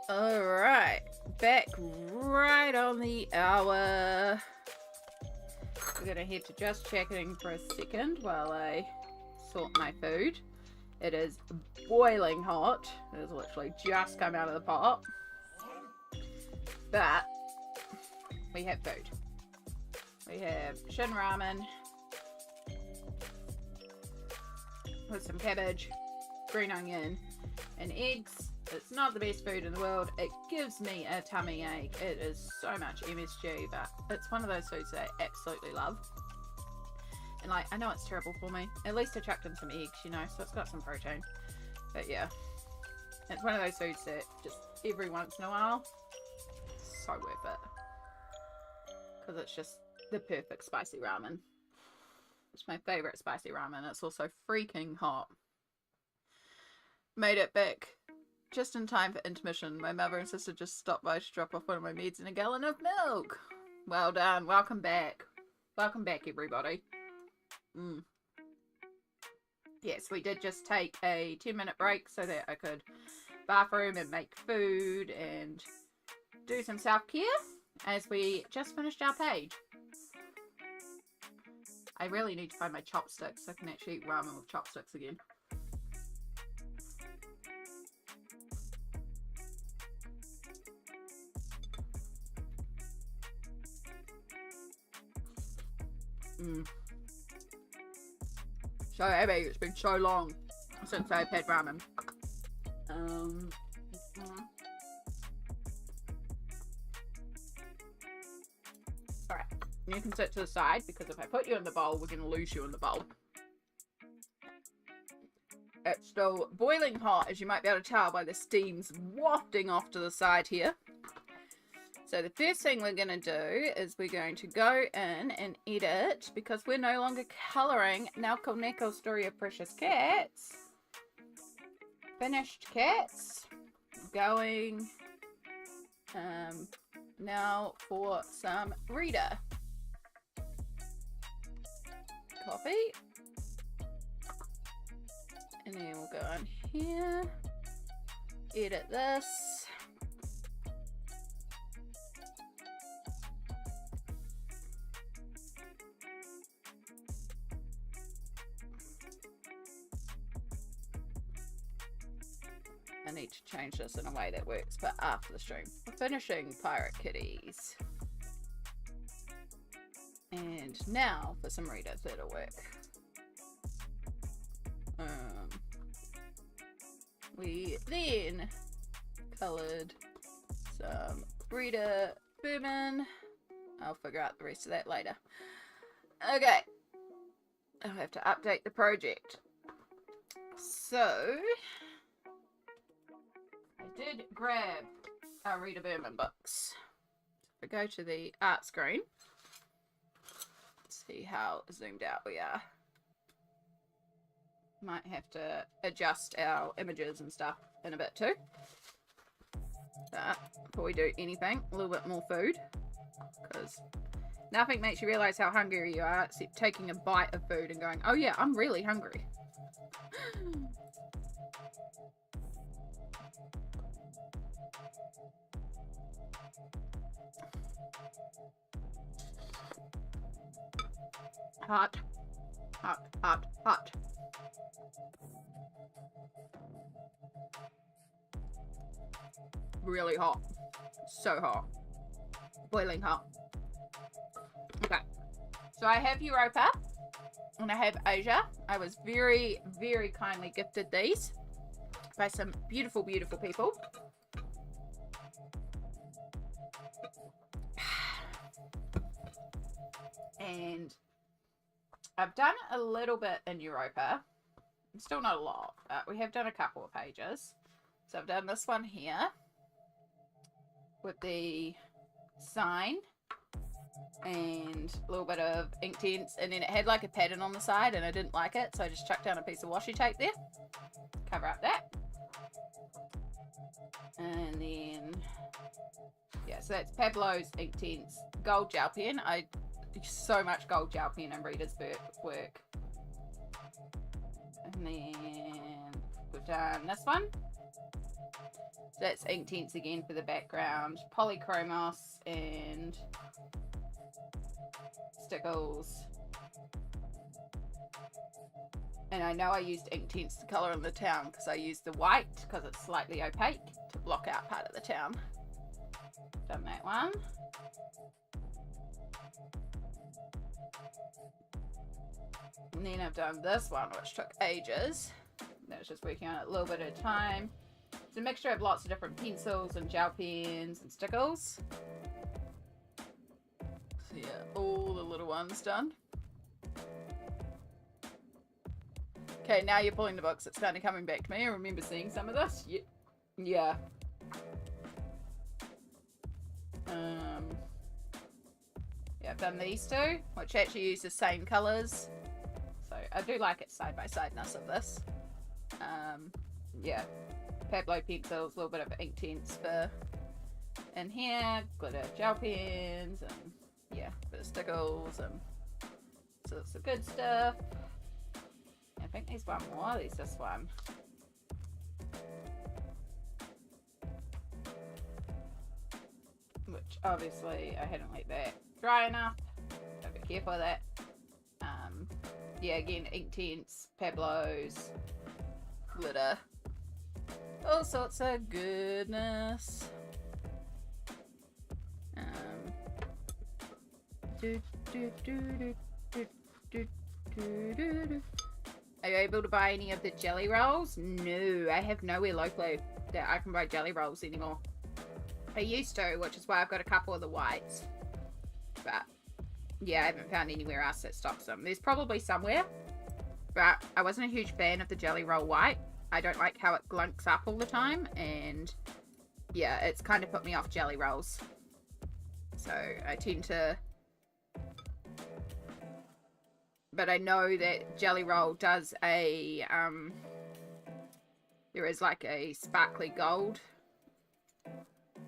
Alright, back right on the hour. We're gonna head to just checking for a second while I sort my food. It is boiling hot. It has literally just come out of the pot. But we have food. We have shin ramen with some cabbage, green onion, and eggs. It's not the best food in the world. It gives me a tummy ache. It is so much MSG, but it's one of those foods that I absolutely love. And like, I know it's terrible for me. At least I chucked in some eggs, you know, so it's got some protein. But yeah, it's one of those foods that just every once in a while, so worth it. Because it's just the perfect spicy ramen. It's my favorite spicy ramen. It's also freaking hot. Made it back just in time for intermission. My mother and sister just stopped by to drop off one of my meds and a gallon of milk. Well done. Welcome back. Welcome back, everybody. Yes, we did just take a 10-minute break so that I could bathroom and make food and do some self-care as we just finished our page. I really need to find my chopsticks so I can actually eat ramen with chopsticks again. So heavy. It's been so long since I've had ramen. Alright, you can sit to the side because if I put you in the bowl, we're going to lose you in the bowl. It's still boiling hot, as you might be able to tell by the steams wafting off to the side here. So the first thing we're going to do is we're going to go in and edit, because we're no longer colouring Nelco Neco Story of Precious Cats. Finished cats. Going now for some Rita. Copy. And then we'll go on here. Edit this. I need to change this in a way that works, but after the stream. We're finishing Pirate Kitties. And now for some Rita, that'll work. We then coloured some Rita Berman. I'll figure out the rest of that later. Okay. I'll have to update the project. So I did grab our Rita Berman books. If I go to the art screen, see how zoomed out we are. Might have to adjust our images and stuff in a bit too. But before we do anything, a little bit more food, because nothing makes you realise how hungry you are except taking a bite of food and going, oh yeah, I'm really hungry. Hot, hot, hot, hot. Really hot. So hot. Boiling hot. Okay. So I have Europa and I have Asia. I was very, very kindly gifted these by some beautiful, beautiful people. And I've done a little bit in Europa. Still not a lot, but we have done a couple of pages. So I've done this one here with the sign and a little bit of Inktense, and then it had like a pattern on the side and I didn't like it, so I just chucked down a piece of washi tape there, cover up that, and then yeah, so that's Pablo's Inktense gold gel pen. I so much gold gel pen in Rita's work. And then we've done this one. So that's Inktense again for the background. Polychromos and Stickles. And I know I used Inktense to colour in the town because I used the white because it's slightly opaque to block out part of the town. Done that one. And then I've done this one, which took ages. I was just working on it a little bit at a time. It's a mixture of lots of different pencils and gel pens and stickles. So yeah, all the little ones done. Okay, now you're pulling the books. It's kind of coming back to me. I remember seeing some of this. Yeah. Yeah, I've done these two, which actually use the same colours. So I do like it side by sideness of this. Yeah, Pablo Pencils, a little bit of Inktense for in here, glitter gel pens, and yeah, bit of stickles, and so it's the good stuff. I think there's one more. There's this one. Which obviously I hadn't let that dry enough. Gotta be careful of that. Yeah, again, Inktense, Pablo's, glitter, all sorts of goodness. Are you able to buy any of the jelly rolls? No, I have nowhere locally that I can buy jelly rolls anymore. I used to, which is why I've got a couple of the whites. But yeah, I haven't found anywhere else that stocks them. There's probably somewhere, but I wasn't a huge fan of the jelly roll white. I don't like how it glunks up all the time, and yeah, it's kind of put me off jelly rolls. So I tend to... But I know that jelly roll does a... there is like a sparkly gold.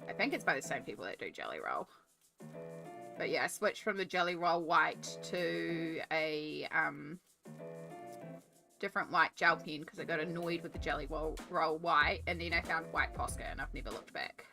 I think it's by the same people that do jelly roll. But yeah, I switched from the jelly roll white to a different white gel pen because I got annoyed with the jelly roll white, and then I found white Posca and I've never looked back.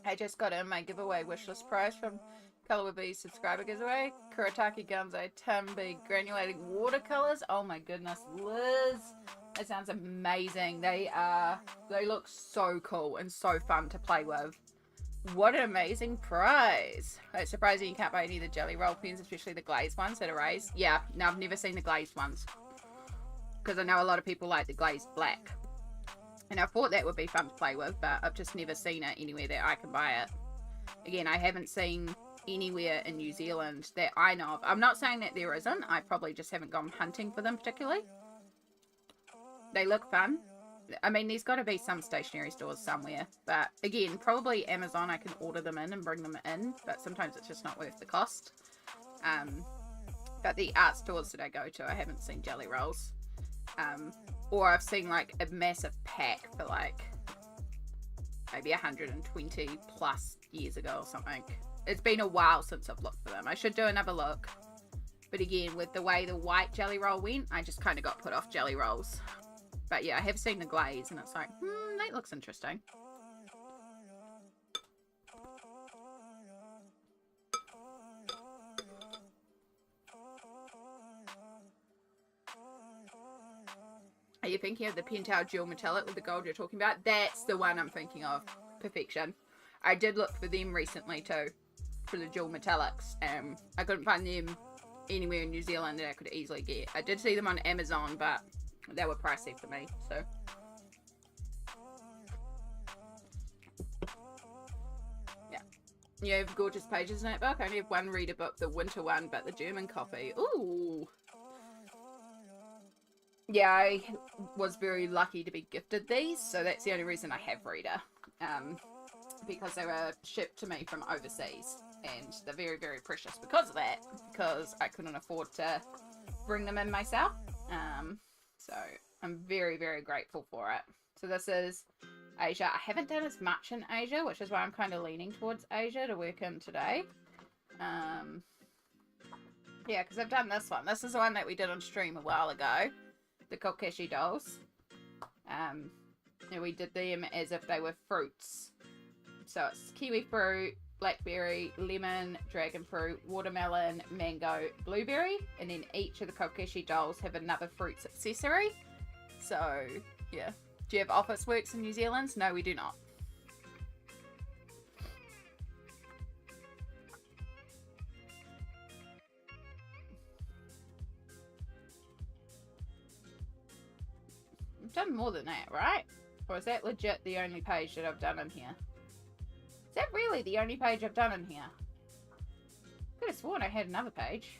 I just got in my giveaway wishlist prize from Colour With Bees subscriber giveaway. Kuretake Gunzo Tambi granulating watercolors. Oh my goodness, Liz, that sounds amazing. They look so cool and so fun to play with. What an amazing prize. It's surprising you can't buy any of the jelly roll pens, especially the glazed ones that are raised. Yeah, no, I've never seen the glazed ones because I know a lot of people like the glazed black. And I thought that would be fun to play with, but I've just never seen it anywhere that I can buy it. Again, I haven't seen anywhere in New Zealand that I know of. I'm not saying that there isn't. I probably just haven't gone hunting for them particularly. They look fun. I mean, there's got to be some stationery stores somewhere. But again, probably Amazon, I can order them in and bring them in. But sometimes it's just not worth the cost. But the art stores that I go to, I haven't seen jelly rolls. Or I've seen like a massive pack for like maybe 120 plus years ago or something. It's been a while since I've looked for them. I should do another look. But again, with the way the white jelly roll went, I just kind of got put off jelly rolls. But yeah, I have seen the glaze and it's like, that looks interesting. Are you thinking of the Pentel Dual Metallic with the gold you're talking about? That's the one I'm thinking of. Perfection. I did look for them recently too, for the Dual Metallics. I couldn't find them anywhere in New Zealand that I could easily get. I did see them on Amazon, but they were pricey for me, so. Yeah. You have gorgeous pages in that book. I only have one reader book, the winter one, but the German copy. Ooh. Yeah, I was very lucky to be gifted these, so that's the only reason I have reader. Because they were shipped to me from overseas. and they're very, very precious because of that, because I couldn't afford to bring them in myself. So I'm very, very grateful for it. So this is Asia. I haven't done as much in Asia, which is why I'm kind of leaning towards Asia to work in today. Yeah, because I've done this one. This is the one that we did on stream a while ago, the Kokeshi dolls. And we did them as if they were fruits. So it's kiwi fruit, blackberry, lemon, dragon fruit, watermelon, mango, blueberry, and then each of the Kokeshi dolls have another fruits accessory. So, yeah. Do you have Officeworks in New Zealand? No, we do not. I've done more than that, right? Or is that legit the only page that I've done in here? Is that really the only page I've done in here? I could have sworn I had another page.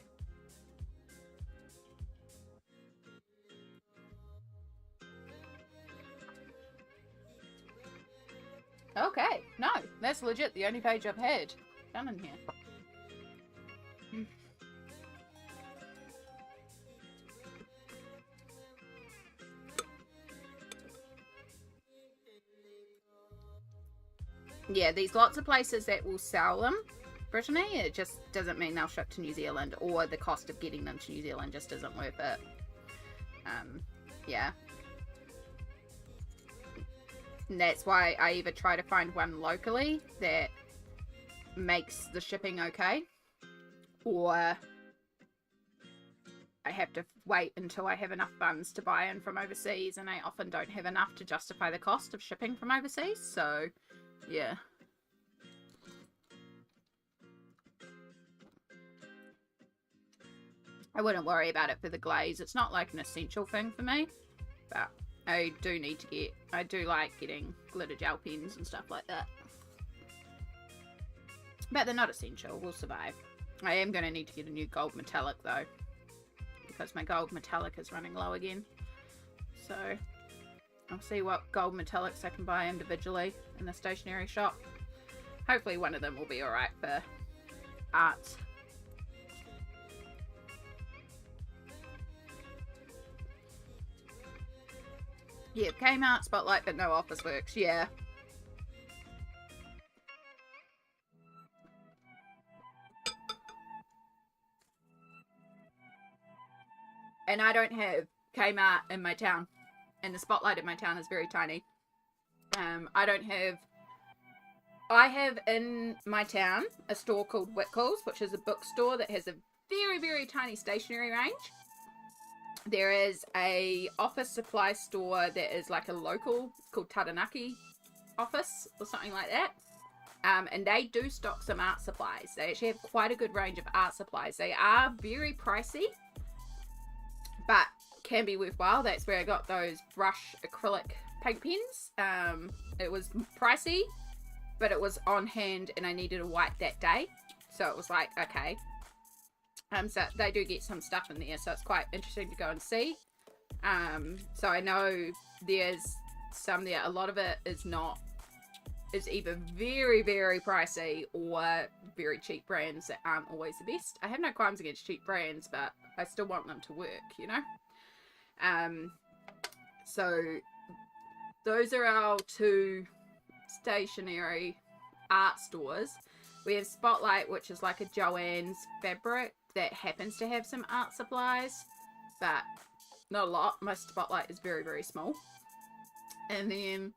Okay, no, that's legit the only page I've had done in here. Yeah, there's lots of places that will sell them, Brittany. It just doesn't mean they'll ship to New Zealand, or the cost of getting them to New Zealand just isn't worth it. Yeah. And that's why I either try to find one locally that makes the shipping okay, or I have to wait until I have enough funds to buy in from overseas, and I often don't have enough to justify the cost of shipping from overseas, so yeah. I wouldn't worry about it for the glaze. It's not like an essential thing for me, but I do need to get, I do like getting glitter gel pens and stuff like that. But they're not essential. We'll survive. I am going to need to get a new gold metallic though, because my gold metallic is running low again. So I'll see what gold metallics I can buy individually in the stationery shop. Hopefully one of them will be alright for art. Yeah, Kmart, Spotlight, but no Officeworks. Yeah. And I don't have Kmart in my town. And the Spotlight in my town is very tiny. I have in my town a store called Whitcoulls, which is a bookstore that has a very, very tiny stationery range. There is a office supply store that is like a local, called Taranaki Office or something like that. And they do stock some art supplies. They actually have quite a good range of art supplies. They are very pricey, but can be worthwhile. That's where I got those brush acrylic paint pens. It was pricey, but it was on hand and I needed a white that day. So it was like, okay. So they do get some stuff in there, so it's quite interesting to go and see. So I know there's some there. A lot of it is not, is either very, very pricey or very cheap brands that aren't always the best. I have no qualms against cheap brands, but I still want them to work, you know? So those are our two stationery art stores. We have Spotlight, which is like a Joann's fabric that happens to have some art supplies, but not a lot. My Spotlight is very, very small. And then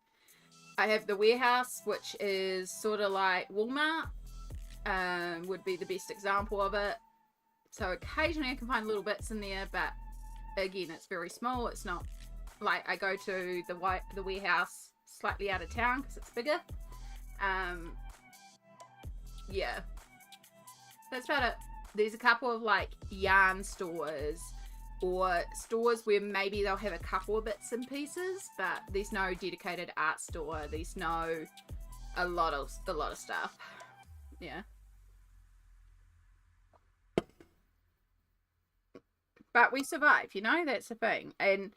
I have the Warehouse, which is sort of like Walmart, would be the best example of it. So occasionally I can find little bits in there, but again, it's very small. It's not like I go to the Warehouse slightly out of town because it's bigger. Yeah, that's about it. There's a couple of like yarn stores or stores where maybe they'll have a couple of bits and pieces, but there's no dedicated art store. There's no a lot of stuff. Yeah. But we survive, you know, that's the thing. And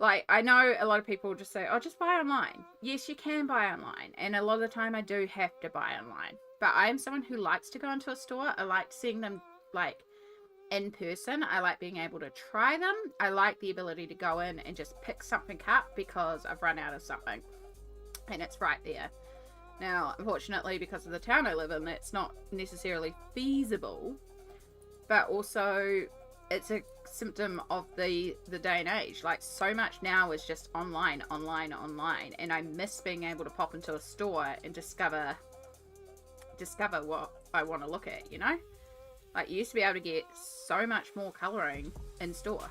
Like, I know a lot of people just say, oh, just buy online. Yes, you can buy online. And a lot of the time I do have to buy online. But I am someone who likes to go into a store. I like seeing them, like, in person. I like being able to try them. I like the ability to go in and just pick something up because I've run out of something. And it's right there. Now, unfortunately, because of the town I live in, that's not necessarily feasible. But also, it's a symptom of the day and age. Like, so much now is just online. And I miss being able to pop into a store and discover what I want to look at, you know? Like, you used to be able to get so much more colouring in store.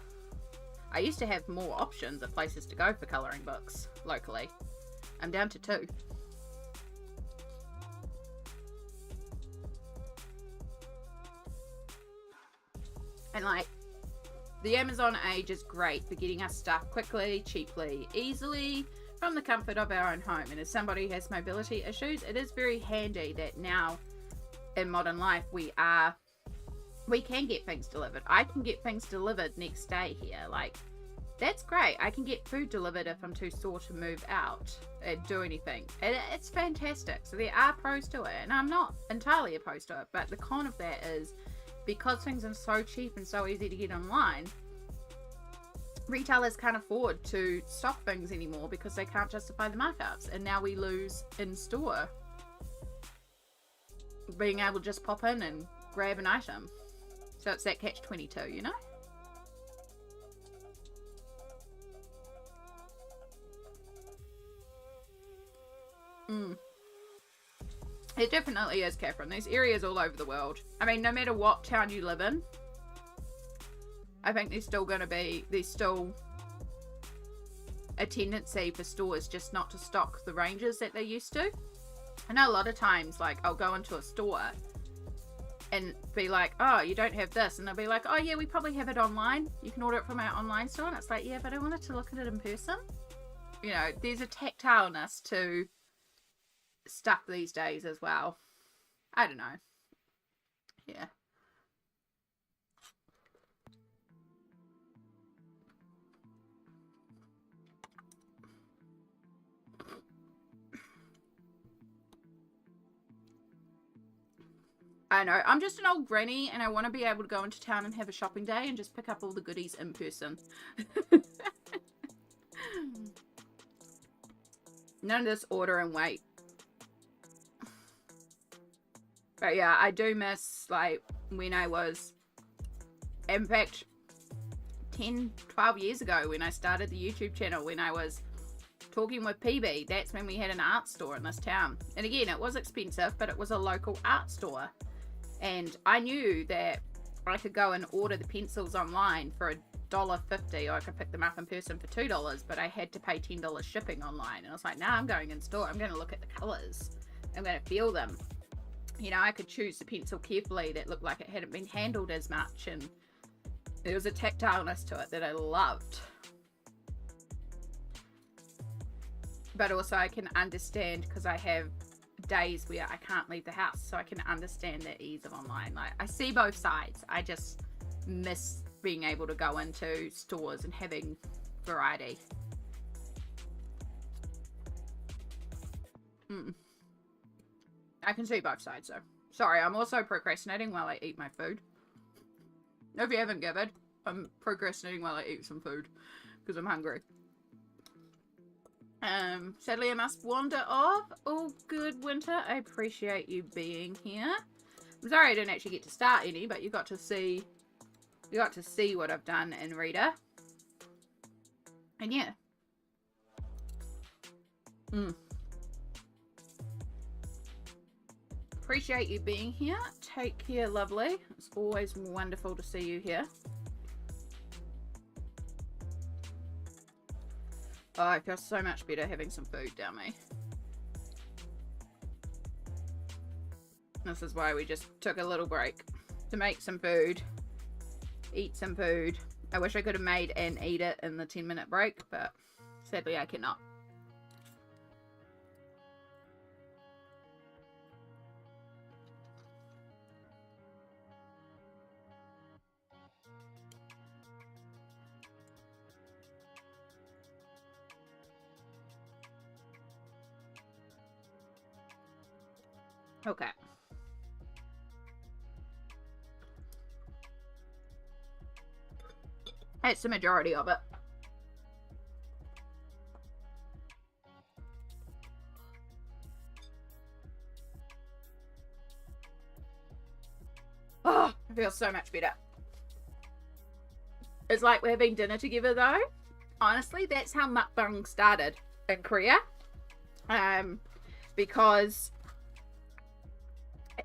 I used to have more options of places to go for colouring books locally. I'm down to 2. And like, the Amazon age is great for getting us stuff quickly, cheaply, easily, from the comfort of our own home. And as somebody who has mobility issues, it is very handy that now in modern life we can get things delivered. I can get things delivered next day here. Like, that's great. I can get food delivered if I'm too sore to move out and do anything. It's fantastic. So there are pros to it, and I'm not entirely opposed to it. But the con of that is, because things are so cheap and so easy to get online, retailers can't afford to stock things anymore because they can't justify the markups. And now we lose in store being able to just pop in and grab an item. So it's that catch-22, you know? It definitely is, Catherine. There's areas all over the world. I mean, no matter what town you live in, I think there's still a tendency for stores just not to stock the ranges that they used to. I know a lot of times, like, I'll go into a store and be like, oh, you don't have this. And they'll be like, oh, yeah, we probably have it online. You can order it from our online store. And it's like, yeah, but I wanted to look at it in person. You know, there's a tactileness to stuff these days as well. I don't know. Yeah. I know. I'm just an old granny and I want to be able to go into town and have a shopping day and just pick up all the goodies in person. None of this order and wait. But yeah, I do miss, like, when I was, in fact, 10, 12 years ago when I started the YouTube channel, when I was talking with PB, that's when we had an art store in this town. And again, it was expensive, but it was a local art store. And I knew that I could go and order the pencils online for $1.50, or I could pick them up in person for $2, but I had to pay $10 shipping online. And I was like, nah, I'm going in store. I'm going to look at the colors. I'm going to feel them. You know, I could choose the pencil carefully that looked like it hadn't been handled as much, and there was a tactileness to it that I loved. But also I can understand, because I have days where I can't leave the house, so I can understand the ease of online. Like, I see both sides. I just miss being able to go into stores and having variety. I can see both sides though. Sorry, I'm also procrastinating while I eat my food. If you haven't gathered, I'm procrastinating while I eat some food because I'm hungry. Sadly I must wander off. Oh, good, Winter. I appreciate you being here. I'm sorry I didn't actually get to start any, but you got to see what I've done in Rita. And yeah. Appreciate you being here. Take care, lovely. It's always wonderful to see you here. Oh, I feel so much better having some food down me. This is why we just took a little break to make some food, eat some food. I wish I could have made and eat it in the 10-minute break, but sadly I cannot. Okay. That's the majority of it. Oh, it feels so much better. It's like we're having dinner together though. Honestly, that's how mukbang started in Korea. Because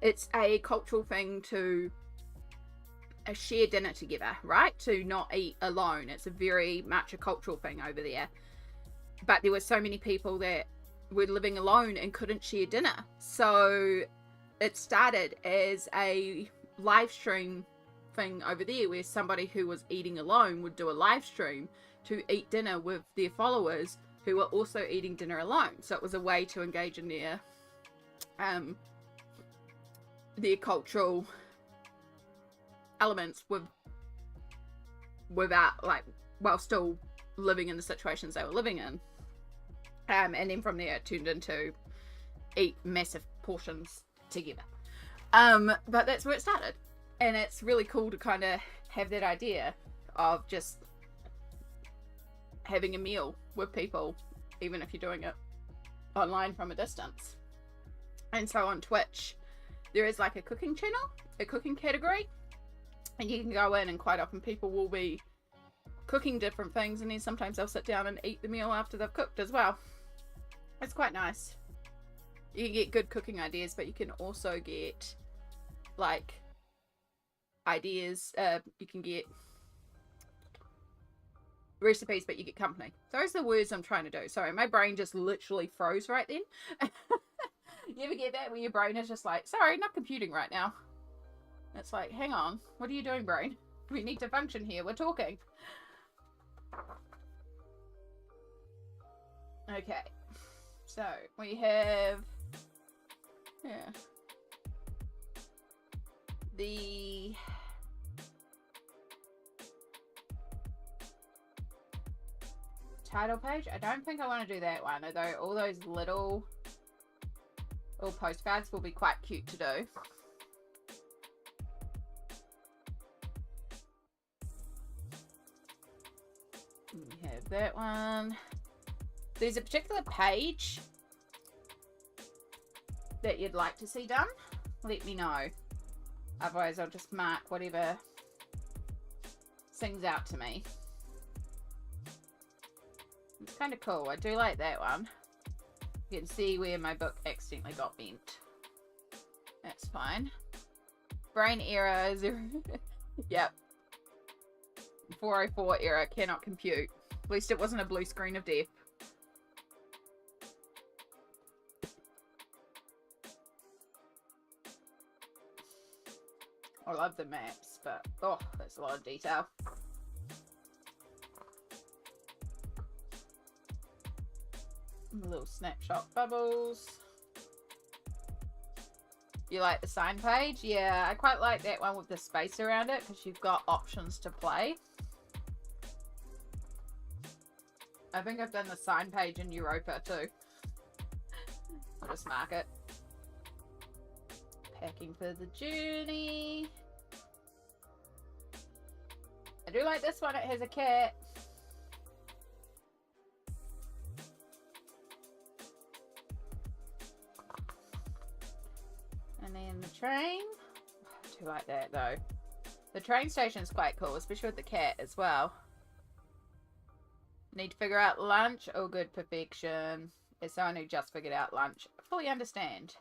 it's a cultural thing to share dinner together, right? To not eat alone. It's a very much a cultural thing over there. But there were so many people that were living alone and couldn't share dinner. So it started as a live stream thing over there where somebody who was eating alone would do a live stream to eat dinner with their followers who were also eating dinner alone. So it was a way to engage in their cultural elements without, like, while still living in the situations they were living in. And then from there it turned into eat massive portions together. But that's where it started. And it's really cool to kind of have that idea of just having a meal with people, even if you're doing it online from a distance. And so on Twitch, there is like a cooking channel, a cooking category, and you can go in and quite often people will be cooking different things, and then sometimes they'll sit down and eat the meal after they've cooked as well. It's quite nice. You can get good cooking ideas, but you can also get like ideas, you can get recipes, but you get company. Those are the words I'm trying to do. Sorry, my brain just literally froze right then. You ever get that where your brain is just like, sorry, not computing right now? It's like, hang on, what are you doing, brain? We need to function here, we're talking. Okay, so we have, yeah, the title page. I don't think I want to do that one, although all those little postcards will be quite cute to do. We have that one. There's a particular page that you'd like to see done. Let me know. Otherwise, I'll just mark whatever sings out to me. It's kind of cool. I do like that one. You can see where my book accidentally got bent. That's fine. Brain error 0. Yep. 404 error. Cannot compute. At least it wasn't a blue screen of death. I love the maps, but oh, that's a lot of detail. Little snapshot bubbles. You like the sign page? Yeah, I quite like that one with the space around it because you've got options to play. I think I've done the sign page in Europa too. I'll just mark it. Packing for the journey. I do like this one. It has a cat. And then the train. I do like that though. The train station's quite cool, especially with the cat as well. Need to figure out lunch. Oh, good, perfection. It's someone who just figured out lunch. I fully understand.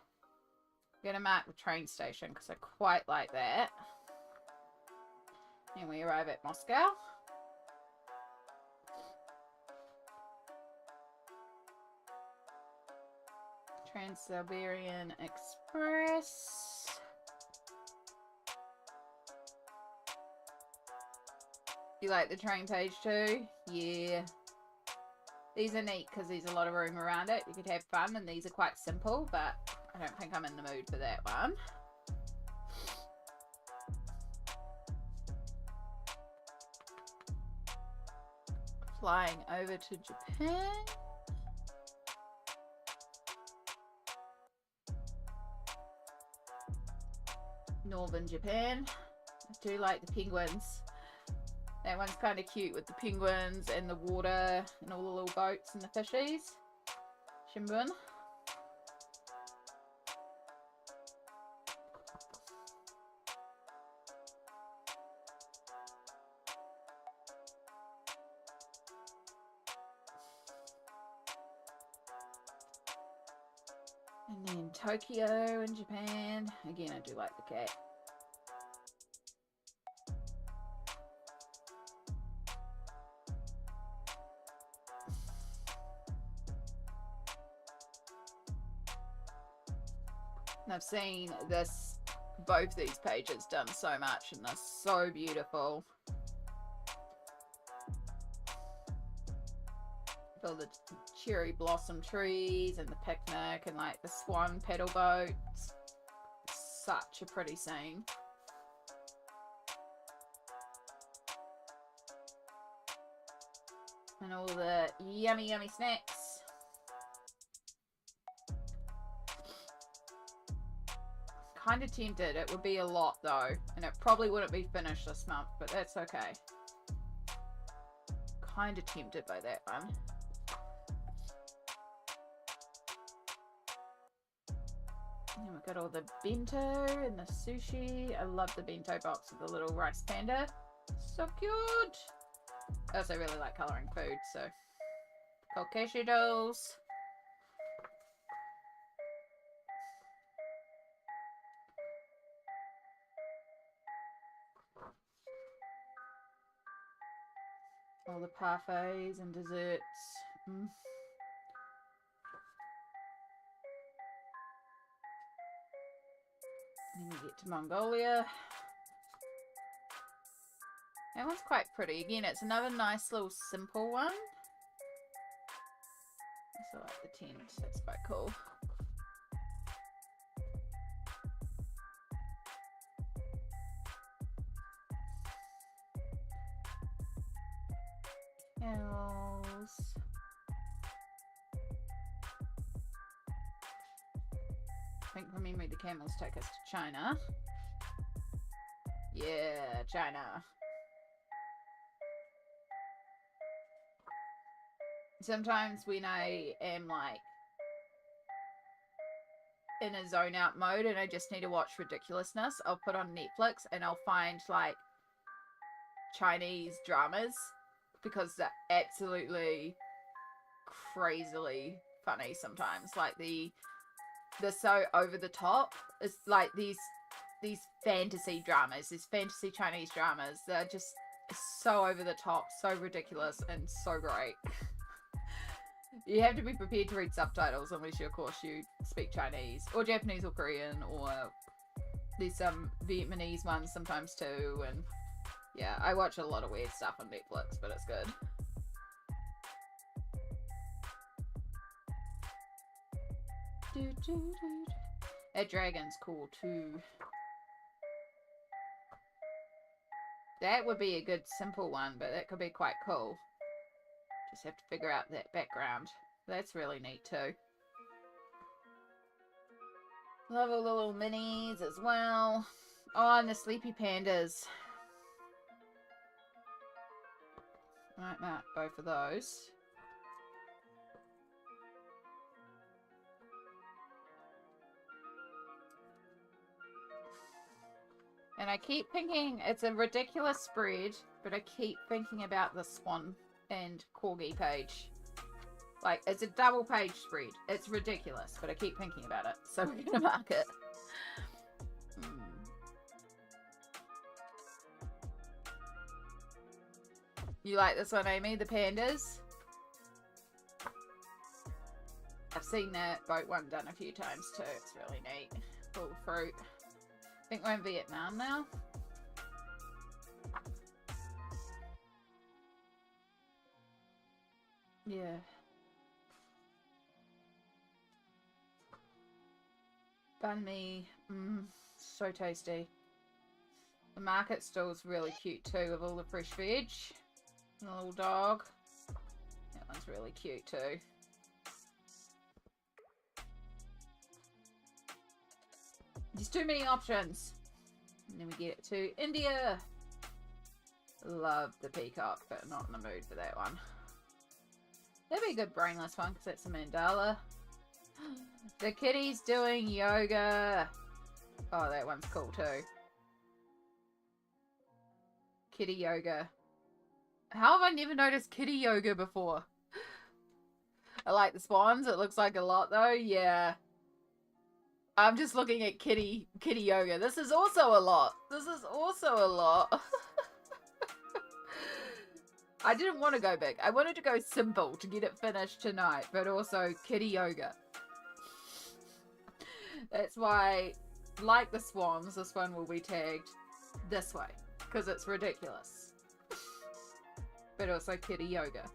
I'm going to mark the train station because I quite like that. And we arrive at Moscow. Trans-Siberian Express. You like the train page too? Yeah. These are neat because there's a lot of room around it. You could have fun, and these are quite simple, but I don't think I'm in the mood for that one. Flying over to Japan. Northern Japan. I do like the penguins. That one's kind of cute with the penguins and the water and all the little boats and the fishies. Shimbun. And then Tokyo in Japan. Again, I do like the cat. And I've seen both these pages done so much, and they're so beautiful. All the cherry blossom trees and the picnic and like the swan paddle boats. Such a pretty scene. And all the yummy, yummy snacks. Kind of tempted. It would be a lot though, and it probably wouldn't be finished this month, but that's okay. Kind of tempted by that one. And then we've got all the bento and the sushi. I love the bento box with the little rice panda. So cute. I also really like colouring food, so. Kokeshi dolls. All the parfaits and desserts. Then we get to Mongolia. That one's quite pretty. Again, it's another nice little simple one. I also like the tent. That's quite cool. Else. I think from memory the camels take us to China. Yeah, China. Sometimes when I am like in a zone out mode and I just need to watch ridiculousness, I'll put on Netflix and I'll find like Chinese dramas because they're absolutely crazily funny sometimes. Like they're so over the top. It's like these fantasy dramas, these fantasy Chinese dramas. They're just so over the top, so ridiculous, and so great. You have to be prepared to read subtitles unless you, of course, you speak Chinese or Japanese or Korean, or there's some Vietnamese ones sometimes too. And yeah, I watch a lot of weird stuff on Netflix, but it's good. That dragon's cool too. That would be a good simple one, but that could be quite cool. Just have to figure out that background. That's really neat too. Love all the little minis as well. Oh, and the sleepy pandas. Might mark both of those. And I keep thinking, it's a ridiculous spread, but I keep thinking about the swan and corgi page. Like, it's a double page spread. It's ridiculous, but I keep thinking about it. So we're going to mark it. You like this one, Amy? The pandas? I've seen that boat one done a few times too. It's really neat. Full fruit. I think we're in Vietnam now. Yeah. Banh mi. So tasty. The market stall's really cute too with all the fresh veg. And the little dog. That one's really cute too. There's too many options. then we get it to India. Love the peacock, but not in the mood for that one. That'd be a good brainless one because that's a mandala. The kitty's doing yoga. Oh, that one's cool too. Kitty yoga. How have I never noticed kitty yoga before? I like the swans. It looks like a lot though. Yeah. I'm just looking at kitty yoga. This is also a lot. This is also a lot. I didn't want to go big. I wanted to go simple to get it finished tonight, but also kitty yoga. That's why, like the swans, this one will be tagged this way because it's ridiculous. But also kitty yoga.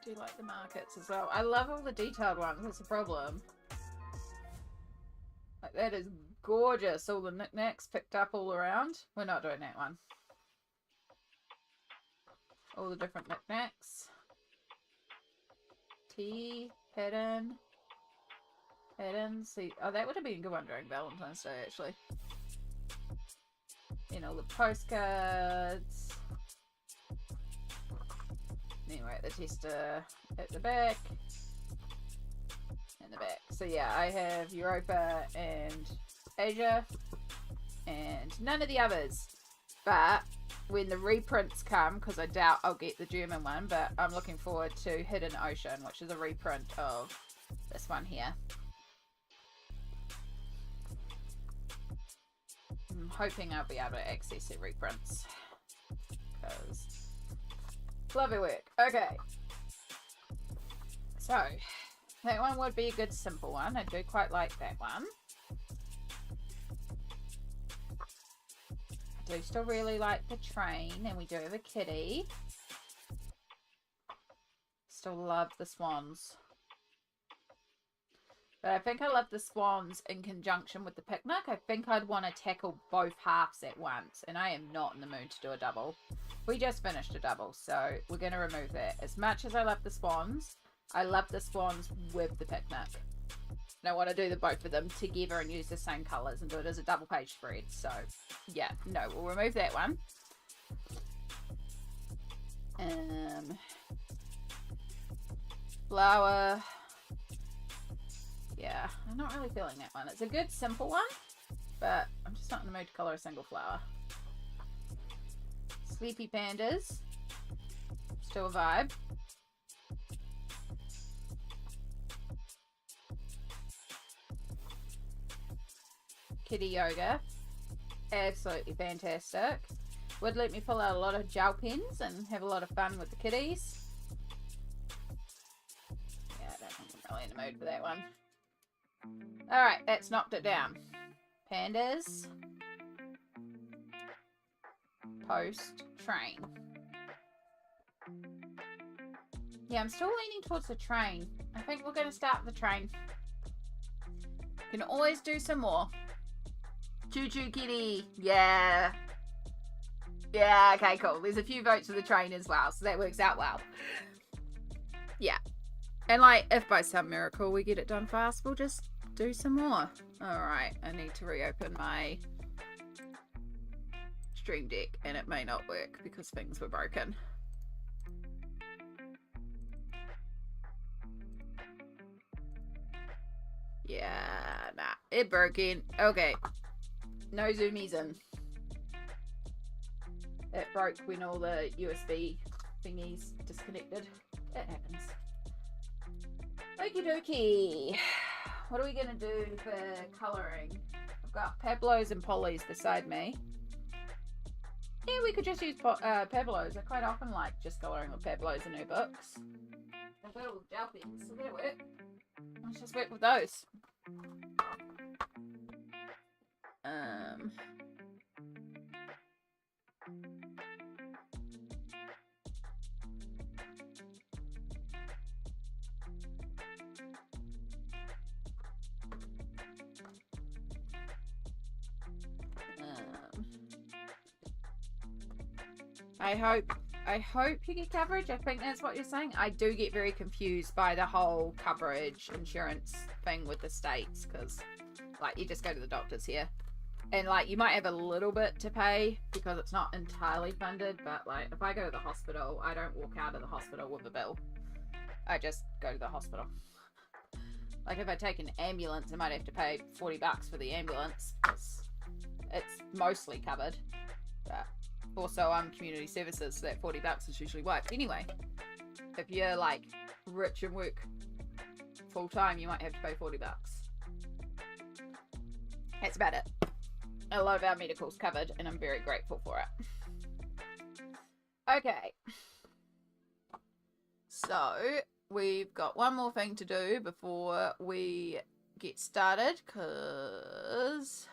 Do you like the markets as well? I love all the detailed ones. That's the problem. Like, that is gorgeous. All the knickknacks picked up all around. We're not doing that one. All the different knickknacks. Tea, pattern. See, oh, that would have been a good one during Valentine's Day, actually. You know, the postcards. Anyway, the tester at the back. In the back. So yeah, I have Europa and Asia. And none of the others. But when the reprints come, because I doubt I'll get the German one, but I'm looking forward to Hidden Ocean, which is a reprint of this one here. I'm hoping I'll be able to access the reprints. Because lovely work. Okay. So, that one would be a good simple one. I do quite like that one. I do still really like the train, and we do have a kitty. Still love the swans. But I think I love the swans in conjunction with the picnic. I think I'd want to tackle both halves at once. And I am not in the mood to do a double. We just finished a double, so we're going to remove that. As much as I love the swans, I love the swans with the picnic. And I want to do the both of them together and use the same colours and do it as a double page spread. So, yeah, no, we'll remove that one. Flower. Yeah, I'm not really feeling that one. It's a good simple one, but I'm just not in the mood to colour a single flower. Sleepy pandas. Still a vibe. Kitty yoga. Absolutely fantastic. Would let me pull out a lot of gel pens and have a lot of fun with the kitties. Yeah, I don't think I'm really in the mood for that one. Alright, that's knocked it down. Pandas. Post. Train. Yeah, I'm still leaning towards the train. I think we're going to start with the train. Can always do some more. Choo choo kitty. Yeah. Yeah, okay, cool. There's a few votes for the train as well, so that works out well. Yeah. And like, if by some miracle we get it done fast, we'll just do some more. Alright, I need to reopen my Stream Deck, and it may not work because things were broken. Yeah, nah, it broken. Okay. No zoomies in. It broke when all the USB thingies disconnected. It happens. Okie dokie. What are we going to do for colouring? I've got Pablos and Polys beside me. Yeah, we could just use Pablos. I quite often like just colouring with Pablos in her books. I've got all the gel pens, so that'll work. Let's just work with those. I hope you get coverage. I think that's what you're saying. I do get very confused by the whole coverage insurance thing with the states, because like you just go to the doctors here and like you might have a little bit to pay because it's not entirely funded, but like if I go to the hospital, I don't walk out of the hospital with a bill. I just go to the hospital. Like if I take an ambulance, I might have to pay $40 for the ambulance because it's mostly covered. But also I'm community services, so that $40 is usually wiped. Anyway, if you're like rich and work full time, you might have to pay $40. That's about it. A lot of our medical's covered and I'm very grateful for it. Okay. So we've got one more thing to do before we get started, because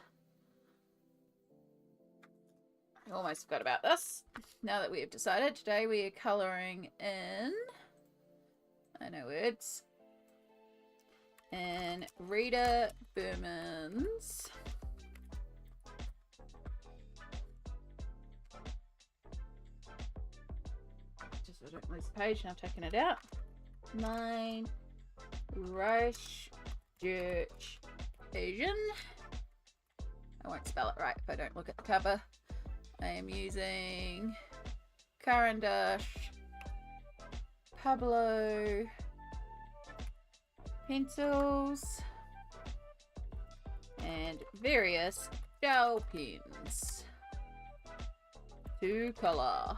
I almost forgot about this. Now that we have decided, today we are colouring in, I know words, in Rita Berman's just I don't lose the page and I've taken it out. Meine Reise, durch, Asien. I won't spell it right if I don't look at the cover. I am using Caran D'Ache Pablo Pencils and various gel pens to colour.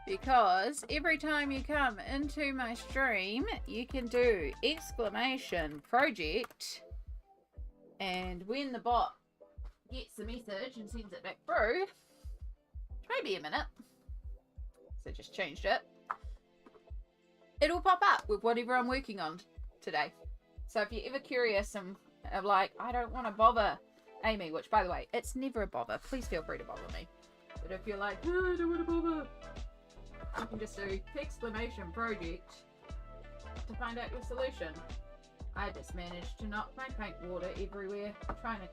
Because every time you come into my stream, you can do exclamation project, and when the bot gets the message and sends it back through, which may be a minute, so just changed it, it'll pop up with whatever I'm working on today. So if you're ever curious and like, I don't want to bother Amy, which by the way, it's never a bother, please feel free to bother me. But if you're like, oh, I don't want to bother, you can just do exclamation project to find out your solution. I just managed to knock my paint water everywhere, trying to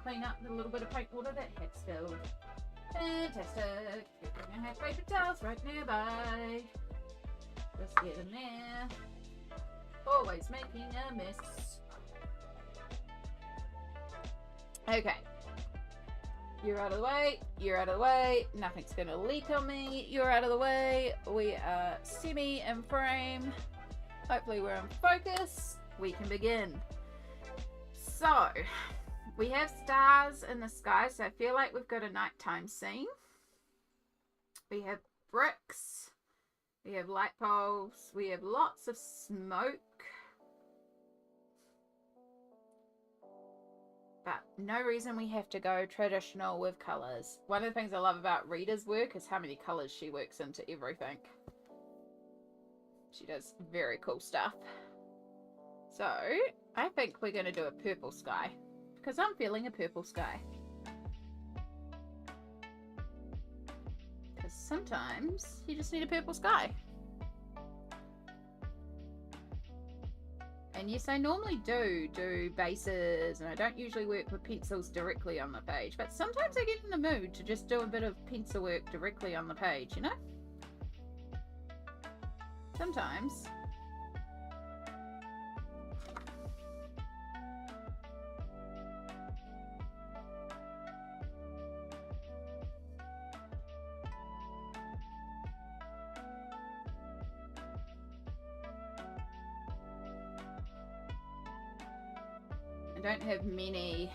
clean up the little bit of paint water that had spilled. Fantastic. Good thing I have paper towels right nearby. Just get in there. Always making a mess. Okay. You're out of the way, you're out of the way, nothing's going to leak on me, you're out of the way, we are semi in frame, hopefully we're in focus, we can begin. So, we have stars in the sky, so I feel like we've got a nighttime scene. We have bricks, we have light poles, we have lots of smoke. But no reason we have to go traditional with colours. One of the things I love about Rita's work is how many colours she works into everything. She does very cool stuff. So, I think we're going to do a purple sky. Because I'm feeling a purple sky. Because sometimes you just need a purple sky. And yes, I normally do bases, and I don't usually work with pencils directly on the page, but sometimes I get in the mood to just do a bit of pencil work directly on the page, you know? Sometimes. Don't have many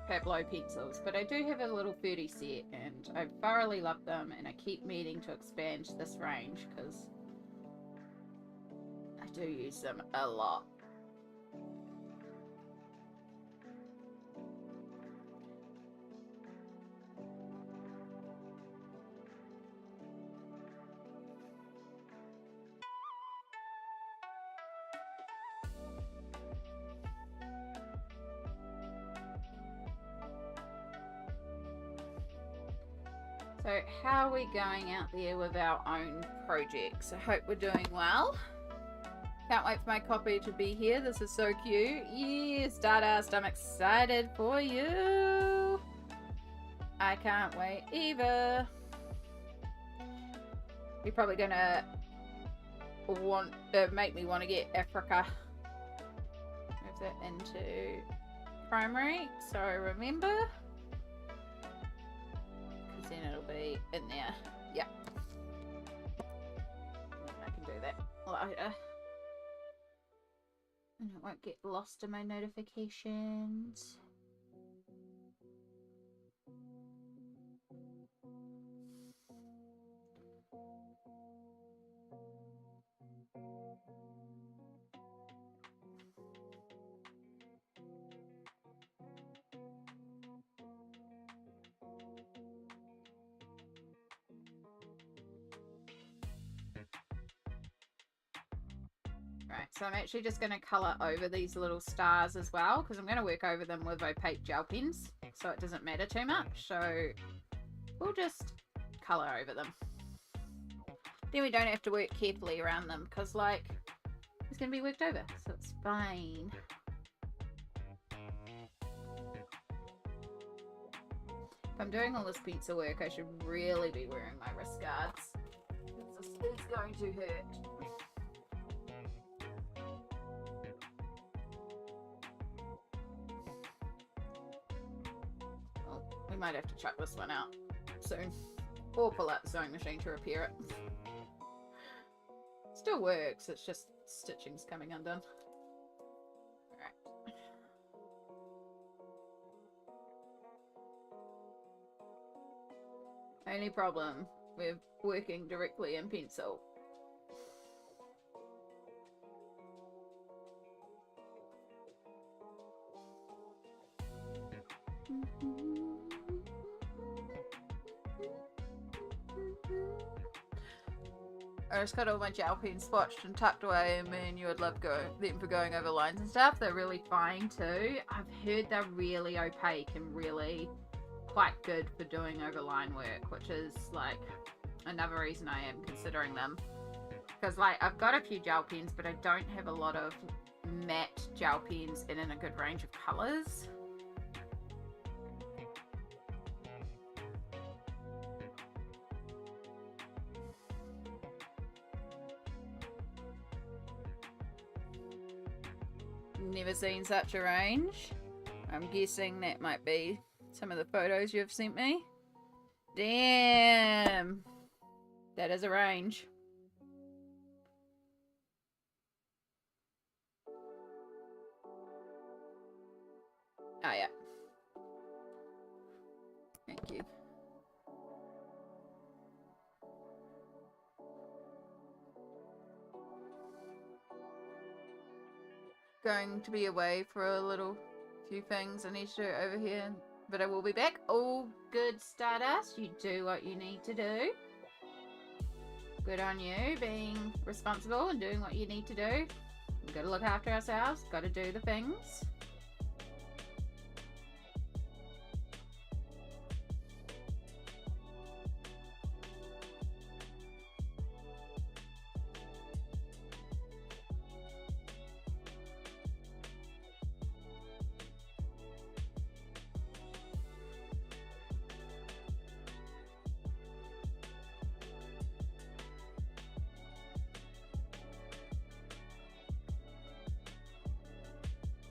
Pablo pencils, but I do have a little 30 set and I thoroughly love them, and I keep meaning to expand this range because I do use them a lot. So how are we going out there with our own projects? I hope we're doing well. Can't wait for my copy to be here. This is so cute. Yes, Stardust, I'm excited for you. I can't wait either. You're probably gonna make me want to get Africa. Move that into primary, so remember, because then it'll be in there. Yeah, I can do that later, and it won't get lost in my notifications. Right, so I'm actually just going to colour over these little stars as well, because I'm going to work over them with opaque gel pens, so it doesn't matter too much. So we'll just colour over them. Then we don't have to work carefully around them, because like, it's going to be worked over, so it's fine. If I'm doing all this pencil work, I should really be wearing my wrist guards, because this is going to hurt. We might have to chuck this one out soon, or pull out the sewing machine to repair it. Still works, it's just stitching's coming undone. Alright. Only problem with working directly in pencil. I just got all my gel pens swatched and tucked away, and me and you would love them for going over lines and stuff. They're really fine too. I've heard they're really opaque and really quite good for doing over line work, which is like another reason I am considering them. Because like I've got a few gel pens, but I don't have a lot of matte gel pens and in a good range of colours. Never seen such a range. I'm guessing that might be some of the photos you've sent me. Damn! That is a range. Oh yeah. Thank you. Going to be away for a little few things I need to do over here, but I will be back. All good, Stardust. You do what you need to do. Good on you, being responsible and doing what you need to do. We've got to look after ourselves, got to do the things.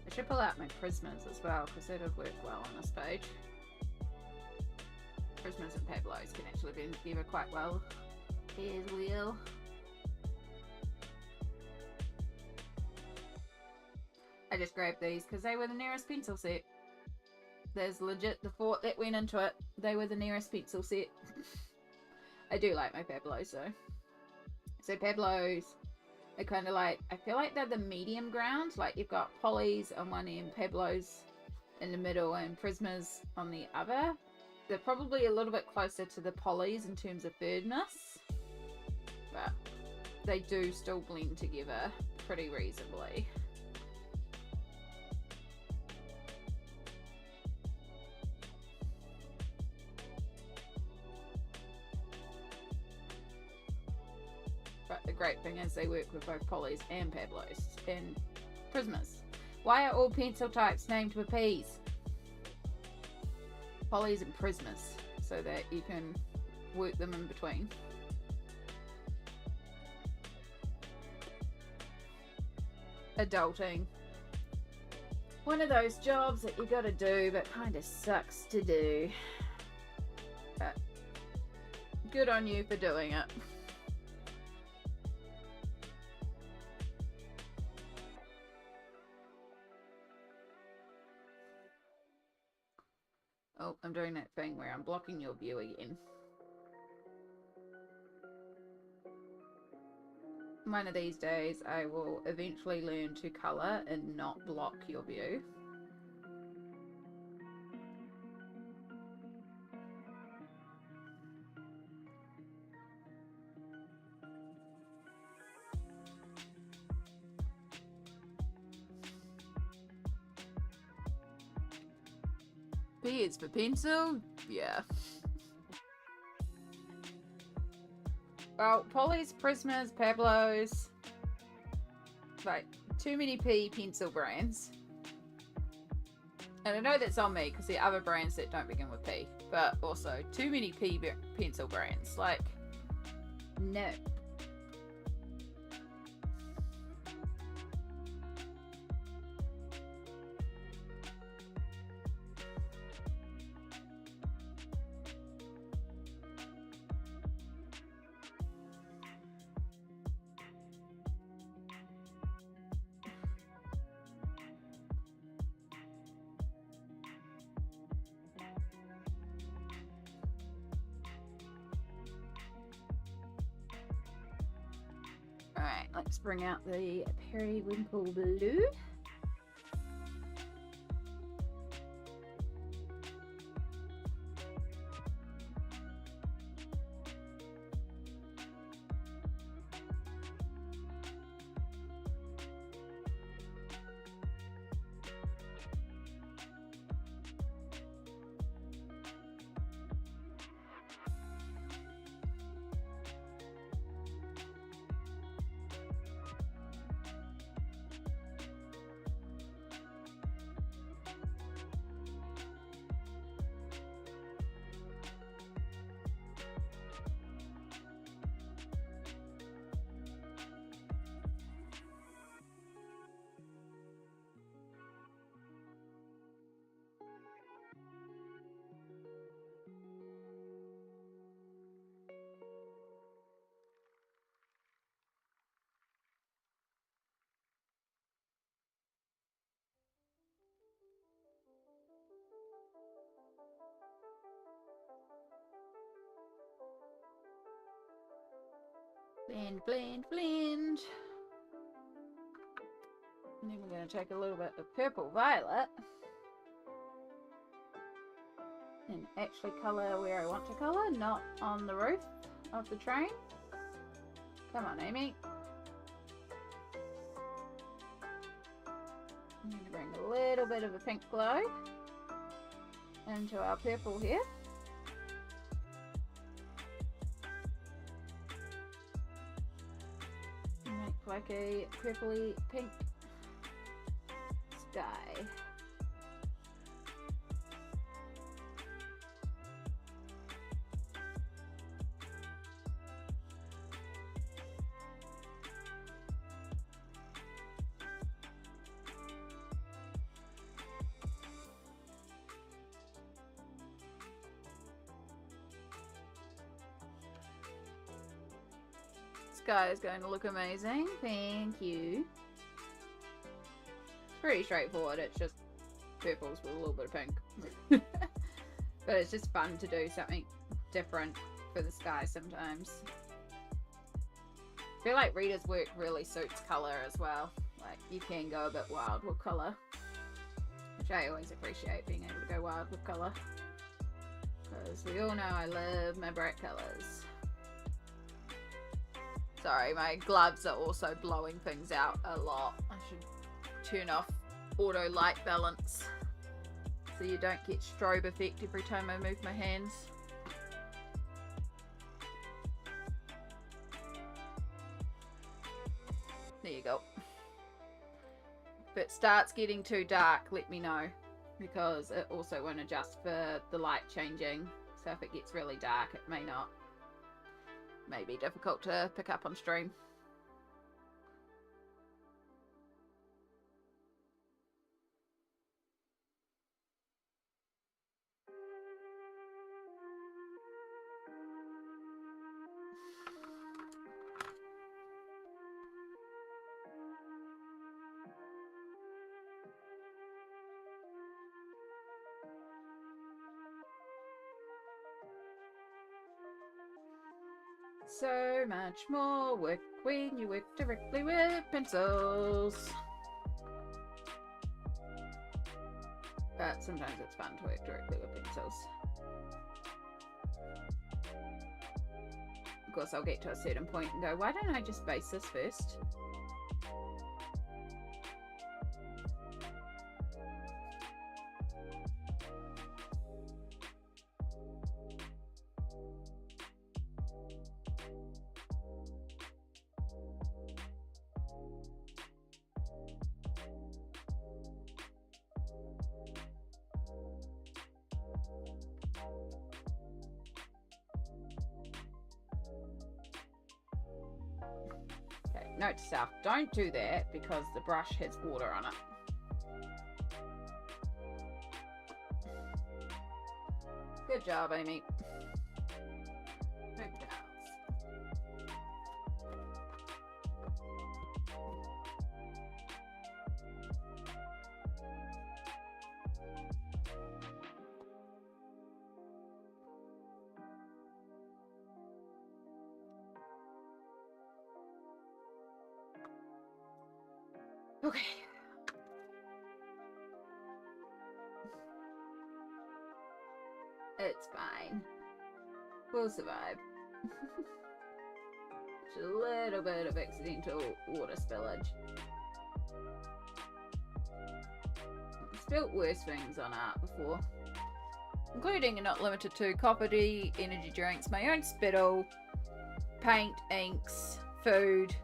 I should pull out my Prismas as well, because that would work well on this page. Prismas and Pablos can actually be together quite well as well. I just grabbed these because they were the nearest pencil set. There's legit the thought that went into it. They were the nearest pencil set. I do like my Pablos though. So Pablos, they're kind of like, I feel like they're the medium ground. Like you've got Polys on one end, Pablos in the middle, and Prismas on the other. They're probably a little bit closer to the Polys in terms of thirdness, but they do still blend together pretty reasonably. But the great thing is they work with both Polys and Pablos and Prismas. Why are all pencil types named with P's? Polys and Prismas, so that you can work them in between. adulting. One of those jobs that you gotta do, but kind of sucks to do. But good on you for doing it. Oh, I'm doing that thing where I'm blocking your view again. One of these days I will eventually learn to colour and not block your view. P is for pencil? Yeah. Well, Polys, Prismas, Pablos. Like, too many P pencil brands. And I know that's on me because there are other brands that don't begin with P. But also, too many P pencil brands. Like, no. Alright, let's bring out the periwinkle blue. Blend, blend, blend. And then we're going to take a little bit of purple violet and actually colour where I want to colour, not on the roof of the train. Come on, Amy. I'm going to bring a little bit of a pink glow into our purple here. Make like a purpley pink sky. Sky is going to look amazing. Thank you. Pretty straightforward. It's just purples with a little bit of pink. But it's just fun to do something different for the sky sometimes. I feel like Rita's work really suits colour as well. Like, you can go a bit wild with colour, which I always appreciate, being able to go wild with colour. Because we all know I love my bright colours. Sorry, my gloves are also blowing things out a lot. I should turn off auto light balance so you don't get strobe effect every time I move my hands. There you go. If it starts getting too dark, let me know, because it also won't adjust for the light changing. So if it gets really dark, it may not. May be difficult to pick up on stream. So much more work when you work directly with pencils. But sometimes it's fun to work directly with pencils. Of course, I'll get to a certain point and go, why don't I just base this first? Note to self, don't do that because the brush has water on it. Good job, Amy. Good job. Okay. It's fine. We'll survive. Just a little bit of accidental water spillage. I've spilt worse things on art before. Including and not limited to coffee, energy drinks, my own spittle, paint, inks, food.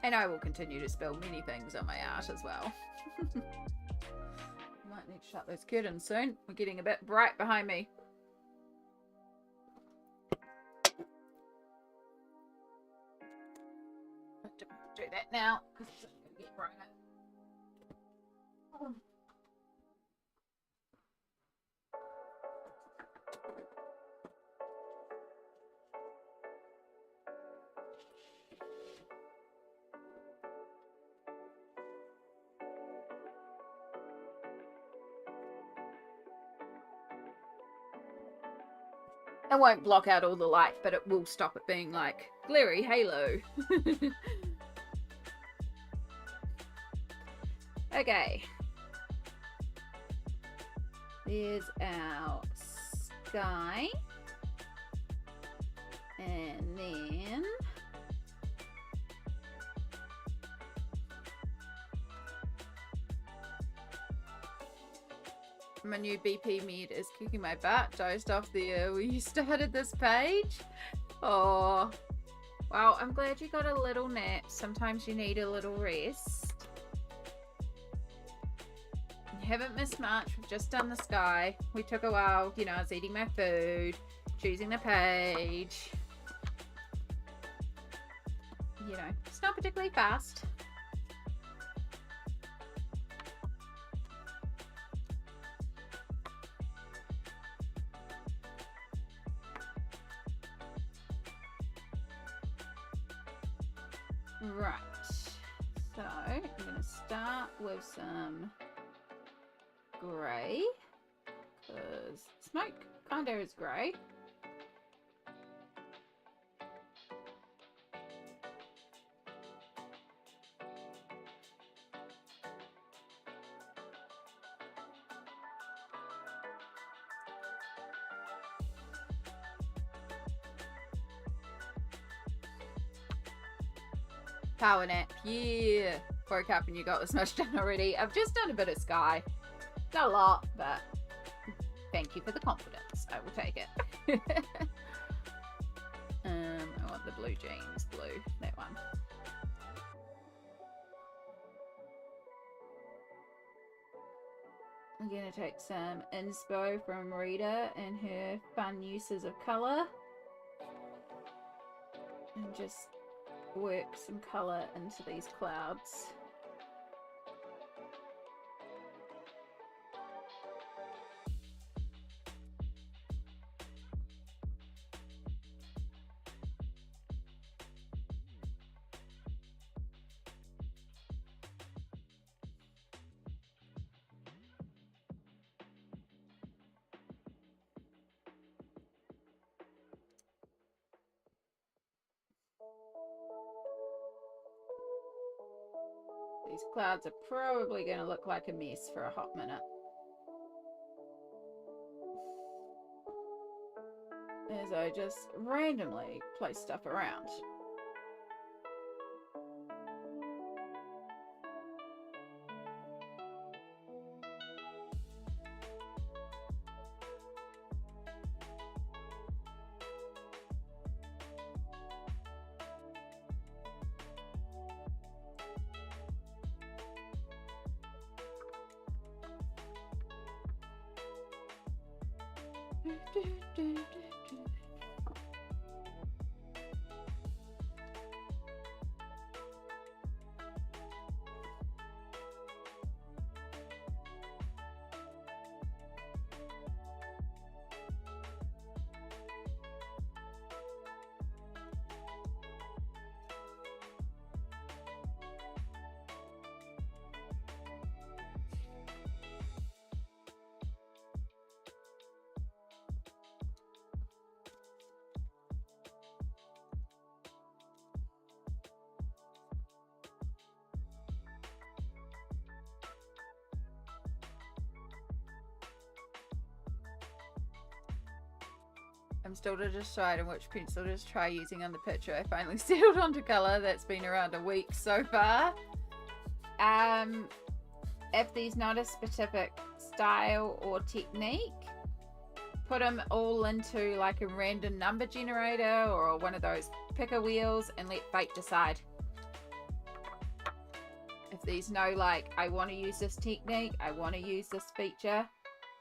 And I will continue to spill many things on my art as well. Might need to shut those curtains soon. We're getting a bit bright behind me. Have to do that now because it's going to get brighter. It won't block out all the light, but it will stop it being like glary halo. Okay. There's our sky. And then my new BP med is kicking my butt. Dozed off the year where you started this page. Oh, well, I'm glad you got a little nap. Sometimes you need a little rest. You haven't missed much. We've just done the sky. We took a while. You know, I was eating my food, choosing the page. You know, it's not particularly fast. Right, so I'm going to start with some grey, because smoke kind of is grey. Power nap, yeah. Woke up and you got this much done already. I've just done a bit of sky. Not a lot, but thank you for the confidence. I will take it. I want the blue jeans, blue, that one. I'm gonna take some inspo from Rita and her fun uses of colour. And just work some colour into these clouds. These clouds are probably going to look like a mess for a hot minute. As I just randomly place stuff around. I'm still to decide on which pencil to try using on the picture. I finally settled onto colour. That's been around a week so far. If there's not a specific style or technique, put them all into like a random number generator or one of those picker wheels and let fate decide. If there's no like, I want to use this technique, I want to use this feature,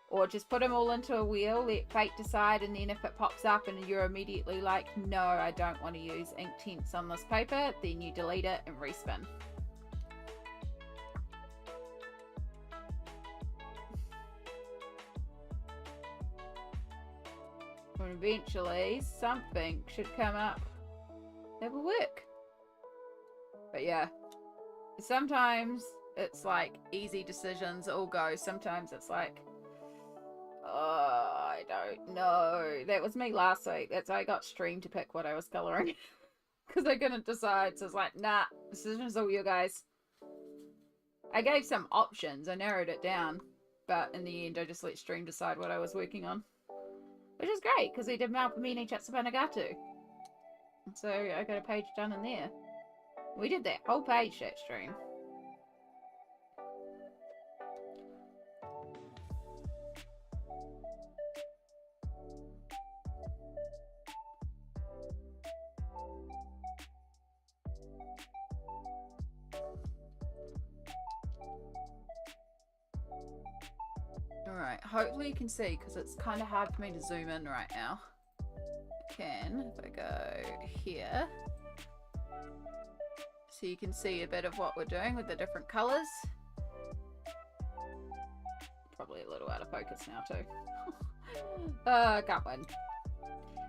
or just put them all into a wheel, let fate decide, and then if it pops up and you're immediately like, no, I don't want to use Inktense on this paper, then you delete it and respin. And eventually something should come up that will work. But yeah, sometimes it's like easy decisions all go. Sometimes it's like, oh, I don't know. That was me last week. That's why I got Stream to pick what I was coloring. Because I couldn't decide. So I was like, nah, decisions all you guys. I gave some options. I narrowed it down. But in the end, I just let Stream decide what I was working on. Which is great, because we did Malpamini Chatsapanagatu. So I got a page done in there. We did that whole page, that Stream. Alright, hopefully you can see, because it's kind of hard for me to zoom in right now. I can, if I go here. So you can see a bit of what we're doing with the different colours. Probably a little out of focus now too. Can't win.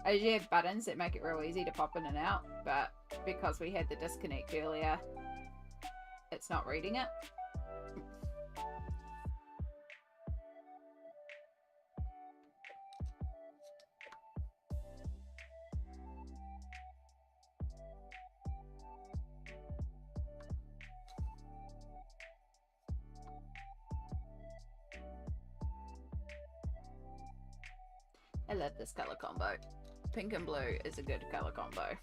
I usually have buttons that make it real easy to pop in and out, but because we had the disconnect earlier, it's not reading it. I love this color combo. Pink and blue is a good color combo.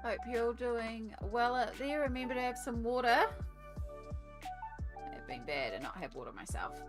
Hope you're all doing well out there. Remember to have some water. I've been bad and not have water myself.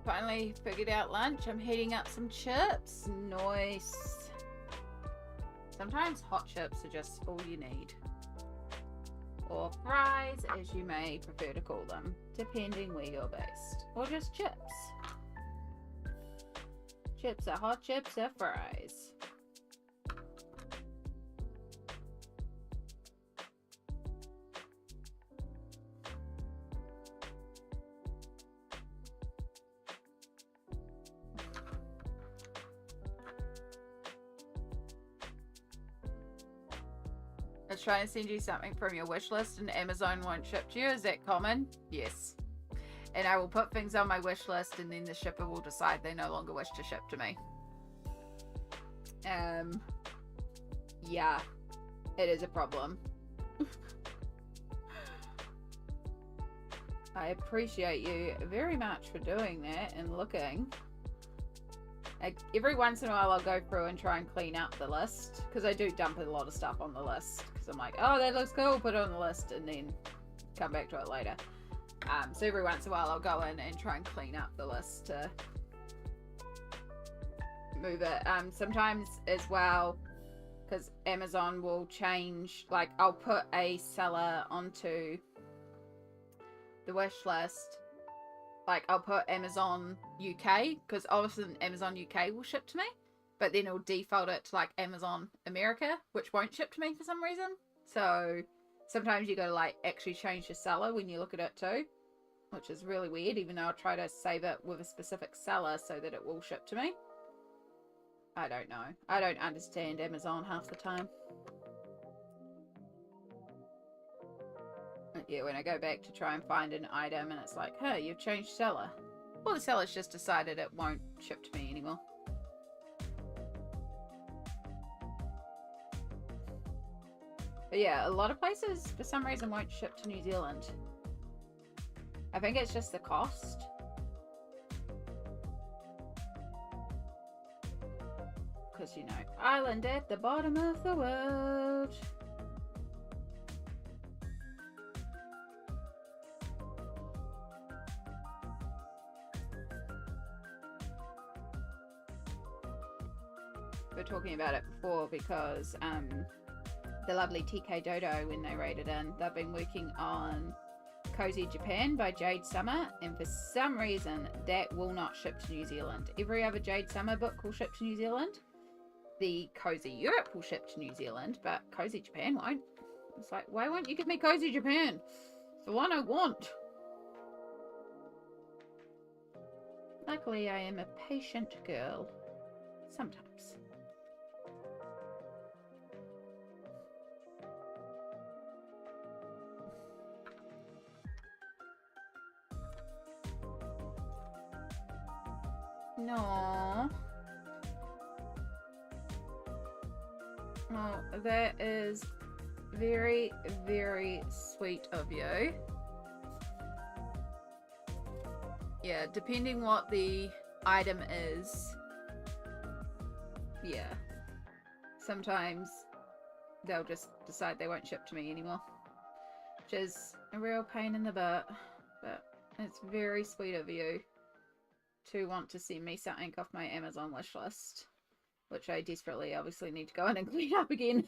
finally figured out lunch. I'm heating up some chips. Nice. Sometimes hot chips are just all you need. Or fries, as you may prefer to call them, depending where you're based. Or just chips. Chips are hot, chips are fries. I was trying to send you something from your wish list and Amazon won't ship to you. Is that common? Yes. And I will put things on my wish list and then the shipper will decide they no longer wish to ship to me. Yeah, it is a problem. I appreciate you very much for doing that and looking. Like, every once in a while I'll go through and try and clean up the list, because I do dump a lot of stuff on the list, because I'm like, oh, that looks cool, put it on the list, and then come back to it later. So every once in a while I'll go in and try and clean up the list to move it. Sometimes as well, because Amazon will change, like, I'll put a seller onto the wish list. Like, I'll put Amazon UK, because often Amazon UK will ship to me, but then it'll default it to, like, Amazon America, which won't ship to me for some reason. So sometimes you gotta, like, actually change the seller when you look at it too, which is really weird, even though I'll try to save it with a specific seller so that it will ship to me. I don't know. I don't understand Amazon half the time. Yeah, when I go back to try and find an item and it's like, hey, you've changed seller. Well, the seller's just decided it won't ship to me anymore. But yeah, a lot of places for some reason won't ship to New Zealand. I think it's just the cost. Because, you know, island at the bottom of the world. We were talking about it before because the lovely TK Dodo, when they raided in, they've been working on Cozy Japan by Jade Summer, and for some reason that will not ship to New Zealand. Every other Jade Summer book will ship to New Zealand. The Cozy Europe will ship to New Zealand, but Cozy Japan won't. It's like, why won't you give me Cozy Japan? It's the one I want. Luckily, I am a patient girl. Sometimes. No. Oh, that is very, very sweet of you. Yeah, depending what the item is. Yeah. Sometimes they'll just decide they won't ship to me anymore. Which is a real pain in the butt. But it's very sweet of you to want to send me something off my Amazon wish list, which I desperately obviously need to go in and clean up again.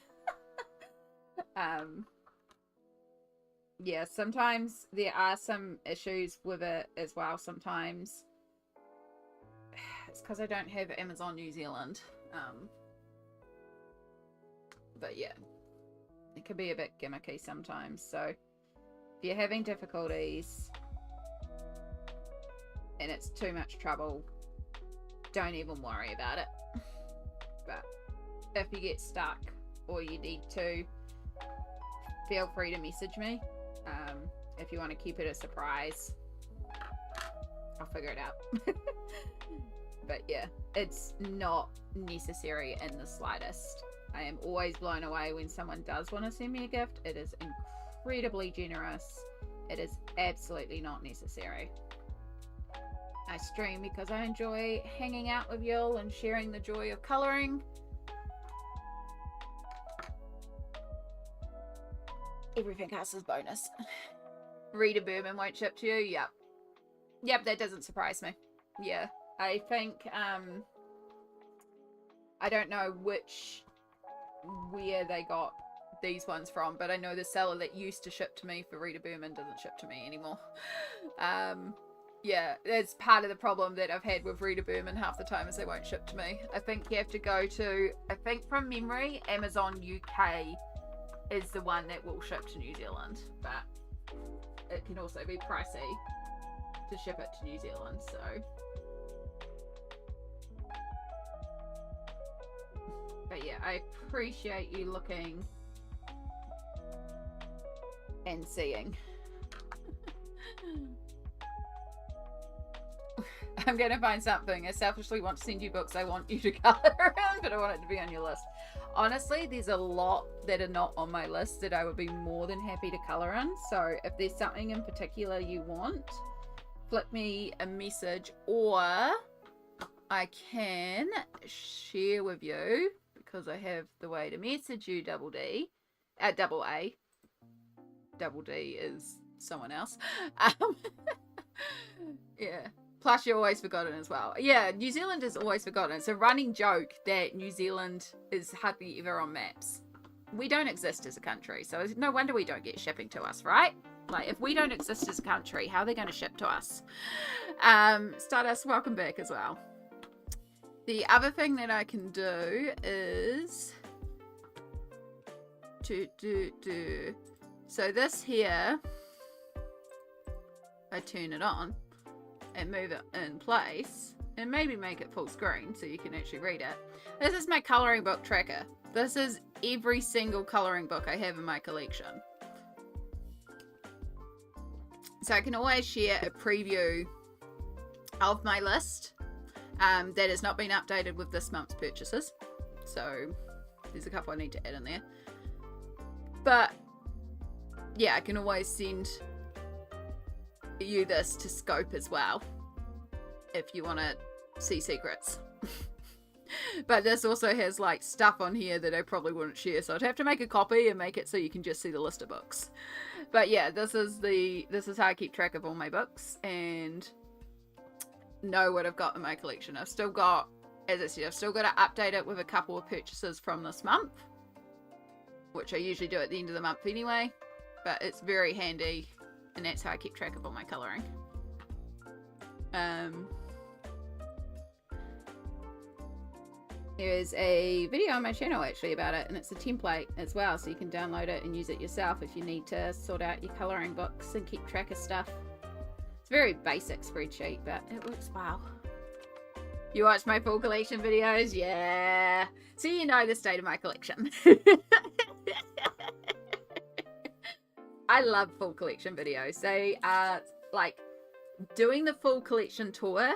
Yeah, sometimes there are some issues with it as well. Sometimes it's because I don't have Amazon New Zealand. But yeah, it can be a bit gimmicky sometimes. So if you're having difficulties and it's too much trouble, don't even worry about it. But if you get stuck or you need to, feel free to message me. If you want to keep it a surprise, I'll figure it out. But yeah, it's not necessary in the slightest. I am always blown away when someone does want to send me a gift. It is incredibly generous. It is absolutely not necessary. I stream because I enjoy hanging out with y'all and sharing the joy of colouring. Everything else is bonus. Rita Berman won't ship to you? Yep. Yep, that doesn't surprise me. Yeah, I think, I don't know where they got these ones from, but I know the seller that used to ship to me for Rita Berman doesn't ship to me anymore. Yeah, that's part of the problem that I've had with Rita Berman half the time is they won't ship to me. I think you have to go to, I think from memory, Amazon UK is the one that will ship to New Zealand, but it can also be pricey to ship it to New Zealand, so. But yeah, I appreciate you looking and seeing. I'm going to find something. I selfishly want to send you books I want you to color around, but I want it to be on your list. Honestly, there's a lot that are not on my list that I would be more than happy to color in. So if there's something in particular you want, flip me a message, or I can share with you, because I have the way to message you, double A. Double D is someone else. Yeah. Plus, you're always forgotten as well. Yeah, New Zealand is always forgotten. It's a running joke that New Zealand is hardly ever on maps. We don't exist as a country, so no wonder we don't get shipping to us, right? Like, if we don't exist as a country, how are they going to ship to us? Stardust, welcome back as well. The other thing that I can do is so this here, I turn it on and move it in place and maybe make it full screen so you can actually read it. This is my coloring book tracker. This is every single coloring book I have in my collection. So I can always share a preview of my list that has not been updated with this month's purchases. So there's a couple I need to add in there. But yeah, I can always send you this to scope as well if you want to see secrets. But this also has like stuff on here that I probably wouldn't share, so I'd have to make a copy and make it so you can just see the list of books. But yeah, this is how I keep track of all my books and know what I've got in my collection. I've still got, as I said, I've still got to update it with a couple of purchases from this month, which I usually do at the end of the month anyway, but it's very handy. And that's how I keep track of all my colouring. There's a video on my channel actually about it, and it's a template as well, so you can download it and use it yourself if you need to sort out your colouring books and keep track of stuff. It's a very basic spreadsheet, but it works well. You watch my full collection videos? Yeah. So you know the state of my collection. I love full collection videos. They are like, doing the full collection tour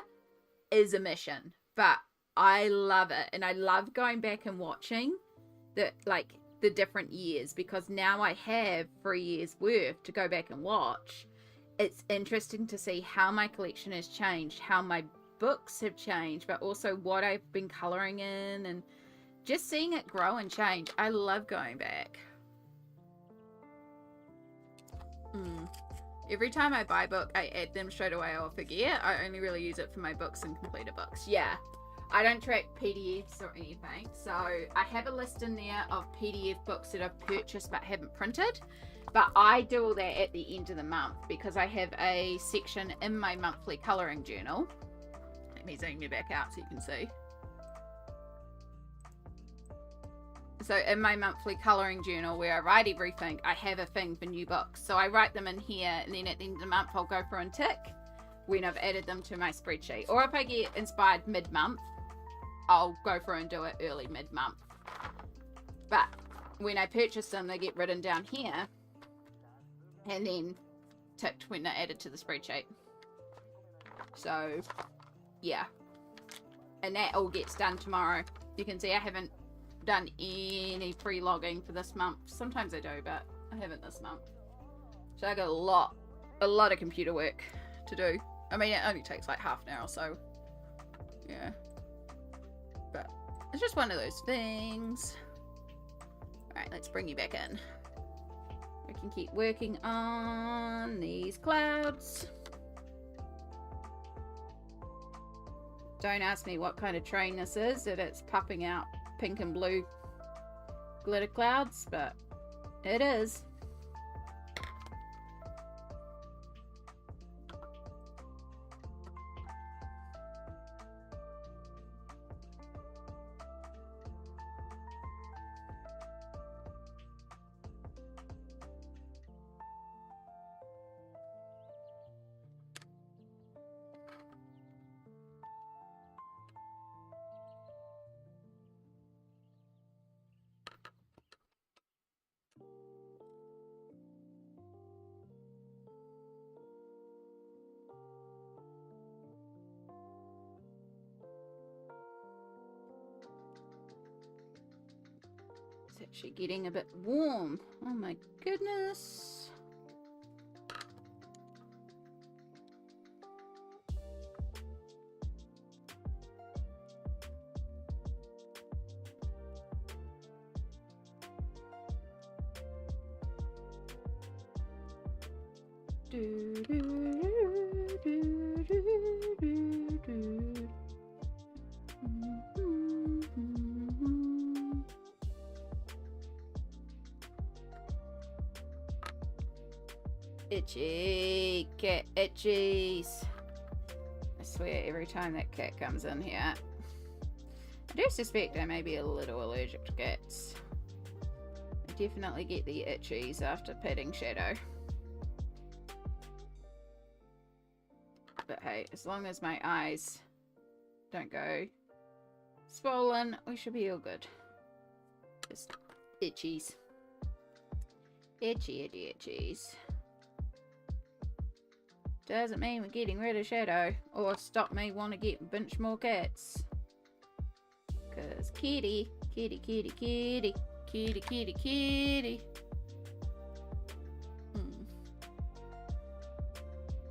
is a mission, but I love it. And I love going back and watching the different years, because now I have 3 years worth to go back and watch. It's interesting to see how my collection has changed, how my books have changed, but also what I've been coloring in, and just seeing it grow and change. I love going back. Every time I buy a book, I add them straight away or forget. I only really use it for my books and completed books. Yeah, I don't track PDFs or anything. So I have a list in there of PDF books that I've purchased but haven't printed. But I do all that at the end of the month because I have a section in my monthly colouring journal. Let me zoom you back out so you can see. So in my monthly colouring journal where I write everything, I have a thing for new books. So I write them in here, and then at the end of the month I'll go through and tick when I've added them to my spreadsheet. Or if I get inspired mid-month, I'll go through and do it early mid-month. But when I purchase them, they get written down here and then ticked when they're added to the spreadsheet. So yeah, and that all gets done tomorrow. You can see I haven't done any pre-logging for this month. Sometimes I do, but I haven't this month. So I got a lot of computer work to do. I mean, it only takes like half an hour or so. Yeah. But it's just one of those things. Alright, let's bring you back in. We can keep working on these clouds. Don't ask me what kind of train this is, that it's puffing out pink and blue glitter clouds, but it is. It's actually getting a bit warm. Oh my goodness. Itchy, cat itchies. I swear every time that cat comes in here. I do suspect I may be a little allergic to cats. I definitely get the itchies after petting Shadow. But hey, as long as my eyes don't go swollen, we should be all good. Just itchies. Itchy, itchy, itchies. Doesn't mean we're getting rid of Shadow or stop me want to get bunch more cats. Cause kitty, kitty, kitty, kitty, kitty, kitty, kitty.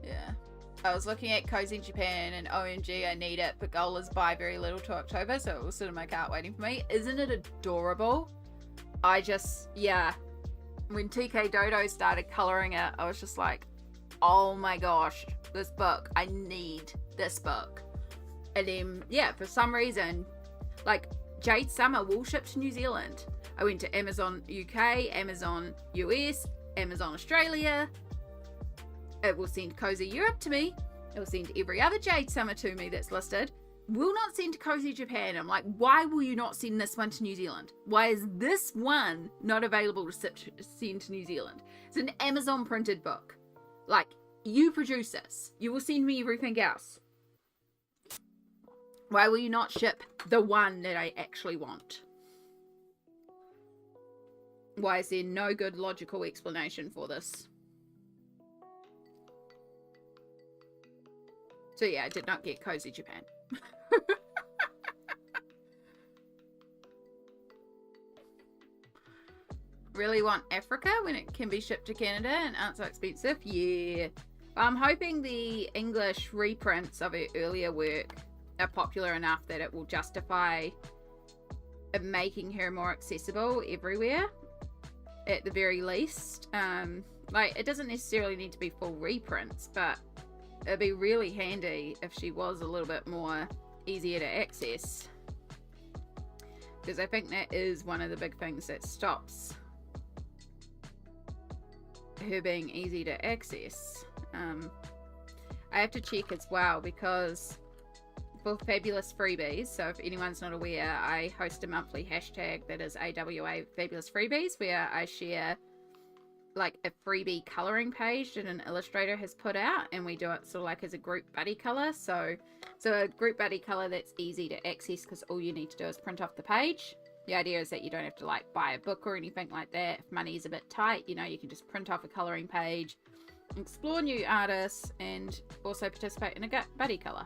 Yeah. I was looking at Cozy Japan and OMG, I need it, but goal is buy very little to October, so it will sit in my cart waiting for me. Isn't it adorable? Yeah. When TK Dodo started colouring it, I was just like, oh my gosh, this book. I need this book. And then, yeah, for some reason, like, Jade Summer will ship to New Zealand. I went to Amazon UK, Amazon US, Amazon Australia. It will send Cozy Europe to me. It will send every other Jade Summer to me that's listed. Will not send to Cozy Japan. I'm like, why will you not send this one to New Zealand? Why is this one not available to send to New Zealand? It's an Amazon printed book. Like, you produce this. You will send me everything else. Why will you not ship the one that I actually want? Why is there no good logical explanation for this? So yeah, I did not get Cozy Japan. Really want Africa when it can be shipped to Canada and aren't so expensive? Yeah. I'm hoping the English reprints of her earlier work are popular enough that it will justify making her more accessible everywhere, at the very least. Like, it doesn't necessarily need to be full reprints, but it'd be really handy if she was a little bit more easier to access, because I think that is one of the big things that stops her being easy to access. I have to check as well, because for Fabulous Freebies, so if anyone's not aware, I host a monthly hashtag that is AWA Fabulous Freebies, where I share like a freebie coloring page that an illustrator has put out, and we do it sort of like as a group buddy color. So a group buddy color that's easy to access, because all you need to do is print off the page. The idea is that you don't have to like buy a book or anything like that. If money is a bit tight, you know, you can just print off a coloring page, explore new artists, and also participate in a buddy color.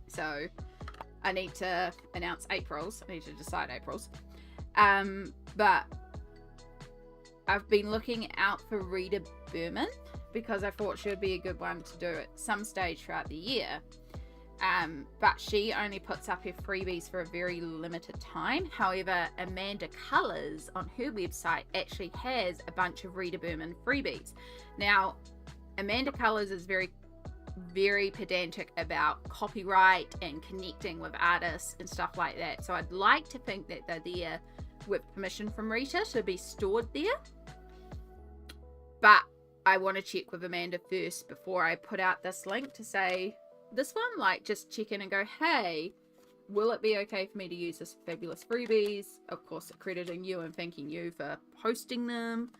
So I need to announce April's. I need to decide April's. But I've been looking out for Rita Berman, because I thought she would be a good one to do at some stage throughout the year. But she only puts up her freebies for a very limited time. However, Amanda Colors on her website actually has a bunch of Rita Berman freebies. Now, Amanda Colors is very very pedantic about copyright and connecting with artists and stuff like that. So I'd like to think that they're there with permission from Rita to be stored there. But I want to check with Amanda first before I put out this link to say, this one, like, just check in and go, hey, will it be okay for me to use this fabulous freebies? Of course, accrediting you and thanking you for posting them.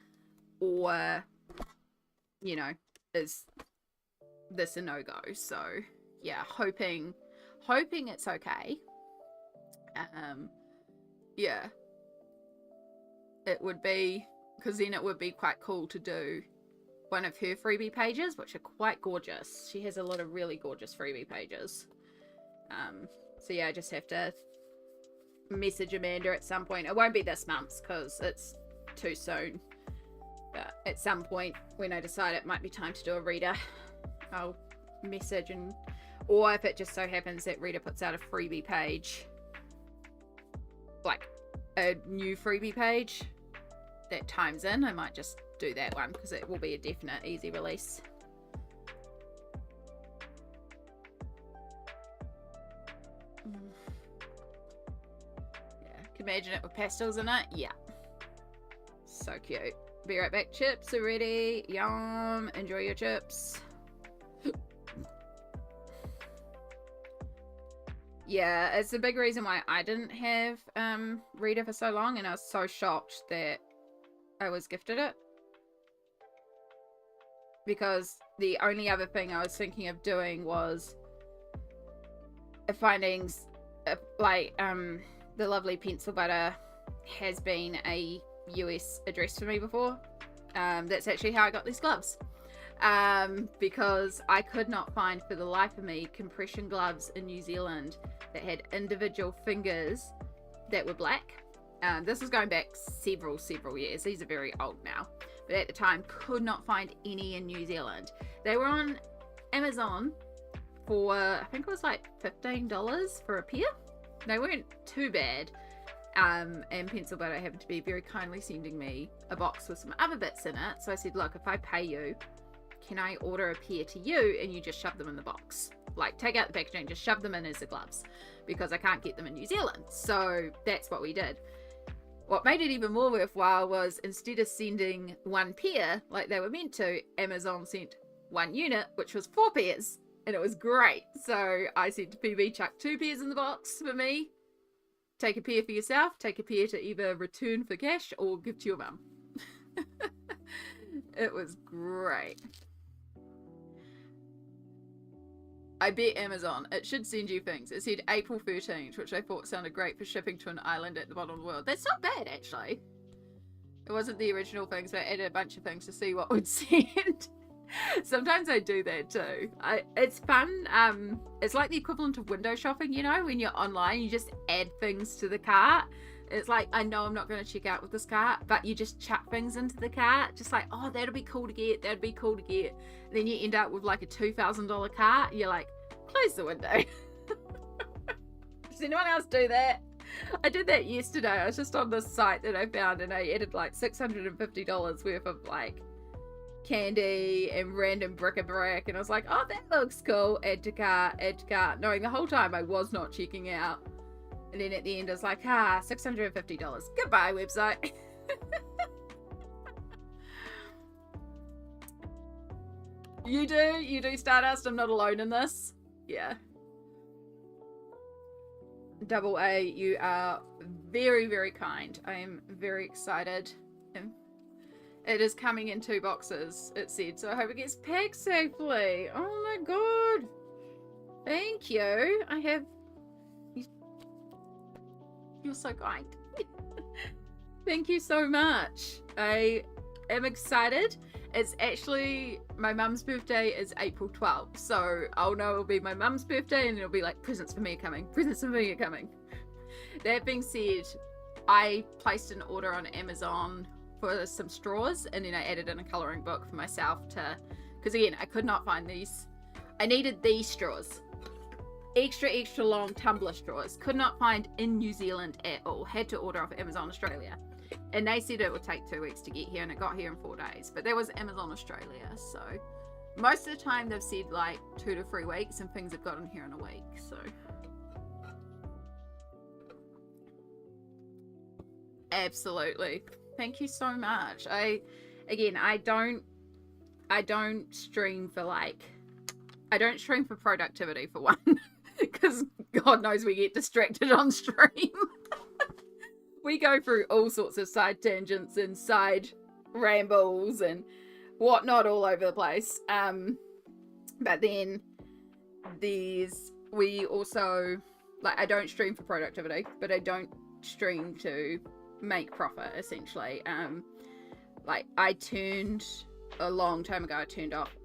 Or, you know, is this a no-go? So, yeah, hoping it's okay. Yeah. It would be, because then it would be quite cool to do one of her freebie pages, which are quite gorgeous. She has a lot of really gorgeous freebie pages. So yeah, I just have to message Amanda at some point. It won't be this month because it's too soon. But at some point when I decide it might be time to do a Rita, I'll message, and or if it just so happens that Rita puts out a freebie page, like a new freebie page that times in, I might just do that one because it will be a definite easy release. Yeah, can imagine it with pastels in it. Yeah, so cute. Be right back. Chips are ready. Yum. Enjoy your chips. Yeah, it's a big reason why I didn't have Rita for so long, and I was so shocked that I was gifted it. Because the only other thing I was thinking of doing was finding, like, the lovely pencil butter has been a US address for me before. That's actually how I got these gloves. Because I could not find for the life of me compression gloves in New Zealand that had individual fingers that were black. This is going back several years. These are very old now, but at the time could not find any in New Zealand. They were on Amazon for, I think it was like $15 for a pair. They weren't too bad. And Pencil Butter happened to be very kindly sending me a box with some other bits in it. So I said, look, if I pay you, can I order a pair to you and you just shove them in the box? Like, take out the packaging, just shove them in as the gloves, because I can't get them in New Zealand. So that's what we did. What made it even more worthwhile was, instead of sending one pair like they were meant to, Amazon sent one unit, which was 4 pairs, and it was great. So I said to PB, chuck 2 pairs in the box for me, take a pair for yourself, take a pair to either return for cash or give to your mum. It was great. I bet Amazon, it should send you things. It said April 13th, which I thought sounded great for shipping to an island at the bottom of the world. That's not bad, actually. It wasn't the original things, but I added a bunch of things to see what would send. Sometimes I do that too. It's fun. It's like the equivalent of window shopping, you know, when you're online, you just add things to the cart. It's like, I know I'm not going to check out with this cart, but you just chuck things into the cart, just like, oh, that'll be cool to get, that'd be cool to get. And then you end up with like a $2,000 cart. You're like, close the window. Does anyone else do that? I did that yesterday. I was just on this site that I found, and I added like $650 worth of like candy and random bric-a-brac, and I was like, oh, that looks cool. Add to cart, knowing the whole time I was not checking out. And then at the end I was like, $650. Goodbye, website. You do Stardust. I'm not alone in this. Yeah. Double A, you are very, very kind. I am very excited. And it is coming in 2 boxes, it said, so I hope it gets packed safely. Oh my god. Thank you. You're so kind. Thank you so much. I am excited. It's actually, my mum's birthday is April 12th, so I'll know it'll be my mum's birthday, and it'll be like, presents for me are coming, presents for me are coming. That being said, I placed an order on Amazon for some straws, and then I added in a colouring book for myself to, because again, I could not find these. I needed these straws. Extra long tumbler straws. Could not find in New Zealand at all. Had to order off Amazon Australia. And they said it would take 2 weeks to get here, and it got here in 4 days. But that was Amazon Australia, so most of the time they've said like 2 to 3 weeks, and things have gotten here in a week, so. Absolutely. Thank you so much. I don't stream for like, I don't stream for productivity for one, because God knows we get distracted on stream. We go through all sorts of side tangents and side rambles and whatnot all over the place. But then we also, like, I don't stream for productivity, but I don't stream to make profit, essentially. Like, a long time ago, I turned off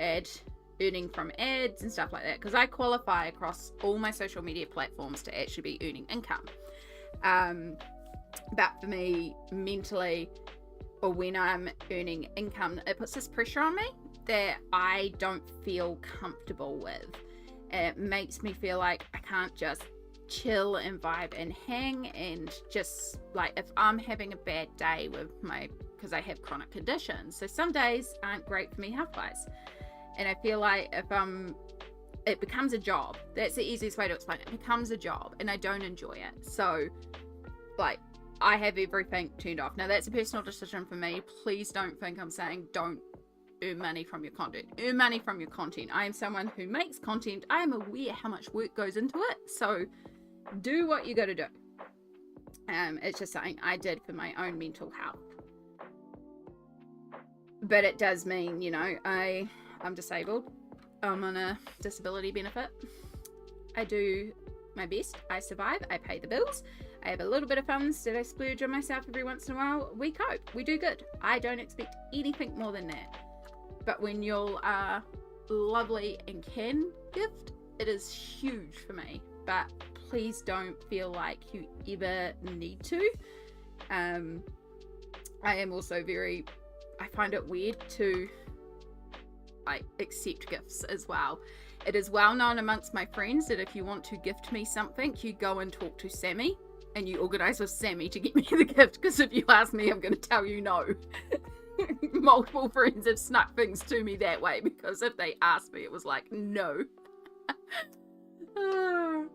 earning from ads and stuff like that, because I qualify across all my social media platforms to actually be earning income. But for me, mentally, or when I'm earning income, it puts this pressure on me that I don't feel comfortable with. It makes me feel like I can't just chill and vibe and hang, and just like, if I'm having a bad day with because I have chronic conditions, so some days aren't great for me health wise, and I feel like if it becomes a job. That's the easiest way to explain it. It becomes a job and I don't enjoy it. So like, I have everything turned off. Now that's a personal decision for me. Please don't think I'm saying don't earn money from your content. Earn money from your content. I am someone who makes content. I am aware how much work goes into it. So do what you got to do. It's just something I did for my own mental health. But it does mean, you know, I'm disabled. I'm on a disability benefit. I do my best. I survive. I pay the bills. I have a little bit of funds that I splurge on myself every once in a while. We cope. We do good. I don't expect anything more than that. But when y'all are lovely and can gift, it is huge for me. But please don't feel like you ever need to. I am also I find it weird to accept gifts as well. It is well known amongst my friends that if you want to gift me something, you go and talk to Sammy and you organise with Sammy to get me the gift, because if you ask me, I'm going to tell you no. Multiple friends have snuck things to me that way, because if they asked me, it was like, no. The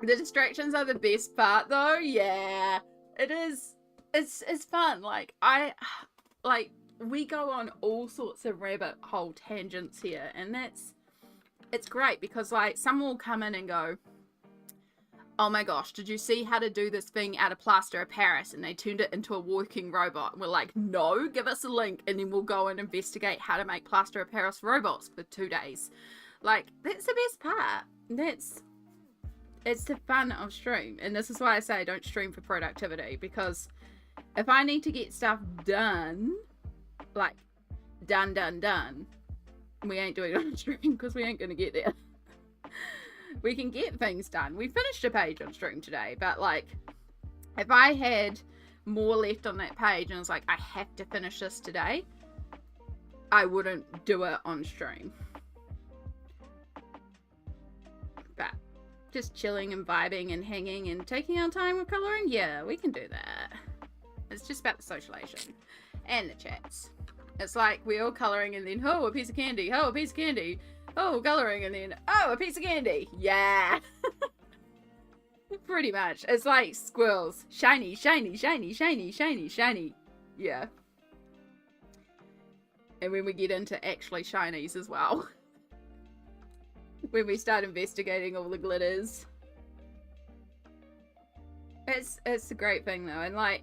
distractions are the best part though. Yeah, it is. It's fun. We go on all sorts of rabbit hole tangents here, and it's great, because like someone will come in and go, oh my gosh, did you see how to do this thing out of plaster of Paris? And they turned it into a working robot. And we're like, no, give us a link, and then we'll go and investigate how to make plaster of Paris robots for 2 days. Like, that's the best part. It's the fun of stream. And this is why I say I don't stream for productivity, because if I need to get stuff done, like done, we ain't doing it on stream, because we ain't going to get there. We can get things done. We finished a page on stream today, but like, if I had more left on that page and it's like, I have to finish this today, I wouldn't do it on stream. But just chilling and vibing and hanging and taking our time with colouring, yeah, we can do that. It's just about the socialization and the chats. It's like we're all colouring and then, oh, a piece of candy, oh, a piece of candy, oh, colouring, and then, oh, a piece of candy. Yeah. Pretty much. It's like squirrels. Shiny, shiny, shiny, shiny, shiny, shiny. Yeah. And when we get into actually shinies as well. When we start investigating all the glitters. It's a great thing though. And like,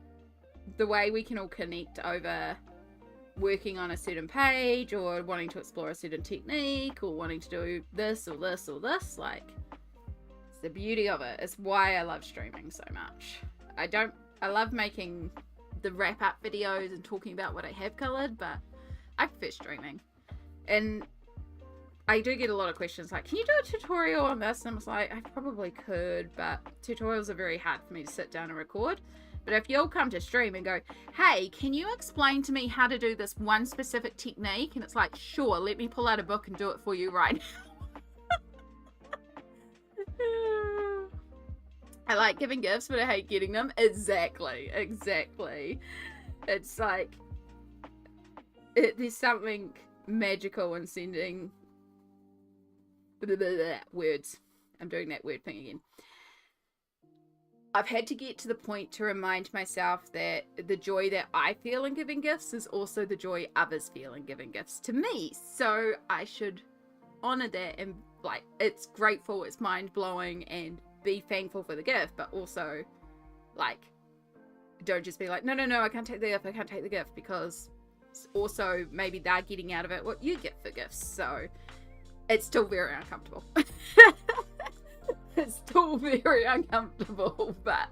the way we can all connect over working on a certain page, or wanting to explore a certain technique, or wanting to do this or this or this, like, it's the beauty of it. It's why I love streaming so much. I love making the wrap up videos and talking about what I have coloured, but I prefer streaming. And I do get a lot of questions like, can you do a tutorial on this? And I was like, I probably could, but tutorials are very hard for me to sit down and record. But if you'll come to stream and go, hey, can you explain to me how to do this one specific technique? And it's like, sure, let me pull out a book and do it for you right now. I like giving gifts, but I hate getting them. Exactly. It's like, there's something magical in sending words. I'm doing that word thing again. I've had to get to the point to remind myself that the joy that I feel in giving gifts is also the joy others feel in giving gifts to me. So I should honor that and, like, it's grateful, it's mind-blowing, and be thankful for the gift, but also, like, don't just be like, no, I can't take the gift, because also maybe they're getting out of it what you get for gifts. So it's still very uncomfortable. It's still very uncomfortable, but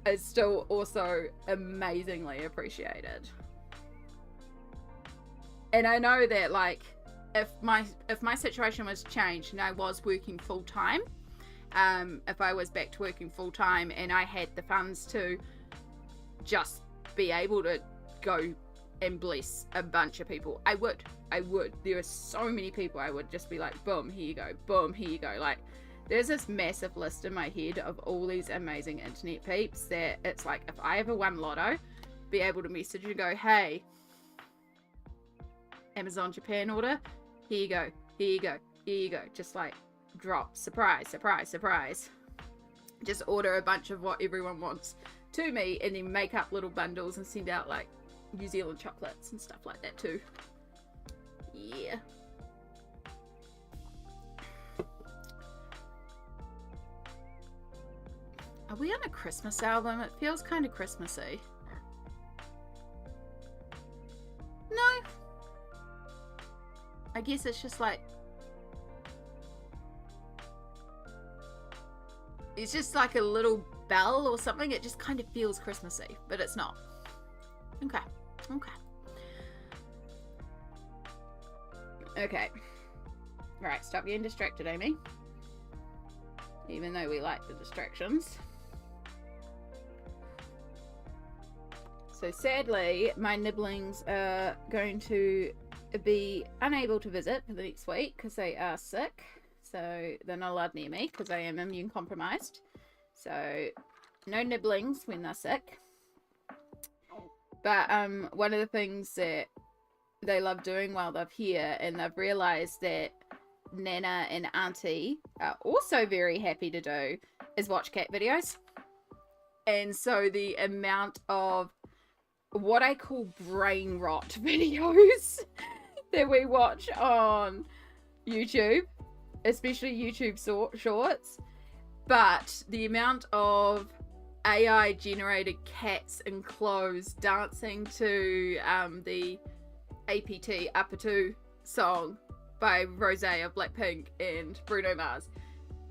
it's still also amazingly appreciated. And I know that, like, if my situation was changed and I was working full time, if I was back to working full time and I had the funds to just be able to go and bless a bunch of people, I would. There are so many people I would just be like, boom, here you go, boom, here you go. Like, there's this massive list in my head of all these amazing internet peeps that it's like, if I ever won lotto, be able to message and go, hey, Amazon Japan order, here you go, here you go, here you go. Just like drop, surprise, surprise, surprise. Just order a bunch of what everyone wants to me and then make up little bundles and send out like New Zealand chocolates and stuff like that too. Yeah. Are we on a Christmas album? It feels kind of Christmassy. No. I guess it's just like, it's just like a little bell or something. It just kind of feels Christmassy, but it's not. Okay. Right, stop getting distracted, Amy. Even though we like the distractions. So sadly, my nibblings are going to be unable to visit for the next week because they are sick. So they're not allowed near me because I am immune compromised. So no nibblings when they're sick. But one of the things that they love doing while they're here, and they've realised that Nana and Auntie are also very happy to do, is watch cat videos. And so the amount of what I call brain rot videos that we watch on YouTube, especially YouTube shorts, but the amount of AI generated cats in clothes dancing to the APT song by Rosé of Blackpink and Bruno Mars.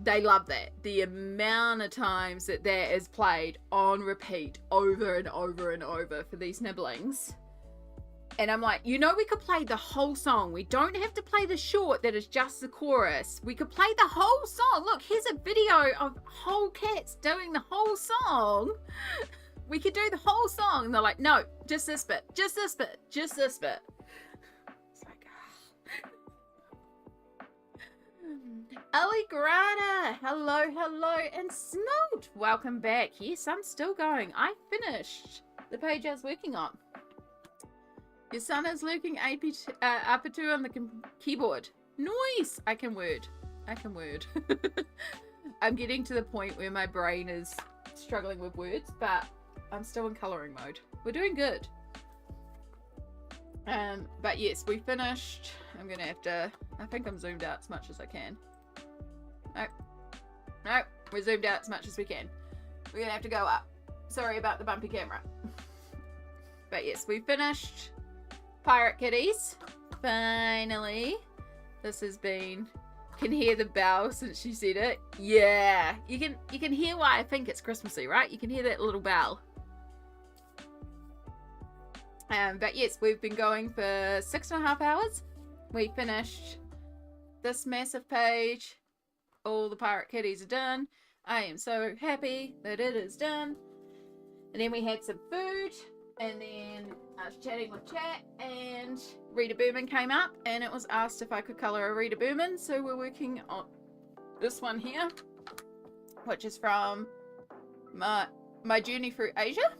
They love that. The amount of times that is played on repeat over and over and over for these nibblings. And I'm like, you know, we could play the whole song. We don't have to play the short that is just the chorus. We could play the whole song. Look, here's a video of whole cats doing the whole song. We could do the whole song. And they're like, no, just this bit, just this bit, just this bit. It's like, Aligrana, hello, and Snoot, welcome back. Yes, I'm still going. I finished the page I was working on. Your son is looking Aperture on the keyboard. Nice! I can word. I'm getting to the point where my brain is struggling with words, but I'm still in colouring mode. We're doing good. But yes, we finished. I'm going to have to... I think I'm zoomed out as much as I can. Nope. We're zoomed out as much as we can. We're going to have to go up. Sorry about the bumpy camera. But yes, we finished... Pirate Kitties. Finally. This has been... Can hear the bell since she said it. Yeah. You can hear why I think it's Christmassy, right? You can hear that little bell. But yes, we've been going for 6.5 hours. We finished this massive page. All the Pirate Kitties are done. I am so happy that it is done. And then we had some food. And then I was chatting with Chat, and Rita Berman came up, and it was asked if I could colour a Rita Berman. So we're working on this one here, which is from my journey through Asia.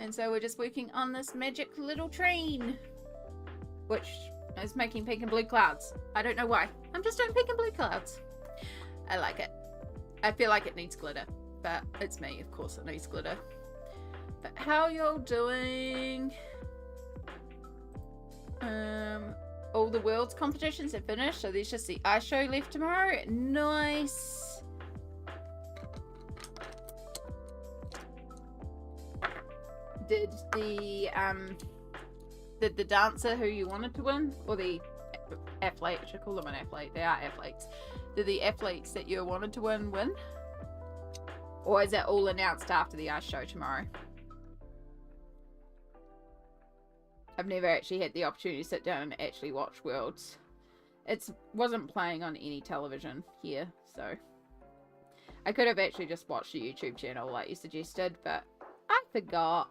And so we're just working on this magic little train. which is making pink and blue clouds. I don't know why. I'm just doing pink and blue clouds. I like it. I feel like it needs glitter, but it's me, of course it needs glitter. But how y'all doing? All the world's competitions have finished, so there's just the ice show left tomorrow. Nice. Did the dancer who you wanted to win, or the athlete, I should call them an athlete, they are athletes. Did the athletes that you wanted to win? Or is that all announced after the ice show tomorrow? I've never actually had the opportunity to sit down and actually watch Worlds. It wasn't playing on any television here, so I could have actually just watched the YouTube channel like you suggested, but I forgot.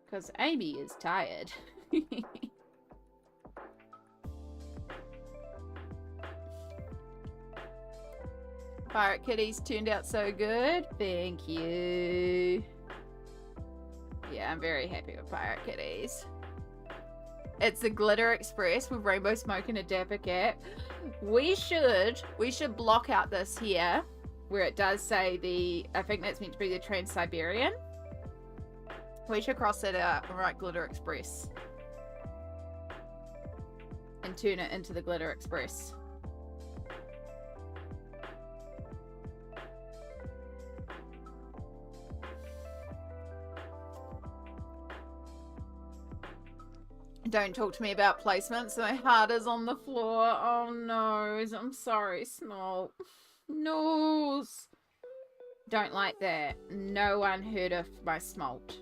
Because Amy is tired. Pirate Kitties turned out so good. Thank you. Yeah, I'm very happy with Pirate Kitties. It's the Glitter Express with Rainbow Smoke and a Dapper Cat. We should block out this here where it does say I think that's meant to be the Trans-Siberian. We should cross that out and write Glitter Express. And turn it into the Glitter Express. Don't talk to me about placements. My heart is on the floor. Oh no. I'm sorry, Small. Noes. Don't like that. No one heard of my smolt.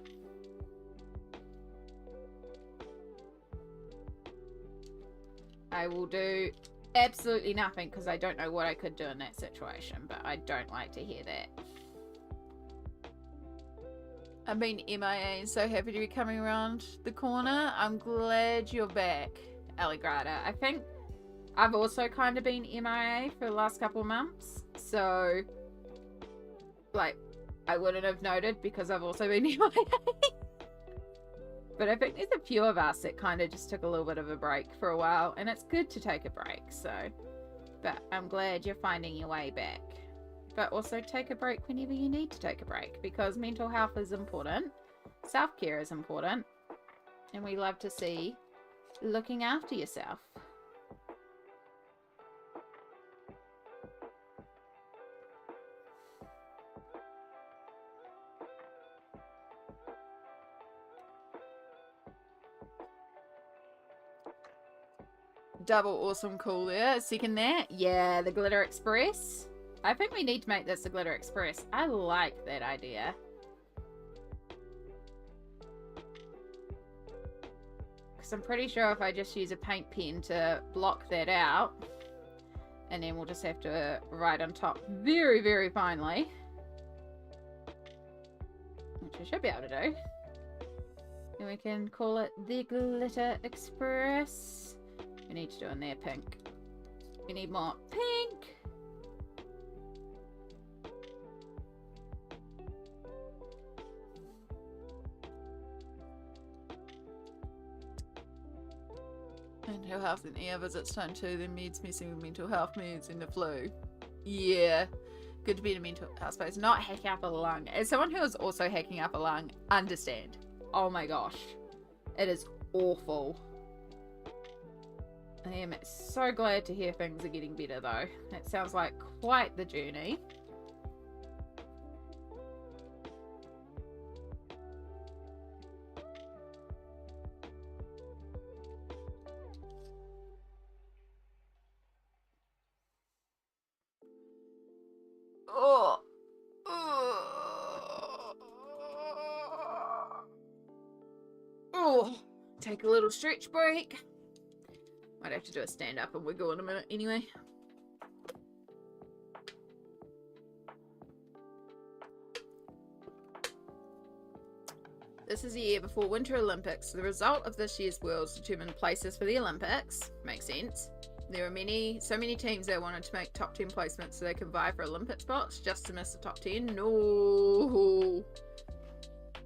I will do absolutely nothing because I don't know what I could do in that situation, but I don't like to hear that. I've been MIA and so happy to be coming around the corner. I'm glad you're back, Allegrada. I think I've also kind of been MIA for the last couple of months. So, like, I wouldn't have noted because I've also been MIA. But I think there's a few of us that kind of just took a little bit of a break for a while. And it's good to take a break, so. But I'm glad you're finding your way back. But also take a break whenever you need to take a break, because mental health is important, self-care is important, and we love to see looking after yourself. Double awesome cool there. Second that. Yeah, the Glitter Express. I think we need to make this the Glitter Express. I like that idea. Because I'm pretty sure if I just use a paint pen to block that out, and then we'll just have to write on top very, very finely, which I should be able to do. And we can call it the Glitter Express. We need to do in there pink. We need more pink. Mental health and ER visits time 2, then meds messing with mental health meds and the flu. Yeah, good to be in a mental health space. Not hacking up a lung. As someone who is also hacking up a lung, understand. Oh my gosh. It is awful. I am so glad to hear things are getting better though. It sounds like quite the journey. Take a little stretch break. Might have to do a stand up and wiggle in a minute anyway. This is a year before Winter Olympics. The result of this year's Worlds determined places for the Olympics. Makes sense. There are so many teams that wanted to make top 10 placements so they can vie for Olympic spots just to miss the top 10. No.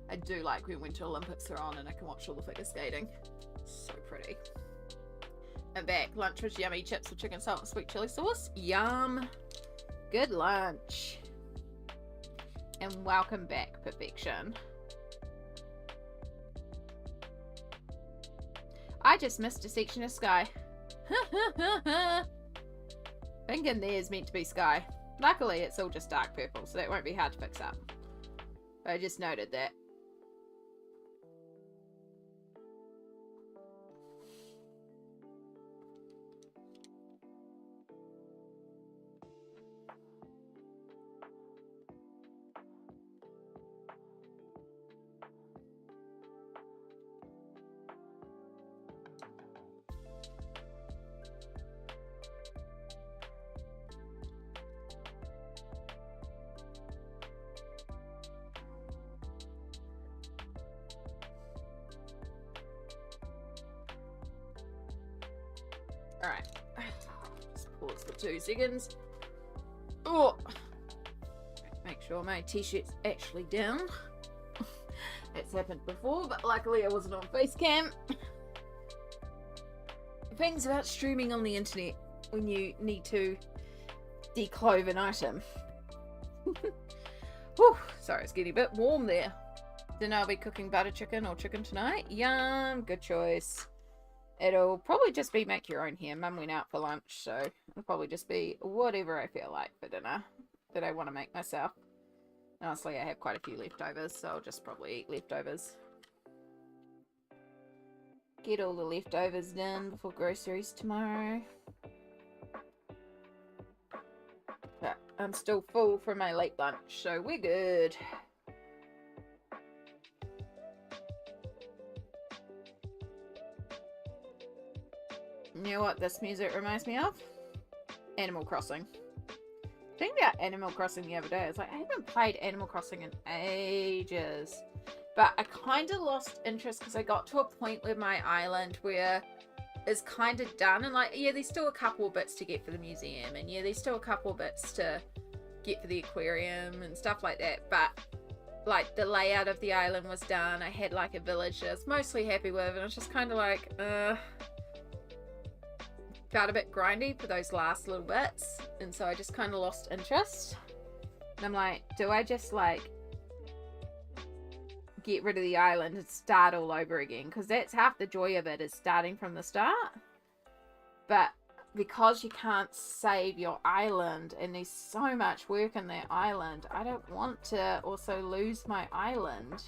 I do like when Winter Olympics are on and I can watch all the figure skating. So pretty. And back. Lunch was yummy. Chips with chicken salt and sweet chili sauce. Yum. Good lunch. And welcome back, perfection. I just missed a section of sky. Thinking there's meant to be sky. Luckily, it's all just dark purple, so that won't be hard to fix up. But I just noted that. Alright. Just pause for 2 seconds. Oh! Make sure my t-shirt's actually down. It's happened before, but luckily I wasn't on face cam. Things about streaming on the internet when you need to declothe an item. Whew, sorry, it's getting a bit warm there. Dinner, I'll be cooking butter chicken or chicken tonight. Yum, good choice. It'll probably just be make your own here. Mum went out for lunch, so it'll probably just be whatever I feel like for dinner that I want to make myself. Honestly, I have quite a few leftovers, so I'll just probably eat leftovers. Get all the leftovers done before groceries tomorrow. But I'm still full from my late lunch, so we're good. You know what this music reminds me of? Animal Crossing. Thinking about Animal Crossing the other day, I was like, I haven't played Animal Crossing in ages. But I kind of lost interest because I got to a point with my island where it's kind of done. And like, yeah, there's still a couple bits to get for the museum. And yeah, there's still a couple bits to get for the aquarium and stuff like that. But like the layout of the island was done. I had like a village that I was mostly happy with. And I was just kind of like, felt a bit grindy for those last little bits, and so I just kind of lost interest. And I'm like, do I just like get rid of the island and start all over again? Because that's half the joy of it, is starting from the start. But because you can't save your island and there's so much work in that island, I don't want to also lose my island.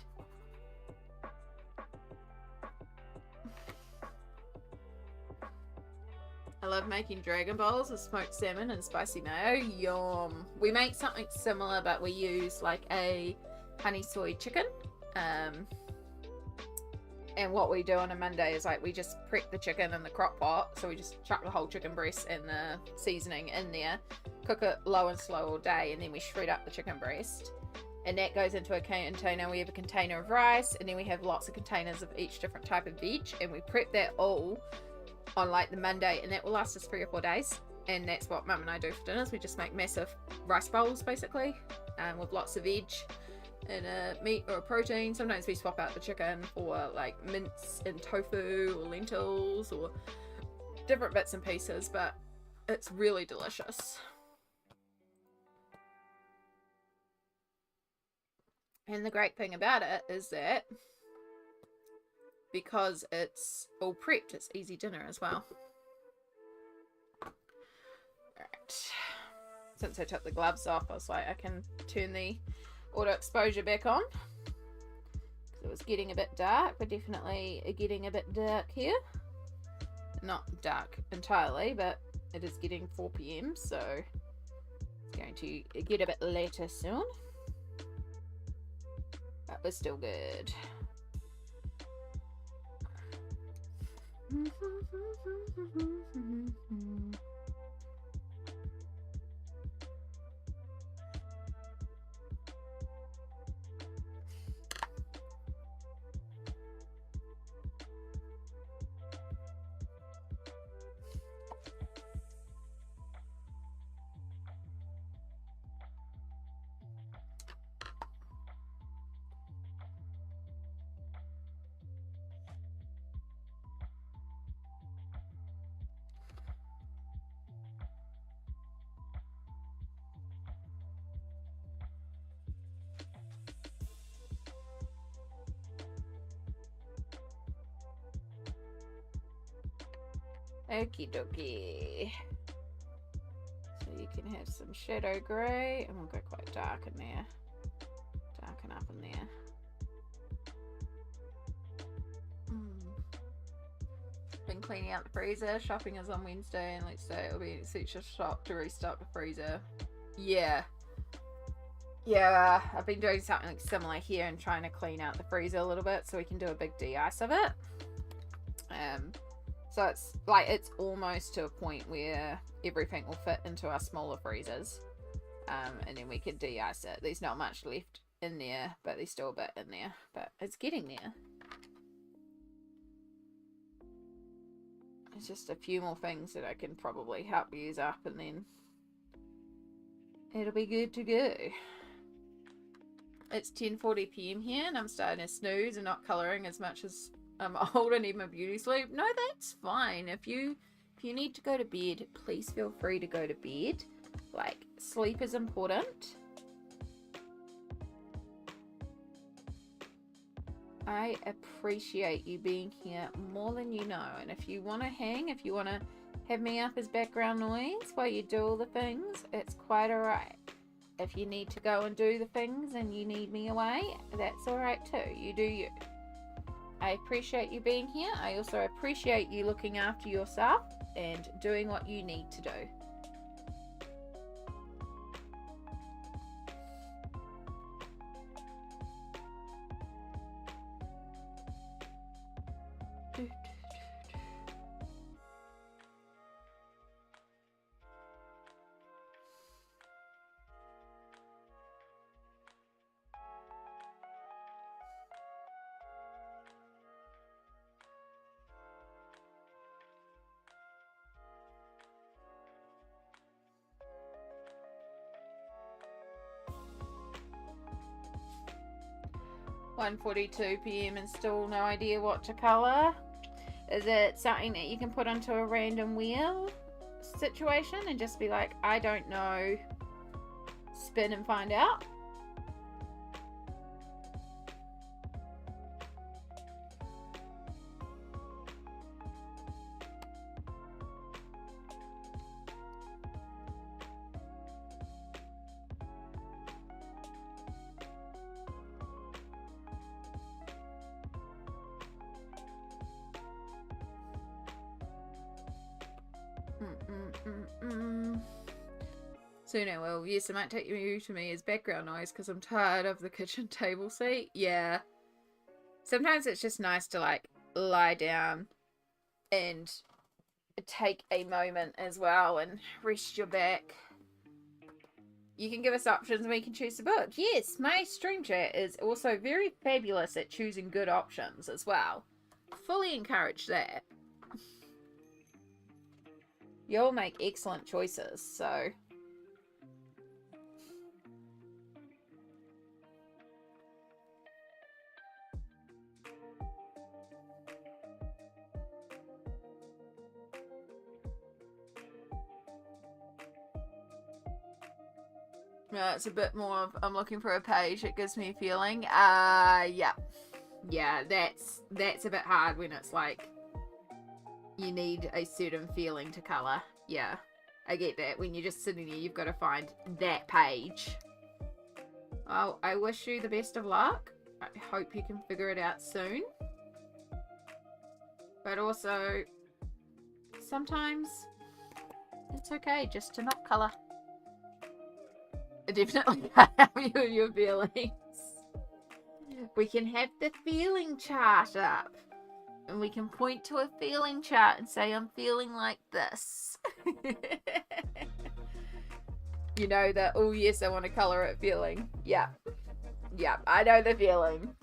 I love making Dragon Balls with smoked salmon and spicy mayo. Yum. We make something similar, but we use like a honey soy chicken. And what we do on a Monday is like we just prep the chicken in the crock pot. So we just chuck the whole chicken breast and the seasoning in there, cook it low and slow all day, and then we shred up the chicken breast. And that goes into a container. We have a container of rice, and then we have lots of containers of each different type of veg, and we prep that all on like the Monday, and that will last us 3 or 4 days. And that's what Mum and I do for dinners. We just make massive rice bowls basically, with lots of veg and a meat or a protein. Sometimes we swap out the chicken for like mince and tofu or lentils or different bits and pieces, but it's really delicious. And the great thing about it is that because it's all prepped, it's easy dinner as well. Alright. Since I took the gloves off, I was like, I can turn the auto exposure back on. Because it was getting a bit dark. We're definitely getting a bit dark here. Not dark entirely, but it is getting 4 PM, so it's going to get a bit later soon. But we're still good. Okie dokie. So you can have some shadow grey, and we'll go quite dark in there. Darken up in there. Been cleaning out the freezer. Shopping is on Wednesday, and let's say it'll be such a shop to restock the freezer. Yeah. Yeah, I've been doing something like similar here and trying to clean out the freezer a little bit so we can do a big de-ice of it. So it's like, it's almost to a point where everything will fit into our smaller freezers. And then we can de-ice it. There's not much left in there, but there's still a bit in there. But it's getting there. There's just a few more things that I can probably help use up, and then it'll be good to go. It's 10:40 p.m. here, and I'm starting to snooze and not colouring as much as I'm old and need my beauty sleep. No, that's fine. If you need to go to bed, please feel free to go to bed. Like, sleep is important. I appreciate you being here more than you know. And if you want to hang, if you want to have me up as background noise while you do all the things, it's quite alright. If you need to go and do the things and you need me away, that's alright too. You do you. I appreciate you being here. I also appreciate you looking after yourself and doing what you need to do. (1:42 p.m. and still no idea what to colour. Is it something that you can put onto a random wheel situation and just be like, I don't know, spin and find out? Sooner, well, yes, it might take you to me as background noise because I'm tired of the kitchen table seat. Yeah. Sometimes it's just nice to, like, lie down and take a moment as well and rest your back. You can give us options and we can choose the book. Yes, my stream chat is also very fabulous at choosing good options as well. Fully encourage that. You'll make excellent choices, so... it's a bit more of, I'm looking for a page that gives me a feeling. Yeah. Yeah, that's a bit hard when it's like, you need a certain feeling to colour. Yeah, I get that. When you're just sitting there, you've got to find that page. Well, I wish you the best of luck. I hope you can figure it out soon. But also, sometimes it's okay just to not colour. I definitely have you with your feelings. We can have the feeling chart up. And we can point to a feeling chart and say, I'm feeling like this. You know that, oh yes, I want to colour it feeling. Yeah. Yeah, I know the feeling.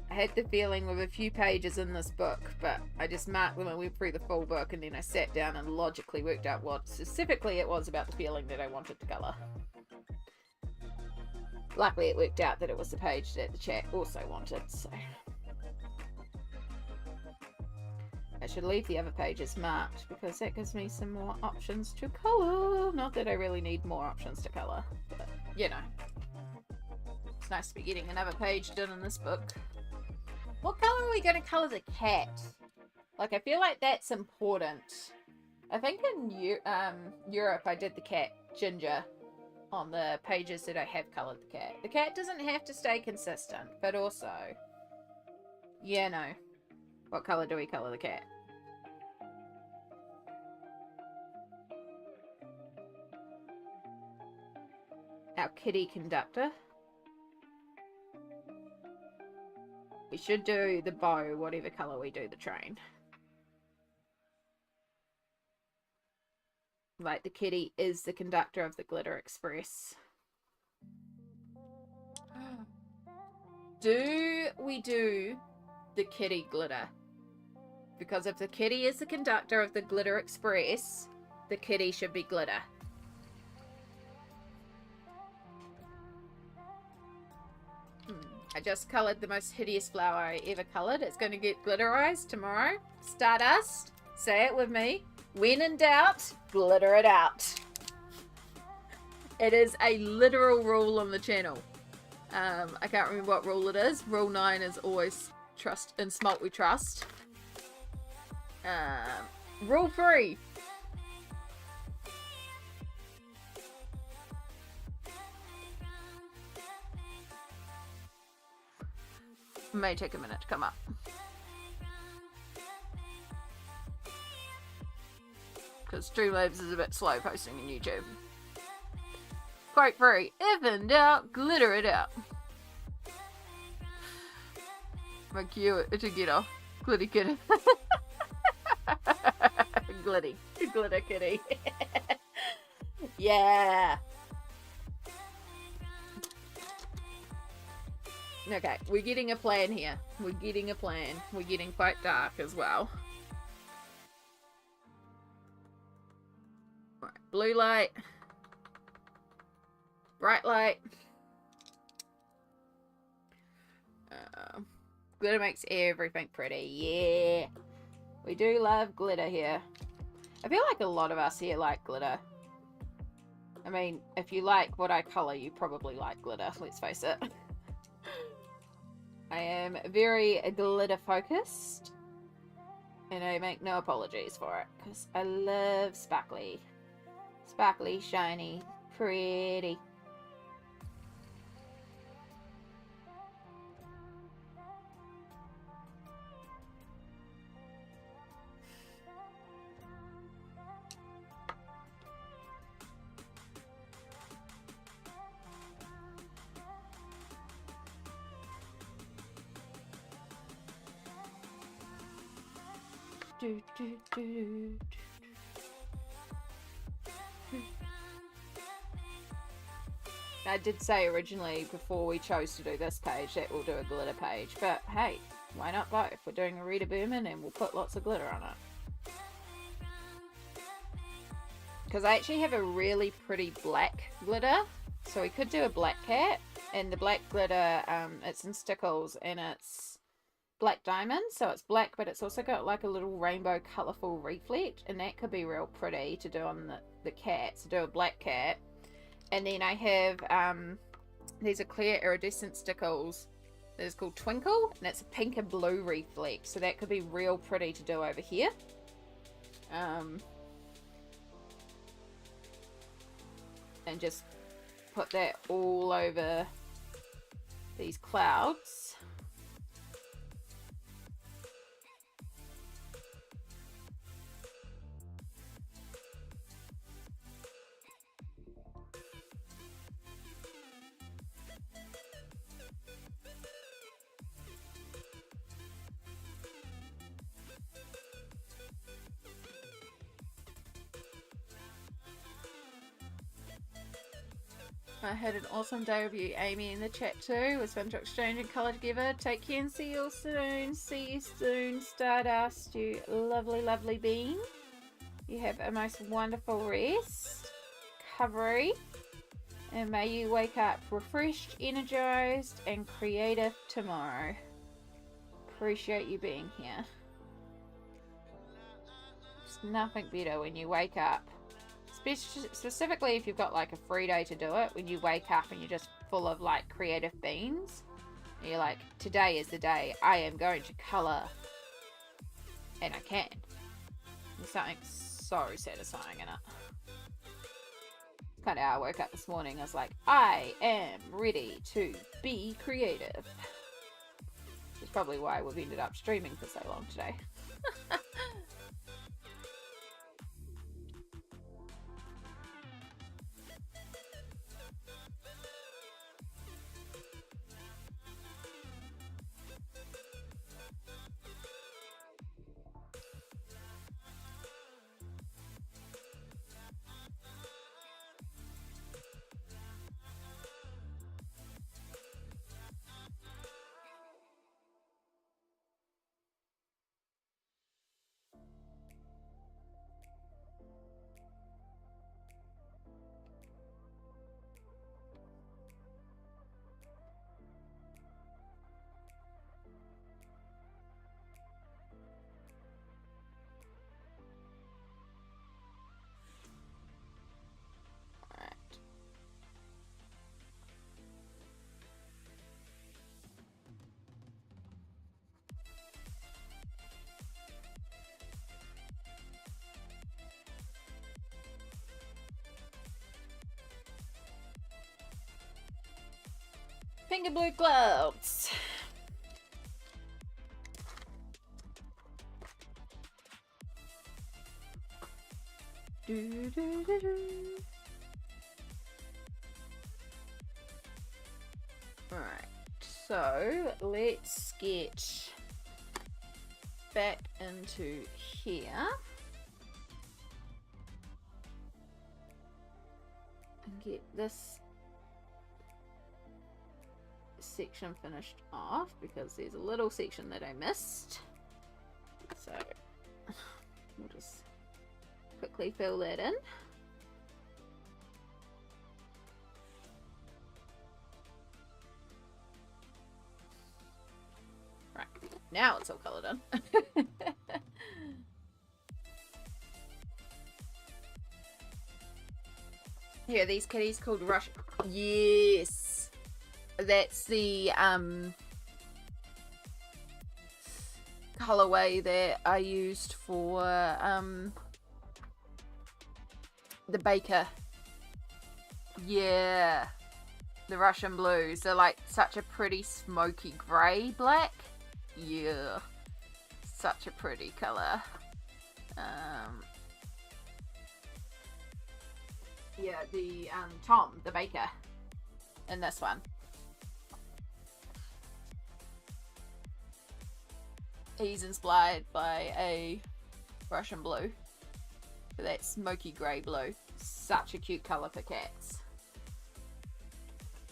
I had the feeling with a few pages in this book, but I just marked when I went through the full book and then I sat down and logically worked out what specifically it was about the feeling that I wanted to colour. Luckily it worked out that it was the page that the chat also wanted, so... I should leave the other pages marked because that gives me some more options to colour. Not that I really need more options to colour, but, you know. It's nice to be getting another page done in this book. What color are we going to color the cat? Like, I feel like that's important. I think in Europe I did the cat ginger on the pages that I have colored the cat. The cat doesn't have to stay consistent, but also, yeah, no. What color do we color the cat? Our kitty conductor. We should do the bow, whatever color we do the train. Like, the kitty is the conductor of the Glitter Express. Do we do the kitty glitter? Because if the kitty is the conductor of the Glitter Express, the kitty should be glitter. I just coloured the most hideous flower I ever coloured. It's going to get glitterized tomorrow. Stardust. Say it with me. When in doubt, glitter it out. It is a literal rule on the channel. I can't remember what rule it is. Rule 9 is always trust. In Smalt we trust. Rule 3. May take a minute to come up. Because Streamlabs is a bit slow posting on YouTube. Quite free. If in doubt, glitter it out. My cute to get off. Glitty kitty. Glitty. Glitter kitty. Yeah. Okay, we're getting a plan here. We're getting a plan. We're getting quite dark as well. Right, blue light. Bright light. Glitter makes everything pretty. Yeah. We do love glitter here. I feel like a lot of us here like glitter. I mean, if you like what I colour, you probably like glitter, let's face it. I am very glitter focused, and I make no apologies for it, because I love sparkly. Sparkly, shiny, pretty. I did say originally, before we chose to do this page, that we'll do a glitter page, but hey, why not both? We're doing a Rita Berman and we'll put lots of glitter on it. Because I actually have a really pretty black glitter, so we could do a black cat, and the black glitter, it's in Stickles, and it's black diamond, so it's black, but it's also got like a little rainbow colourful reflect, and that could be real pretty to do on the cat, so do a black cat. And then I have these are clear iridescent stickles that is called Twinkle, and it's a pink and blue reflect, so that could be real pretty to do over here. And just put that all over these clouds. I had an awesome day with you, Amy, in the chat too. It was fun to exchange and colour together. Take care and see you all soon. See you soon, Stardust, you lovely, lovely bean. You have a most wonderful rest, recovery, and may you wake up refreshed, energized, and creative tomorrow. Appreciate you being here. There's nothing better when you wake up. Specifically if you've got like a free day to do it, when you wake up and you're just full of like creative beans, And you're like, today is the day I am going to colour. And I can. There's something so satisfying in it. Kind of how I woke up this morning. I was like, I am ready to be creative. Which is probably why we've ended up streaming for so long today. Finger blue clouds. Alright, so let's get back into here. And get this section finished off because there's a little section that I missed. So we'll just quickly fill that in. Right, now it's all coloured in. Here, these kitties called Rush. Yes, that's the colorway that I used for the Baker. Yeah, the Russian blues. They're like such a pretty smoky grey black. Yeah, such a pretty color. Yeah, the Tom, the Baker, in this one. He's inspired by a Russian blue. For that smoky grey blue. Such a cute colour for cats.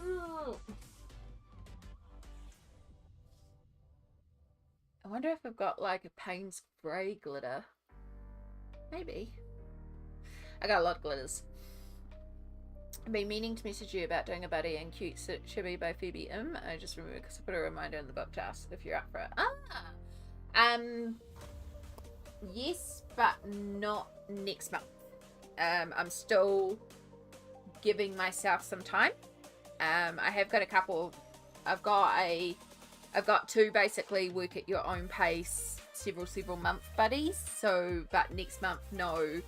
I wonder if I've got like a Payne's grey glitter. Maybe. I got a lot of glitters. I've been meaning to message you about doing a buddy and cute chibi by Phoebe M. I just remembered because I put a reminder in the book task if you're up for it. Yes, but not next month. I'm still giving myself some time. I have got a couple. I've got two basically work at your own pace, several month buddies. So, but next month, no.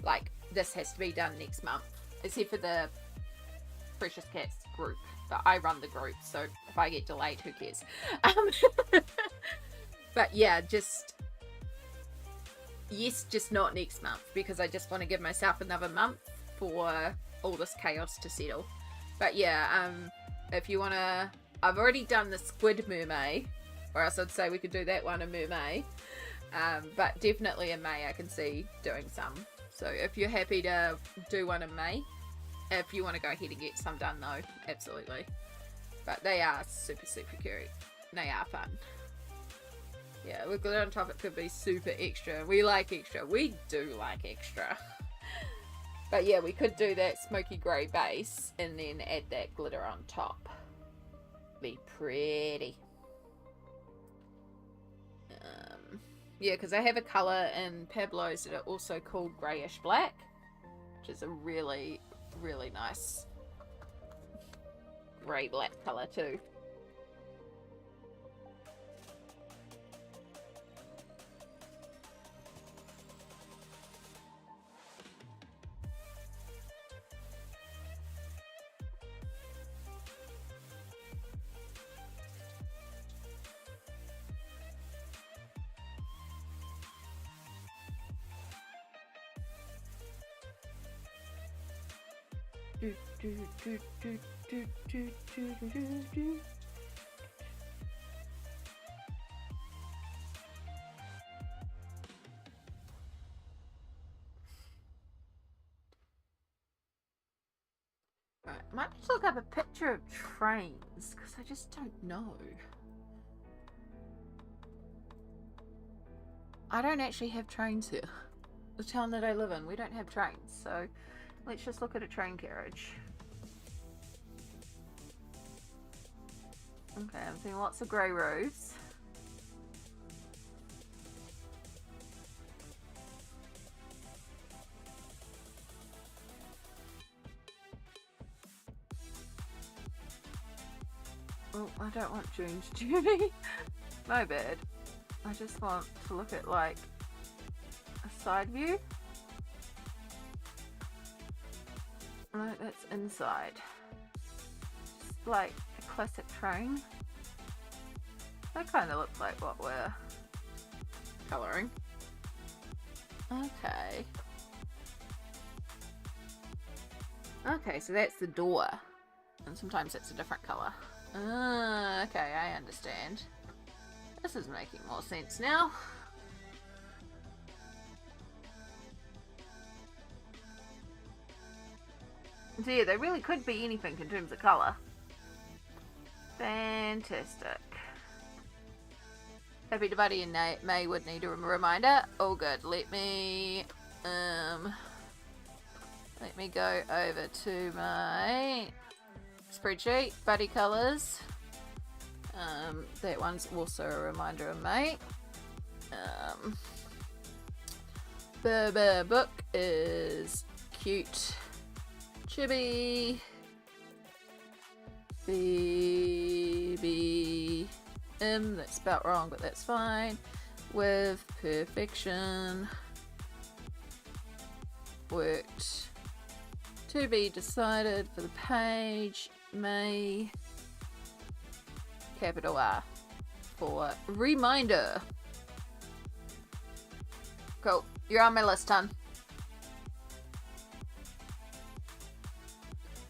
Like this has to be done next month, except for the Precious Cats group. But I run the group, so if I get delayed, who cares? But yeah, just not next month because I just want to give myself another month for all this chaos to settle. But yeah, if you want to, I've already done the Squid Mermaid, or else I'd say we could do that one in Mermaid. But definitely in May I can see doing some. So if you're happy to do one in May, if you want to go ahead and get some done though, absolutely. But they are super cute. They are fun. Yeah, with glitter on top it could be super extra. We like extra. We do like extra. But yeah, we could do that smoky grey base and then add that glitter on top. Be pretty. Yeah, because I have a colour in Pablo's that are also called greyish black, which is a really nice grey black colour too. Right, might just look up a picture of trains because I just don't know. I don't actually have trains here. The town that I live in, we don't have trains, so let's just look at a train carriage. Okay, I'm seeing lots of grey roofs. Oh, I don't want June's journey. My bad. I just want to look at like a side view. No, that's inside. Just like a classic train. That kind of looks like what we're colouring. Okay. Okay, so that's the door. And sometimes it's a different colour. Okay, I understand. This is making more sense now. So yeah, they really could be anything in terms of colour. Fantastic. Happy Diwali and May would need a reminder. Oh good, let me go over to my spreadsheet, buddy colours. That one's also a reminder of May. The book is cute, chibi, baby. That's spelt wrong, but that's fine. With perfection. Worked. To be decided for the page. May. Capital R. For reminder. Cool. You're on my list, hon.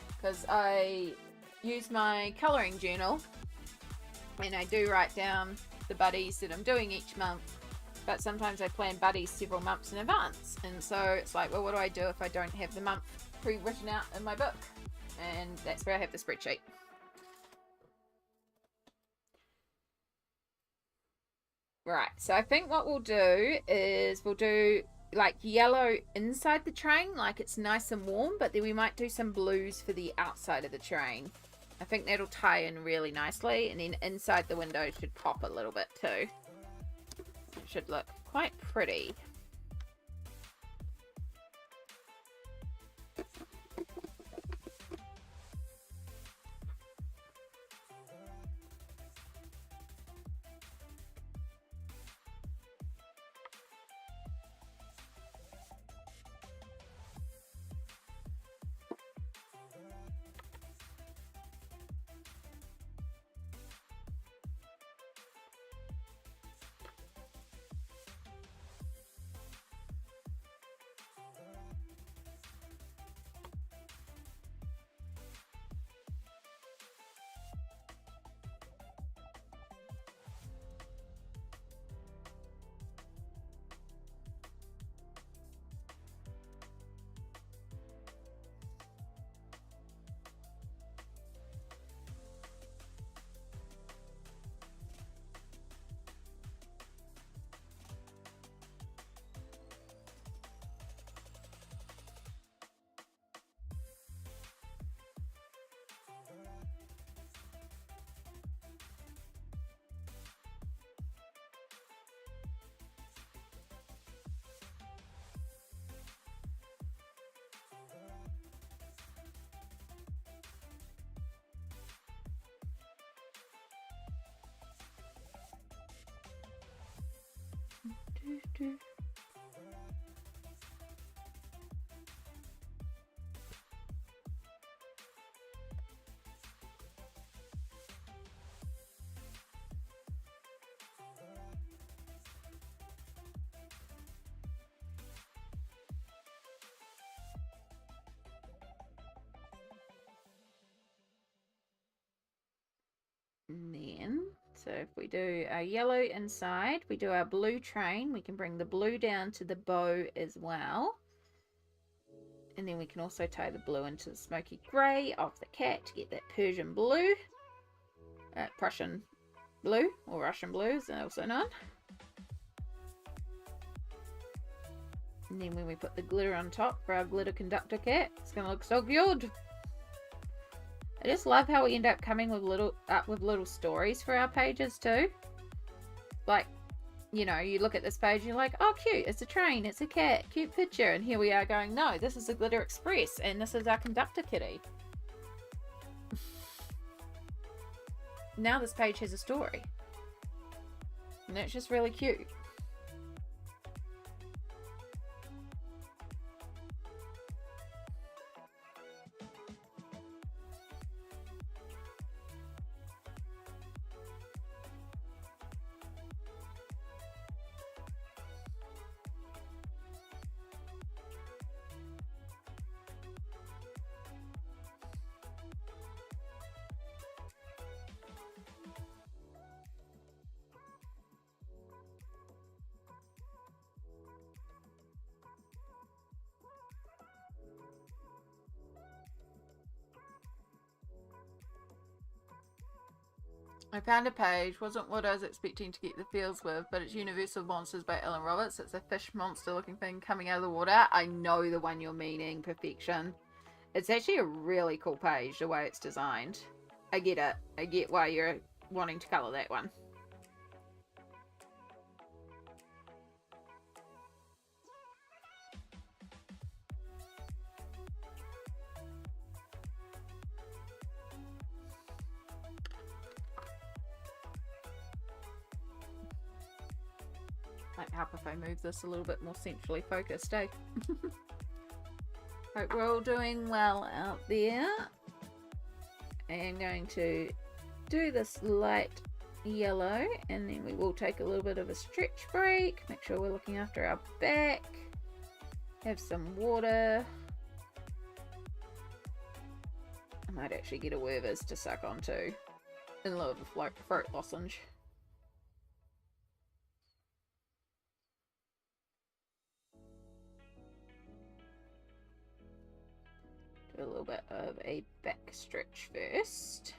Because I use my colouring journal. And I do write down the buddies that I'm doing each month, but sometimes I plan buddies several months in advance, and so it's like, well, what do I do if I don't have the month pre-written out in my book? And that's where I have the spreadsheet. Right, so I think what we'll do is we'll do like yellow inside the train, like it's nice and warm, but then we might do some blues for the outside of the train. I think that'll tie in really nicely, and then inside the window should pop a little bit too. It should look quite pretty. if we do our yellow inside, we do our blue train. We can bring the blue down to the bow as well. And then we can also tie the blue into the smoky grey of the cat to get that Persian blue. Prussian blue, or Russian blue as also known. And then when we put the glitter on top for our glitter conductor cat, it's going to look so good. I just love how we end up coming with little stories for our pages too. Like, you know, you look at this page and you're like, oh cute, it's a train, it's a cat, cute picture. And here we are going, no, this is a Glitter Express and this is our conductor kitty. Now this page has a story. And it's just really cute. I found a page, wasn't what I was expecting to get the feels with, but it's Universal Monsters by Ellen Roberts. It's a fish monster looking thing coming out of the water. I know the one you're meaning, Perfection. It's actually a really cool page, the way it's designed. I get it. I get why you're wanting to colour that one. Might help if I move this a little bit more centrally focused, eh? Hope we're all doing well out there. I'm going to do this light yellow and then we will take a little bit of a stretch break. Make sure we're looking after our back. Have some water. I might actually get a Werther's to suck onto in lieu of a fruit lozenge. A little bit of a back stretch first.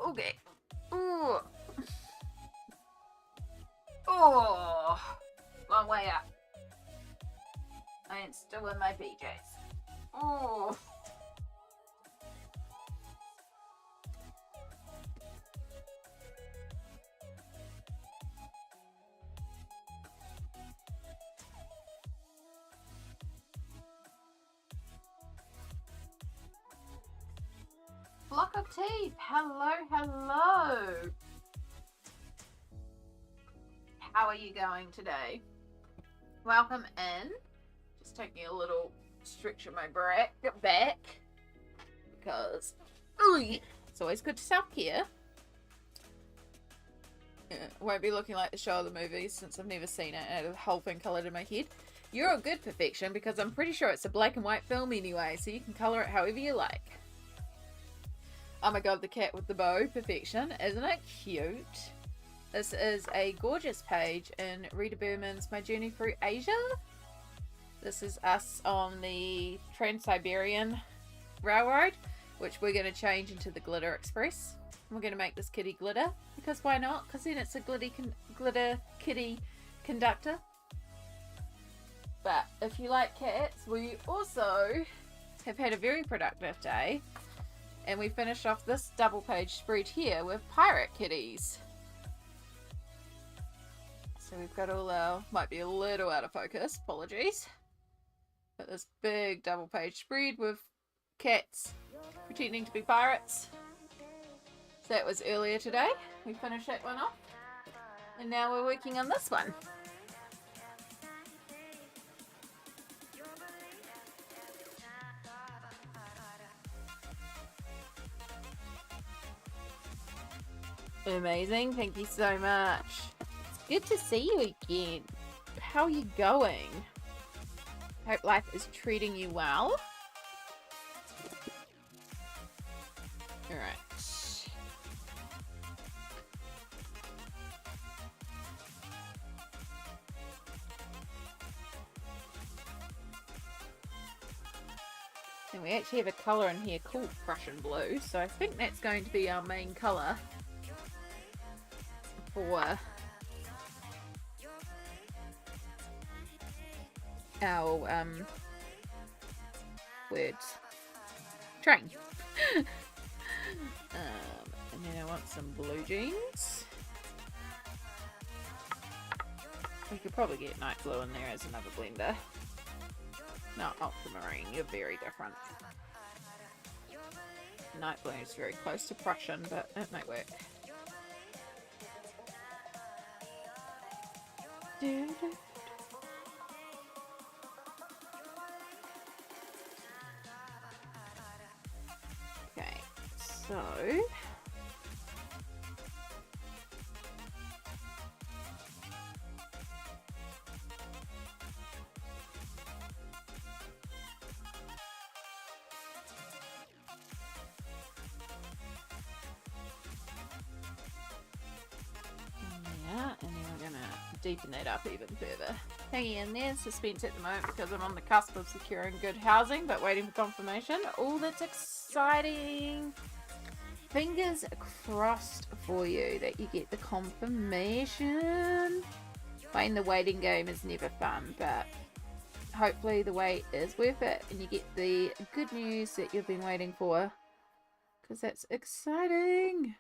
Okay. Ooh. Oh, long way up. I am still in my PJs. Oh. Block of teeth. Hello, hello. How are you going today? Welcome in. Just taking a little stretch of my back because it's always good to self-care. Won't be looking like the show or the movies since I've never seen it and I have the whole thing coloured in my head. You're a good Perfection because I'm pretty sure it's a black and white film anyway, so you can colour it however you like. Oh my god, the cat with the bow, Perfection. Isn't it cute? This is a gorgeous page in Rita Berman's My Journey Through Asia. This is us on the Trans-Siberian Railroad, which we're going to change into the Glitter Express. We're going to make this kitty glitter, because why not? Because then it's a glitter kitty conductor. But if you like cats, we also have had a very productive day. And we finish off this double page spread here with pirate kitties. So we've got all our, might be a little out of focus, apologies. But this big double page spread with cats pretending to be pirates. So that was earlier today. We finished that one off. And now we're working on this one. Amazing, thank you so much. It's Good to see you again. How are you going? Hope life is treating you well. Alright. And we actually have a colour in here called Prussian Blue, so I think that's going to be our main colour for our words. Train. And then I want some blue jeans. We could probably get night blue in there as another blender. No, ultramarine, you're very different. Night blue is very close to Prussian, but it might work. Okay, so deepen that up even further. Hanging in there, suspense at the moment because I'm on the cusp of securing good housing, but waiting for confirmation. Oh, that's exciting! Fingers crossed for you that you get the confirmation. Playing the waiting game is never fun, but hopefully the wait is worth it and you get the good news that you've been waiting for, because that's exciting.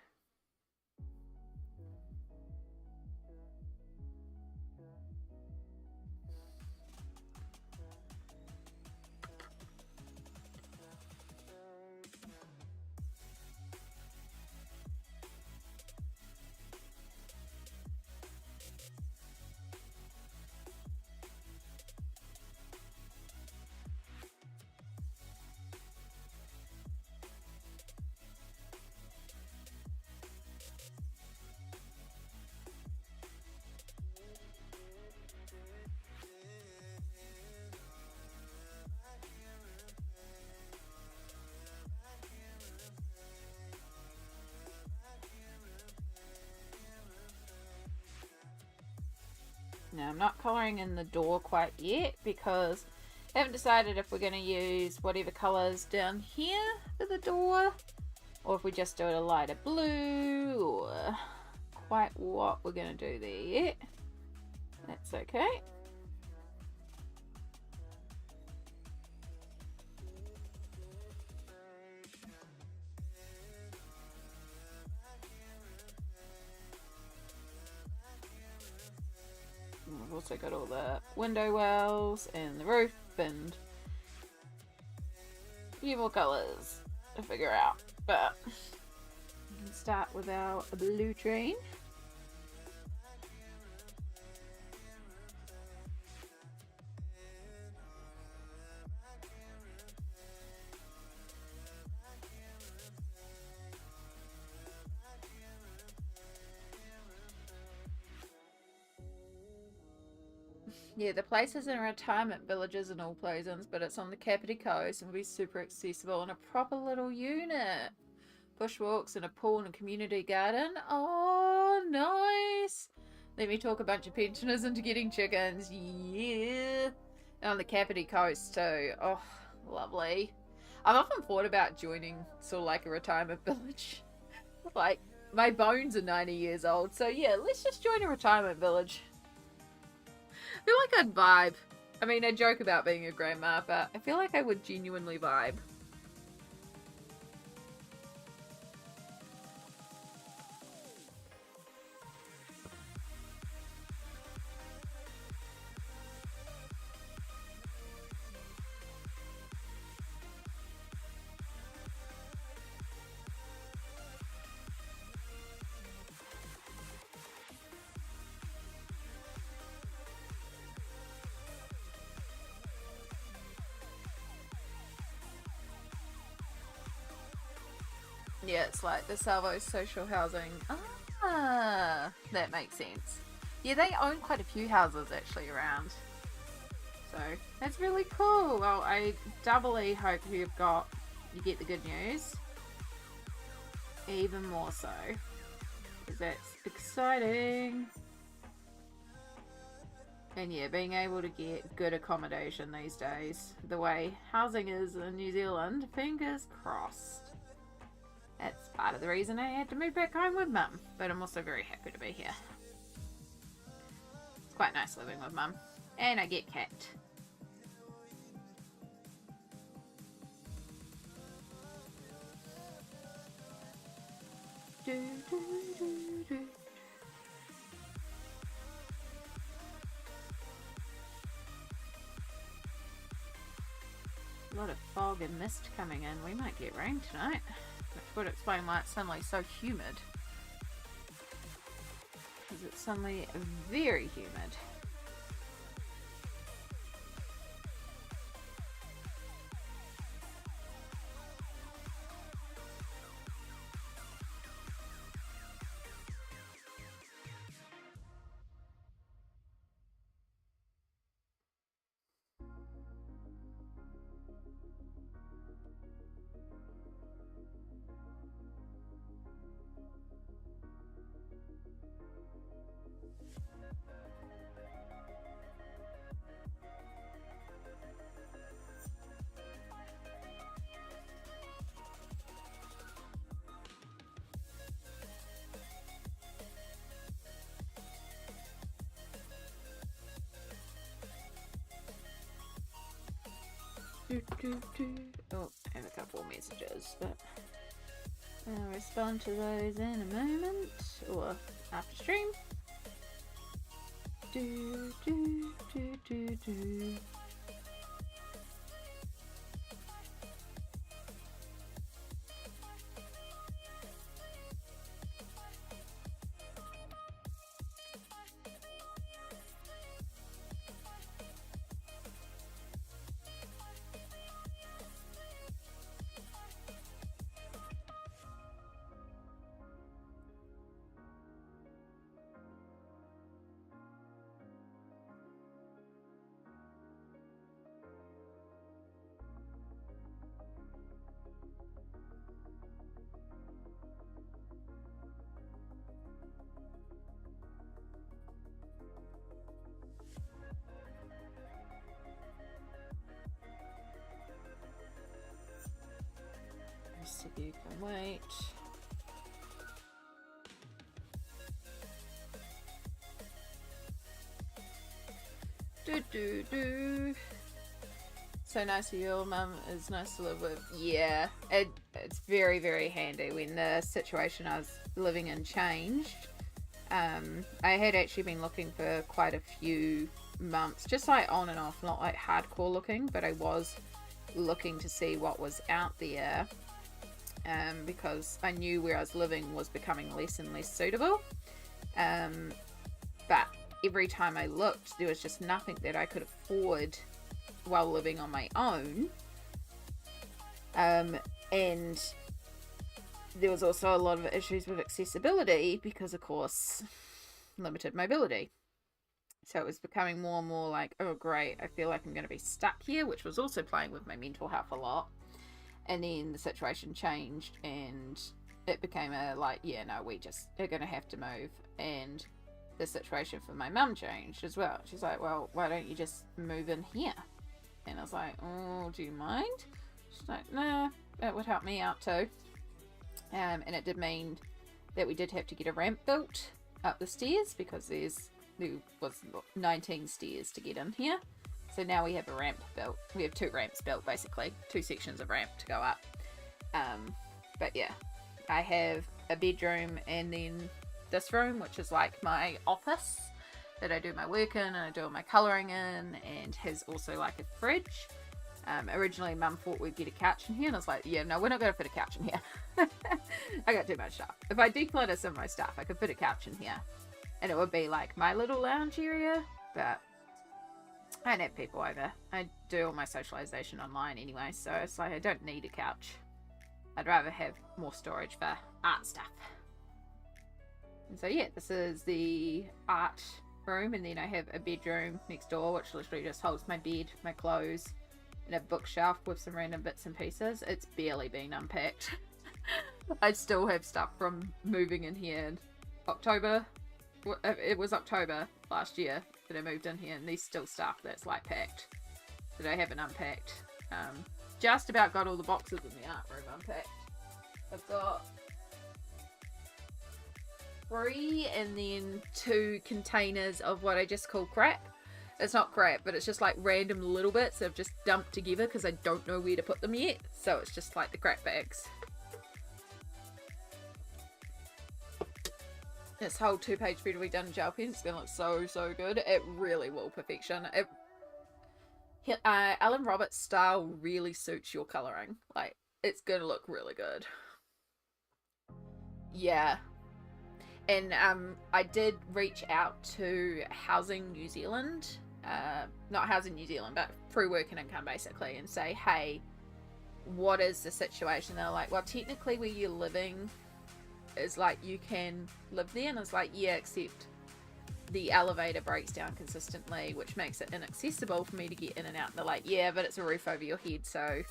Now I'm not colouring in the door quite yet because I haven't decided if we're going to use whatever colours down here for the door, or if we just do it a lighter blue, or quite what we're going to do there yet. That's okay. We've also got all the window wells and the roof and a few more colours to figure out, but we can start with our blue train. Yeah, the place is in retirement villages and all places, but it's on the Kapiti coast and will be super accessible and a proper little unit. Bushwalks and a pool and a community garden. Oh, nice! Let me talk a bunch of pensioners into getting chickens. Yeah! And on the Kapiti coast too. Oh, lovely. I've often thought about joining sort of like a retirement village. Like, my bones are 90 years old, so yeah, let's just join a retirement village. I feel like I'd vibe. I mean, I joke about being a grandma, but I feel like I would genuinely vibe. Yeah, it's like the Salvo social housing. Ah, that makes sense. Yeah, they own quite a few houses actually around. So that's really cool. Well, I doubly hope you get the good news. Even more so. Because that's exciting. And yeah, being able to get good accommodation these days, the way housing is in New Zealand, fingers crossed. That's part of the reason I had to move back home with Mum, but I'm also very happy to be here. It's quite nice living with Mum. And I get cat. Do, do, do, do. A lot of fog and mist coming in. We might get rain tonight, which would explain why it's suddenly so humid. Because it's suddenly very humid. Oh, I have a couple of messages, but I'll respond to those in a moment or after stream. Do, do, do, do, do. You can wait. Do. So nice of you, Mum. It's nice to live with. Yeah, it's very, very handy when the situation I was living in changed. I had actually been looking for quite a few months, just like on and off, not like hardcore looking, but I was looking to see what was out there. Because I knew where I was living was becoming less and less suitable. But every time I looked, there was just nothing that I could afford while living on my own. And there was also a lot of issues with accessibility because, of course, limited mobility. So it was becoming more and more like, oh great, I feel like I'm going to be stuck here, which was also playing with my mental health a lot. And then the situation changed and it became a like, yeah, no, we just are going to have to move. And the situation for my mum changed as well. She's like, well, why don't you just move in here? And I was like, oh, do you mind? She's like, nah, that would help me out too. And it did mean that we did have to get a ramp built up the stairs because there was 19 stairs to get in here. So now we have a ramp built. We have 2 ramps built, basically. 2 sections of ramp to go up. But yeah, I have a bedroom and then this room, which is like my office that I do my work in and I do all my colouring in, and has also like a fridge. Originally, Mum thought we'd get a couch in here, and I was like, yeah, no, we're not going to fit a couch in here. I got too much stuff. If I declutter some of my stuff, I could fit a couch in here. And it would be like my little lounge area, but I don't have people over. I do all my socialization online anyway, so it's like I don't need a couch. I'd rather have more storage for art stuff. And so yeah, this is the art room, and then I have a bedroom next door, which literally just holds my bed, my clothes, and a bookshelf with some random bits and pieces. It's barely been unpacked. I still have stuff from moving in here in October. It was October last year that I moved in here, and there's still stuff that's like packed that I haven't unpacked. Just about got all the boxes in the art room unpacked. I've got 3 and then 2 containers of what I just call crap. It's not crap, but it's just like random little bits I've just dumped together because I don't know where to put them yet. So it's just like the crap bags. This whole 2-page spread we done in gel pen. It's going to look so, so good. It really will perfection. Alan Roberts' style really suits your colouring. Like, it's going to look really good. Yeah. And I did reach out to Housing New Zealand. Not Housing New Zealand, but Free Work and Income, basically. And say, hey, what is the situation? They're like, well, technically where you're living is like you can live there. And it's like, yeah, except the elevator breaks down consistently, which makes it inaccessible for me to get in and out. And they're like, yeah, but it's a roof over your head, so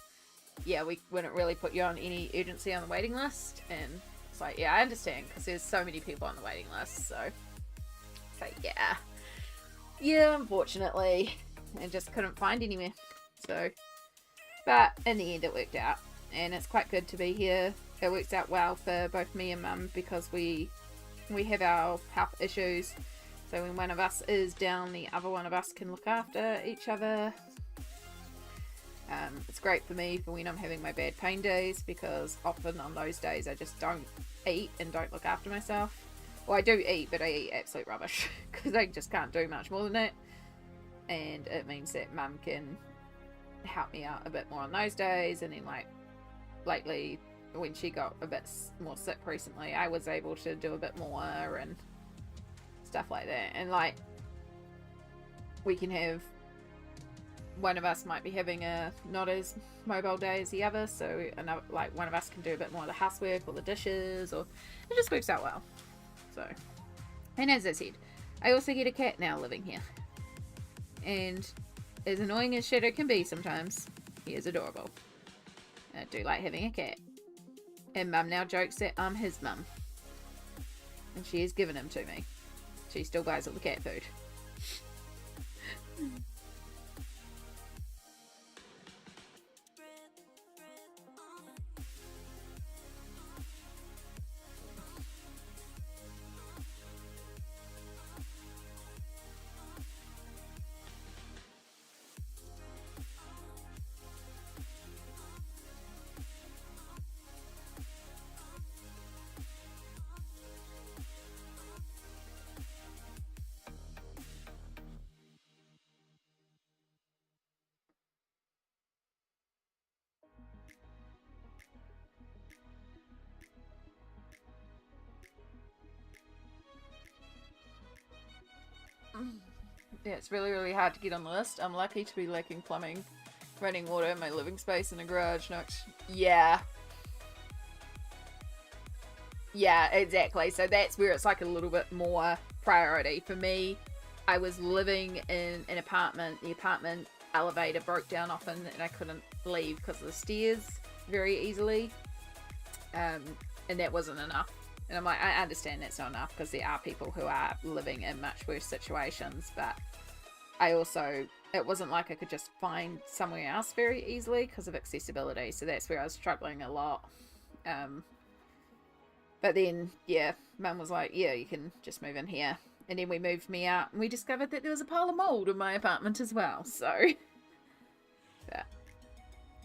yeah, we wouldn't really put you on any urgency on the waiting list. And it's like, yeah, I understand, because there's so many people on the waiting list. So it's like, yeah, unfortunately, and just couldn't find anywhere. So, but in the end it worked out, and it's quite good to be here. It works out well for both me and Mum, because we have our health issues. So when one of us is down, the other one of us can look after each other. It's great for me for when I'm having my bad pain days, because often on those days I just don't eat and don't look after myself. Well, I do eat, but I eat absolute rubbish because I just can't do much more than that. And it means that Mum can help me out a bit more on those days. And then, like, lately, when she got a bit more sick recently, I was able to do a bit more and stuff like that. And like, we can have, one of us might be having a not as mobile day as the other, so another, like, one of us can do a bit more of the housework or the dishes, or it just works out well. So, and as I said, I also get a cat now living here, and as annoying as Shadow can be sometimes, he is adorable. I do like having a cat. And Mum now jokes that I'm his mum, and she has given him to me. She still buys all the cat food. Yeah, it's really, really hard to get on the list. I'm lucky to be lacking plumbing, running water in my living space, and a garage. Yeah, exactly. So that's where it's like a little bit more priority for me. I was living in an apartment. The apartment elevator broke down often, and I couldn't leave because of the stairs very easily. And that wasn't enough. And I'm like, I understand that's not enough, because there are people who are living in much worse situations, but I also, it wasn't like I could just find somewhere else very easily because of accessibility. So that's where I was struggling a lot. But then, yeah, Mum was like, yeah, you can just move in here. And then we moved me out, and we discovered that there was a pile of mold in my apartment as well. So, but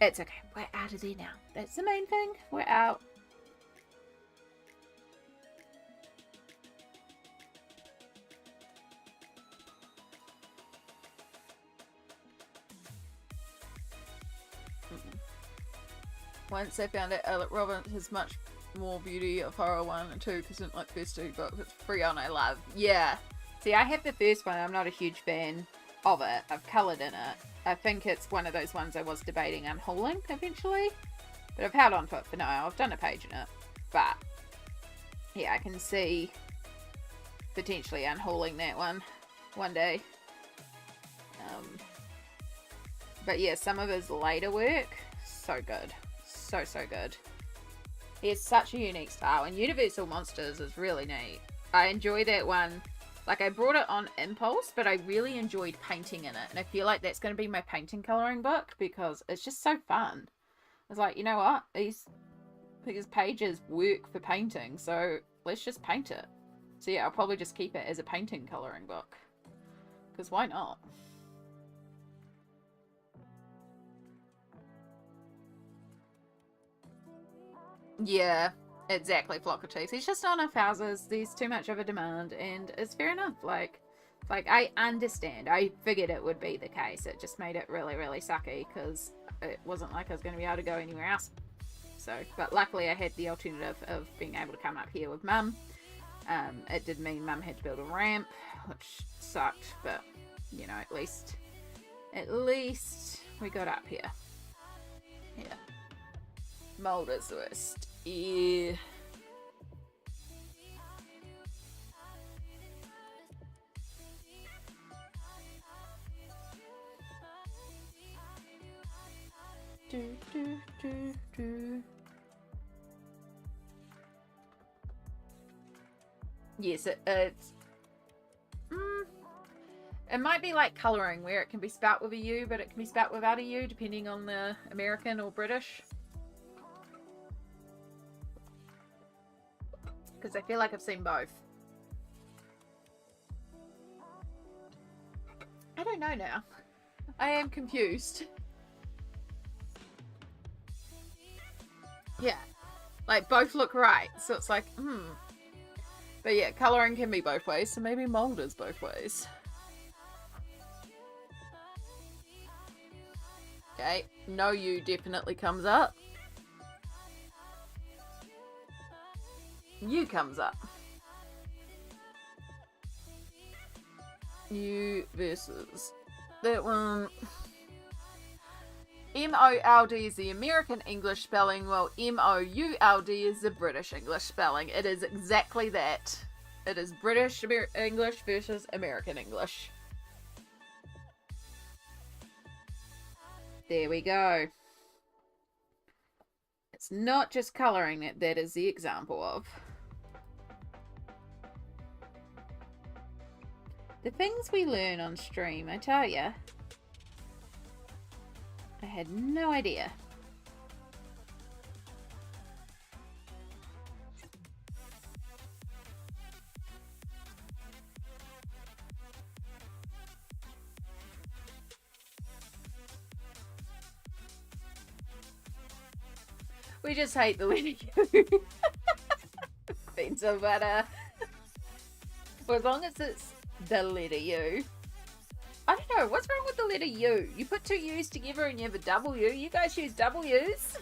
it's okay. We're out of there now. That's the main thing. We're out. Once I found out Alec Robbins has much more beauty of Horror 1 and 2, because I didn't like the first 2 books. It's Freon I love. Yeah. See, I have the first one. I'm not a huge fan of it. I've coloured in it. I think it's one of those ones I was debating unhauling eventually. But I've held on to it for now. I've done a page in it. But, yeah, I can see potentially unhauling that one. one day. But yeah, some of his later work, so good. So good. He has such a unique style, and Universal Monsters is really neat. I enjoy that one. Like, I brought it on impulse, but I really enjoyed painting in it. And I feel like that's going to be my painting colouring book because it's just so fun. It's like, you know what? These pages work for painting, so let's just paint it. So yeah, I'll probably just keep it as a painting colouring book. Because why not? Yeah, exactly, Flockatees. There's just not enough houses. There's too much of a demand, and it's fair enough. Like I understand. I figured it would be the case. It just made it really, really sucky because it wasn't like I was going to be able to go anywhere else. So, but luckily I had the alternative of being able to come up here with Mum. It did mean Mum had to build a ramp, which sucked, but you know, at least we got up here. Yeah. Mulder's West. Yeah. Do. Yes, it's... it might be like colouring, where it can be spelt with a U, but it can be spelt without a U, depending on the American or British. Because I feel like I've seen both. I don't know now. I am confused. Yeah. Like, both look right. So it's like, But yeah, colouring can be both ways, so maybe mould is both ways. Okay, no U definitely comes up. U comes up. U versus that one. M-O-L-D is the American English spelling, while M-O-U-L-D is the British English spelling. It is exactly that. It is British English versus American English. There we go. It's not just colouring that is the example of. The things we learn on stream, I tell ya. I had no idea. We just hate the letter U. Pencil butter. Well, as long as it's the letter U. I don't know, what's wrong with the letter U? You put two U's together and you have a W. You guys use W's?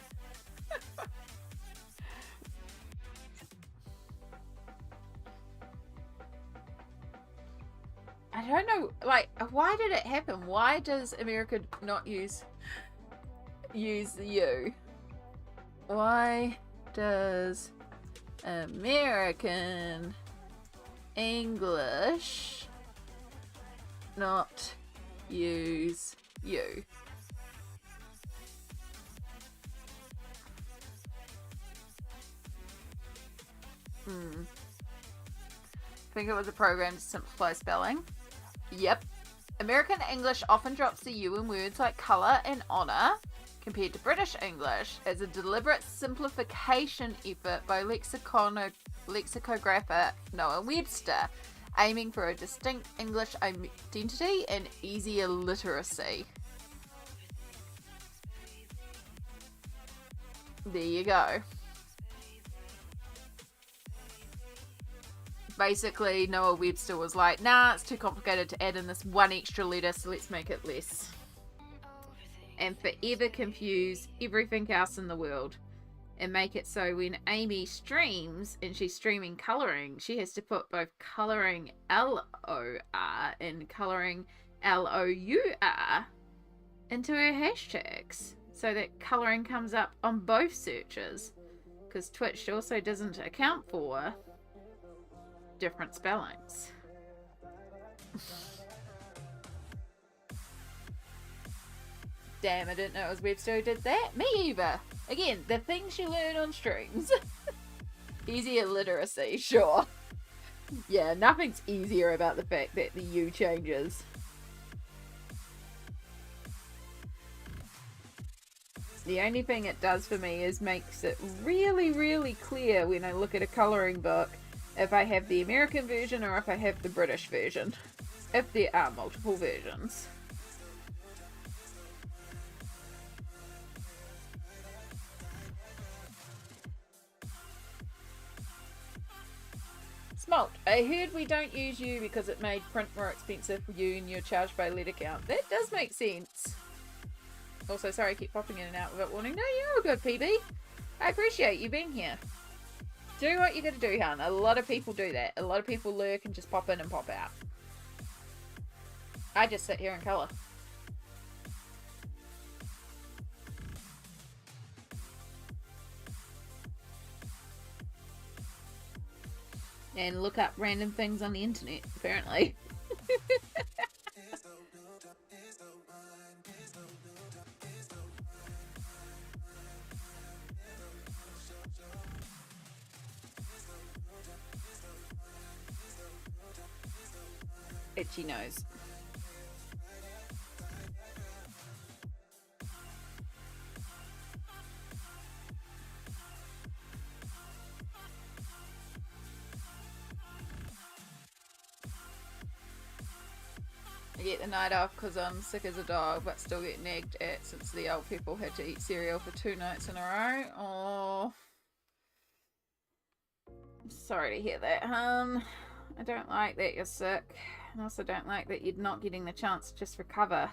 I don't know, like, why did it happen? Why does America not use the U? Why does American English not use U? Think it was a program to simplify spelling. Yep. American English often drops the U in words like colour and honour, compared to British English, as a deliberate simplification effort by lexicographer Noah Webster, aiming for a distinct English identity and easier literacy. There you go. Basically, Noah Webster was like, nah, it's too complicated to add in this one extra letter, so let's make it less. And forever confuse everything else in the world. And make it so when Amy streams, and she's streaming colouring, she has to put both colouring L-O-R and colouring L-O-U-R into her hashtags, so that colouring comes up on both searches. Because Twitch also doesn't account for different spellings. Damn, I didn't know it was Webster who did that. Me either. Again, the things you learn on streams. Easier literacy, sure. Yeah, nothing's easier about the fact that the U changes. The only thing it does for me is makes it really, really clear when I look at a colouring book if I have the American version or if I have the British version. If there are multiple versions. Smalt, I heard we don't use you because it made print more expensive for you and you're charged by letter count. That does make sense. Also, sorry I keep popping in and out without warning. No, you're all good, PB. I appreciate you being here. Do what you gotta do, hon. A lot of people do that. A lot of people lurk and just pop in and pop out. I just sit here and colour. And look up random things on the internet, apparently. Itchy nose. I get the night off because I'm sick as a dog, but still get nagged at since the old people had to eat cereal for 2 nights in a row. Oh, I'm sorry to hear that, hon. I don't like that you're sick. I also don't like that you're not getting the chance to just recover.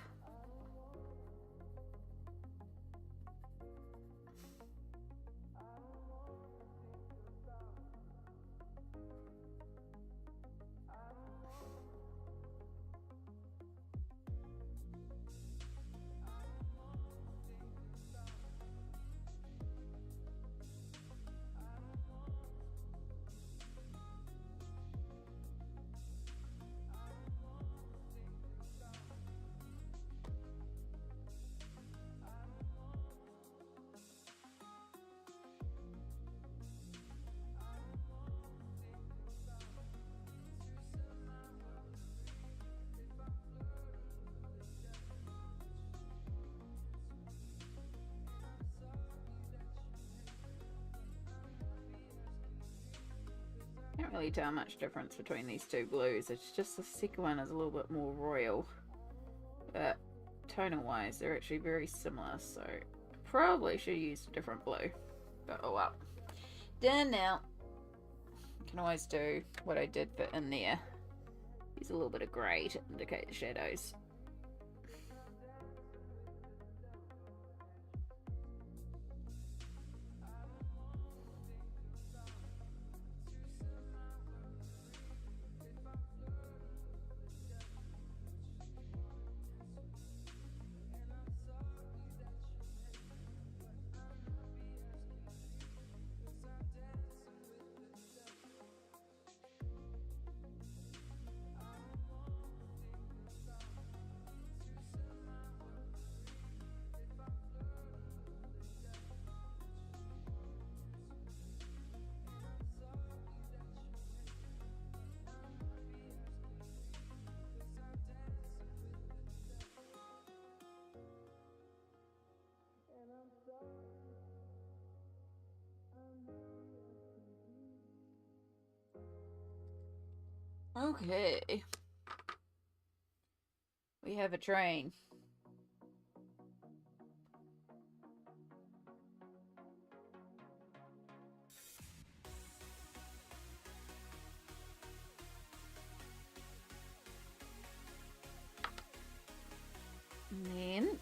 Can't really tell much difference between these two blues. It's just the second one is a little bit more royal, but tonal wise they're actually very similar, so probably should have used a different blue, but oh well. Done now. Can always do what I did for in there, use a little bit of grey to indicate the shadows. Okay. We have a train. And then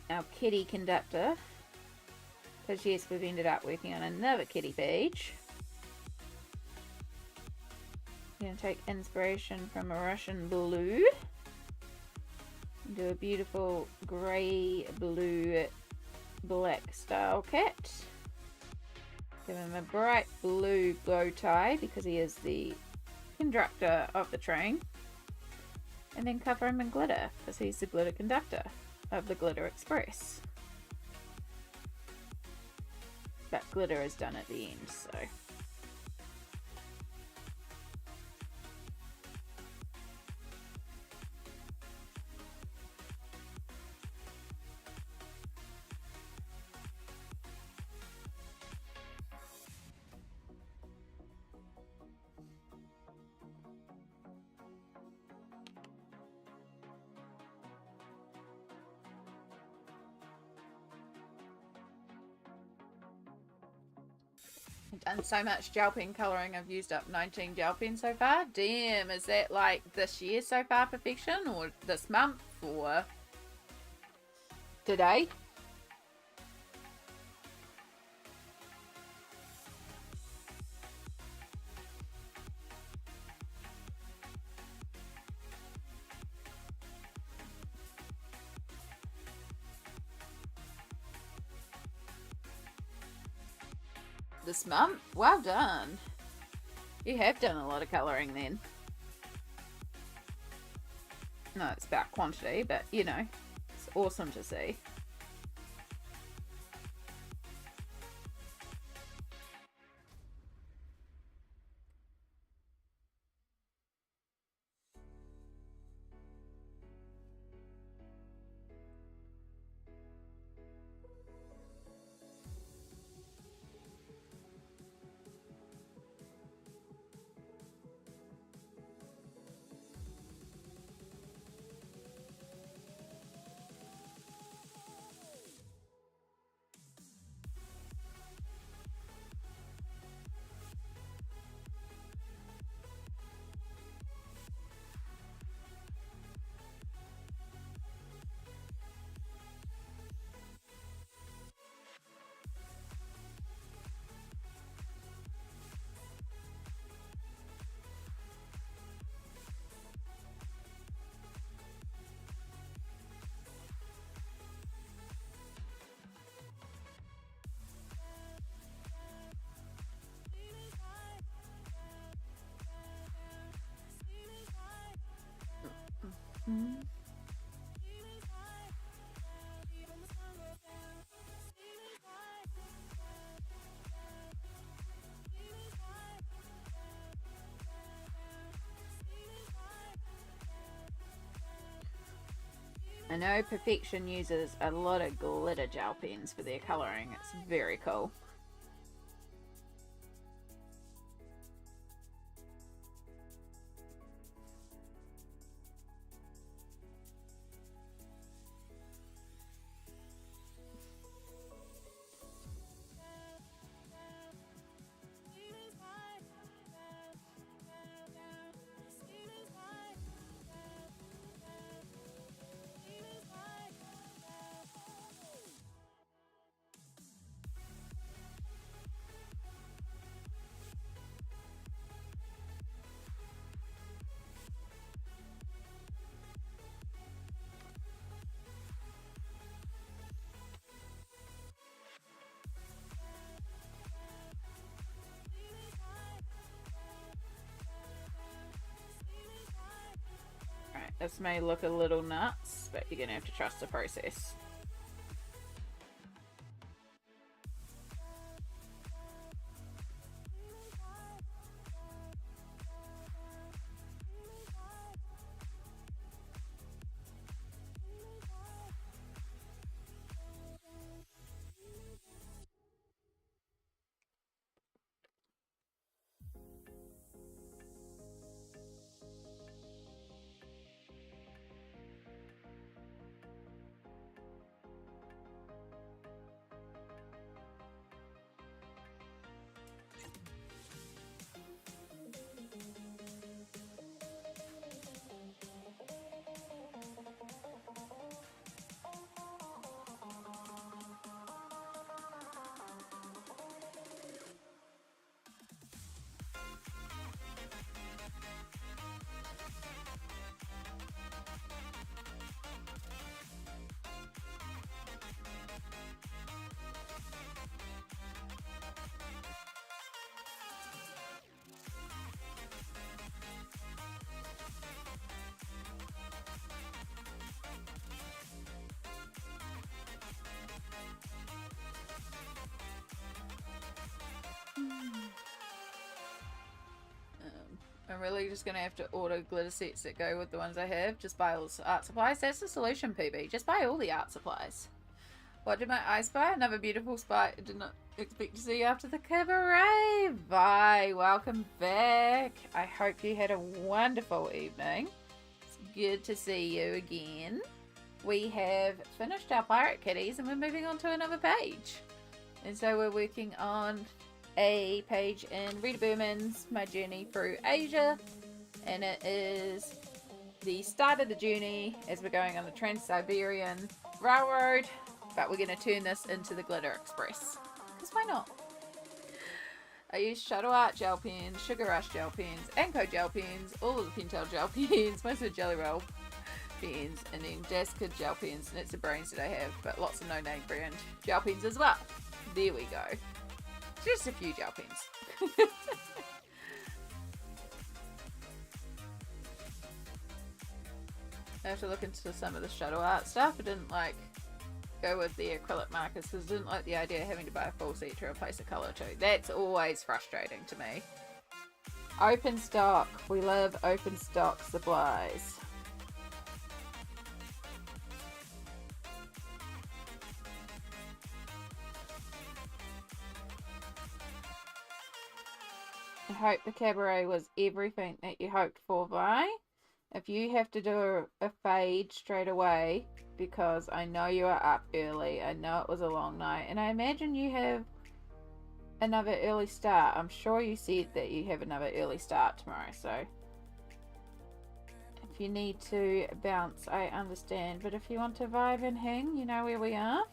our kitty conductor, because yes, we've ended up working on another kitty page. I'm going to take inspiration from a Russian blue and do a beautiful grey, blue, black style cat. Give him a bright blue bow tie because he is the conductor of the train. And then cover him in glitter because he's the glitter conductor. of the Glitter Express. But glitter is done at the end, so... I've done so much gel pen colouring, I've used up 19 gel pens so far. Damn, is that like this year so far perfection, or this month, or today? This month? Well done. You have done a lot of colouring then. No, it's about quantity, but you know, it's awesome to see. Mm-hmm. I know Perfection uses a lot of glitter gel pens for their colouring. It's very cool. This may look a little nuts, but you're gonna have to trust the process. I'm really just going to have to order glitter sets that go with the ones I have. Just buy all the art supplies. That's the solution, PB. Just buy all the art supplies. What did my eye spy? Another beautiful spy. I did not expect to see you after the cabaret. Bye. Welcome back. I hope you had a wonderful evening. It's good to see you again. We have finished our pirate kitties and we're moving on to another page. And so we're working on a page in Rita Berman's My Journey Through Asia, and it is the start of the journey as we're going on the Trans-Siberian Railroad, but we're going to turn this into the Glitter Express, because why not? I use Shadow Art gel pens, Sugar Rush gel pens, Anko gel pens, all of the Pentel gel pens, most of the Jelly Roll pens, and then Jazz Kid gel pens, and it's the brains that I have, but lots of no-name brand gel pens as well. There we go. Just a few gel pens. I have to look into some of the Shadow Art stuff. I didn't go with the acrylic markers because I didn't like the idea of having to buy a full set to replace a colour too. That's always frustrating to me. Open stock. We love open stock supplies. I hope the cabaret was everything that you hoped for, Vi. If you have to do a fade straight away, because I know you are up early, I know it was a long night, and I imagine you have another early start. I'm sure you said that you have another early start tomorrow, so if you need to bounce, I understand, but if you want to vibe and hang, you know where we are.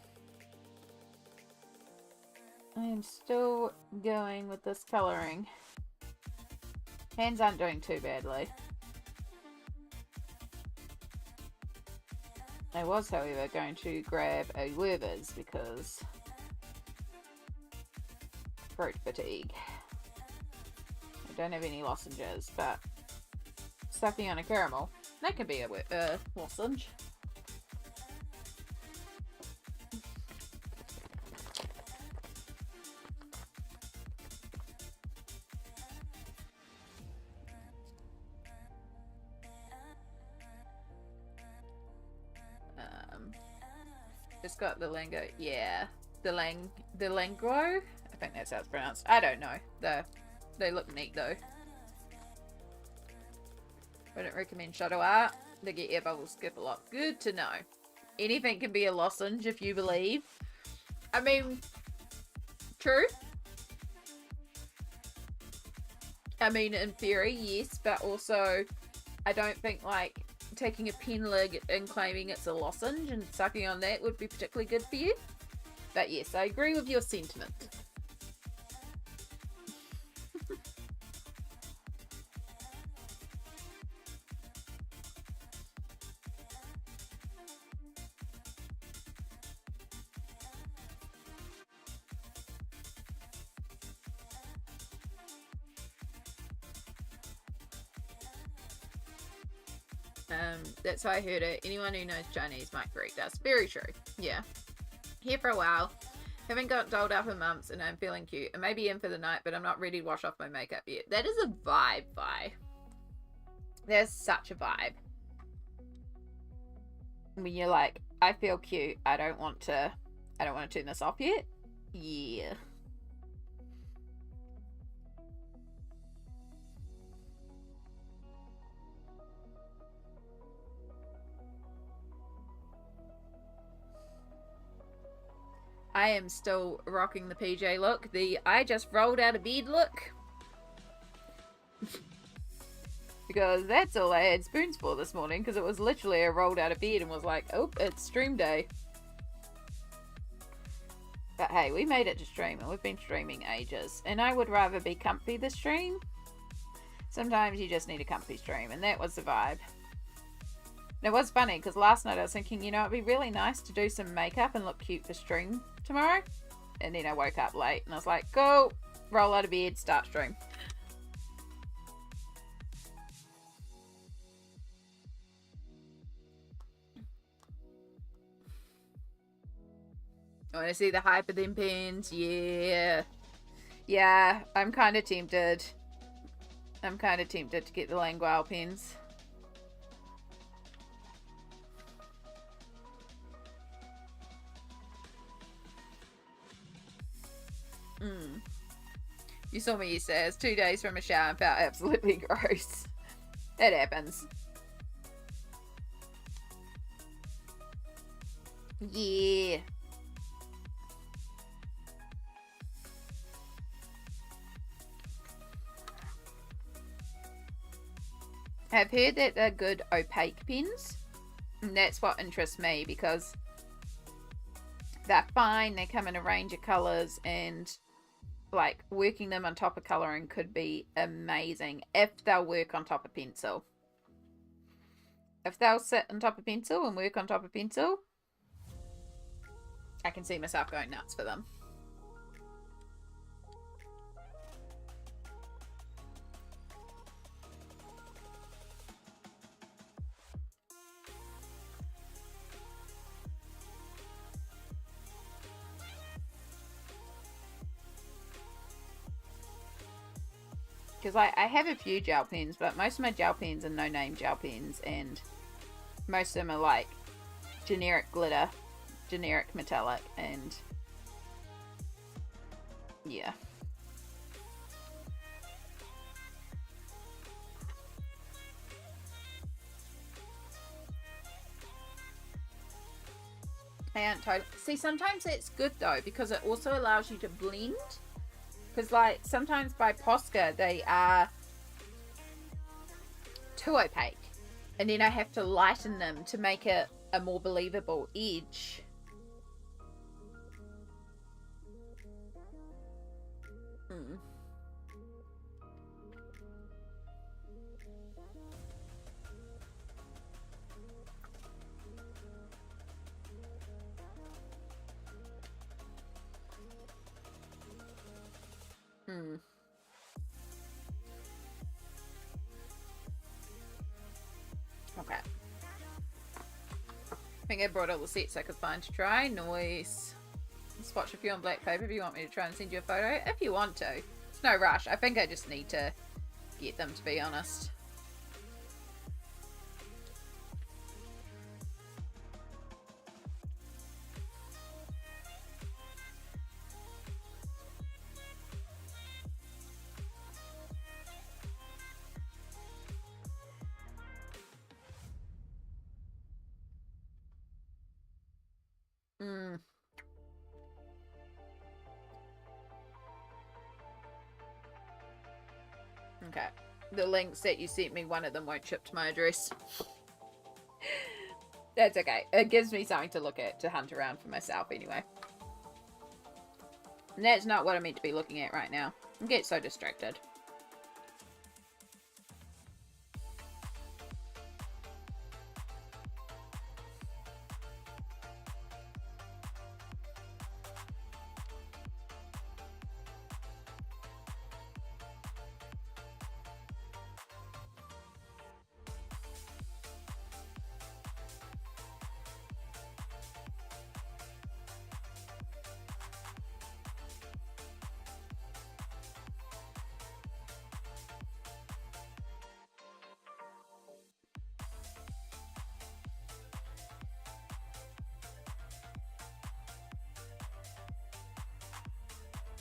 I am still going with this colouring. Hands aren't doing too badly. I was, however, going to grab a Werther's because throat fatigue. I don't have any lozenges, but sucking on a caramel, that could be a lozenge. Just got the Lango, yeah, the Langro, I think that's how it's pronounced. I don't know. They look neat though. Wouldn't recommend Shadow Art. They get air bubbles skip a lot. Good to know. Anything can be a lozenge if you believe. I mean, true. I mean, in theory, yes, but also I don't think taking a pen lid and claiming it's a lozenge and sucking on that would be particularly good for you. But yes, I agree with your sentiment. That's how I heard it. Anyone who knows Chinese might correct us. Very true. Yeah. Here for a while. Haven't got dolled up in months and I'm feeling cute. I may be in for the night, but I'm not ready to wash off my makeup yet. That is a vibe, Vi. There's such a vibe. When you're like, I feel cute. I don't want to turn this off yet. Yeah. I am still rocking the PJ look. The I just rolled out of bed look. Because that's all I had spoons for this morning. Because it was literally I rolled out of bed and was like, oh, it's stream day. But hey, we made it to stream and we've been streaming ages. And I would rather be comfy this stream. Sometimes you just need a comfy stream. And that was the vibe. And it was funny because last night I was thinking, you know, it'd be really nice to do some makeup and look cute for stream tomorrow. And then I woke up late and I was like, go, roll out of bed, start stream. I want to see the hype of them pens. Yeah. Yeah, I'm kind of tempted. I'm kind of tempted to get the Languile pens. You saw me yesterday. I was 2 days from a shower and felt absolutely gross. It happens. Yeah. I've heard that they're good opaque pens. And that's what interests me, because they're fine, they come in a range of colours, and like working them on top of colouring could be amazing if they'll work on top of pencil. If they'll sit on top of pencil and work on top of pencil, I can see myself going nuts for them. Because I have a few gel pens, but most of my gel pens are no-name gel pens, and most of them are like generic glitter, generic metallic, and yeah. And totally. See, sometimes it's good though, because it also allows you to blend. Because, like, sometimes by Posca, they are too opaque. And then I have to lighten them to make it a more believable edge. Okay. I think I brought all the sets I could find to try. Nice. Swatch a few on black paper if you want me to try and send you a photo. If you want to. It's no rush. I think I just need to get them, to be honest. Okay. The links that you sent me, one of them won't ship to my address. That's okay. It gives me something to look at, to hunt around for myself anyway. And that's not what I'm meant to be looking at right now. I get so distracted.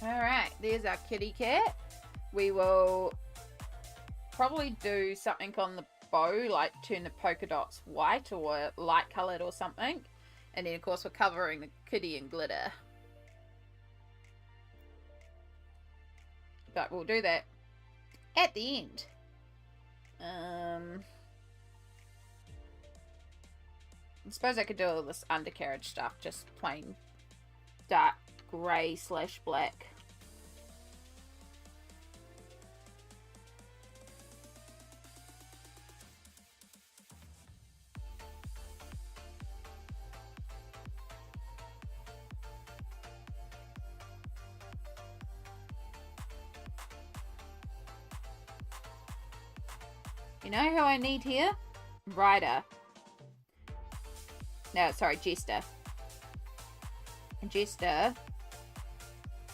Alright, there's our kitty cat. We will probably do something on the bow, like turn the polka dots white or light coloured or something. And then of course we're covering the kitty in glitter. But we'll do that at the end. I suppose I could do all this undercarriage stuff, just plain dark grey / black. You know who I need here? Ryder. No, sorry, Jester. And Jester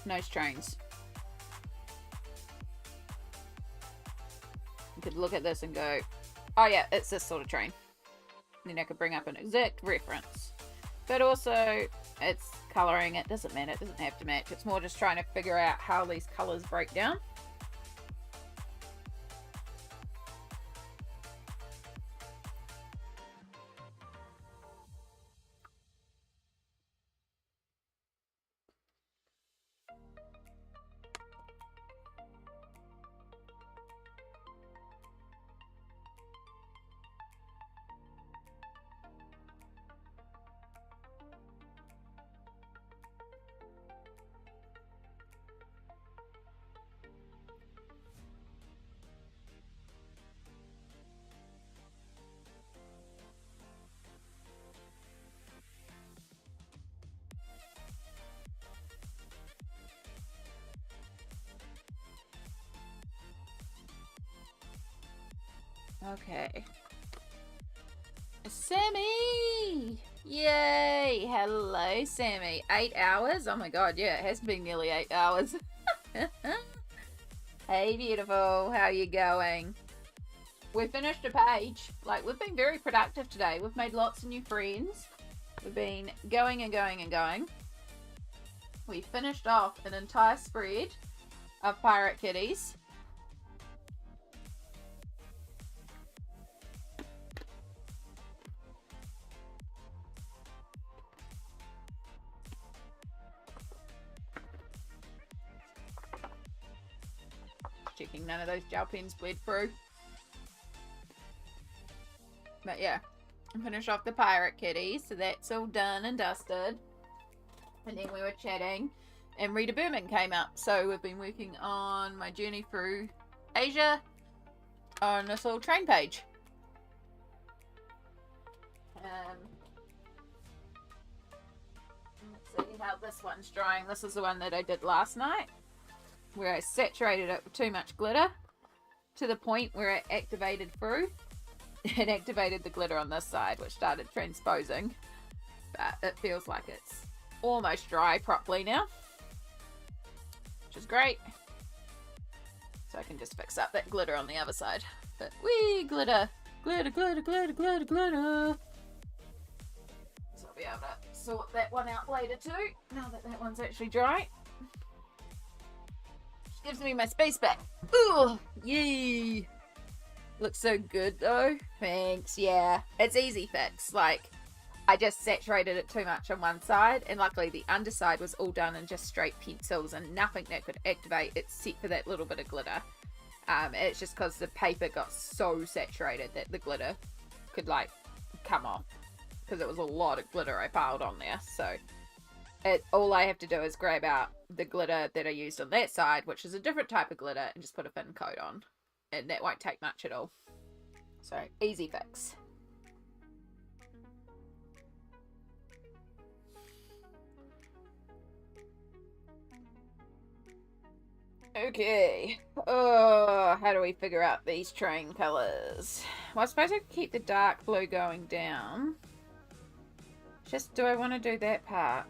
knows trains. I could look at this and go, oh yeah, it's this sort of train. And then I could bring up an exact reference. But also, it's colouring. It doesn't matter. It doesn't have to match. It's more just trying to figure out how these colours break down. Okay. Sammy! Yay! Hello, Sammy. 8 hours? Oh my god, yeah, it has been nearly 8 hours. Hey, beautiful. How you going? We finished a page. Like, we've been very productive today. We've made lots of new friends. We've been going and going and going. We finished off an entire spread of pirate kitties. Checking none of those gel pens bled through. But yeah, I finished off the pirate kitties, so that's all done and dusted. And then we were chatting, and Rita Berman came up. So we've been working on my journey through Asia on this little train page. Let's see how this one's drying. This is the one that I did last night, where I saturated it with too much glitter to the point where it activated through. It activated the glitter on this side, which started transposing. But it feels like it's almost dry properly now, which is great. So I can just fix up that glitter on the other side. But wee, glitter, glitter, glitter, glitter, glitter, glitter. So I'll be able to sort that one out later too, now that that one's actually dry. Which gives me my space back. Ooh, yay. Looks so good though. Thanks. Yeah, it's easy fix. Like, I just saturated it too much on one side, and luckily the underside was all done in just straight pencils and nothing that could activate except for that little bit of glitter. It's just because the paper got so saturated that the glitter could like come off, because it was a lot of glitter I piled on there. So all I have to do is grab out the glitter that I used on that side, which is a different type of glitter, and just put a thin coat on. And that won't take much at all. So, easy fix. Okay. Oh, how do we figure out these train colours? Well, I suppose I could keep the dark blue going down. Just, do I want to do that part?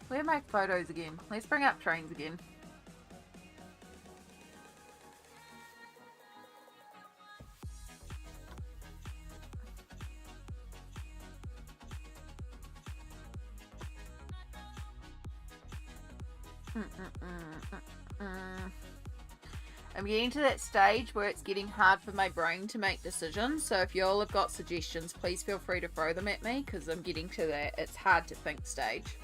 Where are my photos again? Let's bring up trains again. I'm getting to that stage where it's getting hard for my brain to make decisions, so if y'all have got suggestions, please feel free to throw them at me, because I'm getting to that it's hard to think stage.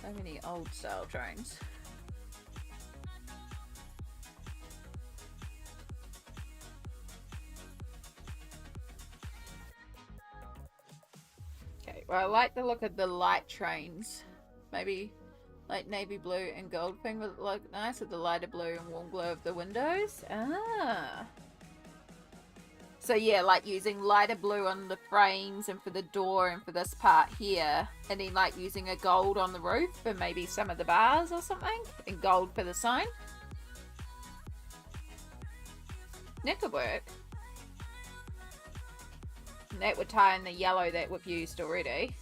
So many old style trains. Okay, well, I like the look of the light trains. Maybe like navy blue and gold thing would look nice with the lighter blue and warm glow of the windows. Ah. So yeah, like using lighter blue on the frames and for the door and for this part here, and then like using a gold on the roof for maybe some of the bars or something, and gold for the sign. That could work. And that would tie in the yellow that we've used already.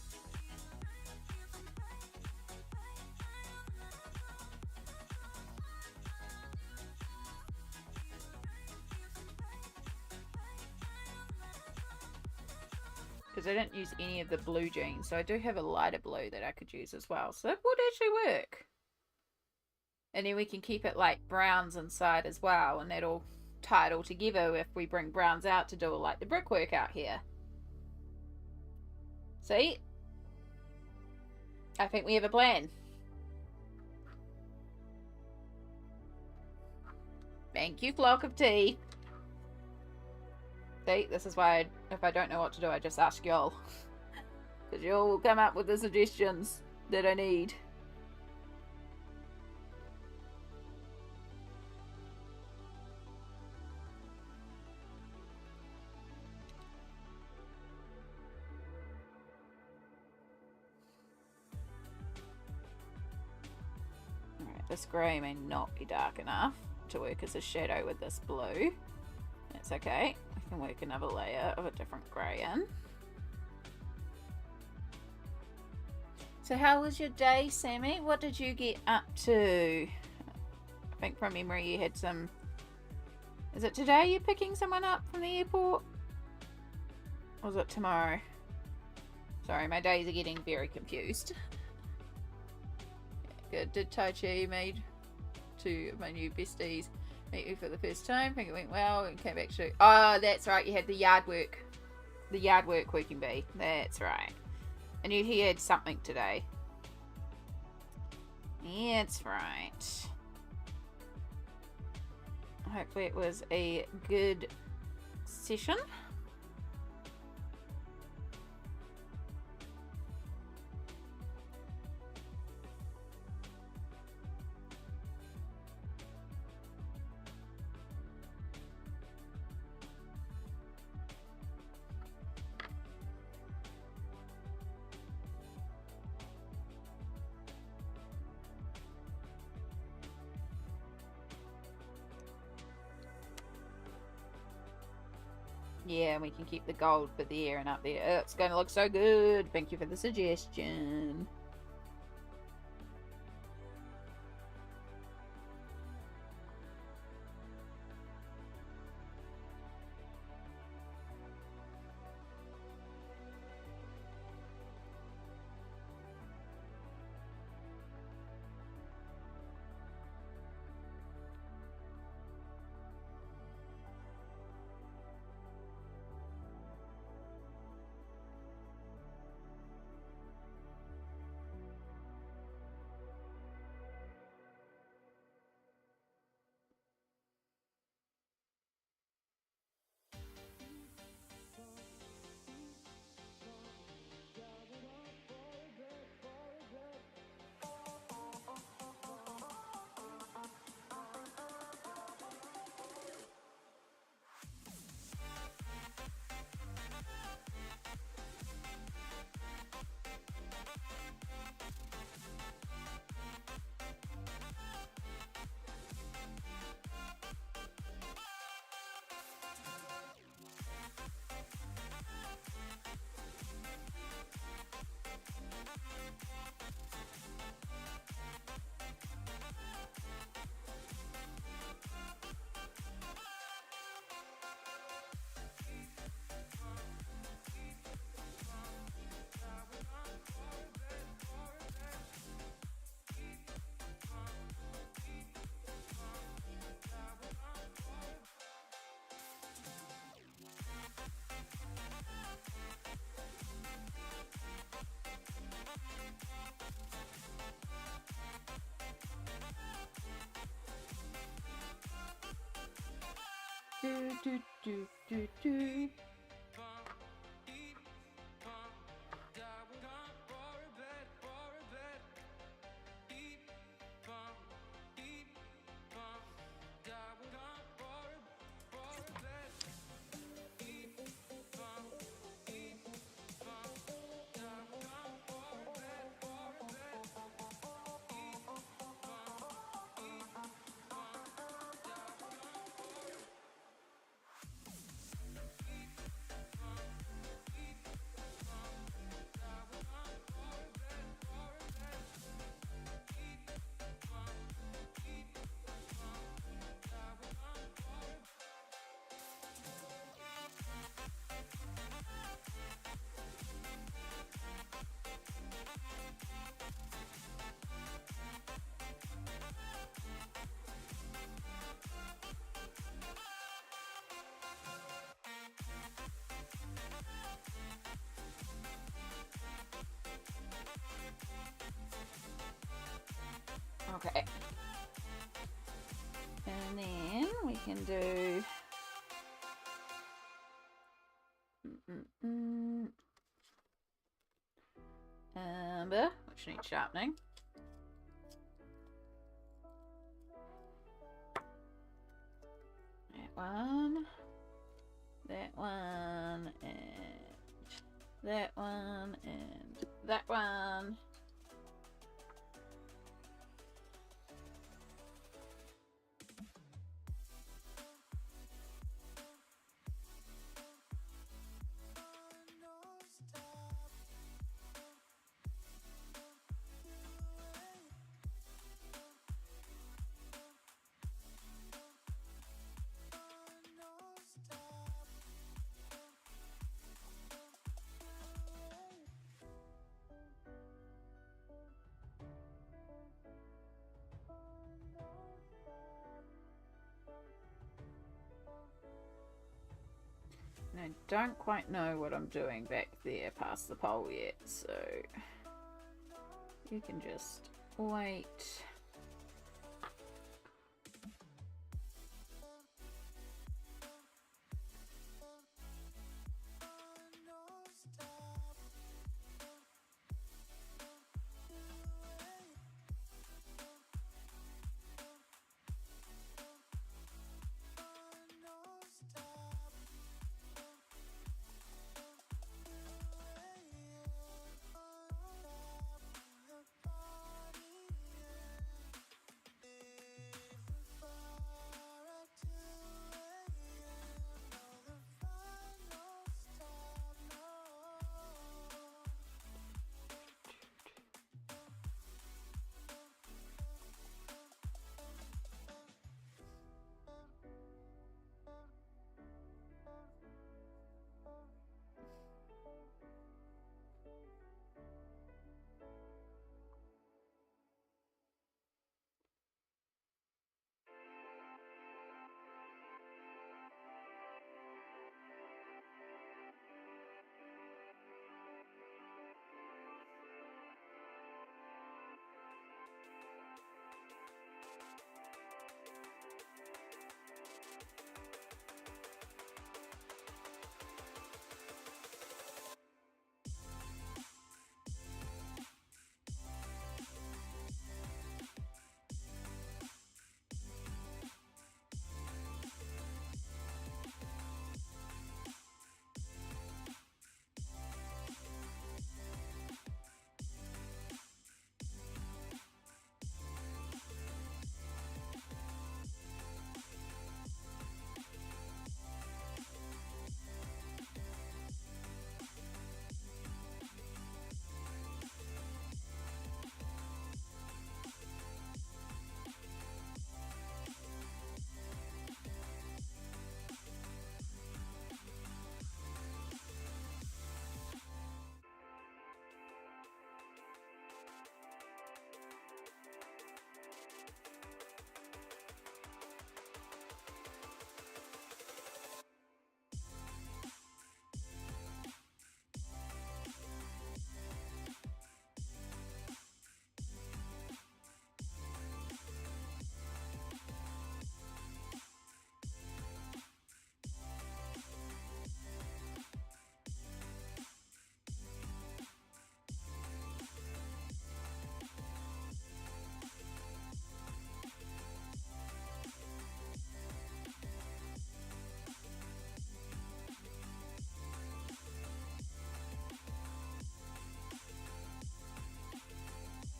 Because I didn't use any of the blue jeans, so I do have a lighter blue that I could use as well. So that would actually work. And then we can keep it like browns inside as well, and that'll tie it all together if we bring browns out to do like the brickwork out here. See? I think we have a plan. Thank you, flock of tea. See, this is why if I don't know what to do, I just ask y'all. Because y'all will come up with the suggestions that I need. Alright, this grey may not be dark enough to work as a shadow with this blue. That's okay. I can work another layer of a different grey in. So how was your day, Sammy? What did you get up to? I think from memory you had some... Is it today you're picking someone up from the airport? Or was it tomorrow? Sorry, my days are getting very confused. Good. Did Tai Chi made two of my new besties meet you for the first time? Think it went well and came back to... Oh, that's right. You had the yard work. The yard work working bee. That's right. I knew he had something today. That's right. Hopefully it was a good session. Yeah, we can keep the gold for there and up there. It's going to look so good. Thank you for the suggestion. Do, do, do, do, do. Okay. And then we can do amber, which needs sharpening. That one, and that one, and that one. I don't quite know what I'm doing back there past the pole yet, so you can just wait.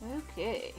Okay.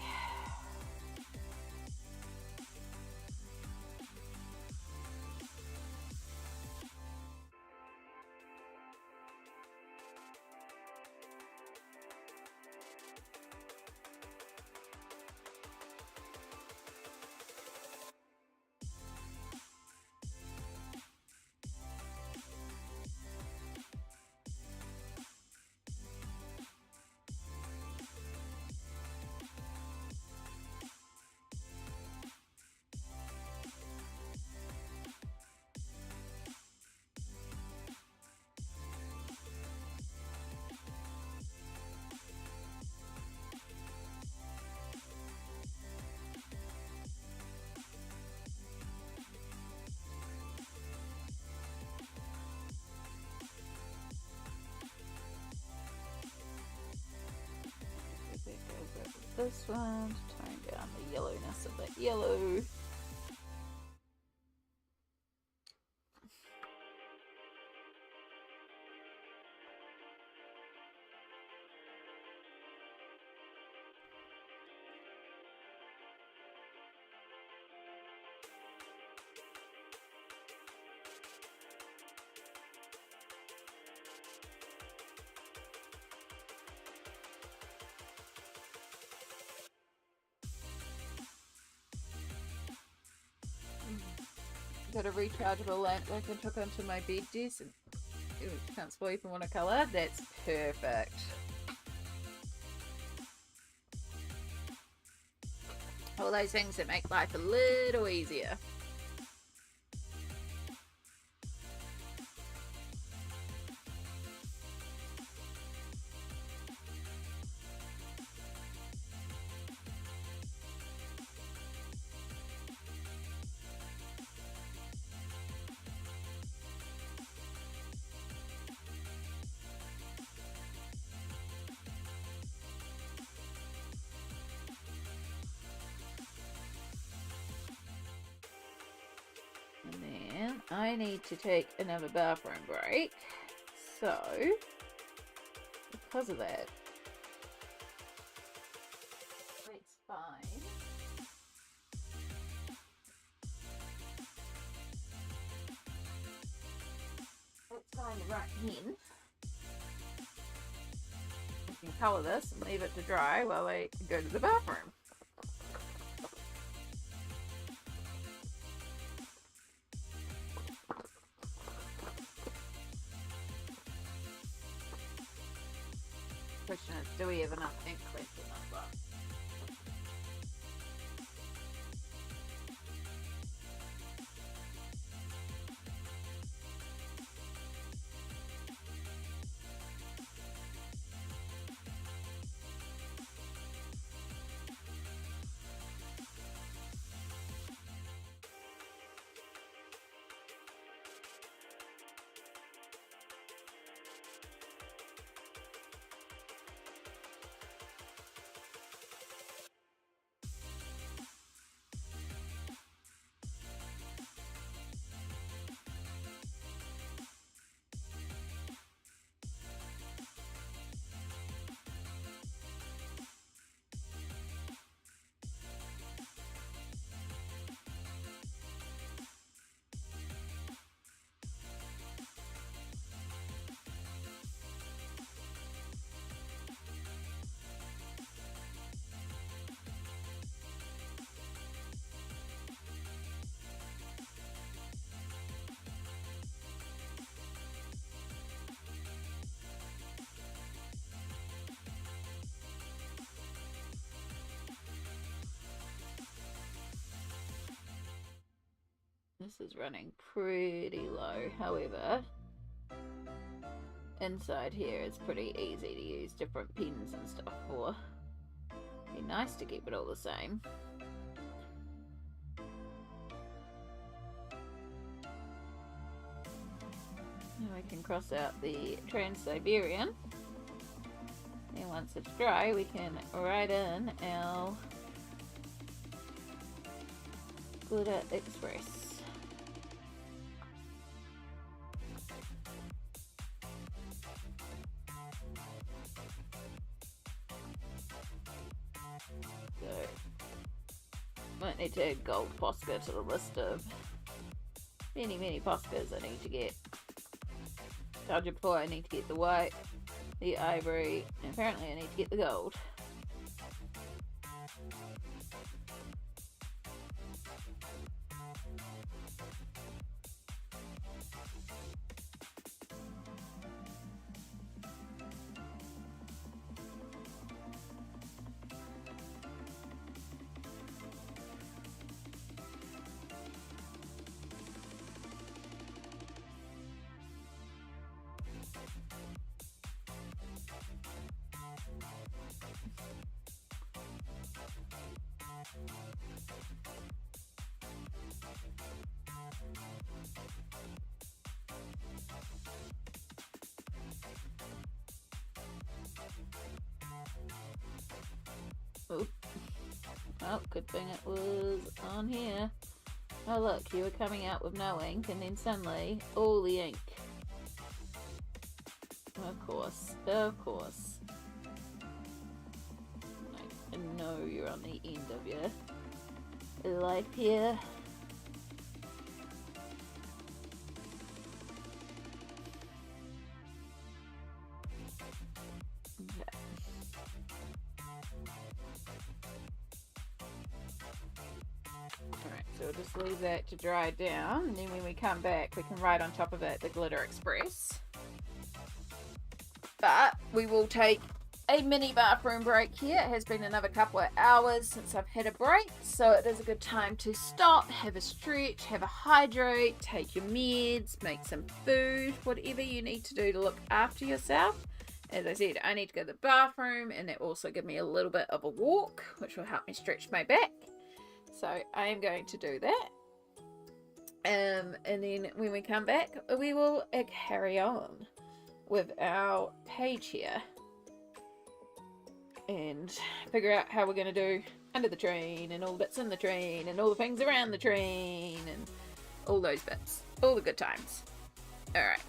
this one to tone down the yellowness of that yellow. Got a rechargeable lamp I can hook onto my bed desk and can't spoil if you want a colour. That's perfect. All those things that make life a little easier. I need to take another bathroom break, so because of that, it's fine. Let's find the right pen. We can colour this and leave it to dry while I go to the bathroom. Question is, do we have enough ink left in that box? This is running pretty low, however, inside here it's pretty easy to use different pens and stuff for. Be nice to keep it all the same. Now we can cross out the Trans-Siberian, and once it's dry we can write in our Glitter Express. Might need to add gold Posca to the list of many Poscas I need to get. Told you before, I need to get the white, the ivory, and apparently I need to get the gold. Oh, good thing it was on here. Oh look, you were coming out with no ink and then suddenly all the ink. Of course, of course. I know you're on the end of your life here. Okay. Alright, so we'll just leave that to dry down, and then when we come back we can write on top of it the Glitter Express. But we will take a mini bathroom break here. It has been another couple of hours since I've had a break, so it is a good time to stop, have a stretch, have a hydrate, take your meds, make some food, whatever you need to do to look after yourself. As I said, I need to go to the bathroom, and that also give me a little bit of a walk, which will help me stretch my back. So I am going to do that. And then when we come back, we will carry on with our page here and figure out how we're going to do under the train and all the bits in the train and all the things around the train and all those bits. All the good times. Alright.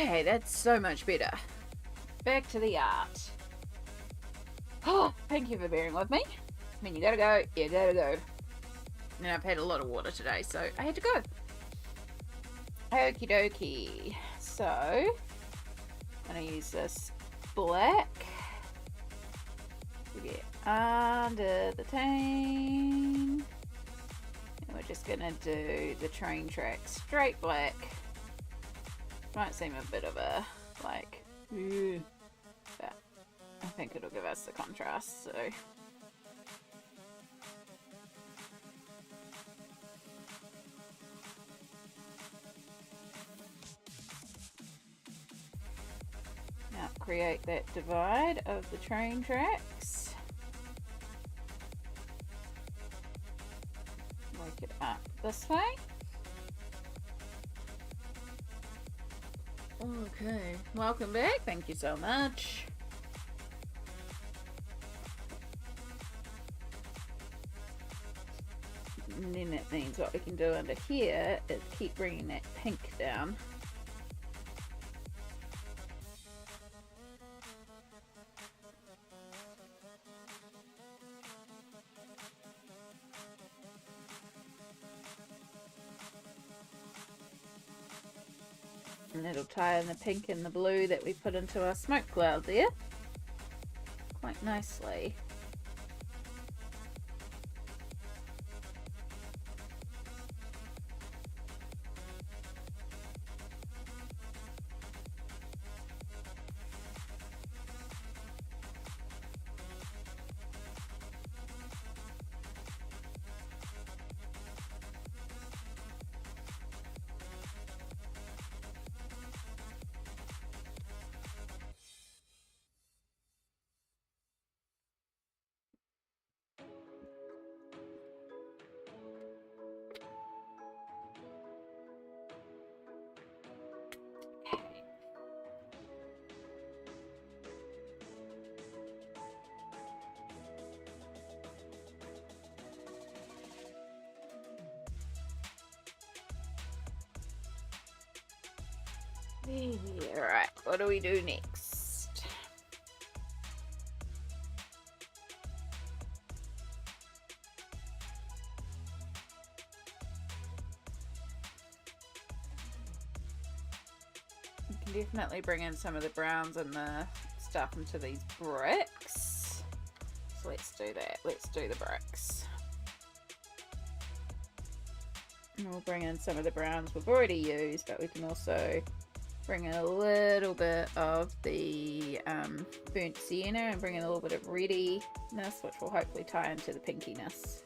Okay, that's so much better. Back to the art. Oh, thank you for bearing with me. When you gotta go, you gotta go. And I've had a lot of water today, so I had to go. Okie dokie. So, I'm gonna use this black to get under the tank. And we're just gonna do the train track straight black. Might seem a bit of a, like, but I think it'll give us the contrast, so. Now create that divide of the train tracks. Work it up this way. Okay, welcome back. Thank you so much. And then that means what we can do under here is keep bringing that pink down. And it'll tie in the pink and the blue that we put into our smoke cloud there quite nicely. Alright, what do we do next? We can definitely bring in some of the browns and the stuff into these bricks. So let's do that. Let's do the bricks. And we'll bring in some of the browns we've already used, but we can also bring in a little bit of the burnt sienna and bring in a little bit of readiness, which will hopefully tie into the pinkiness.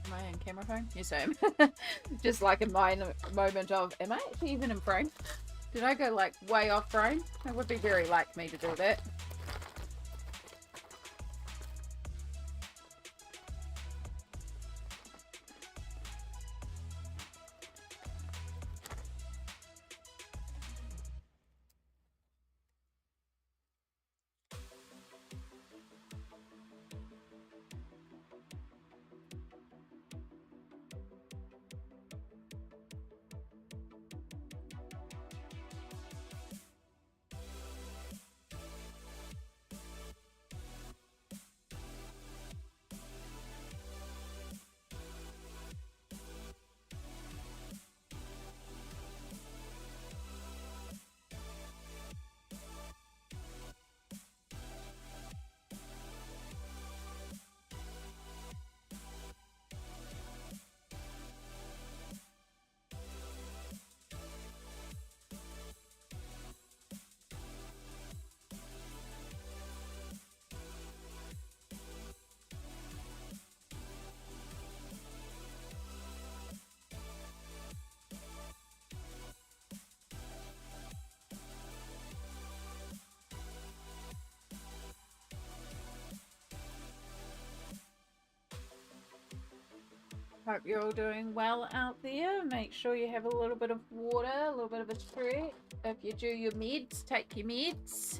Am I in camera phone? Yes, I am. Just like a moment of, am I actually even in frame? Did I go like way off frame? It would be very like me to do that. Hope you're all doing well out there. Make sure you have a little bit of water, a little bit of a stretch. If you do your meds, take your meds.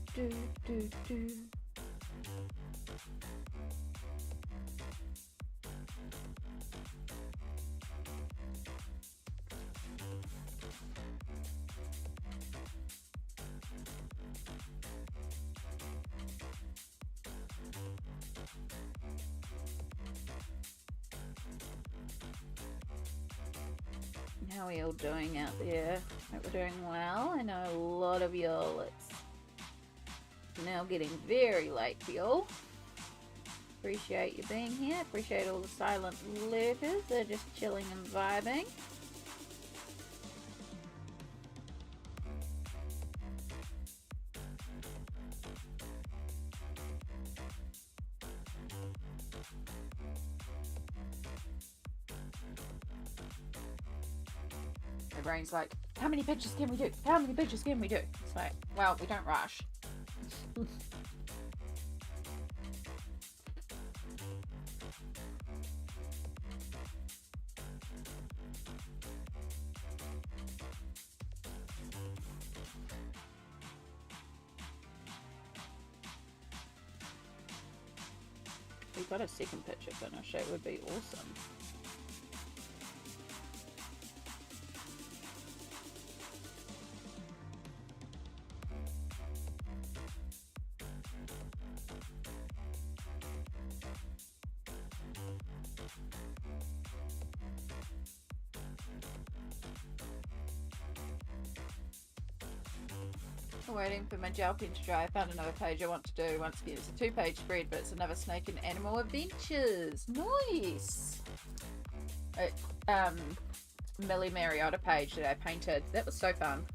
Do. How are you all doing out there? Hope we're doing well. I know a lot of y'all, it's now getting very late for y'all. Appreciate you being here. Appreciate all the silent lurkers. They're just chilling and vibing. My brain's like, how many pictures can we do? How many pictures can we do? It's like, well, we don't rush. We got a second picture finish. It would be awesome. Waiting for my gel pen to dry. I found another page I want to do. Once again, it's a 2-page spread, but it's another snake and animal adventures. Nice. Millie Mariota page that I painted. That was so fun.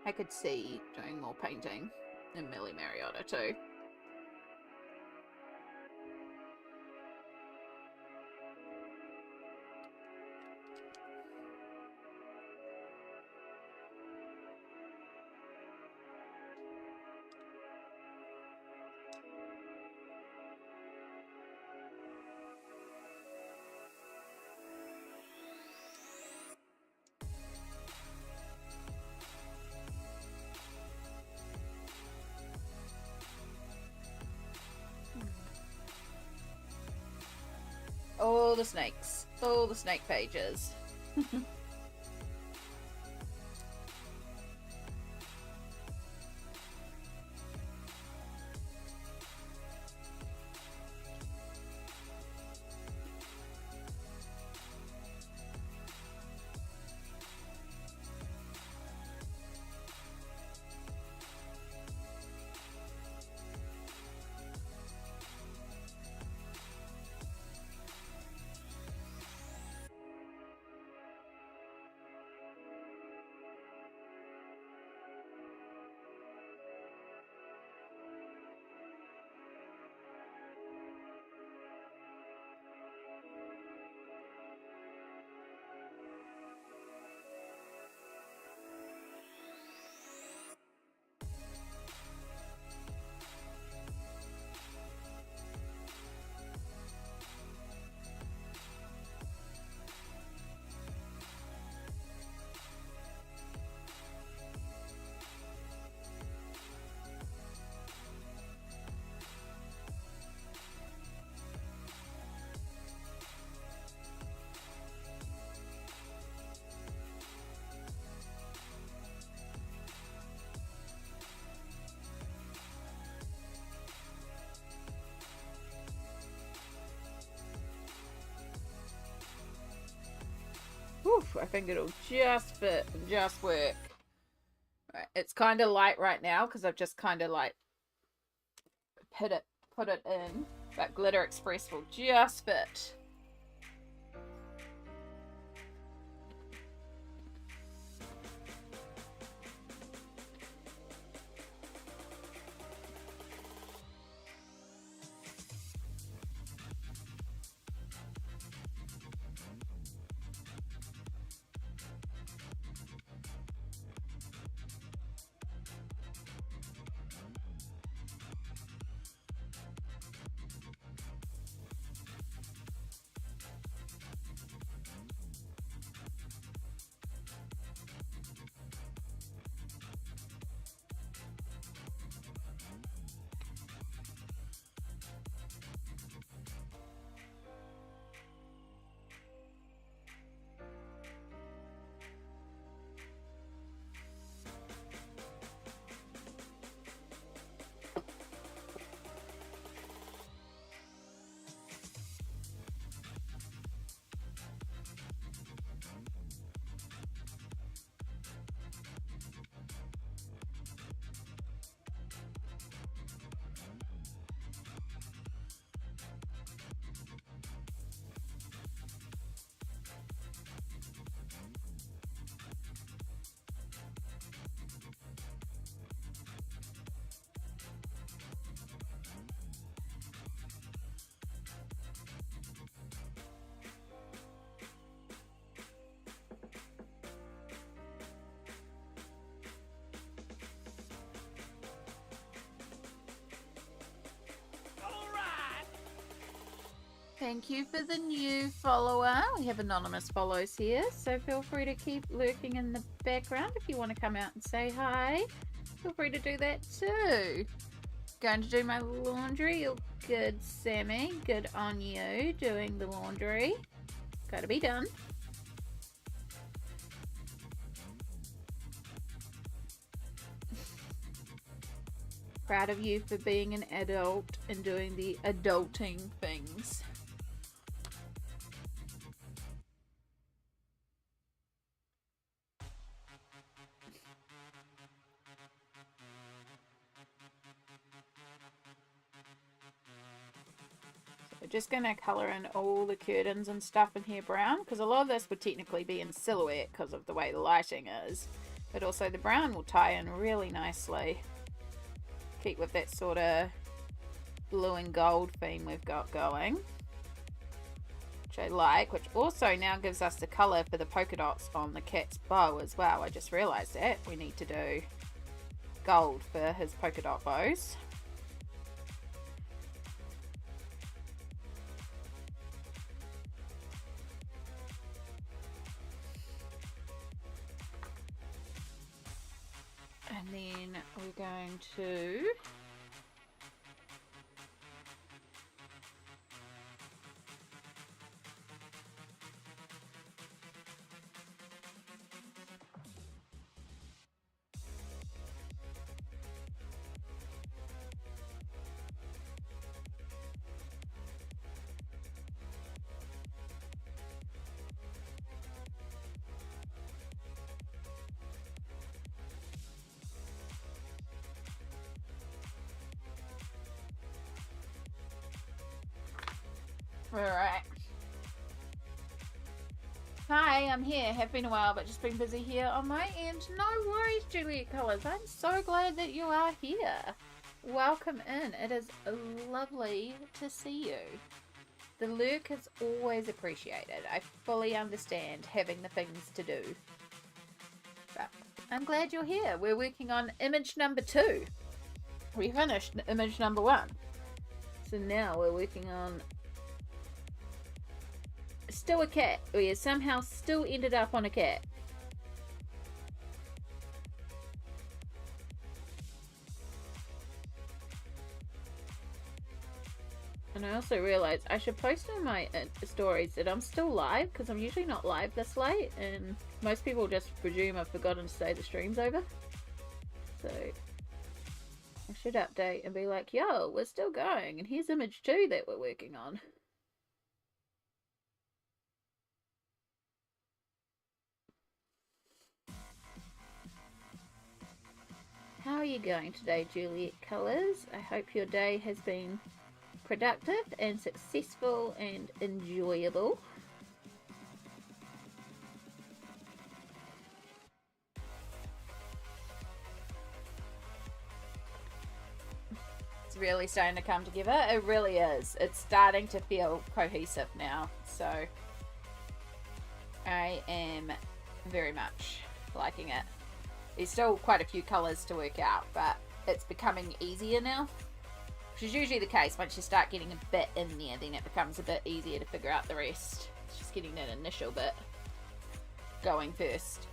I could see doing more painting in Millie Mariota too. All the snakes. All the snake pages. think it'll just fit and just work. Right, it's kind of light right now because I've just kind of like put it in, but Glitter Express will just fit. Thank you for the new follower. We have anonymous follows here, so feel free to keep lurking in the background. If you want to come out and say hi, feel free to do that too. Going to do my laundry. Oh, good, Sammy. Good on you doing the laundry. Gotta be done. Proud of you for being an adult and doing the adulting things. Just going to colour in all the curtains and stuff in here brown, because a lot of this would technically be in silhouette because of the way the lighting is, but also the brown will tie in really nicely. Keep with that sort of blue and gold theme we've got going, which I like, which also now gives us the colour for the polka dots on the cat's bow as well. I just realised that we need to do gold for his polka dot bows. And then we're going to Alright. Hi, I'm here. Have been a while, but just been busy here on my end. No worries, Juliet Colours. I'm so glad that you are here. Welcome in. It is lovely to see you. The lurk is always appreciated. I fully understand having the things to do. But I'm glad you're here. We're working on image number 2. We finished image number 1. So now we're working on still a cat. We somehow still ended up on a cat. And I also realized I should post in my stories that I'm still live, because I'm usually not live this late, and most people just presume I've forgotten to say the stream's over. So I should update and be like, yo, we're still going, and here's image 2 that we're working on. How are you going today, Juliet Colours? I hope your day has been productive and successful and enjoyable. It's really starting to come together. It really is. It's starting to feel cohesive now. So I am very much liking it. There's still quite a few colours to work out, but it's becoming easier now. Which is usually the case. Once you start getting a bit in there, then it becomes a bit easier to figure out the rest. It's just getting that initial bit going first.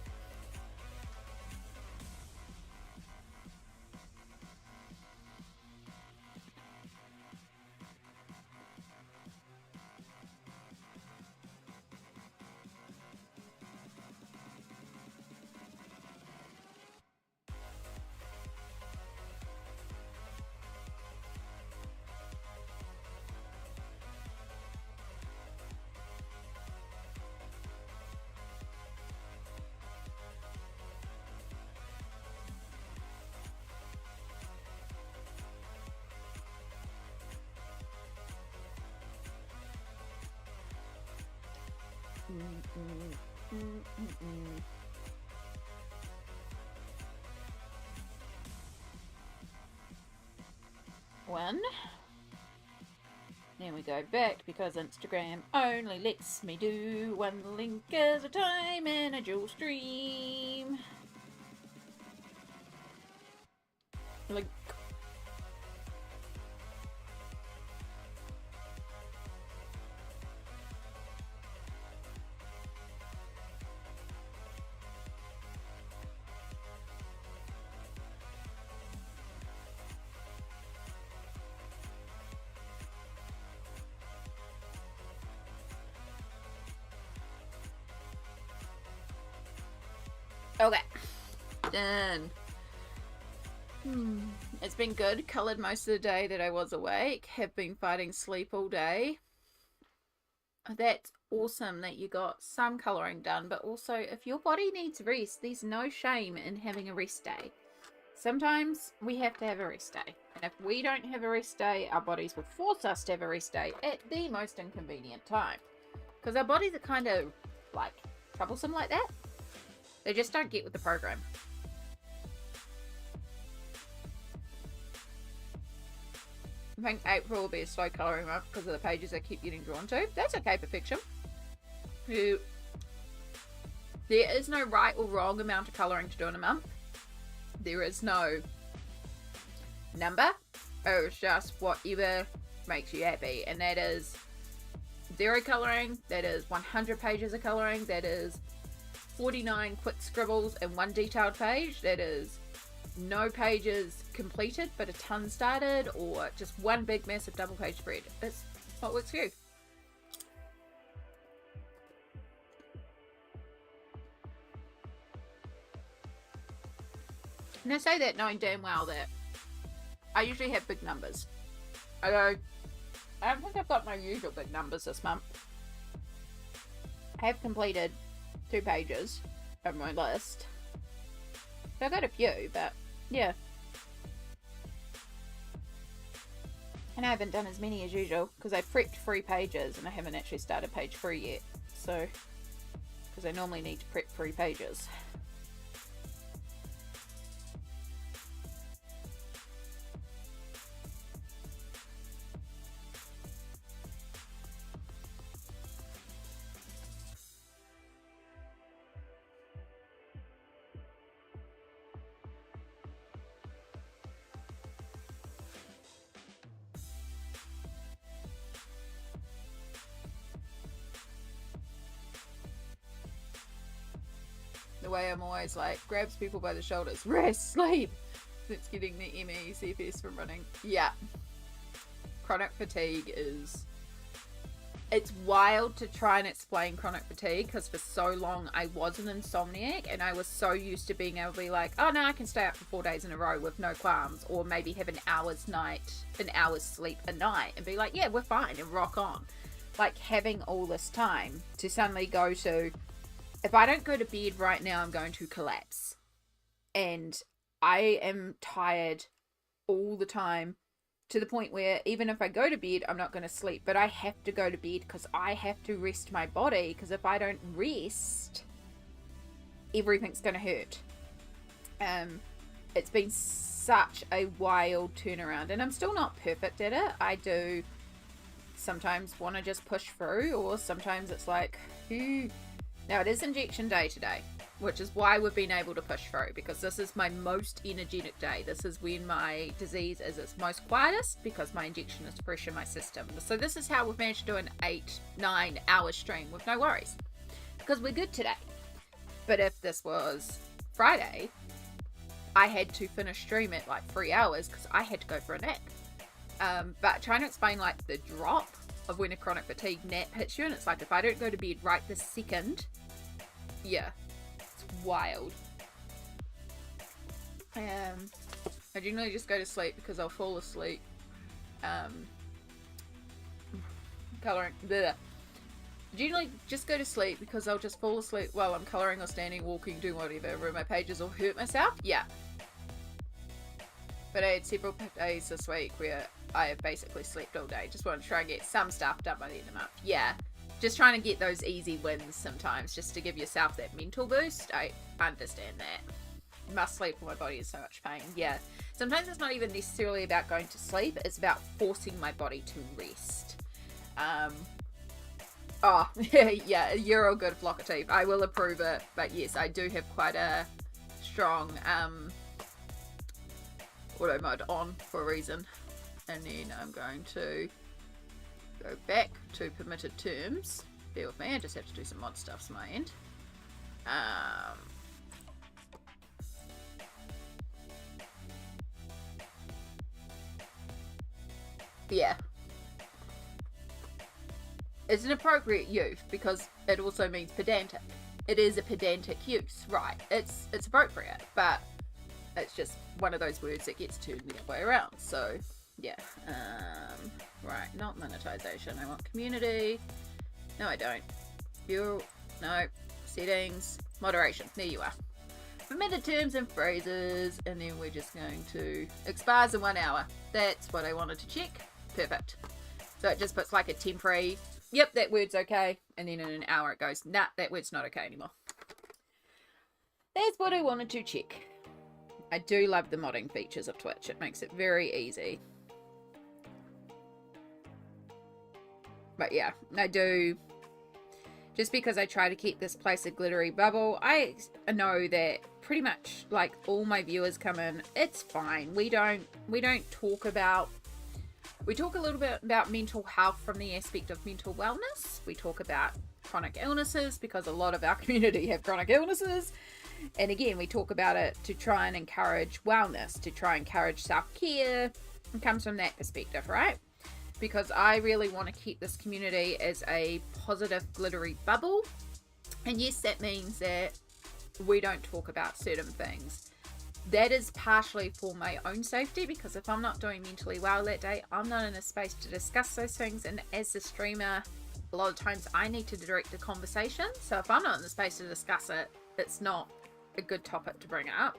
One. Then we go back because Instagram only lets me do one link at a time in a dual stream. Link. Okay, done. It's been good. Coloured most of the day that I was awake. Have been fighting sleep all day. That's awesome that you got some colouring done, but also if your body needs rest, there's no shame in having a rest day. Sometimes we have to have a rest day, and if we don't have a rest day, our bodies will force us to have a rest day at the most inconvenient time, because our bodies are kind of like troublesome like that. They just don't get with the program. I think April will be a slow colouring month because of the pages I keep getting drawn to. That's okay for fiction. There is no right or wrong amount of colouring to do in a month. There is no number. It's just whatever makes you happy. And that is 0 colouring. That is 100 pages of colouring. That is 49 quick scribbles and 1 detailed page. That is no pages completed but a ton started, or just 1 big massive double page spread. It's what works for you. And I say that knowing damn well that I usually have big numbers. I don't think I've got my usual big numbers this month. I have completed 2 pages of my list. So I've got a few, but yeah. And I haven't done as many as usual because I prepped 3 pages and I haven't actually started page 3 yet. So, because I normally need to prep 3 pages. The way I'm always like, grabs people by the shoulders, rest, sleep. It's getting the ME/CFS from running. Yeah. Chronic fatigue is... It's wild to try and explain chronic fatigue because for so long I was an insomniac and I was so used to being able to be like, oh no, I can stay up for 4 days in a row with no qualms, or maybe have an hour's sleep a night and be like, yeah, we're fine, and rock on. Like having all this time to suddenly go to, if I don't go to bed right now, I'm going to collapse. And I am tired all the time, to the point where even if I go to bed, I'm not going to sleep, but I have to go to bed because I have to rest my body, because if I don't rest, everything's going to hurt. It's been such a wild turnaround, and I'm still not perfect at it. I do sometimes want to just push through, or sometimes it's like, ooh. Now it is injection day today, which is why we've been able to push through, because this is my most energetic day. This is when my disease is its most quietest, because my injection is fresh in my system. So this is how we've managed to do an 8-9 hour stream with no worries, because we're good today. But if this was Friday, I had to finish stream at like 3 hours because I had to go for a nap. But trying to explain like the drop of when a chronic fatigue nap hits you, and it's like, if I don't go to bed right this second, yeah, it's wild. I generally just go to sleep because I'll fall asleep colouring. Generally just go to sleep because I'll just fall asleep while I'm colouring or standing, walking, doing whatever, read my pages or hurt myself. Yeah. But I had several days this week where I have basically slept all day. Just want to try and get some stuff done by the end of the month. Yeah. Just trying to get those easy wins sometimes, just to give yourself that mental boost. I understand that. Must sleep or my body is so much pain. Yeah. Sometimes it's not even necessarily about going to sleep. It's about forcing my body to rest. Oh, yeah, you're all good, Flockative. I will approve it. But yes, I do have quite a strong auto mode on for a reason. And then I'm going to go back to permitted terms. Bear with me, I just have to do some mod stuff to my end. Yeah. It's an appropriate use because it also means pedantic. It is a pedantic use, right? It's appropriate, but it's just one of those words that gets turned the other way around. So yeah, right, not monetization. I want community. No, I don't. View, no. Settings, moderation. There you are. Permitted terms and phrases, and then we're just going to expires in 1 hour. That's what I wanted to check. Perfect. So it just puts like a temporary, yep, that word's okay, and then in an hour it goes, nah, that word's not okay anymore. That's what I wanted to check. I do love the modding features of Twitch. It makes it very easy. But yeah, I do, just because I try to keep this place a glittery bubble. I know that pretty much like all my viewers come in, it's fine. We don't talk about, we talk a little bit about mental health from the aspect of mental wellness. We talk about chronic illnesses because a lot of our community have chronic illnesses. And again, we talk about it to try and encourage wellness, to try and encourage self-care. It comes from that perspective, right? Because I really want to keep this community as a positive, glittery bubble. And yes, that means that we don't talk about certain things. That is partially for my own safety, because if I'm not doing mentally well that day, I'm not in a space to discuss those things. And as the streamer, a lot of times I need to direct the conversation. So if I'm not in the space to discuss it, it's not a good topic to bring up.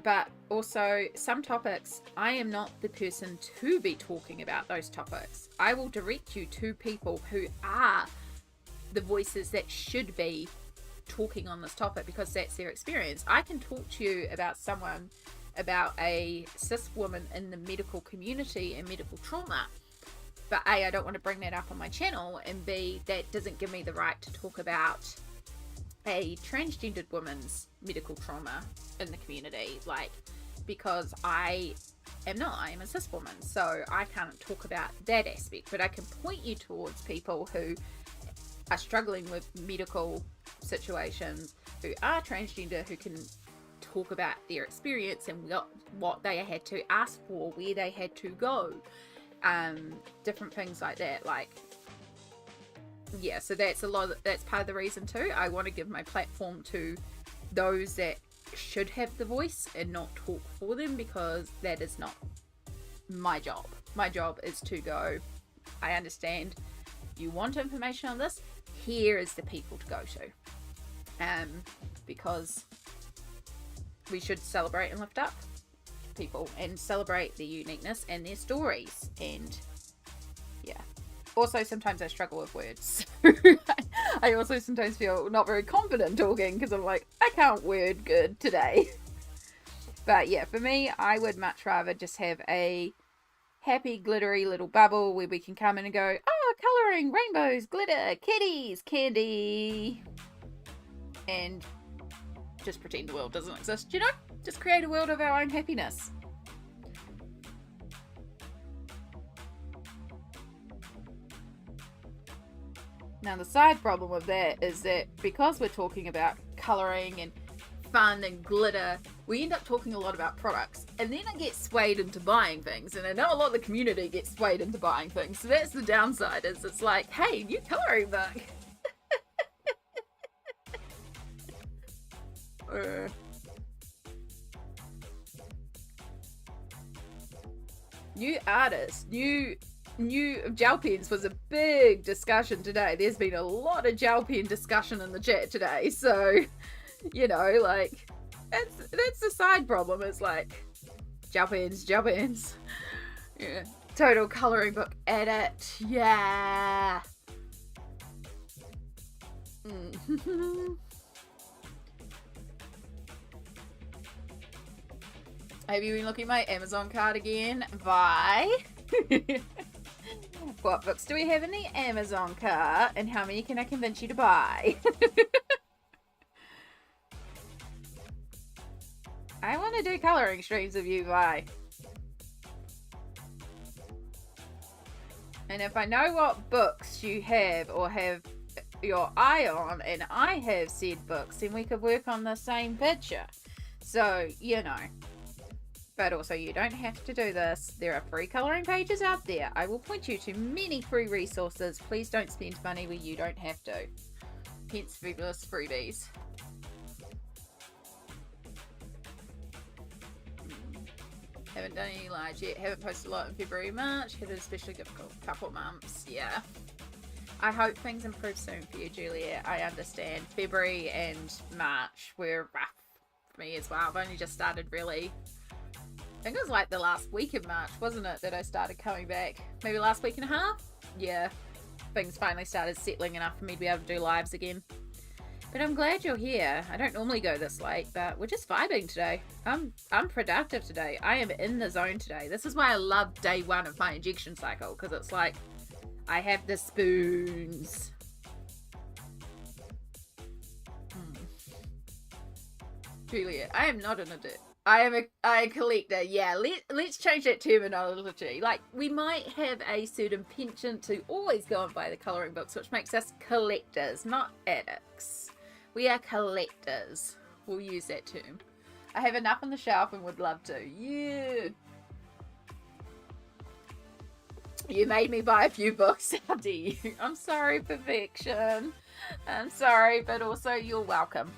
But also some topics, I am not the person to be talking about those topics. I will direct you to people who are the voices that should be talking on this topic, because that's their experience. I can talk to you about someone, about a cis woman in the medical community and medical trauma, but A, I don't want to bring that up on my channel, and B, that doesn't give me the right to talk about a transgendered woman's medical trauma in the community, like, because I am a cis woman, so I can't talk about that aspect. But I can point you towards people who are struggling with medical situations, who are transgender, who can talk about their experience and what they had to ask for, where they had to go, different things like that. Like, yeah, so that's that's part of the reason too. I want to give my platform to those that should have the voice and not talk for them, because that is not my job. My job is to go, I understand you want information on this, here is the people to go to. Because we should celebrate and lift up people and celebrate their uniqueness and their stories. And yeah, also sometimes I struggle with words. I also sometimes feel not very confident talking because I'm like, I can't word good today. But yeah, for me, I would much rather just have a happy, glittery little bubble where we can come in and go, oh, colouring, rainbows, glitter, kitties, candy, and just pretend the world doesn't exist, you know? Just create a world of our own happiness. Now, the side problem with that is that because we're talking about colouring and fun and glitter, we end up talking a lot about products, and then I get swayed into buying things, and I know a lot of the community gets swayed into buying things, so that's the downside. Is it's like, hey, new colouring book. New artists, new gel pens was a big discussion today. There's been a lot of gel pen discussion in the chat today, so you know, like, that's the side problem. It's like gel pens. Yeah. Total colouring book edit. Yeah. Have you been looking at my Amazon cart again? Bye. What books do we have in the Amazon cart, and how many can I convince you to buy? I want to do colouring streams with you, bye. And if I know what books you have or have your eye on, and I have said books, then we could work on the same picture. So, you know. But also, you don't have to do this. There are free colouring pages out there. I will point you to many free resources. Please don't spend money where you don't have to. Hence fabulous freebies. Haven't done any lives yet. Haven't posted a lot in February, March. Had an especially difficult couple of months. Yeah. I hope things improve soon for you, Juliet. I understand. February and March were rough for me as well. I've only just started really. I think it was like the last week of March, wasn't it, that I started coming back? Maybe last week and a half? Yeah. Things finally started settling enough for me to be able to do lives again. But I'm glad you're here. I don't normally go this late, but we're just vibing today. I'm productive today. I am in the zone today. This is why I love day one of my injection cycle, because it's like, I have the spoons. Juliet, I am not an addict. I am a collector. Yeah, let's change that terminology. Like, we might have a certain penchant to always go and buy the colouring books, which makes us collectors, not addicts. We are collectors. We'll use that term. I have enough on the shelf and would love to. Yeah. You made me buy a few books. How dare you? I'm sorry, perfection. I'm sorry, but also you're welcome.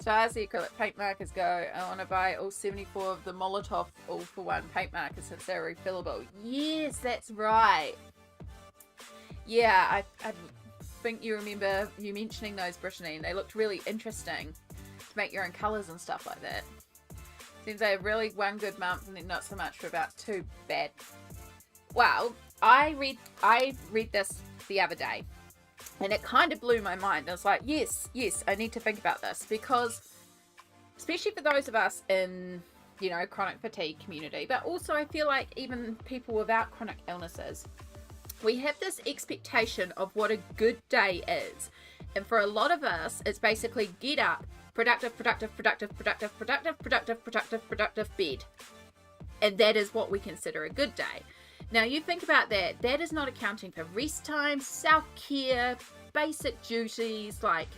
So as the acrylic paint markers go, I want to buy all 74 of the Molotov all-for-one paint markers since they're refillable. Yes, that's right. Yeah, I think you remember you mentioning those, Brittany, and they looked really interesting to make your own colours and stuff like that. Seems they have really one good month and then not so much for about two bad. Well, I read this the other day. And it kind of blew my mind. I was like, yes, I need to think about this. Because, especially for those of us in, you know, chronic fatigue community, but also I feel like even people without chronic illnesses, we have this expectation of what a good day is. And for a lot of us, it's basically get up, productive bed. And that is what we consider a good day. Now, you think about that. That is not accounting for rest time, self-care, basic duties. Like,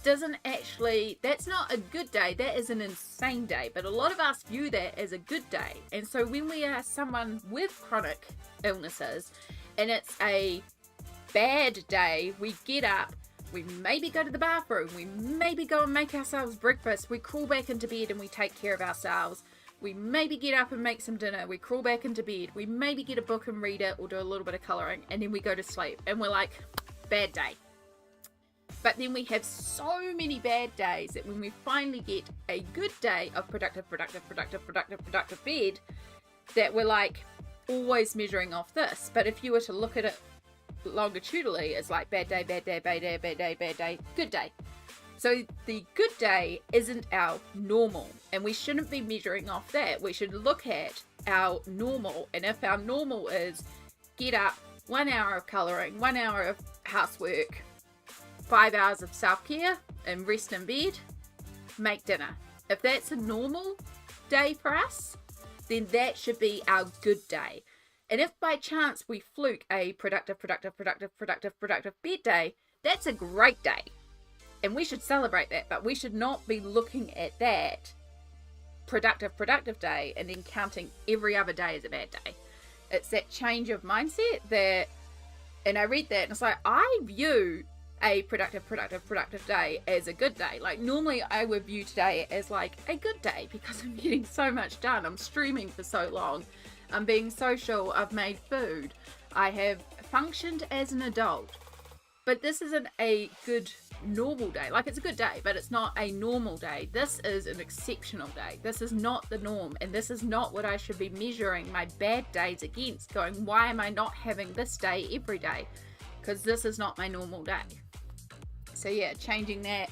that's not a good day. That is an insane day. But a lot of us view that as a good day. And so when we are someone with chronic illnesses and it's a bad day, we get up, we maybe go to the bathroom, we maybe go and make ourselves breakfast, we crawl back into bed and we take care of ourselves. We maybe get up and make some dinner. We crawl back into bed. We maybe get a book and read it or do a little bit of colouring. And then we go to sleep. And we're like, bad day. But then we have so many bad days that when we finally get a good day of productive bed, that we're like always measuring off this. But if you were to look at it longitudinally, it's like bad day, bad day, bad day, bad day, bad day, good day. So the good day isn't our normal, and we shouldn't be measuring off that. We should look at our normal, and if our normal is get up, 1 hour of colouring, 1 hour of housework, 5 hours of self-care, and rest in bed, make dinner. If that's a normal day for us, then that should be our good day. And if by chance we fluke a productive bed day, that's a great day. And we should celebrate that, but we should not be looking at that productive day and then counting every other day as a bad day. It's that change of mindset that, and I read that and it's like, I view a productive day as a good day. Like normally I would view today as like a good day because I'm getting so much done. I'm streaming for so long. I'm being social. I've made food. I have functioned as an adult. But this isn't a good normal day. Like it's a good day, but it's not a normal day. This is an exceptional day. This is not the norm, and this is not what I should be measuring my bad days against, going, why am I not having this day every day? Because this is not my normal day. So yeah, changing that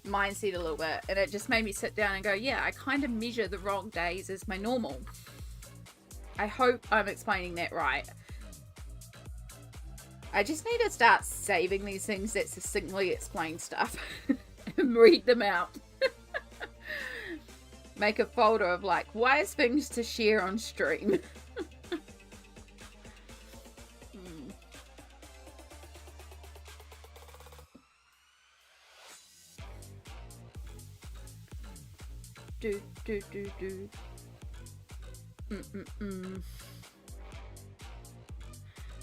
mindset a little bit, and it just made me sit down and go, yeah, I kind of measure the wrong days as my normal. I hope I'm explaining that right. I just need to start saving these things that succinctly explain stuff and read them out. Make a folder of like wise things to share on stream. Do.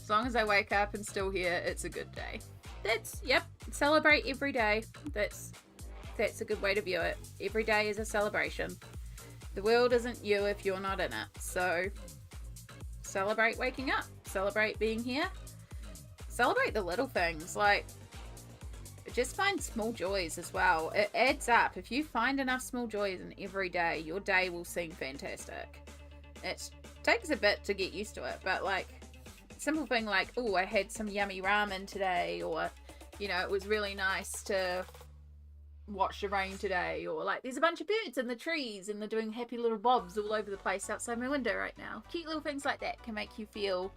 As long as I wake up and still here, it's a good day. Yep, celebrate every day. That's a good way to view it. Every day is a celebration. The world isn't you if you're not in it. So celebrate waking up. Celebrate being here. Celebrate the little things. Like, just find small joys as well. It adds up. If you find enough small joys in every day, your day will seem fantastic. It takes a bit to get used to it, but like, simple thing like, oh, I had some yummy ramen today, or, you know, it was really nice to watch the rain today, or like, there's a bunch of birds in the trees and they're doing happy little bobs all over the place outside my window right now. Cute little things like that can make you feel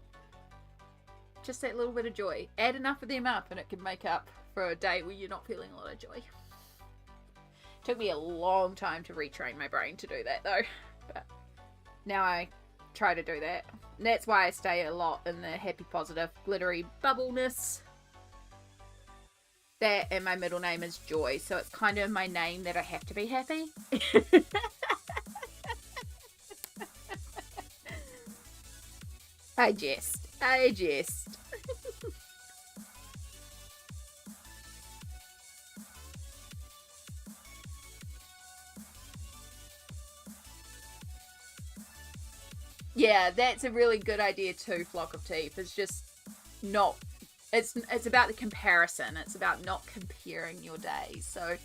just that little bit of joy. Add enough of them up and it can make up for a day where you're not feeling a lot of joy. Took me a long time to retrain my brain to do that though, but now I try to do that. And that's why I stay a lot in the happy, positive, glittery bubbleness. That, and my middle name is Joy, so it's kind of my name that I have to be happy. I jest. Yeah, that's a really good idea too, Flock of Teeth. It's just not, it's about the comparison. It's about not comparing your days. So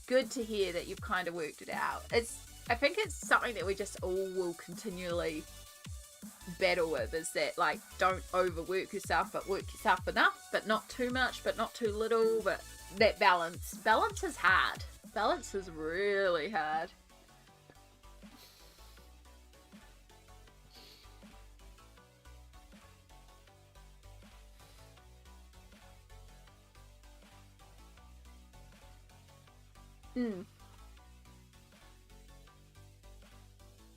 good to hear that you've kind of worked it out. I think it's something that we just all will continually battle with, is that like, don't overwork yourself, but work yourself enough, but not too much, but not too little, but that balance. Balance is hard. Balance is really hard.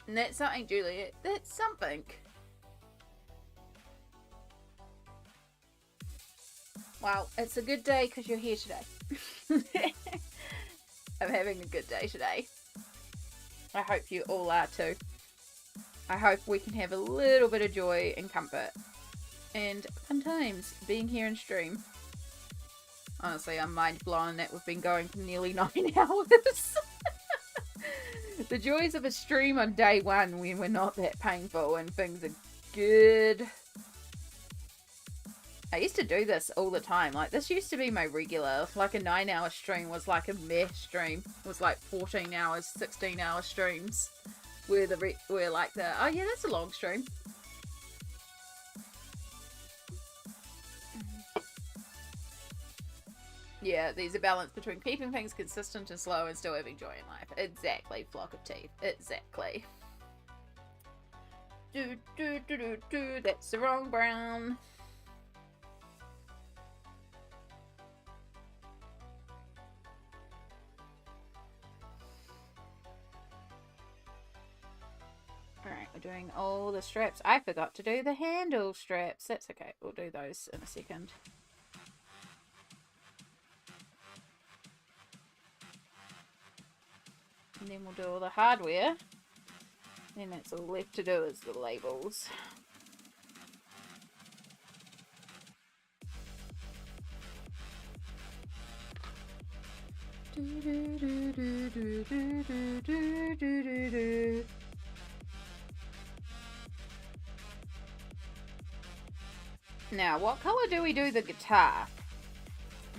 And that's something, Juliet. That's something. Well, it's a good day because you're here today. I'm having a good day today. I hope you all are too. I hope we can have a little bit of joy and comfort. And sometimes being here in stream. Honestly, I'm mind blown that we've been going for nearly 9 hours. The joys of a stream on day one when we're not that painful and things are good. I used to do this all the time. Like, this used to be my regular. Like, a 9-hour stream was like a meh stream. It was like 14 hours, 16-hour streams. Where like the... Oh, yeah, that's a long stream. Yeah, there's a balance between keeping things consistent and slow and still having joy in life. Exactly, flock of teeth. Exactly. That's the wrong brown. Alright, we're doing all the straps. I forgot to do the handle straps. That's okay. We'll do those in a second. And then we'll do all the hardware. Then that's all left to do is the labels. Now, what color do we do the guitar?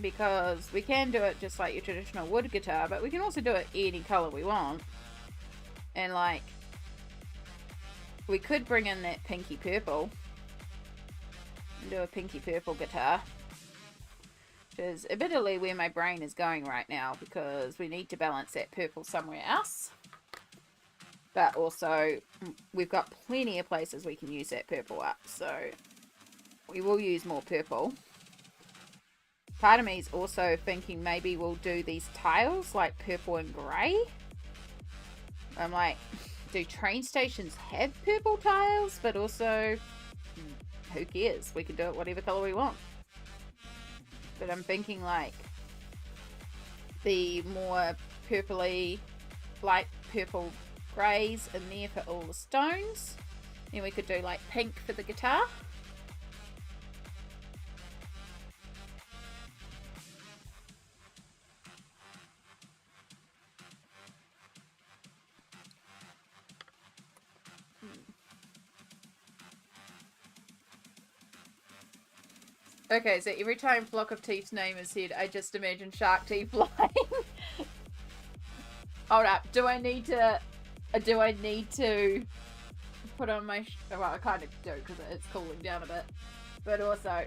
Because we can do it just like your traditional wood guitar, but we can also do it any color we want. And like, we could bring in that pinky purple and do a pinky purple guitar, which is admittedly where my brain is going right now, because we need to balance that purple somewhere else. But also, we've got plenty of places we can use that purple up, so we will use more purple. Part of me is also thinking maybe we'll do these tiles like purple and grey. I'm like, do train stations have purple tiles? But also, who cares? We can do it whatever colour we want. But I'm thinking like the more purpley, light purple greys in there for all the stones. Then we could do like pink for the guitar. Okay, so every time Flock of Teeth's name is said, I just imagine shark teeth flying. Hold up, do I need to put on my, well, I kind of do because it's cooling down a bit. But also,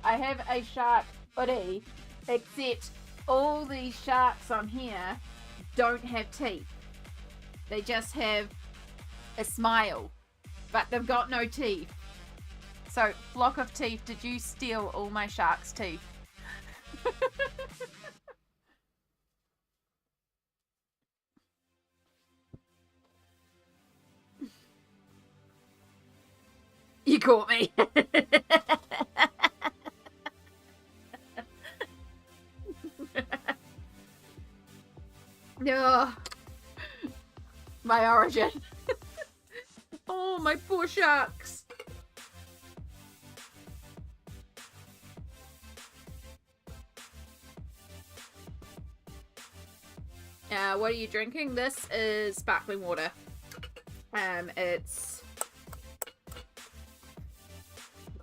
I have a shark hoodie, except all these sharks on here don't have teeth. They just have a smile, but they've got no teeth. So, Flock of Teeth, did you steal all my shark's teeth? You caught me. No. My origin. Oh, my poor sharks. What are you drinking? This is sparkling water. It's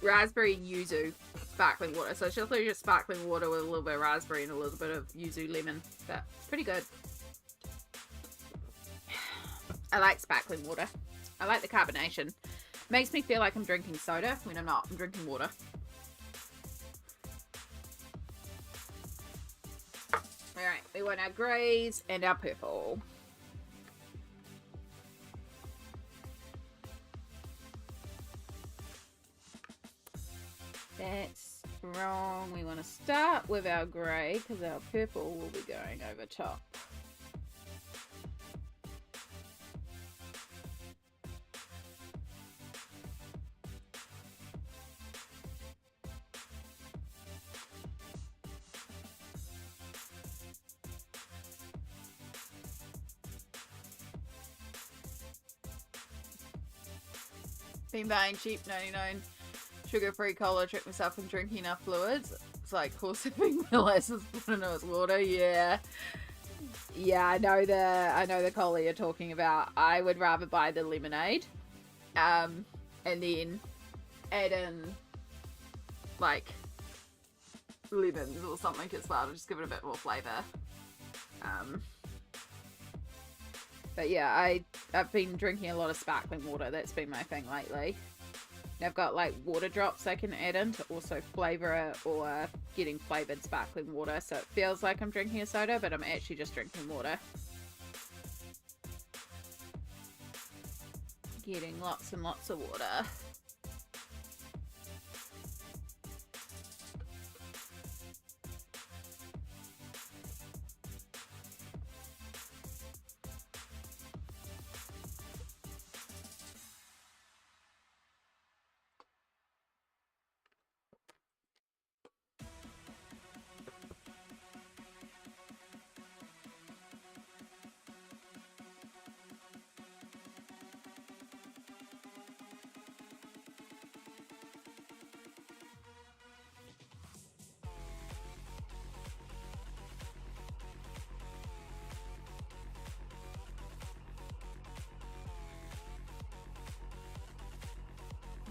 raspberry and yuzu sparkling water. So it's just sparkling water with a little bit of raspberry and a little bit of yuzu lemon. But it's pretty good. I like sparkling water. I like the carbonation. Makes me feel like I'm drinking soda when I'm not. I'm drinking water. Alright, we want our greys and our purple. That's wrong. We want to start with our grey because our purple will be going over top. Been buying cheap 99 sugar-free cola, tricked myself into drinking enough fluids. It's like horse sipping molasses, but I know it's water. Yeah, I know the cola you're talking about. I would rather buy the lemonade, and then add in like lemons or something as well to just give it a bit more flavour. But yeah, I've been drinking a lot of sparkling water. That's been my thing lately. And I've got like water drops I can add in to also flavour it, or getting flavoured sparkling water, so it feels like I'm drinking a soda, but I'm actually just drinking water. Getting lots and lots of water.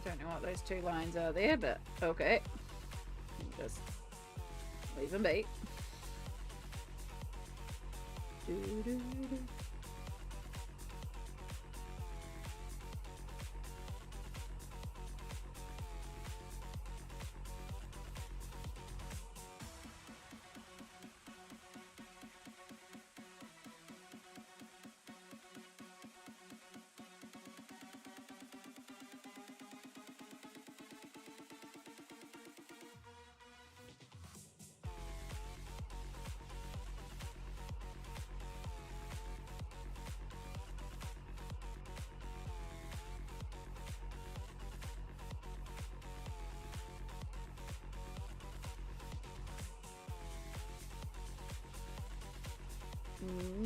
Don't know what those two lines are there, but okay. Just leave them be.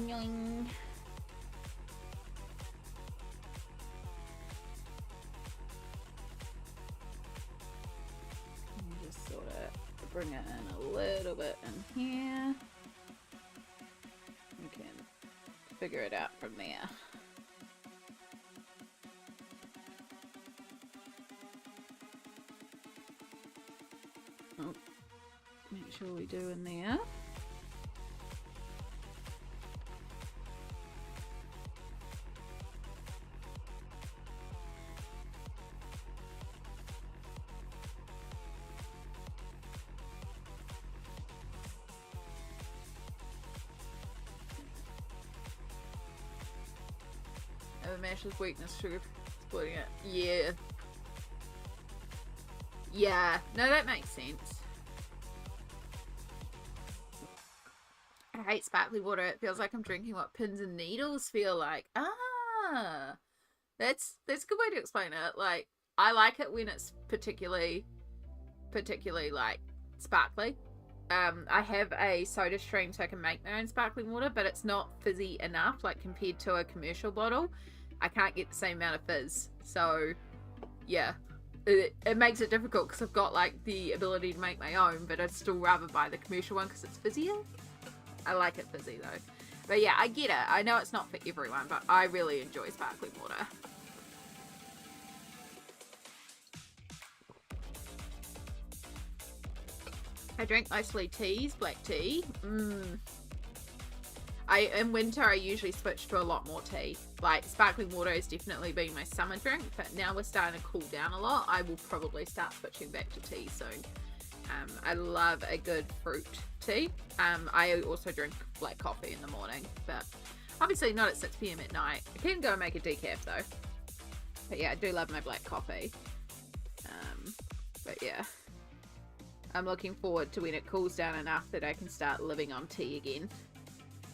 Nyoing. Just sort of bring it in a little bit in here. We can figure it out from there. Oh, make sure we do in there. Mash's weakness, sugar splitting it. Yeah. Yeah. No, that makes sense. I hate sparkling water. It feels like I'm drinking what pins and needles feel like. Ah. That's a good way to explain it. Like, I like it when it's particularly like sparkly. I have a soda stream so I can make my own sparkling water, but it's not fizzy enough, like compared to a commercial bottle. I can't get the same amount of fizz, so yeah, it makes it difficult because I've got like the ability to make my own, but I'd still rather buy the commercial one because it's fizzier. I like it fizzy though. But yeah, I get it. I know it's not for everyone, but I really enjoy sparkling water. I drink mostly teas, black tea. In winter, I usually switch to a lot more tea. Like, sparkling water has definitely been my summer drink, but now we're starting to cool down a lot. I will probably start switching back to tea soon. I love a good fruit tea. I also drink black coffee in the morning, but obviously not at 6 PM at night. I can go and make a decaf though. But yeah, I do love my black coffee. But yeah, I'm looking forward to when it cools down enough that I can start living on tea again.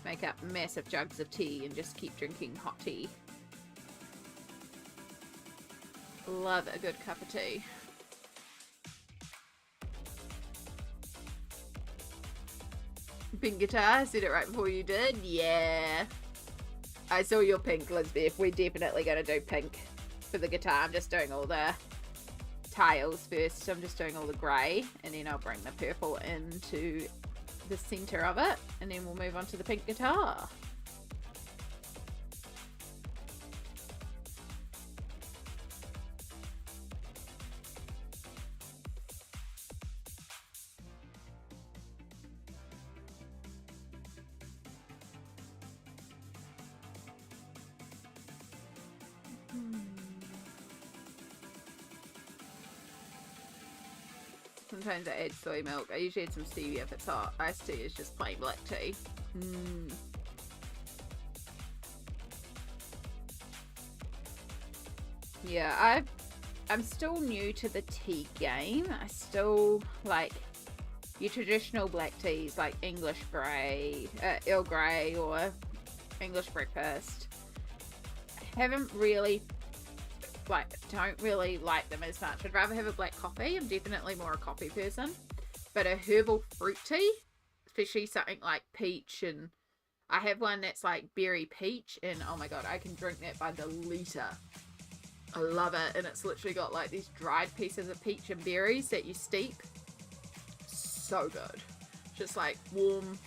Make up massive jugs of tea and just keep drinking hot tea. Love a good cup of tea. Pink guitar, I said it right before you did. Yeah. I saw your pink, Lisbeth. We're definitely going to do pink for the guitar. I'm just doing all the tiles first. So I'm just doing all the grey, and then I'll bring the purple into the center of it, and then we'll move on to the pink guitar. Sometimes I add soy milk. I usually add some stevia if it's hot. Iced tea is just plain black tea. Yeah, I'm still new to the tea game. I still like your traditional black teas like English Grey, Earl Grey or English breakfast. I haven't really don't really like them as much. I'd rather have a black coffee. I'm definitely more a coffee person. But a herbal fruit tea, especially something like peach, and I have one that's like berry peach, and oh my god, I can drink that by the litre. I love it, and it's literally got like these dried pieces of peach and berries that you steep. So good. Just like warm,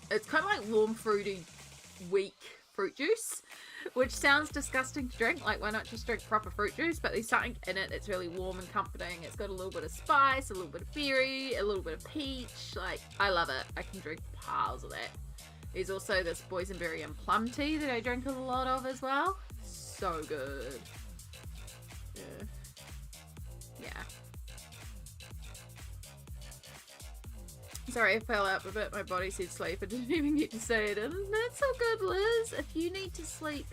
it's kind of like warm, fruity, weak fruit juice, which sounds disgusting to drink. Like, why not just drink proper fruit juice? But there's something in it that's really warm and comforting. It's got a little bit of spice, a little bit of berry, a little bit of peach. Like, I love it. I can drink piles of that. There's also this boysenberry and plum tea that I drink a lot of as well. So good. Yeah. Sorry, I fell out a bit. My body said sleep. I didn't even get to say it. And that's all good, Liz. If you need to sleep,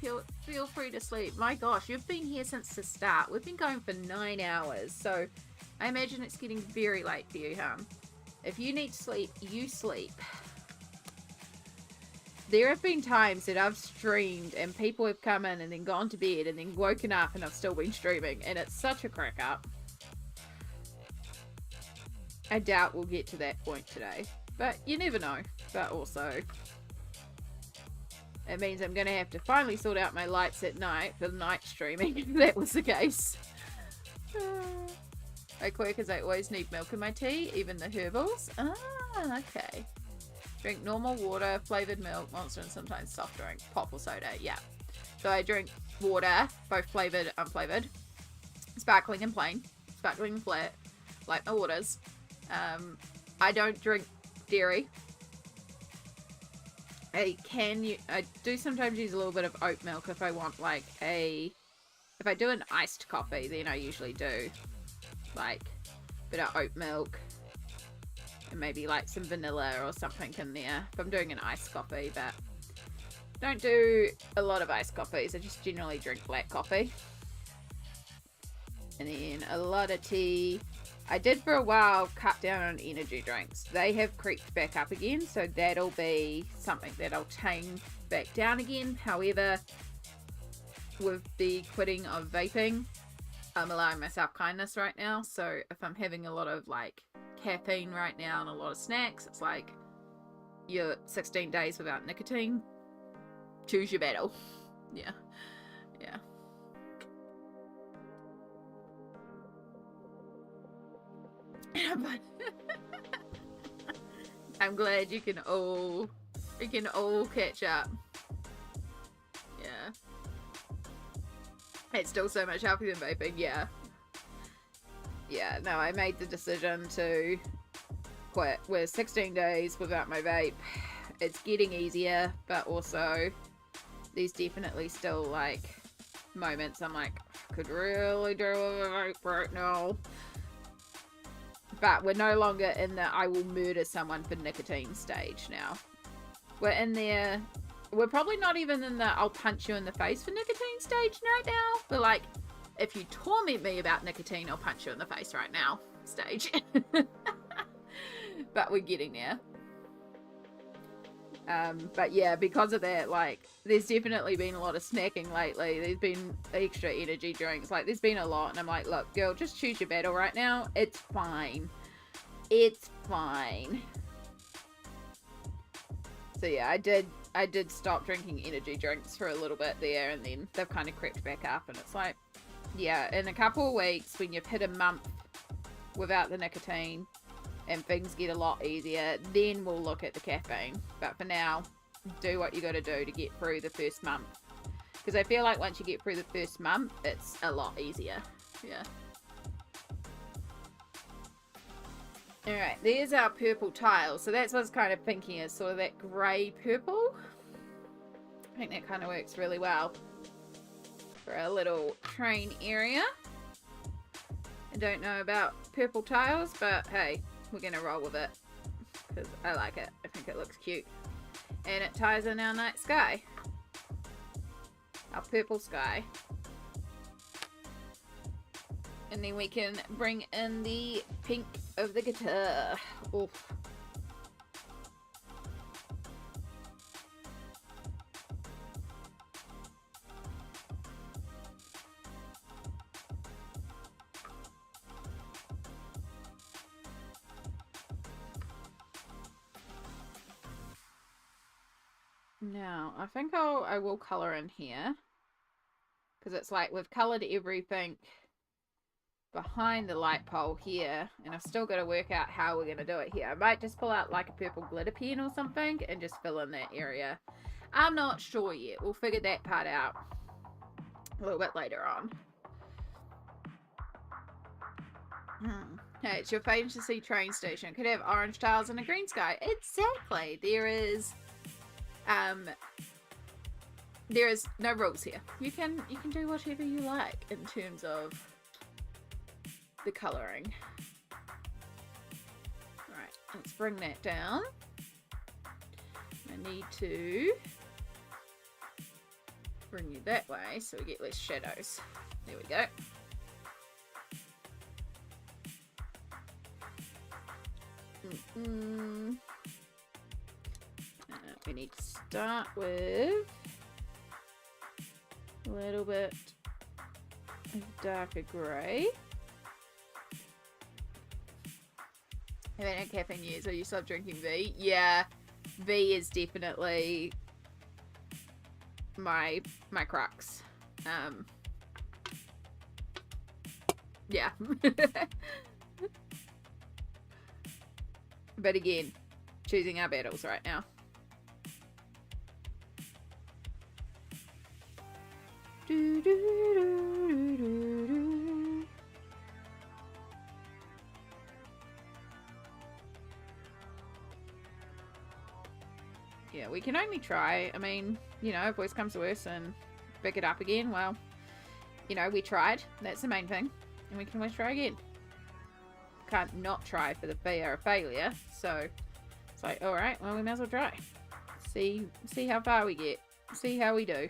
feel free to sleep. My gosh, you've been here since the start. We've been going for 9 hours. So I imagine it's getting very late for you, huh? If you need sleep, you sleep. There have been times that I've streamed and people have come in and then gone to bed and then woken up and I've still been streaming. And it's such a crack up. I doubt we'll get to that point today. But you never know. But also, it means I'm going to have to finally sort out my lights at night for night streaming, if that was the case. I quirk as I always need milk in my tea, even the herbals. Ah, okay. Drink normal water, flavoured milk, Monster, and sometimes soft drink. Pop or soda, yeah. So I drink water, both flavoured and unflavoured. Sparkling and plain. Sparkling and flat. Like my waters. I don't drink dairy. I do sometimes use a little bit of oat milk if I want like if I do an iced coffee, then I usually do like a bit of oat milk and maybe like some vanilla or something in there if I'm doing an iced coffee, but don't do a lot of iced coffees. I just generally drink black coffee. And then a lot of tea. I did for a while cut down on energy drinks. They have creeped back up again, so that'll be something that I'll tame back down again. However, with the quitting of vaping, I'm allowing myself kindness right now. So if I'm having a lot of like caffeine right now and a lot of snacks, it's like you're 16 days without nicotine. Choose your battle. Yeah. Yeah. I'm glad you can all catch up. Yeah. It's still so much healthier than vaping, yeah. Yeah, no, I made the decision to quit. We're 16 days without my vape. It's getting easier, but also there's definitely still like moments I'm like, I could really do a vape right now. But we're no longer in the I will murder someone for nicotine stage now. We're in there. We're probably not even in the I'll punch you in the face for nicotine stage right now. But like, if you torment me about nicotine, I'll punch you in the face right now stage. But we're getting there. But yeah, because of that, like, there's definitely been a lot of snacking lately. There's been extra energy drinks. Like, there's been a lot. And I'm like, look, girl, just choose your battle right now. It's fine. It's fine. So yeah, I did stop drinking energy drinks for a little bit there. And then they've kind of crept back up. And it's like, yeah, in a couple of weeks, when you've hit a month without the nicotine, and things get a lot easier, then we'll look at the caffeine. But for now, do what you got to do to get through the first month. Because I feel like once you get through the first month, it's a lot easier. Yeah. Alright, there's our purple tile. So that's what I was kind of thinking, is sort of that grey purple. I think that kind of works really well for a little train area. I don't know about purple tiles, but hey, we're gonna roll with it because I like it. I think it looks cute. And it ties in our night sky. Our purple sky. And then we can bring in the pink of the guitar. Oof. Now, I think I will colour in here. Because it's like we've coloured everything behind the light pole here. And I've still got to work out how we're going to do it here. I might just pull out like a purple glitter pen or something and just fill in that area. I'm not sure yet. We'll figure that part out a little bit later on. Hey, it's your fantasy train station. Could have orange tiles and a green sky. Exactly. There is no rules here. You can do whatever you like in terms of the colouring. Alright, let's bring that down. I need to bring you that way so we get less shadows. There we go. We need to start with a little bit of darker grey. Have you had caffeine yet? So you stopped drinking V? Yeah, V is definitely my crux. Yeah. But again, choosing our battles right now. Yeah, we can only try. I mean, you know, if worst comes to worst and pick it up again, well, you know, we tried. That's the main thing. And we can always try again. Can't not try for the fear of failure. So, it's like, alright, well, we might as well try. See how far we get. See how we do.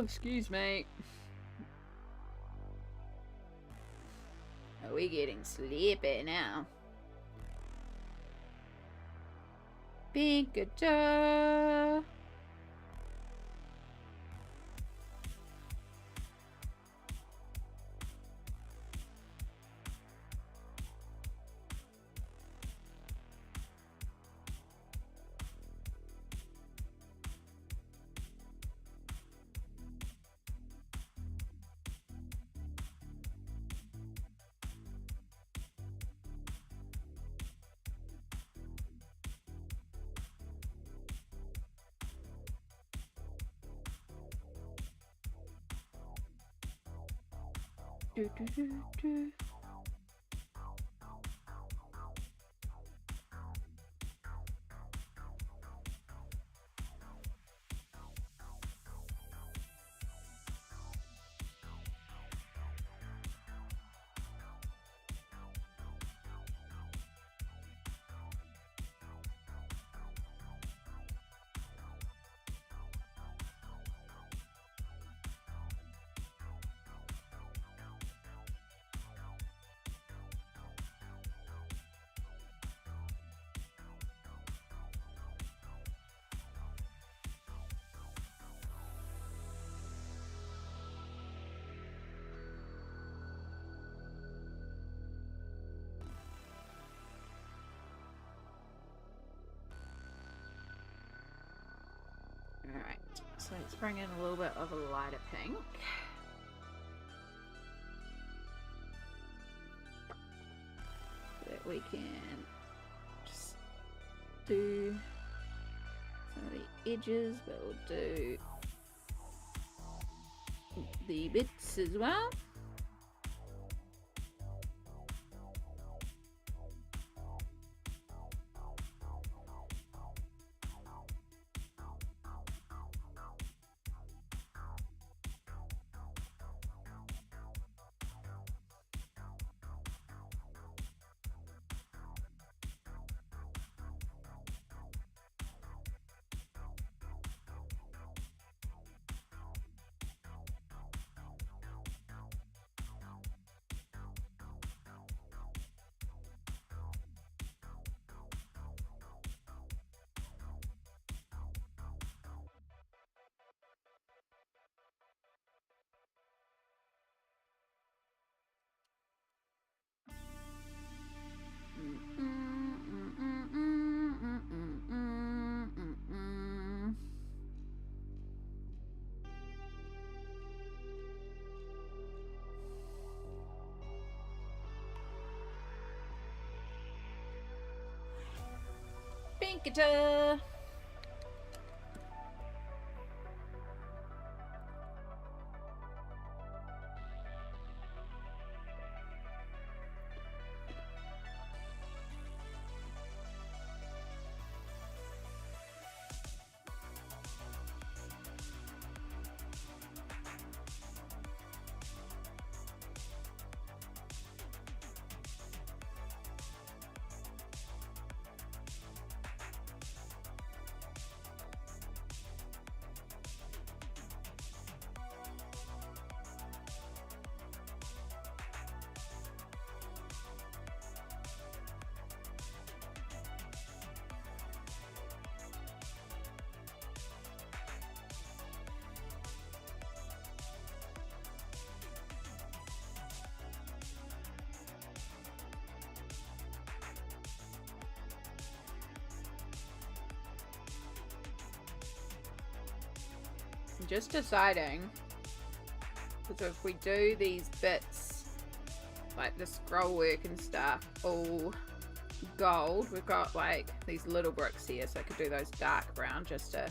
Excuse me. Are we getting sleepy now? Pink guitar. Do, do, do, do. Let's bring in a little bit of a lighter pink. So that we can just do some of the edges, but we'll do the bits as well. Pinkata. Just deciding, because if we do these bits like the scroll work and stuff all gold, we've got like these little bricks here, so I could do those dark brown just to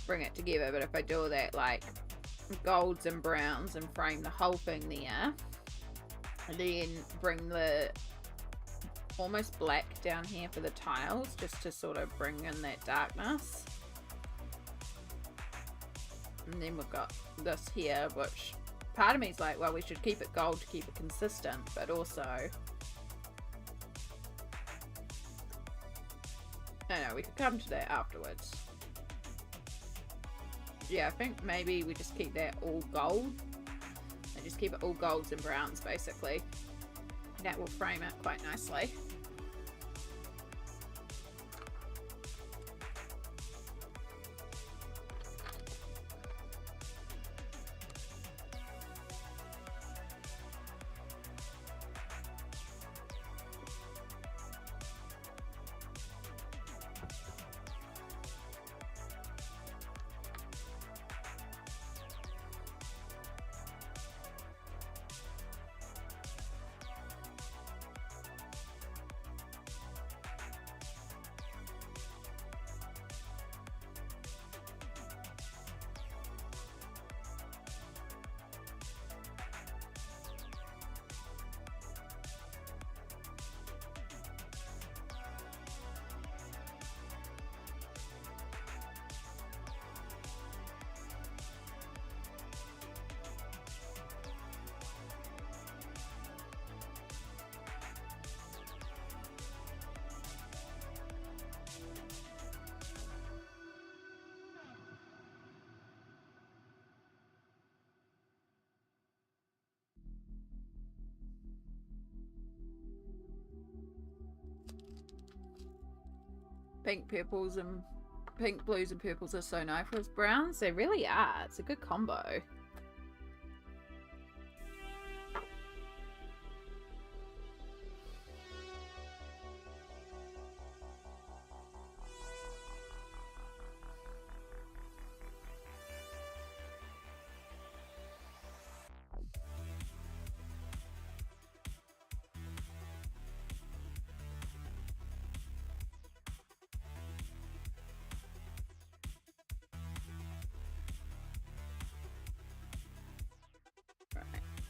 bring it together. But if I do all that like golds and browns and frame the whole thing there, and then bring the almost black down here for the tiles just to sort of bring in that darkness. And then we've got this here, which part of me is like, well, we should keep it gold to keep it consistent, but also, no, we could come to that afterwards. Yeah, I think maybe we just keep that all gold, and just keep it all golds and browns, basically. That will frame it quite nicely. Pink purples and pink blues and purples are so nice with browns. They really are. It's a good combo.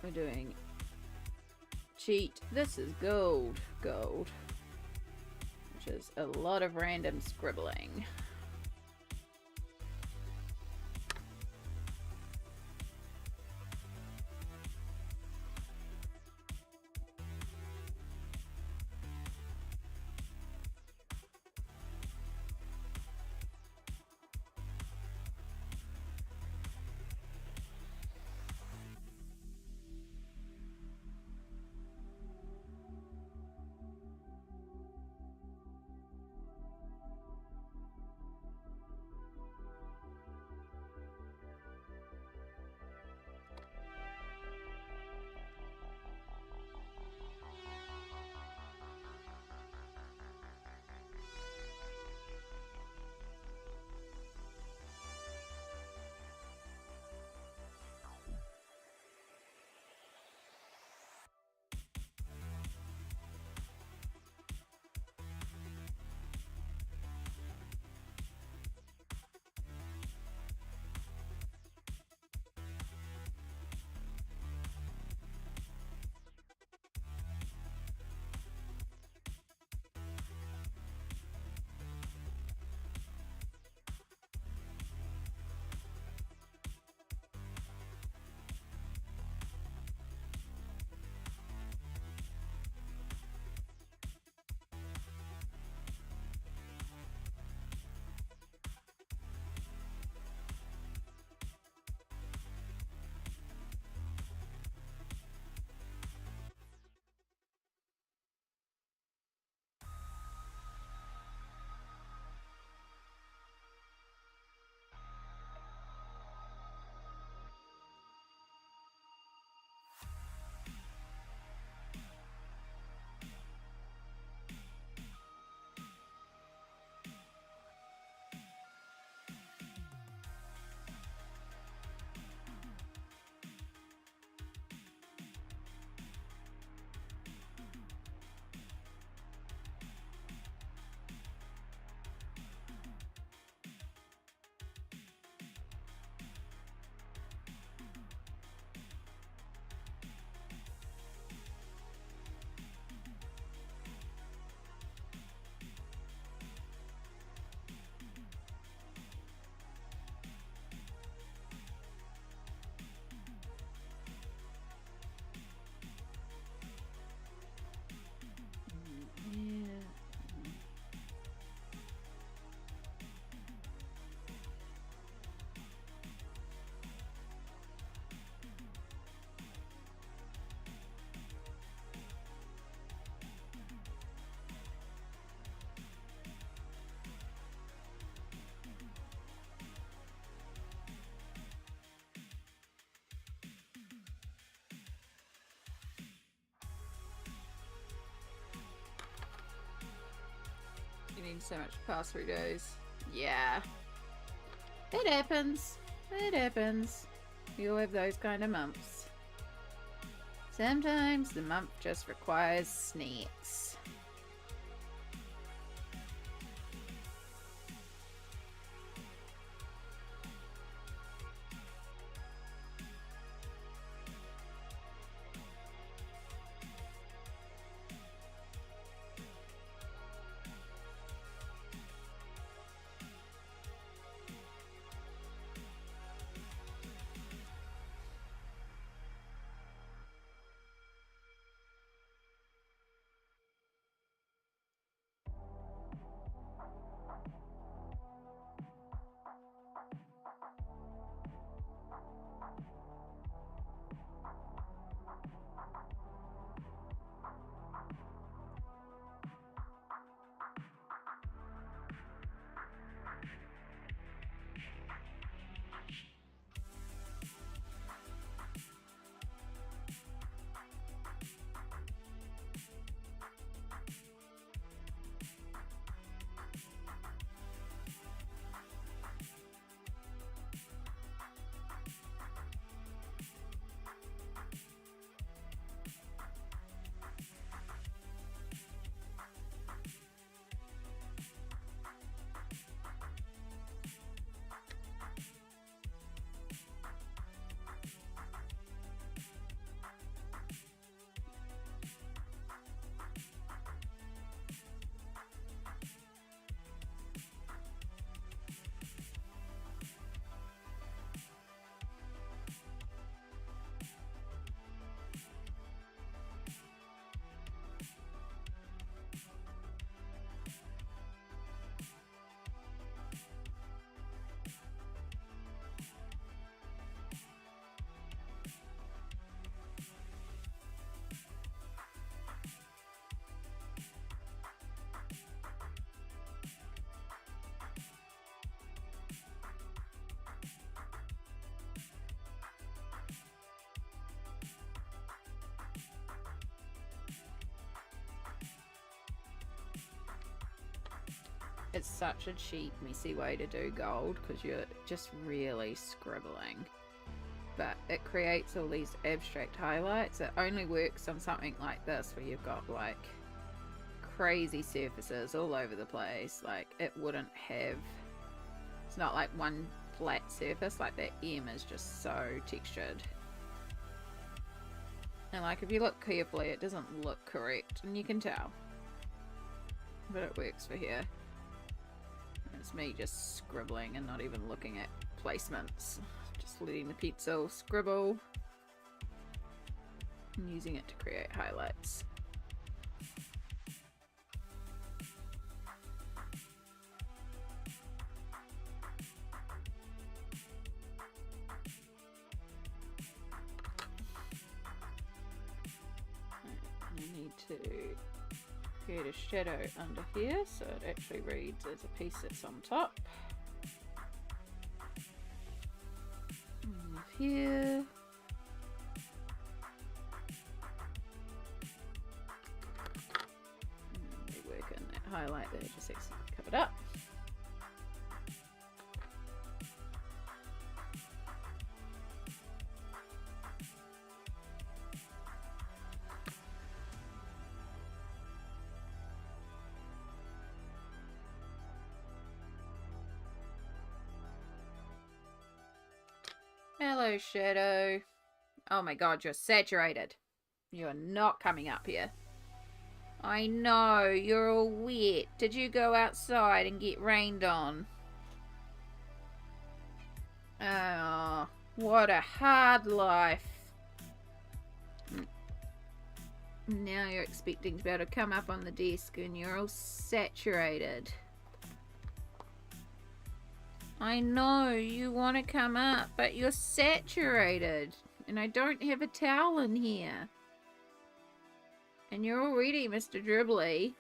We're doing cheat. This is gold. Gold. Which is a lot of random scribbling. Getting so much pass through those. Yeah. It happens. It happens. We all have those kind of months. Sometimes the month just requires snacks. it's such a cheap, messy way to do gold because you're just really scribbling. But it creates all these abstract highlights. It only works on something like this where you've got like crazy surfaces all over the place. Like it wouldn't have, it's not like one flat surface. Like that M is just so textured. And like if you look carefully, it doesn't look correct, and you can tell. But it works for here. It's me just scribbling and not even looking at placements. Just letting the pencil scribble and using it to create highlights. I need to create a shadow under here so it actually reads as a piece that's on top. Here. We work in that highlight there, just covered up. Hello, shadow. Oh my god, you're saturated. You're not coming up here. I know, you're all wet. Did you go outside and get rained on? Oh, what a hard life. Now you're expecting to be able to come up on the desk and you're all saturated. I know, you want to come up, but you're saturated. And I don't have a towel in here. And you're already Mr. Dribbly.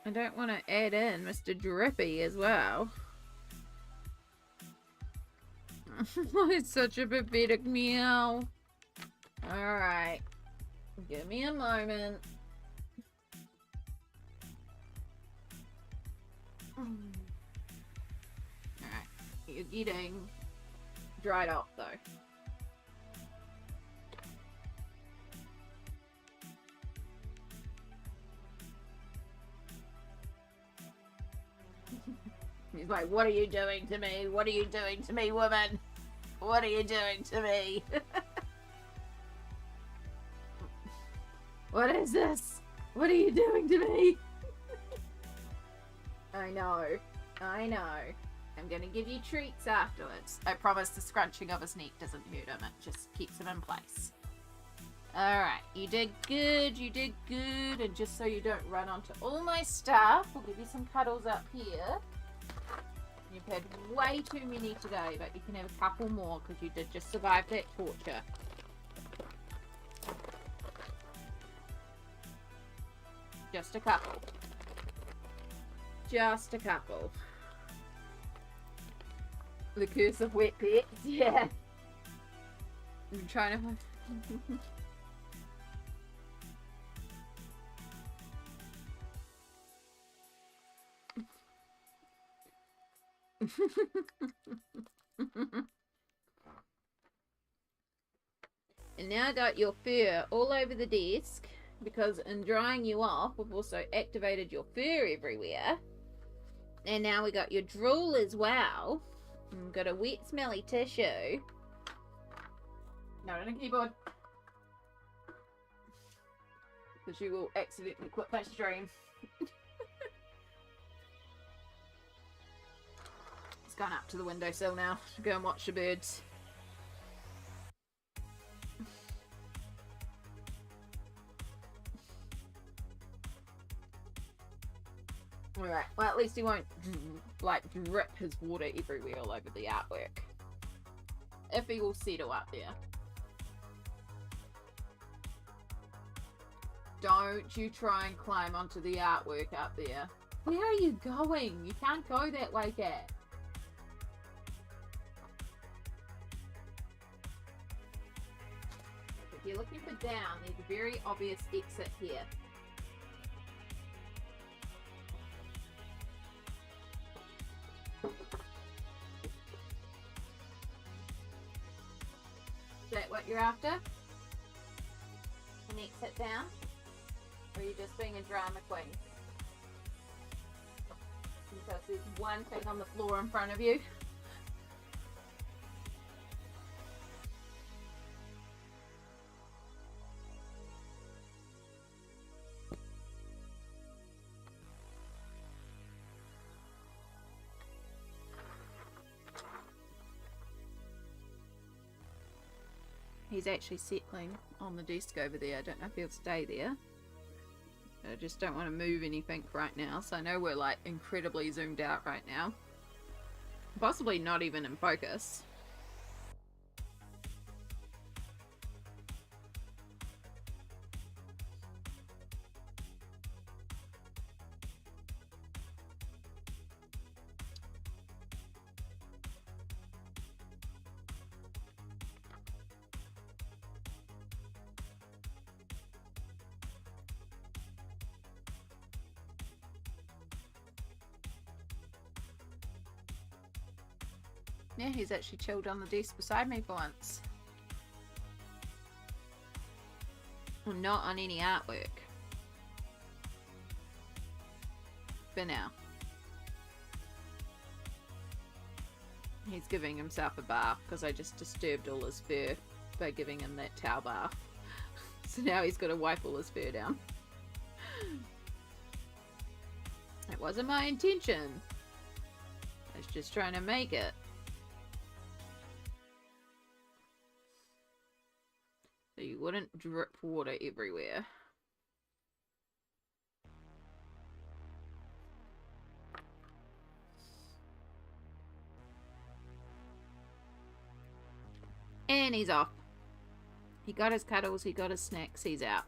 I don't want to add in Mr. Drippy as well. It's such a pathetic meow. Alright. Give me a moment. You're getting dried up though. He's like, what are you doing to me? What are you doing to me, woman? What are you doing to me? What is this? What are you doing to me? I know. I know. I'm gonna give you treats afterwards. I promise the scrunching of his neck doesn't hurt him. It just keeps him in place. Alright, you did good, you did good. And just so you don't run onto all my stuff, we'll give you some cuddles up here. You've had way too many today, but you can have a couple more because you did just survive that torture. Just a couple. Just a couple. The curse of wet pets, yeah. I'm trying to... And now I got your fur all over the desk because in drying you off we've also activated your fur everywhere. And now we got your drool as well. And we've got a wet smelly tissue. Not on a keyboard. Because you will accidentally quit my stream. It's gone up to the windowsill now to go and watch the birds. Alright, well at least he won't like drip his water everywhere all over the artwork. If he will settle up there. Don't you try and climb onto the artwork up there. Where are you going? You can't go that way, Cat. If you're looking for down, there's a very obvious exit here. what you're after? Next, sit down. Or are you just being a drama queen? Because there's one thing on the floor in front of you. He's actually settling on the desk over there. I don't know if he'll stay there. I just don't want to move anything right now. So I know we're like incredibly zoomed out right now. Possibly not even in focus. Yeah, he's actually chilled on the desk beside me for once. Well, not on any artwork. For now. He's giving himself a bath because I just disturbed all his fur by giving him that towel bath. So now he's got to wipe all his fur down. It wasn't my intention. I was just trying to make it. So you wouldn't drip water everywhere. And he's off. He got his cuddles, he got his snacks, he's out.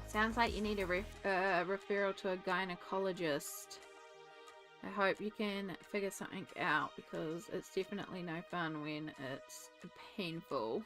Sounds like you need a referral to a gynecologist. I hope you can figure something out because it's definitely no fun when it's painful.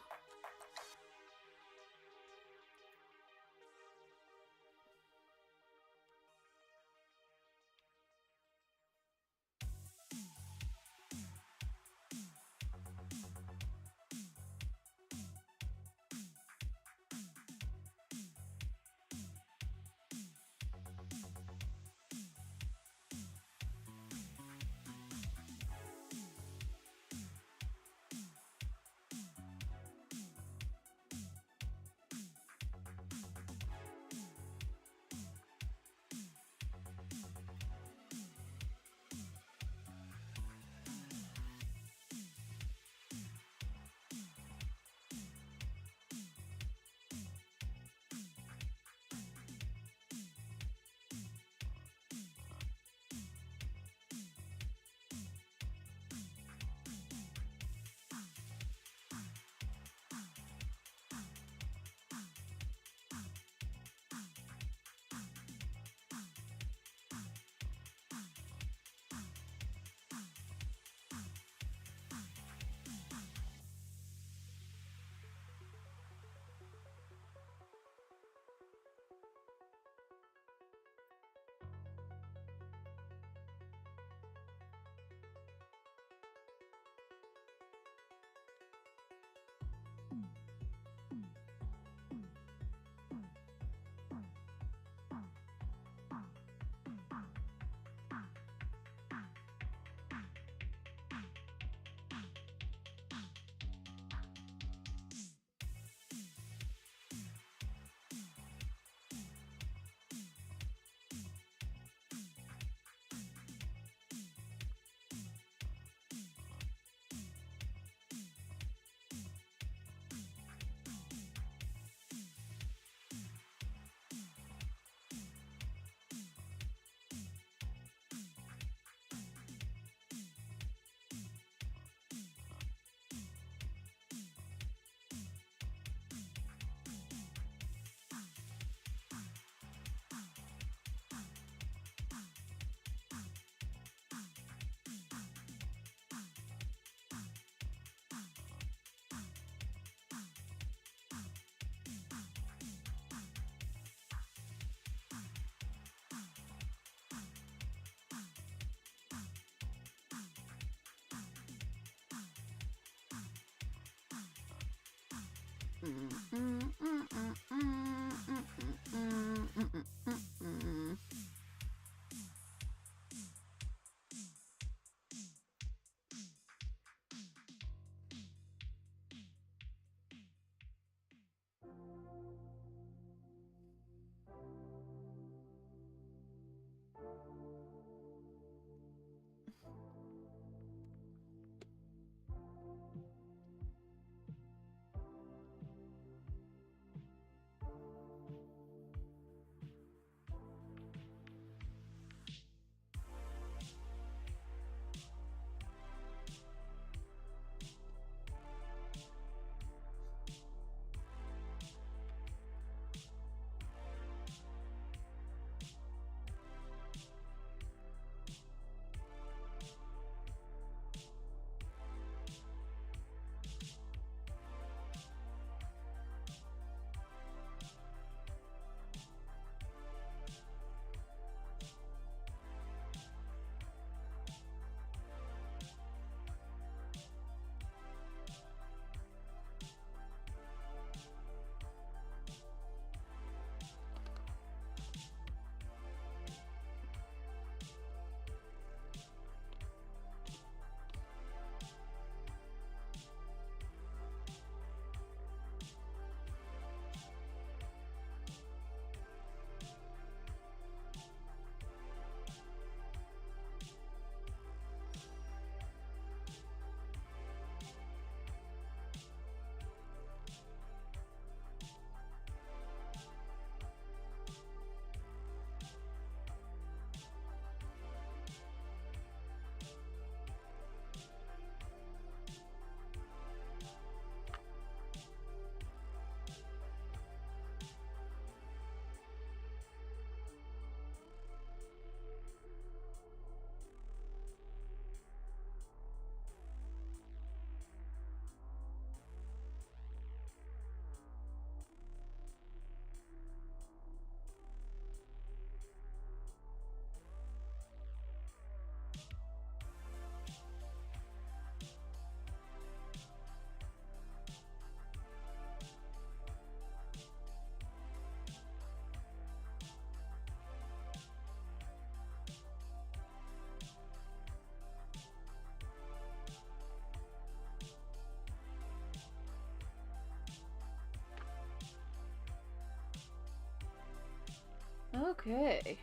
Okay.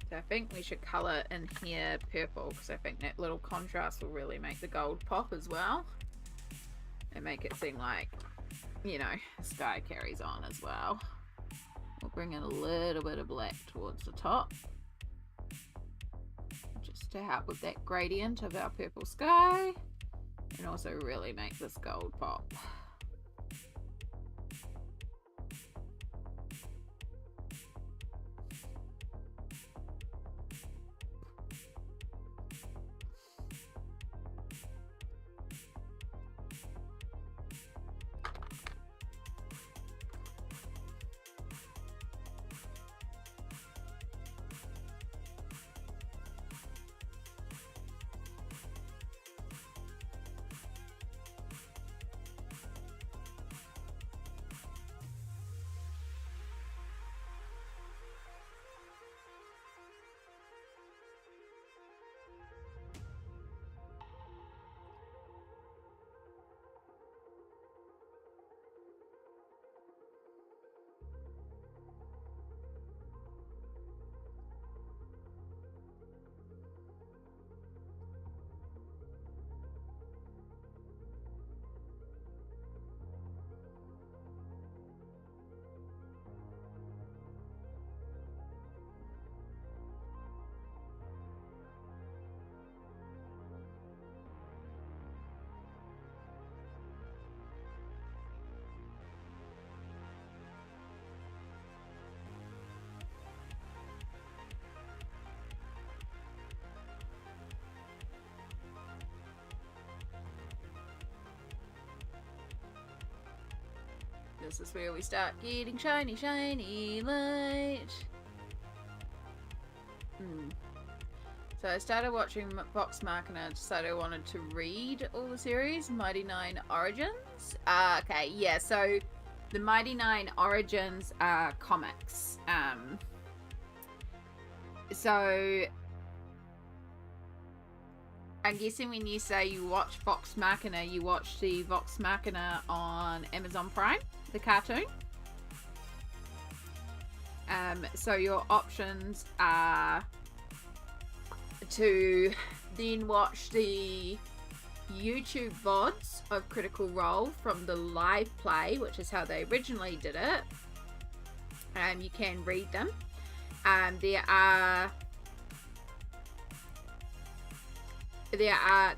So I think we should colour in here purple because I think that little contrast will really make the gold pop as well. And make it seem like, you know, sky carries on as well. We'll bring in a little bit of black towards the top. Just to help with that gradient of our purple sky. And also really make this gold pop. this is where we start getting shiny, shiny light. So I started watching Vox Machina, decided I wanted to read all the series. Mighty Nine Origins. Okay, yeah, so the Mighty Nine Origins are comics. So I'm guessing when you say you watch Vox Machina, you watch the Vox Machina on Amazon Prime, the cartoon. So your options are to then watch the YouTube VODs of Critical Role from the live play, which is how they originally did it. You can read them. There are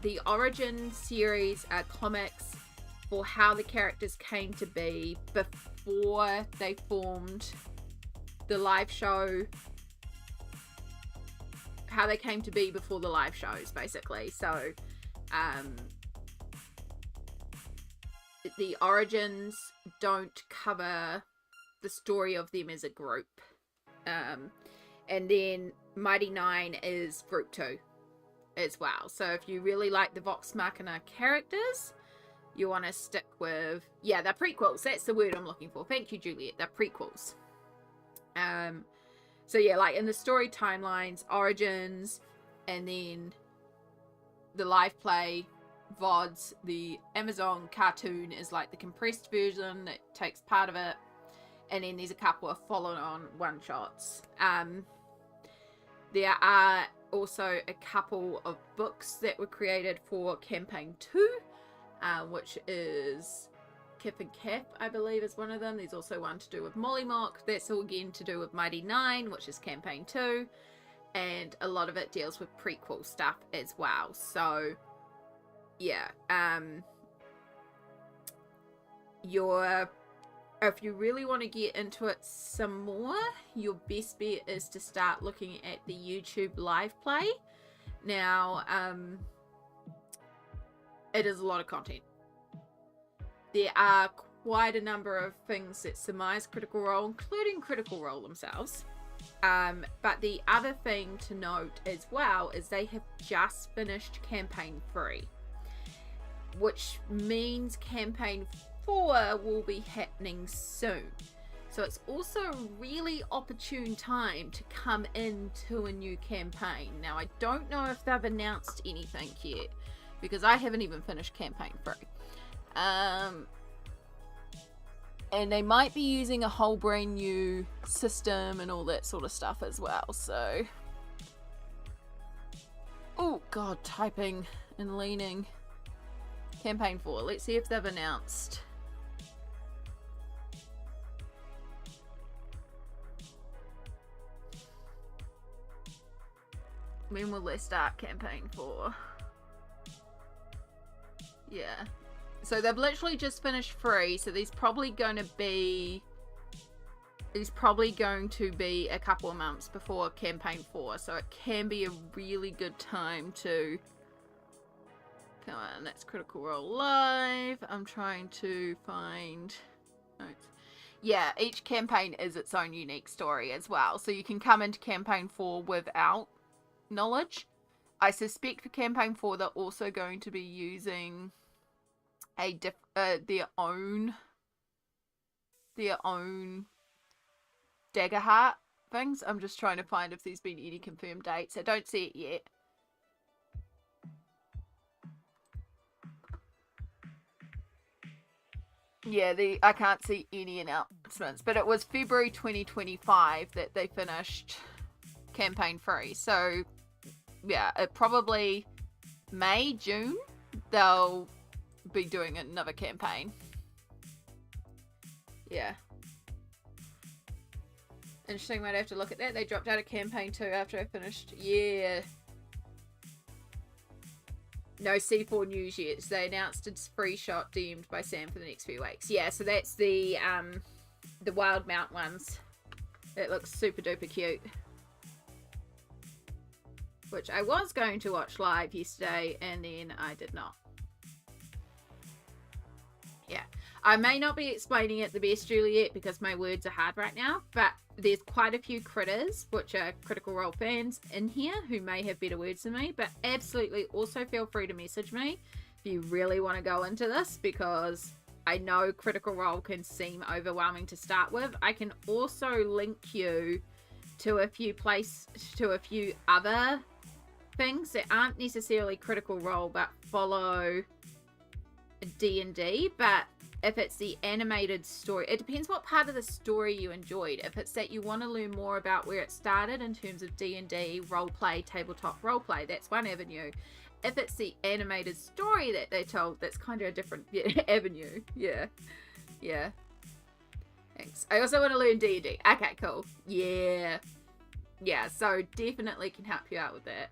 the Origin series comics for how the characters came to be before they formed the live show, how they came to be before the live shows, basically. So the Origins don't cover the story of them as a group, and then Mighty Nine is group 2 as well. So if you really like the Vox Machina characters, you want to stick with, yeah, they're prequels. That's the word I'm looking for. Thank you, Juliet. They're prequels. So yeah, like in the story timelines, Origins, and then the live play VODs, the Amazon cartoon is like the compressed version that takes part of it, and then there's a couple of follow-on one-shots. There are also a couple of books that were created for Campaign 2, which is Kip and Cap, I believe, is one of them. There's also one to do with Molly Mock. That's all again to do with Mighty Nine, which is Campaign 2. And a lot of it deals with prequel stuff as well. So, yeah. If you really want to get into it some more, your best bet is to start looking at the YouTube live play. Now, it is a lot of content. There are quite a number of things that surmise Critical Role, including Critical Role themselves. But the other thing to note as well is they have just finished Campaign 3, which means Campaign 4 will be happening soon. So it's also a really opportune time to come into a new campaign. Now, I don't know if they've announced anything yet, because I haven't even finished Campaign 3. And they might be using a whole brand new system and all that sort of stuff as well, so... Oh god, typing and leaning. Campaign 4, let's see if they've announced. When will they start Campaign 4? Yeah. So they've literally just finished 3, so there's probably going to be a couple of months before Campaign 4, so it can be a really good time to... Come on, that's Critical Role Live. I'm trying to find notes. Yeah, each campaign is its own unique story as well, so you can come into Campaign 4 without knowledge. I suspect for Campaign 4 they're also going to be using their own Daggerheart things. I'm just trying to find if there's been any confirmed dates. I don't see it yet. Yeah, I can't see any announcements, but it was February 2025 that they finished Campaign 3. So yeah, probably May, June they'll be doing another campaign. Yeah. Interesting, might have to look at that. They dropped out of Campaign 2 after I finished. Yeah. No C4 news yet. So they announced it's free shot DM'd by Sam for the next few weeks. Yeah, so that's the Wild Mount ones. It looks super duper cute. Which I was going to watch live yesterday and then I did not. Yeah. I may not be explaining it the best, Juliet, because my words are hard right now, but there's quite a few critters, which are Critical Role fans in here, who may have better words than me, but absolutely also feel free to message me if you really want to go into this, because I know Critical Role can seem overwhelming to start with. I can also link you to a few other things that aren't necessarily Critical Role, but follow D&D, but if it's the animated story, it depends what part of the story you enjoyed. If it's that you want to learn more about where it started in terms of D&D, roleplay, tabletop roleplay, that's one avenue. If it's the animated story that they told, that's kind of a different avenue. Yeah. Thanks. I also want to learn D&D. Okay, cool. Yeah, so definitely can help you out with that.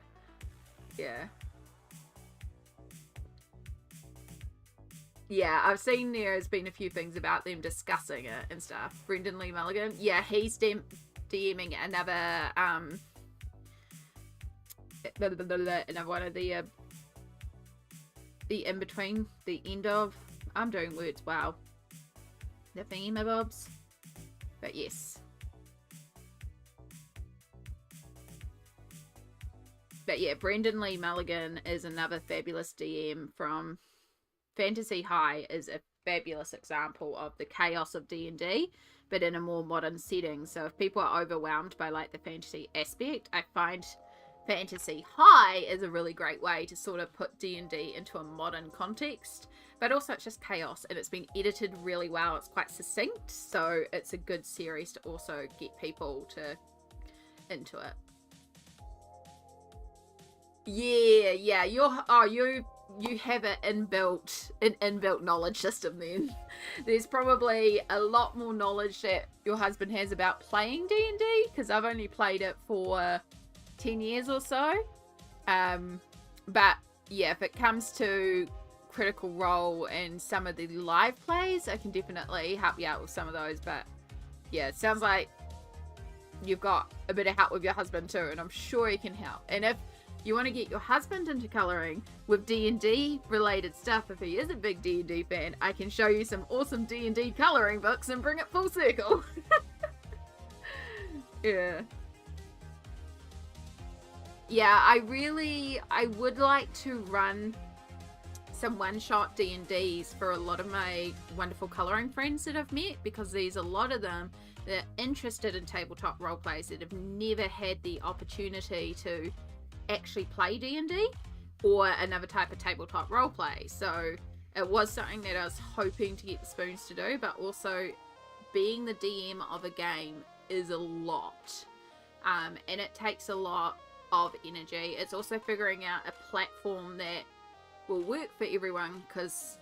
Yeah, I've seen there has been a few things about them discussing it and stuff. Brendan Lee Mulligan. Yeah, he's DMing another one of the in-between, the end of, I'm doing words, wow. The thingy-mabobs. But yes. But yeah, Brendan Lee Mulligan is another fabulous DM from Fantasy High, is a fabulous example of the chaos of D&D, but in a more modern setting. So if people are overwhelmed by like the fantasy aspect, I find Fantasy High is a really great way to sort of put D&D into a modern context, but also it's just chaos, and it's been edited really well. It's quite succinct, so it's a good series to also get people into it. Yeah, you have an inbuilt knowledge system then. There's probably a lot more knowledge that your husband has about playing D&D, because I've only played it for 10 years or so. But yeah, if it comes to Critical Role and some of the live plays, I can definitely help you out with some of those. But yeah, it sounds like you've got a bit of help with your husband too, and I'm sure he can help. And if you want to get your husband into colouring with D&D related stuff, if he is a big D&D fan, I can show you some awesome D&D colouring books and bring it full circle. Yeah, I would like to run some one-shot D&Ds for a lot of my wonderful colouring friends that I've met, because there's a lot of them that are interested in tabletop roleplays that have never had the opportunity to actually play D&D or another type of tabletop roleplay. So it was something that I was hoping to get the spoons to do, but also being the DM of a game is a lot, and it takes a lot of energy. It's also figuring out a platform that will work for everyone, because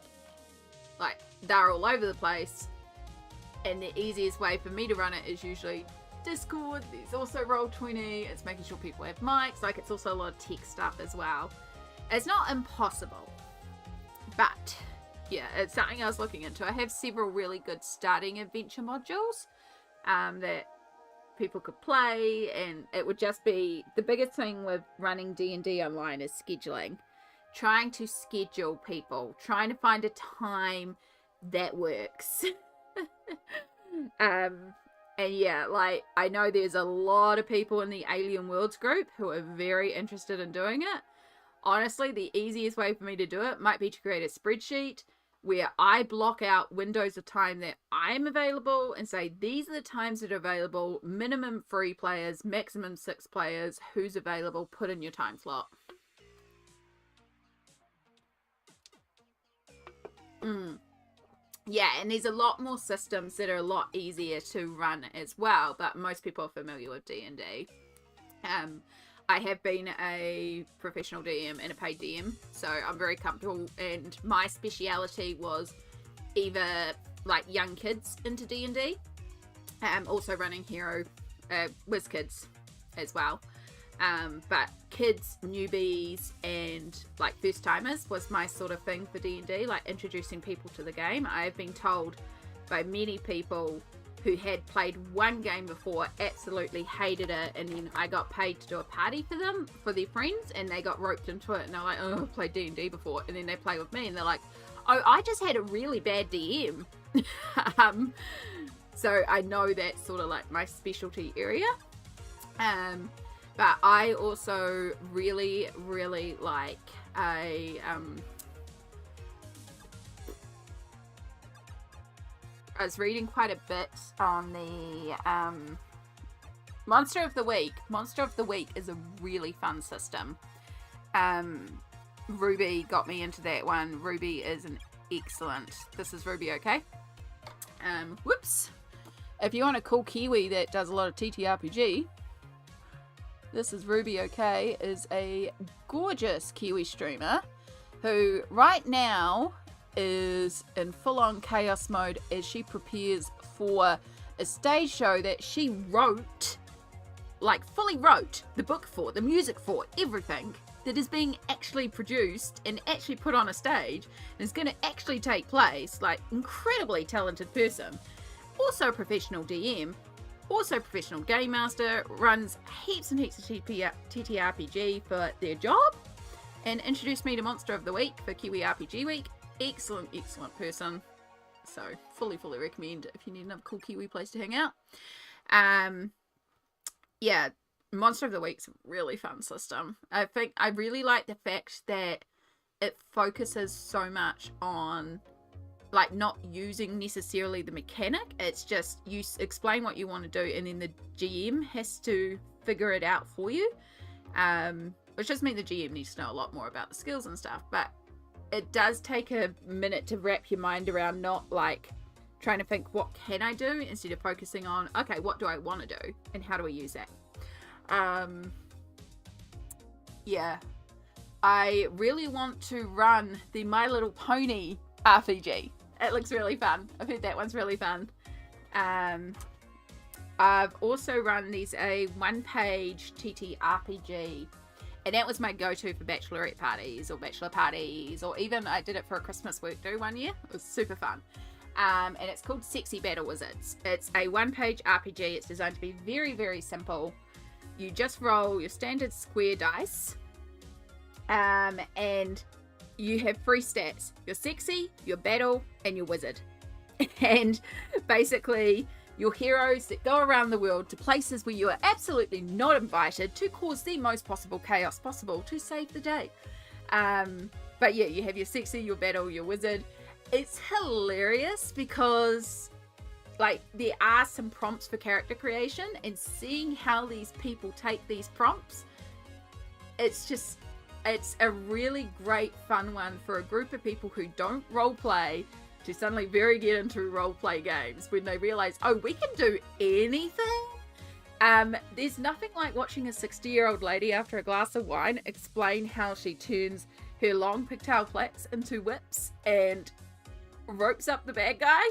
like they're all over the place, and the easiest way for me to run it is usually Discord. There's also Roll20. It's making sure people have mics. Like, it's also a lot of tech stuff as well. It's not impossible, but yeah, it's something I was looking into. I have several really good starting adventure modules that people could play, and it would just be the biggest thing with running D&D online is scheduling. Trying to schedule people, trying to find a time that works. And yeah, like, I know there's a lot of people in the Alien Worlds group who are very interested in doing it. Honestly, the easiest way for me to do it might be to create a spreadsheet where I block out windows of time that I'm available and say, these are the times that are available, minimum 3 players, maximum 6 players, who's available, put in your time slot. Yeah, and there's a lot more systems that are a lot easier to run as well, but most people are familiar with D&D. I have been a professional DM and a paid DM, so I'm very comfortable, and my speciality was either like young kids into D&D, also running Hero Whiz Kids as well. But kids, newbies, and like first timers was my sort of thing for D&D, like introducing people to the game. I've been told by many people who had played one game before, absolutely hated it, and then I got paid to do a party for them, for their friends, and they got roped into it, and they're like, oh, I've played D&D before, and then they play with me, and they're like, Oh, I just had a really bad DM. So I know that's sort of like my specialty area. But I also really, really like I was reading quite a bit on the Monster of the Week. Monster of the Week is a really fun system. Ruby got me into that one. Ruby is an excellent. This is Ruby, okay? Whoops. If you want a cool Kiwi that does a lot of TTRPG, this is Ruby, okay, is a gorgeous Kiwi streamer who right now is in full-on chaos mode as she prepares for a stage show that she wrote, like fully wrote the book for, the music for, everything, that is being actually produced and actually put on a stage and is going to actually take place. Like, incredibly talented person. Also a professional DM, also professional game master, runs heaps and heaps of TTRPG for their job, and introduced me to Monster of the Week for Kiwi RPG Week. Excellent, excellent person. So, fully recommend if you need another cool Kiwi place to hang out. Yeah, Monster of the Week's a really fun system. I think I really like the fact that it focuses so much on, like, not using necessarily the mechanic. It's just you explain what you want to do and then the GM has to figure it out for you. Which does mean the GM needs to know a lot more about the skills and stuff, but it does take a minute to wrap your mind around not like trying to think what can I do instead of focusing on, okay, what do I want to do and how do we use that? Yeah, I really want to run the My Little Pony RPG. It looks really fun. I've heard that one's really fun. I've also run these a one-page TTRPG, and that was my go-to for bachelorette parties or bachelor parties, or even I did it for a Christmas work do one year. It was super fun. And it's called Sexy Battle Wizards. It's a one-page RPG. It's designed to be very, very simple. You just roll your standard square dice, and you have 3 stats: your sexy, your battle, and your wizard. And basically, your heroes that go around the world to places where you are absolutely not invited to cause the most possible chaos possible to save the day. But yeah, you have your sexy, your battle, your wizard. It's hilarious because, like, there are some prompts for character creation, and seeing how these people take these prompts, it's a really great fun one for a group of people who don't role play to suddenly very get into role play games when they realize, oh, we can do anything. There's nothing like watching a 60-year-old lady after a glass of wine explain how she turns her long pigtail plaits into whips and ropes up the bad guy,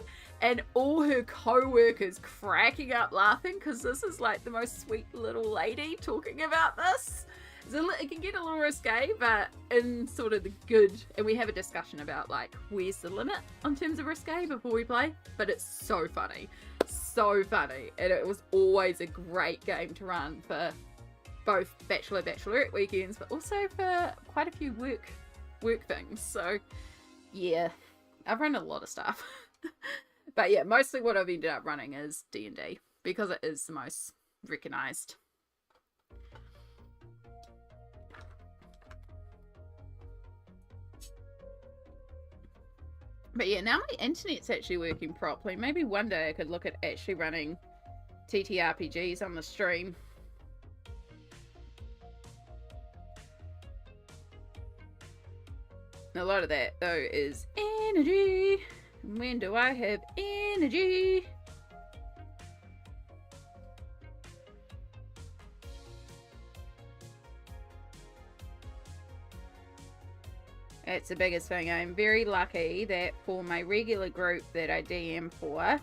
and all her co-workers cracking up laughing because this is like the most sweet little lady talking about this. It can get a little risque, but in sort of the good, and we have a discussion about like where's the limit in terms of risque before we play, but it's so funny, and it was always a great game to run for both bachelorette weekends, but also for quite a few work things. So yeah, I've run a lot of stuff. But yeah, mostly what I've ended up running is D&D because it is the most recognized. But yeah, now my internet's actually working properly. Maybe one day I could look at actually running TTRPGs on the stream. A lot of that, though, is energy. When do I have energy? It's the biggest thing. I'm very lucky that for my regular group that I DM for,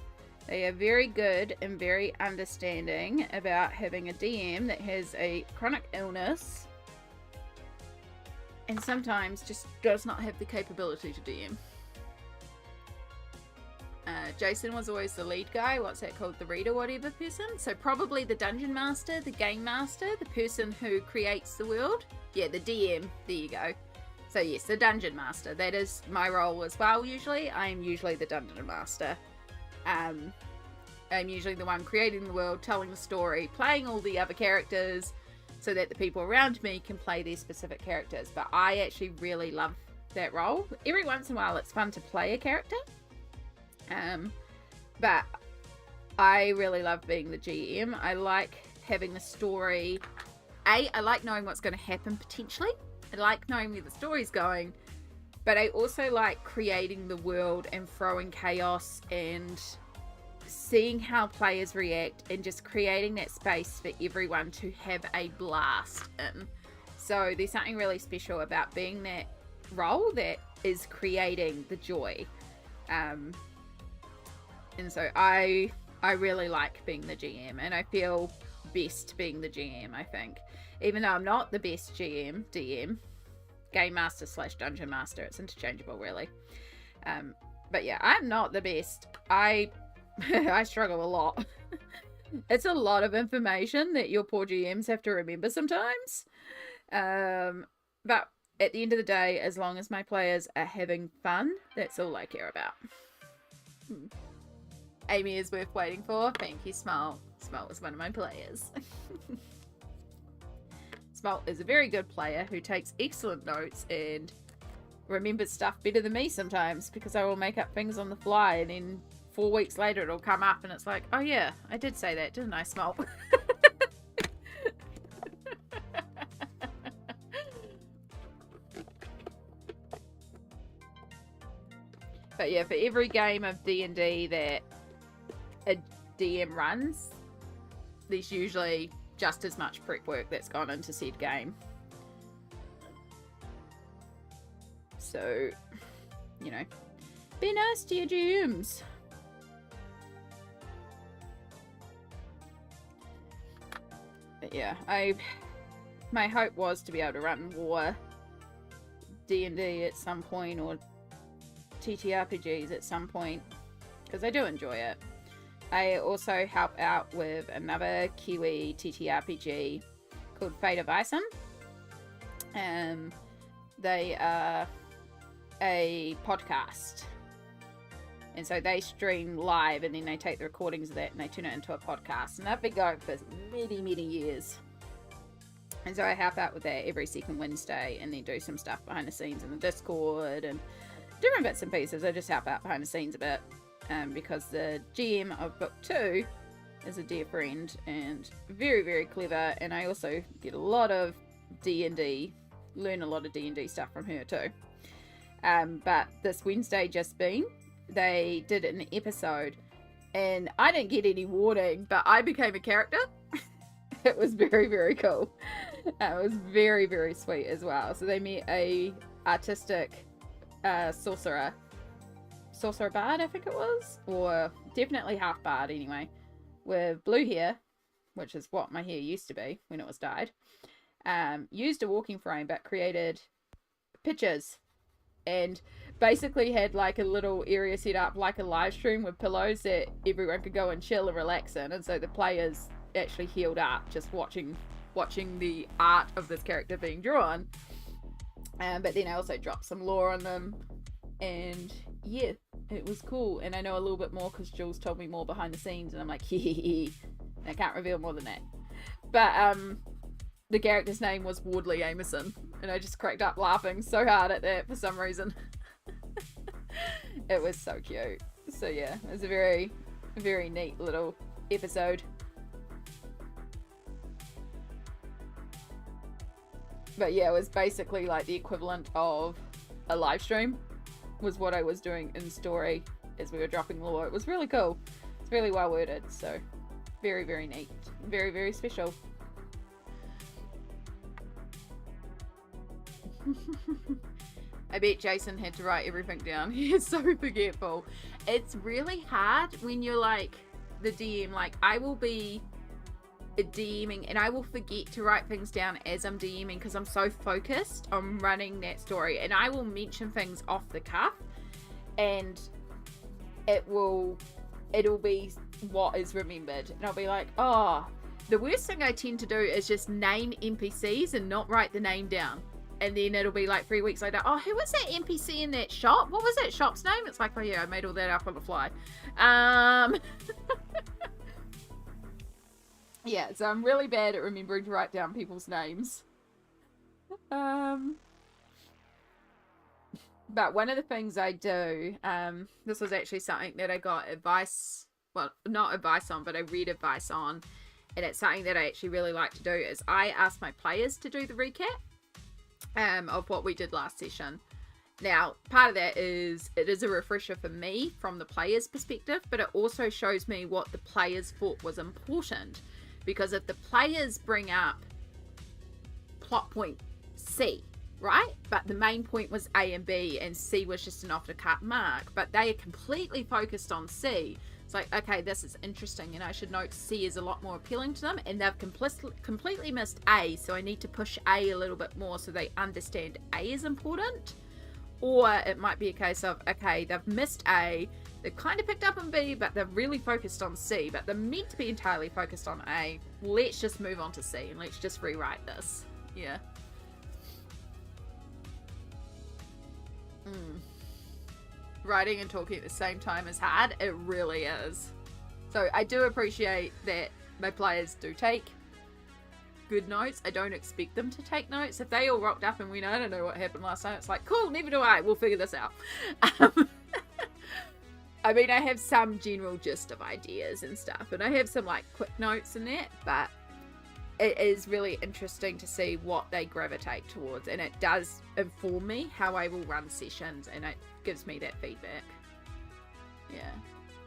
they are very good and very understanding about having a DM that has a chronic illness and sometimes just does not have the capability to DM. Jason was always the lead guy. What's that called? The reader, whatever person. So probably the dungeon master, the game master, the person who creates the world. Yeah, the DM. There you go. So yes, the Dungeon Master. That is my role as well, usually. I am usually the Dungeon Master. I'm usually the one creating the world, telling the story, playing all the other characters, so that the people around me can play their specific characters. But I actually really love that role. Every once in a while it's fun to play a character. But I really love being the GM. I like having the story. I like knowing what's going to happen potentially. I like knowing where the story's going, but I also like creating the world and throwing chaos and seeing how players react and just creating that space for everyone to have a blast in. So there's something really special about being that role that is creating the joy. And so I really like being the GM, and I feel best being the GM, I think. Even though I'm not the best GM, DM, Game Master / Dungeon Master, it's interchangeable really. But yeah, I'm not the best. I struggle a lot. It's a lot of information that your poor GMs have to remember sometimes. But at the end of the day, as long as my players are having fun, that's all I care about. Amy is worth waiting for. Thank you, Smalt. Smalt was one of my players. Smalt is a very good player who takes excellent notes and remembers stuff better than me sometimes, because I will make up things on the fly and then 4 weeks later it'll come up and it's like, oh yeah, I did say that, didn't I, Smalt? But yeah, for every game of D&D that a DM runs, there's usually just as much prep work that's gone into said game. So, you know, be nice to your GMs. But yeah, my hope was to be able to run more D&D at some point, or TTRPGs at some point, because I do enjoy it. I also help out with another Kiwi TTRPG called Fate of Asien. They are a podcast, and so they stream live and then they take the recordings of that and they turn it into a podcast, and they've been going for many years. And so I help out with that every second Wednesday, and then do some stuff behind the scenes in the Discord and different bits and pieces. I just help out behind the scenes a bit, because the GM of book 2 is a dear friend and very clever, and I also get a lot of D&D, learn a lot of D&D stuff from her too. But this Wednesday just been, they did an episode and I didn't get any warning, but I became a character. It was very cool. It was very sweet as well. So they met a artistic sorcerer bard, I think it was, or definitely half bard anyway, with blue hair, which is what my hair used to be when it was dyed. Used a walking frame but created pictures, and basically had like a little area set up like a live stream with pillows that everyone could go and chill and relax in, and so the players actually healed up just watching the art of this character being drawn. But then I also dropped some lore on them, and yeah, it was cool. And I know a little bit more because Jules told me more behind the scenes, and I'm like, hee. I can't reveal more than that. But the character's name was Wardley Amerson, and I just cracked up laughing so hard at that for some reason. It was so cute. So yeah, it was a very neat little episode. But yeah, it was basically like the equivalent of a live stream was what I was doing in story as we were dropping lore. It was really cool. It's really well worded, so very neat. Very special. I bet Jason had to write everything down. He is so forgetful. It's really hard when you're like the DM. Like, I will be DMing and I will forget to write things down as I'm DMing because I'm so focused on running that story, and I will mention things off the cuff, and it'll be what is remembered, and I'll be like, oh, the worst thing I tend to do is just name NPCs and not write the name down, and then it'll be like 3 weeks later, oh, who was that NPC in that shop? What was that shop's name? It's like, oh yeah, I made all that up on the fly. Yeah, so I'm really bad at remembering to write down people's names. But one of the things I do, this was actually something that I got advice, well, not advice on, but I read advice on, and it's something that I actually really like to do, is I ask my players to do the recap of what we did last session. Now, part of that is, it is a refresher for me from the player's perspective, but it also shows me what the players thought was important. Because if the players bring up plot point C, right? But the main point was A and B, and C was just an off-the-cut mark, but they are completely focused on C. It's like, okay, this is interesting, and I should note C is a lot more appealing to them, and they've completely missed A, so I need to push A a little bit more so they understand A is important. Or it might be a case of, okay, they've missed A, they've kind of picked up on B, but they're really focused on C, but they're meant to be entirely focused on A. Let's just move on to C, and let's just rewrite this. Yeah. Writing and talking at the same time is hard. It really is. So I do appreciate that my players do take good notes. I don't expect them to take notes. If they all rocked up and went, I don't know what happened last night, it's like, cool, neither do I. We'll figure this out. I mean, I have some general gist of ideas and stuff, and I have some like quick notes in that, but it is really interesting to see what they gravitate towards, and it does inform me how I will run sessions, and it gives me that feedback. Yeah.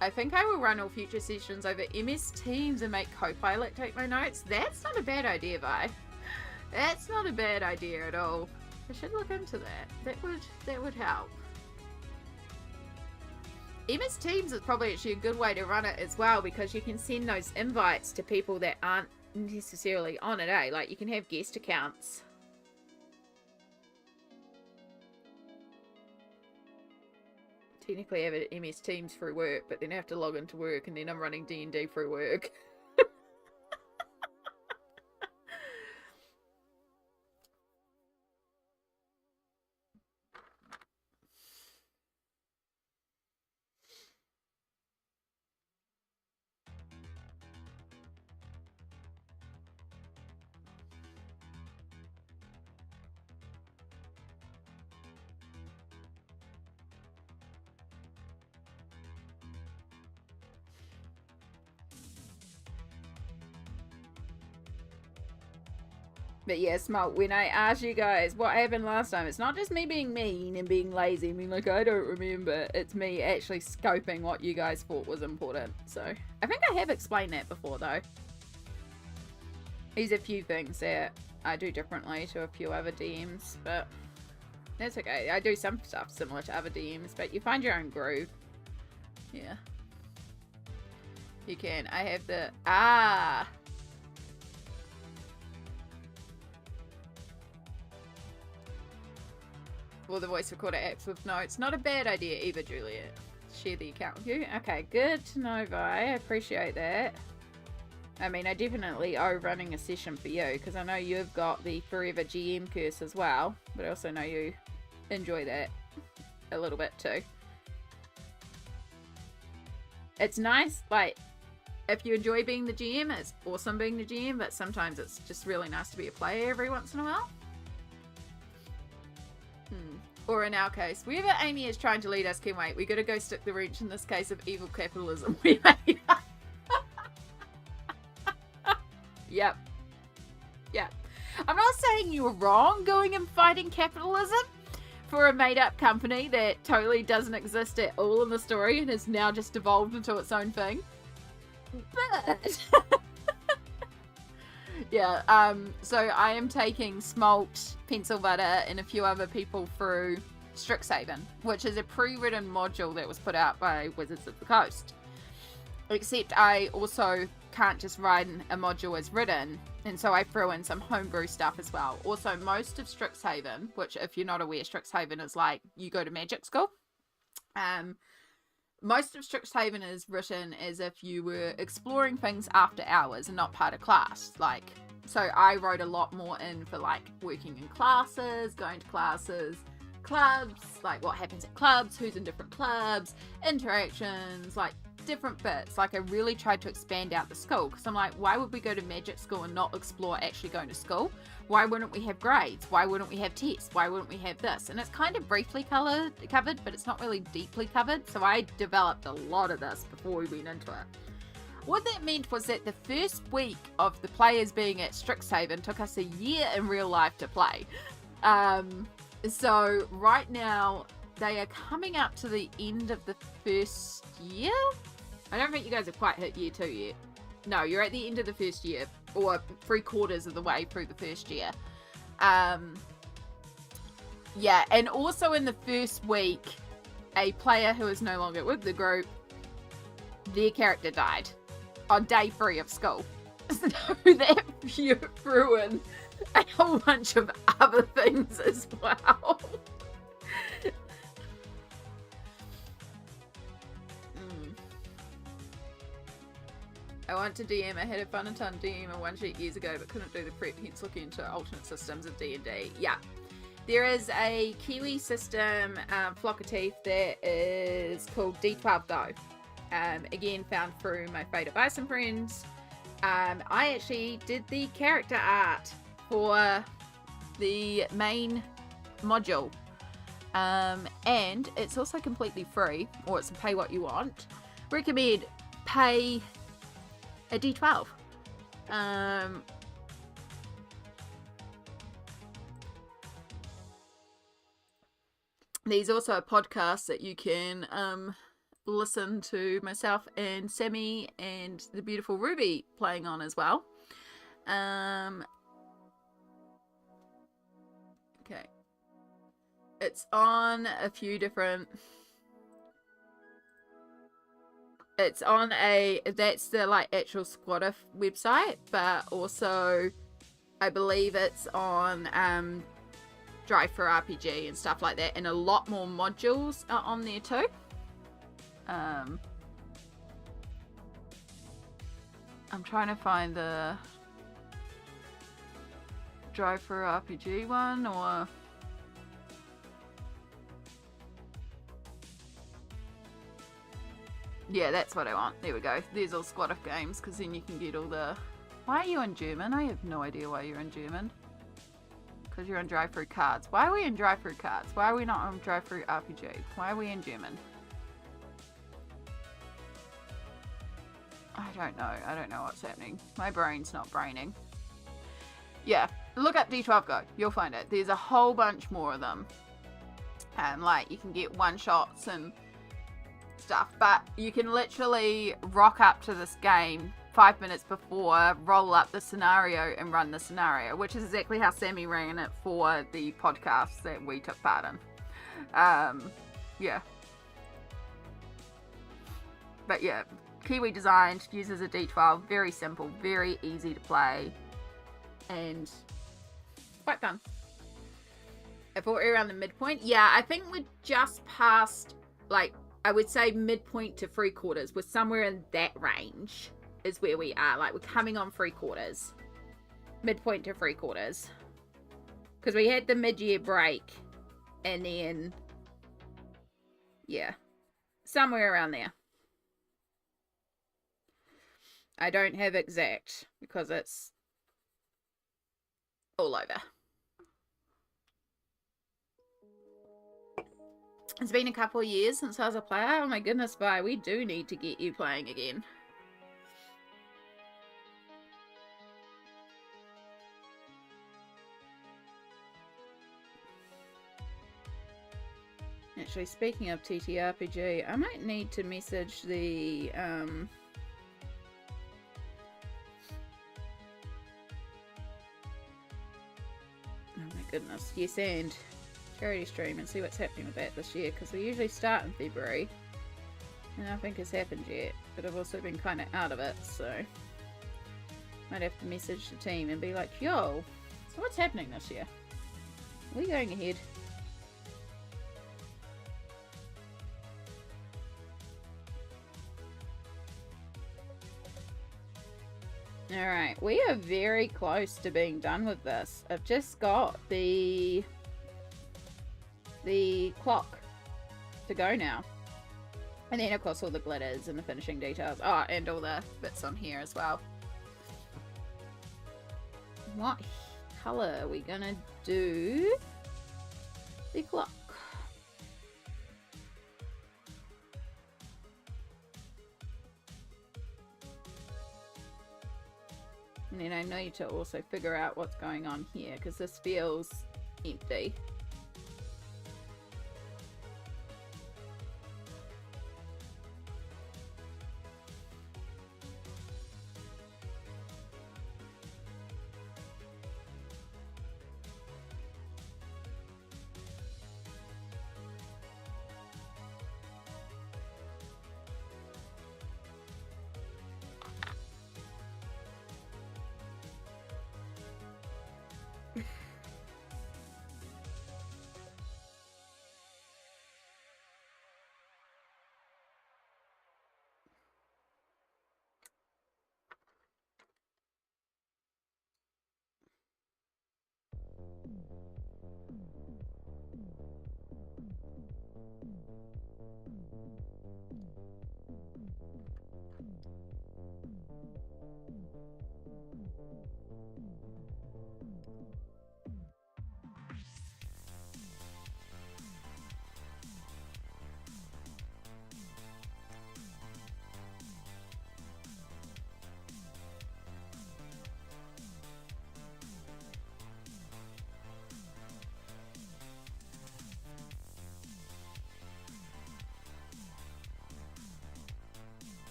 I think I will run all future sessions over MS Teams and make Copilot take my notes. That's not a bad idea, Vi. That's not a bad idea at all. I should look into that. That would help. MS Teams is probably actually a good way to run it as well, because you can send those invites to people that aren't necessarily on it, eh? Like, you can have guest accounts. Technically I have an MS Teams through work, but then I have to log into work, and then I'm running D&D through work. But yeah, Smart, when I asked you guys what happened last time, it's not just me being mean and being lazy and being like, I don't remember. It's me actually scoping what you guys thought was important. So, I think I have explained that before, though. There's a few things that I do differently to a few other DMs, but that's okay. I do some stuff similar to other DMs, but you find your own groove. Yeah. You can. I have the... Well, the voice recorder apps with notes. Not a bad idea either, Juliet. Share the account with you. Okay, good to know, Vi. I appreciate that. I mean, I definitely owe running a session for you, because I know you've got the Forever GM curse as well, but I also know you enjoy that a little bit too. It's nice, like, if you enjoy being the GM, it's awesome being the GM, but sometimes it's just really nice to be a player every once in a while. Or in our case, wherever Amy is trying to lead us can wait. We gotta go stick the wrench in this case of evil capitalism. Yep. Yep. I'm not saying you were wrong going and fighting capitalism for a made-up company that totally doesn't exist at all in the story and has now just evolved into its own thing. But... yeah, so I am taking Smalt, Pencil Butter, and a few other people through Strixhaven, which is a pre-written module that was put out by Wizards of the Coast. Except I also can't just run a module as written, and so I threw in some homebrew stuff as well. Also, most of Strixhaven, which if you're not aware, Strixhaven is like, you go to magic school. Most of Strixhaven is written as if you were exploring things after hours and not part of class. Like, So I wrote a lot more in for like working in classes, going to classes, clubs, like what happens at clubs, who's in different clubs, interactions, like different bits. Like I really tried to expand out the school, because I'm like, why would we go to magic school and not explore actually going to school? Why wouldn't we have grades? Why wouldn't we have tests? Why wouldn't we have this? And it's kind of briefly covered, but it's not really deeply covered. So I developed a lot of this before we went into it. What that meant was that the first week of the players being at Strixhaven took us a year in real life to play. So right now they are coming up to the end of the first year. I don't think you guys have quite hit year 2 yet. No, you're at the end of the first year, or 3/4 of the way through the first year. Yeah, and also in the first week, a player who is no longer with the group, their character died on day 3 of school. So that threw in a whole bunch of other things as well. I want to DM. I had a fun and ton DM one sheet years ago, but couldn't do the prep, hence looking into alternate systems of D&D. Yeah. There is a Kiwi system, Flock of Teeth, that is called D12 Go. Again, found through my Fader Bison friends. I actually did the character art for the main module. And it's also completely free, or it's pay what you want. Recommend pay a D12. There's also a podcast that you can listen to myself and Sammy and the beautiful Ruby playing on as well. Okay. It's on a few different... It's on that's the like actual Squatter website, but also I believe it's on Drive for RPG and stuff like that, and a lot more modules are on there too. I'm trying to find the Drive for RPG one, or yeah, that's what I want. There we go. There's all Squatter games, because then you can get all the... Why are you in German? I have no idea why you're in German. Because you're on Drive-Thru Cards. Why are we in Drive-Thru Cards? Why are we not on Drive-Thru RPG? Why are we in German? I don't know. I don't know what's happening. My brain's not braining. Yeah, look up D12 Go. You'll find it. There's a whole bunch more of them. Like, you can get one-shots and stuff, but you can literally rock up to this game 5 minutes before, roll up the scenario and run the scenario, which is exactly how Sammy ran it for the podcast that we took part in. Yeah. But yeah, Kiwi designed, uses a D12, very simple, very easy to play, and quite fun. I thought we were around the midpoint. Yeah, I think we're just past, like, I would say midpoint to 3/4. We're somewhere in that range is where we are. Like, we're coming on 3/4. Midpoint to 3/4. Because we had the mid-year break. And then, yeah. Somewhere around there. I don't have exact, because it's all over. It's been a couple of years since I was a player. Oh my goodness, Vi, we do need to get you playing again. Actually, speaking of TTRPG, I might need to message the oh my goodness, yes, and charity stream and see what's happening with that this year, because we usually start in February and nothing has happened yet, but I've also been kind of out of it, so might have to message the team and be like, yo, so what's happening this year? Are we going ahead? Alright, we are very close to being done with this. I've just got the clock to go now. And then of course all the glitters and the finishing details. Oh, and all the bits on here as well. What colour are we gonna do the clock? And then I need to also figure out what's going on here because this feels empty.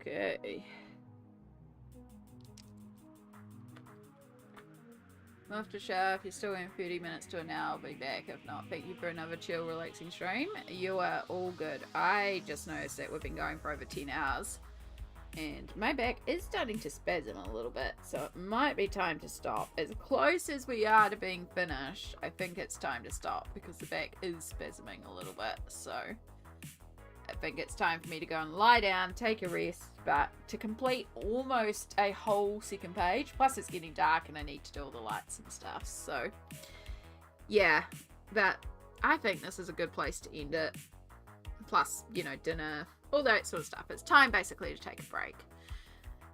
Okay. After shower, if you're still in 30 minutes to an hour, I'll be back. If not, thank you for another chill, relaxing stream. You are all good. I just noticed that we've been going for over 10 hours. And my back is starting to spasm a little bit, so it might be time to stop. As close as we are to being finished, I think it's time to stop because the back is spasming a little bit. So I think it's time for me to go and lie down, take a rest, but to complete almost a whole second page, plus it's getting dark and I need to do all the lights and stuff. So yeah, but I think this is a good place to end it. Plus, you know, dinner, all that sort of stuff. It's time basically to take a break.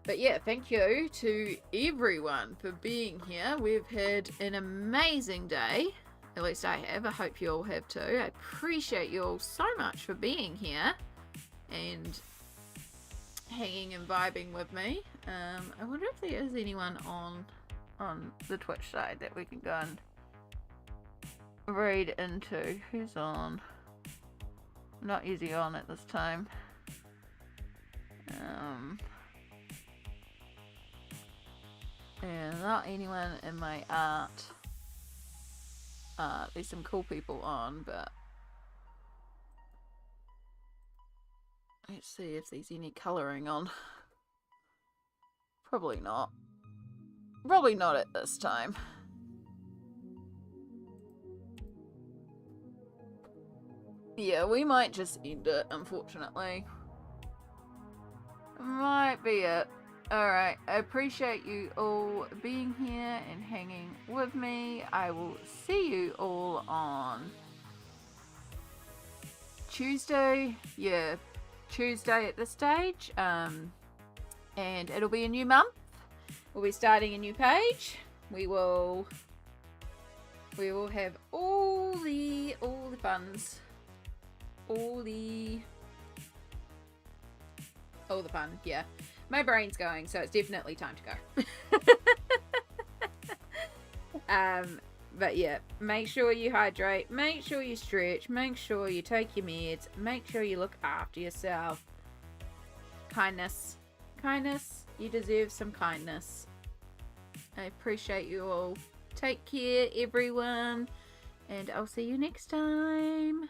But yeah, thank you to everyone for being here. We've had an amazing day. At least I have. I hope you all have too. I appreciate you all so much for being here. and hanging and vibing with me. I wonder if there is anyone on the Twitch side that we can go and read into. Who's on? Not easy on at this time. And not anyone in my art. There's some cool people on, but let's see if there's any colouring on. Probably not. Probably not at this time. Yeah, we might just end it, unfortunately. Might be it. Alright, I appreciate you all being here and hanging with me. I will see you all on Tuesday. Yeah, Tuesday at this stage. And it'll be a new month. We'll be starting a new page. We will have all the funds. All the fun, yeah. My brain's going, so it's definitely time to go. But yeah, make sure you hydrate, make sure you stretch, make sure you take your meds, make sure you look after yourself. Kindness. Kindness. You deserve some kindness. I appreciate you all. Take care, everyone, and I'll see you next time.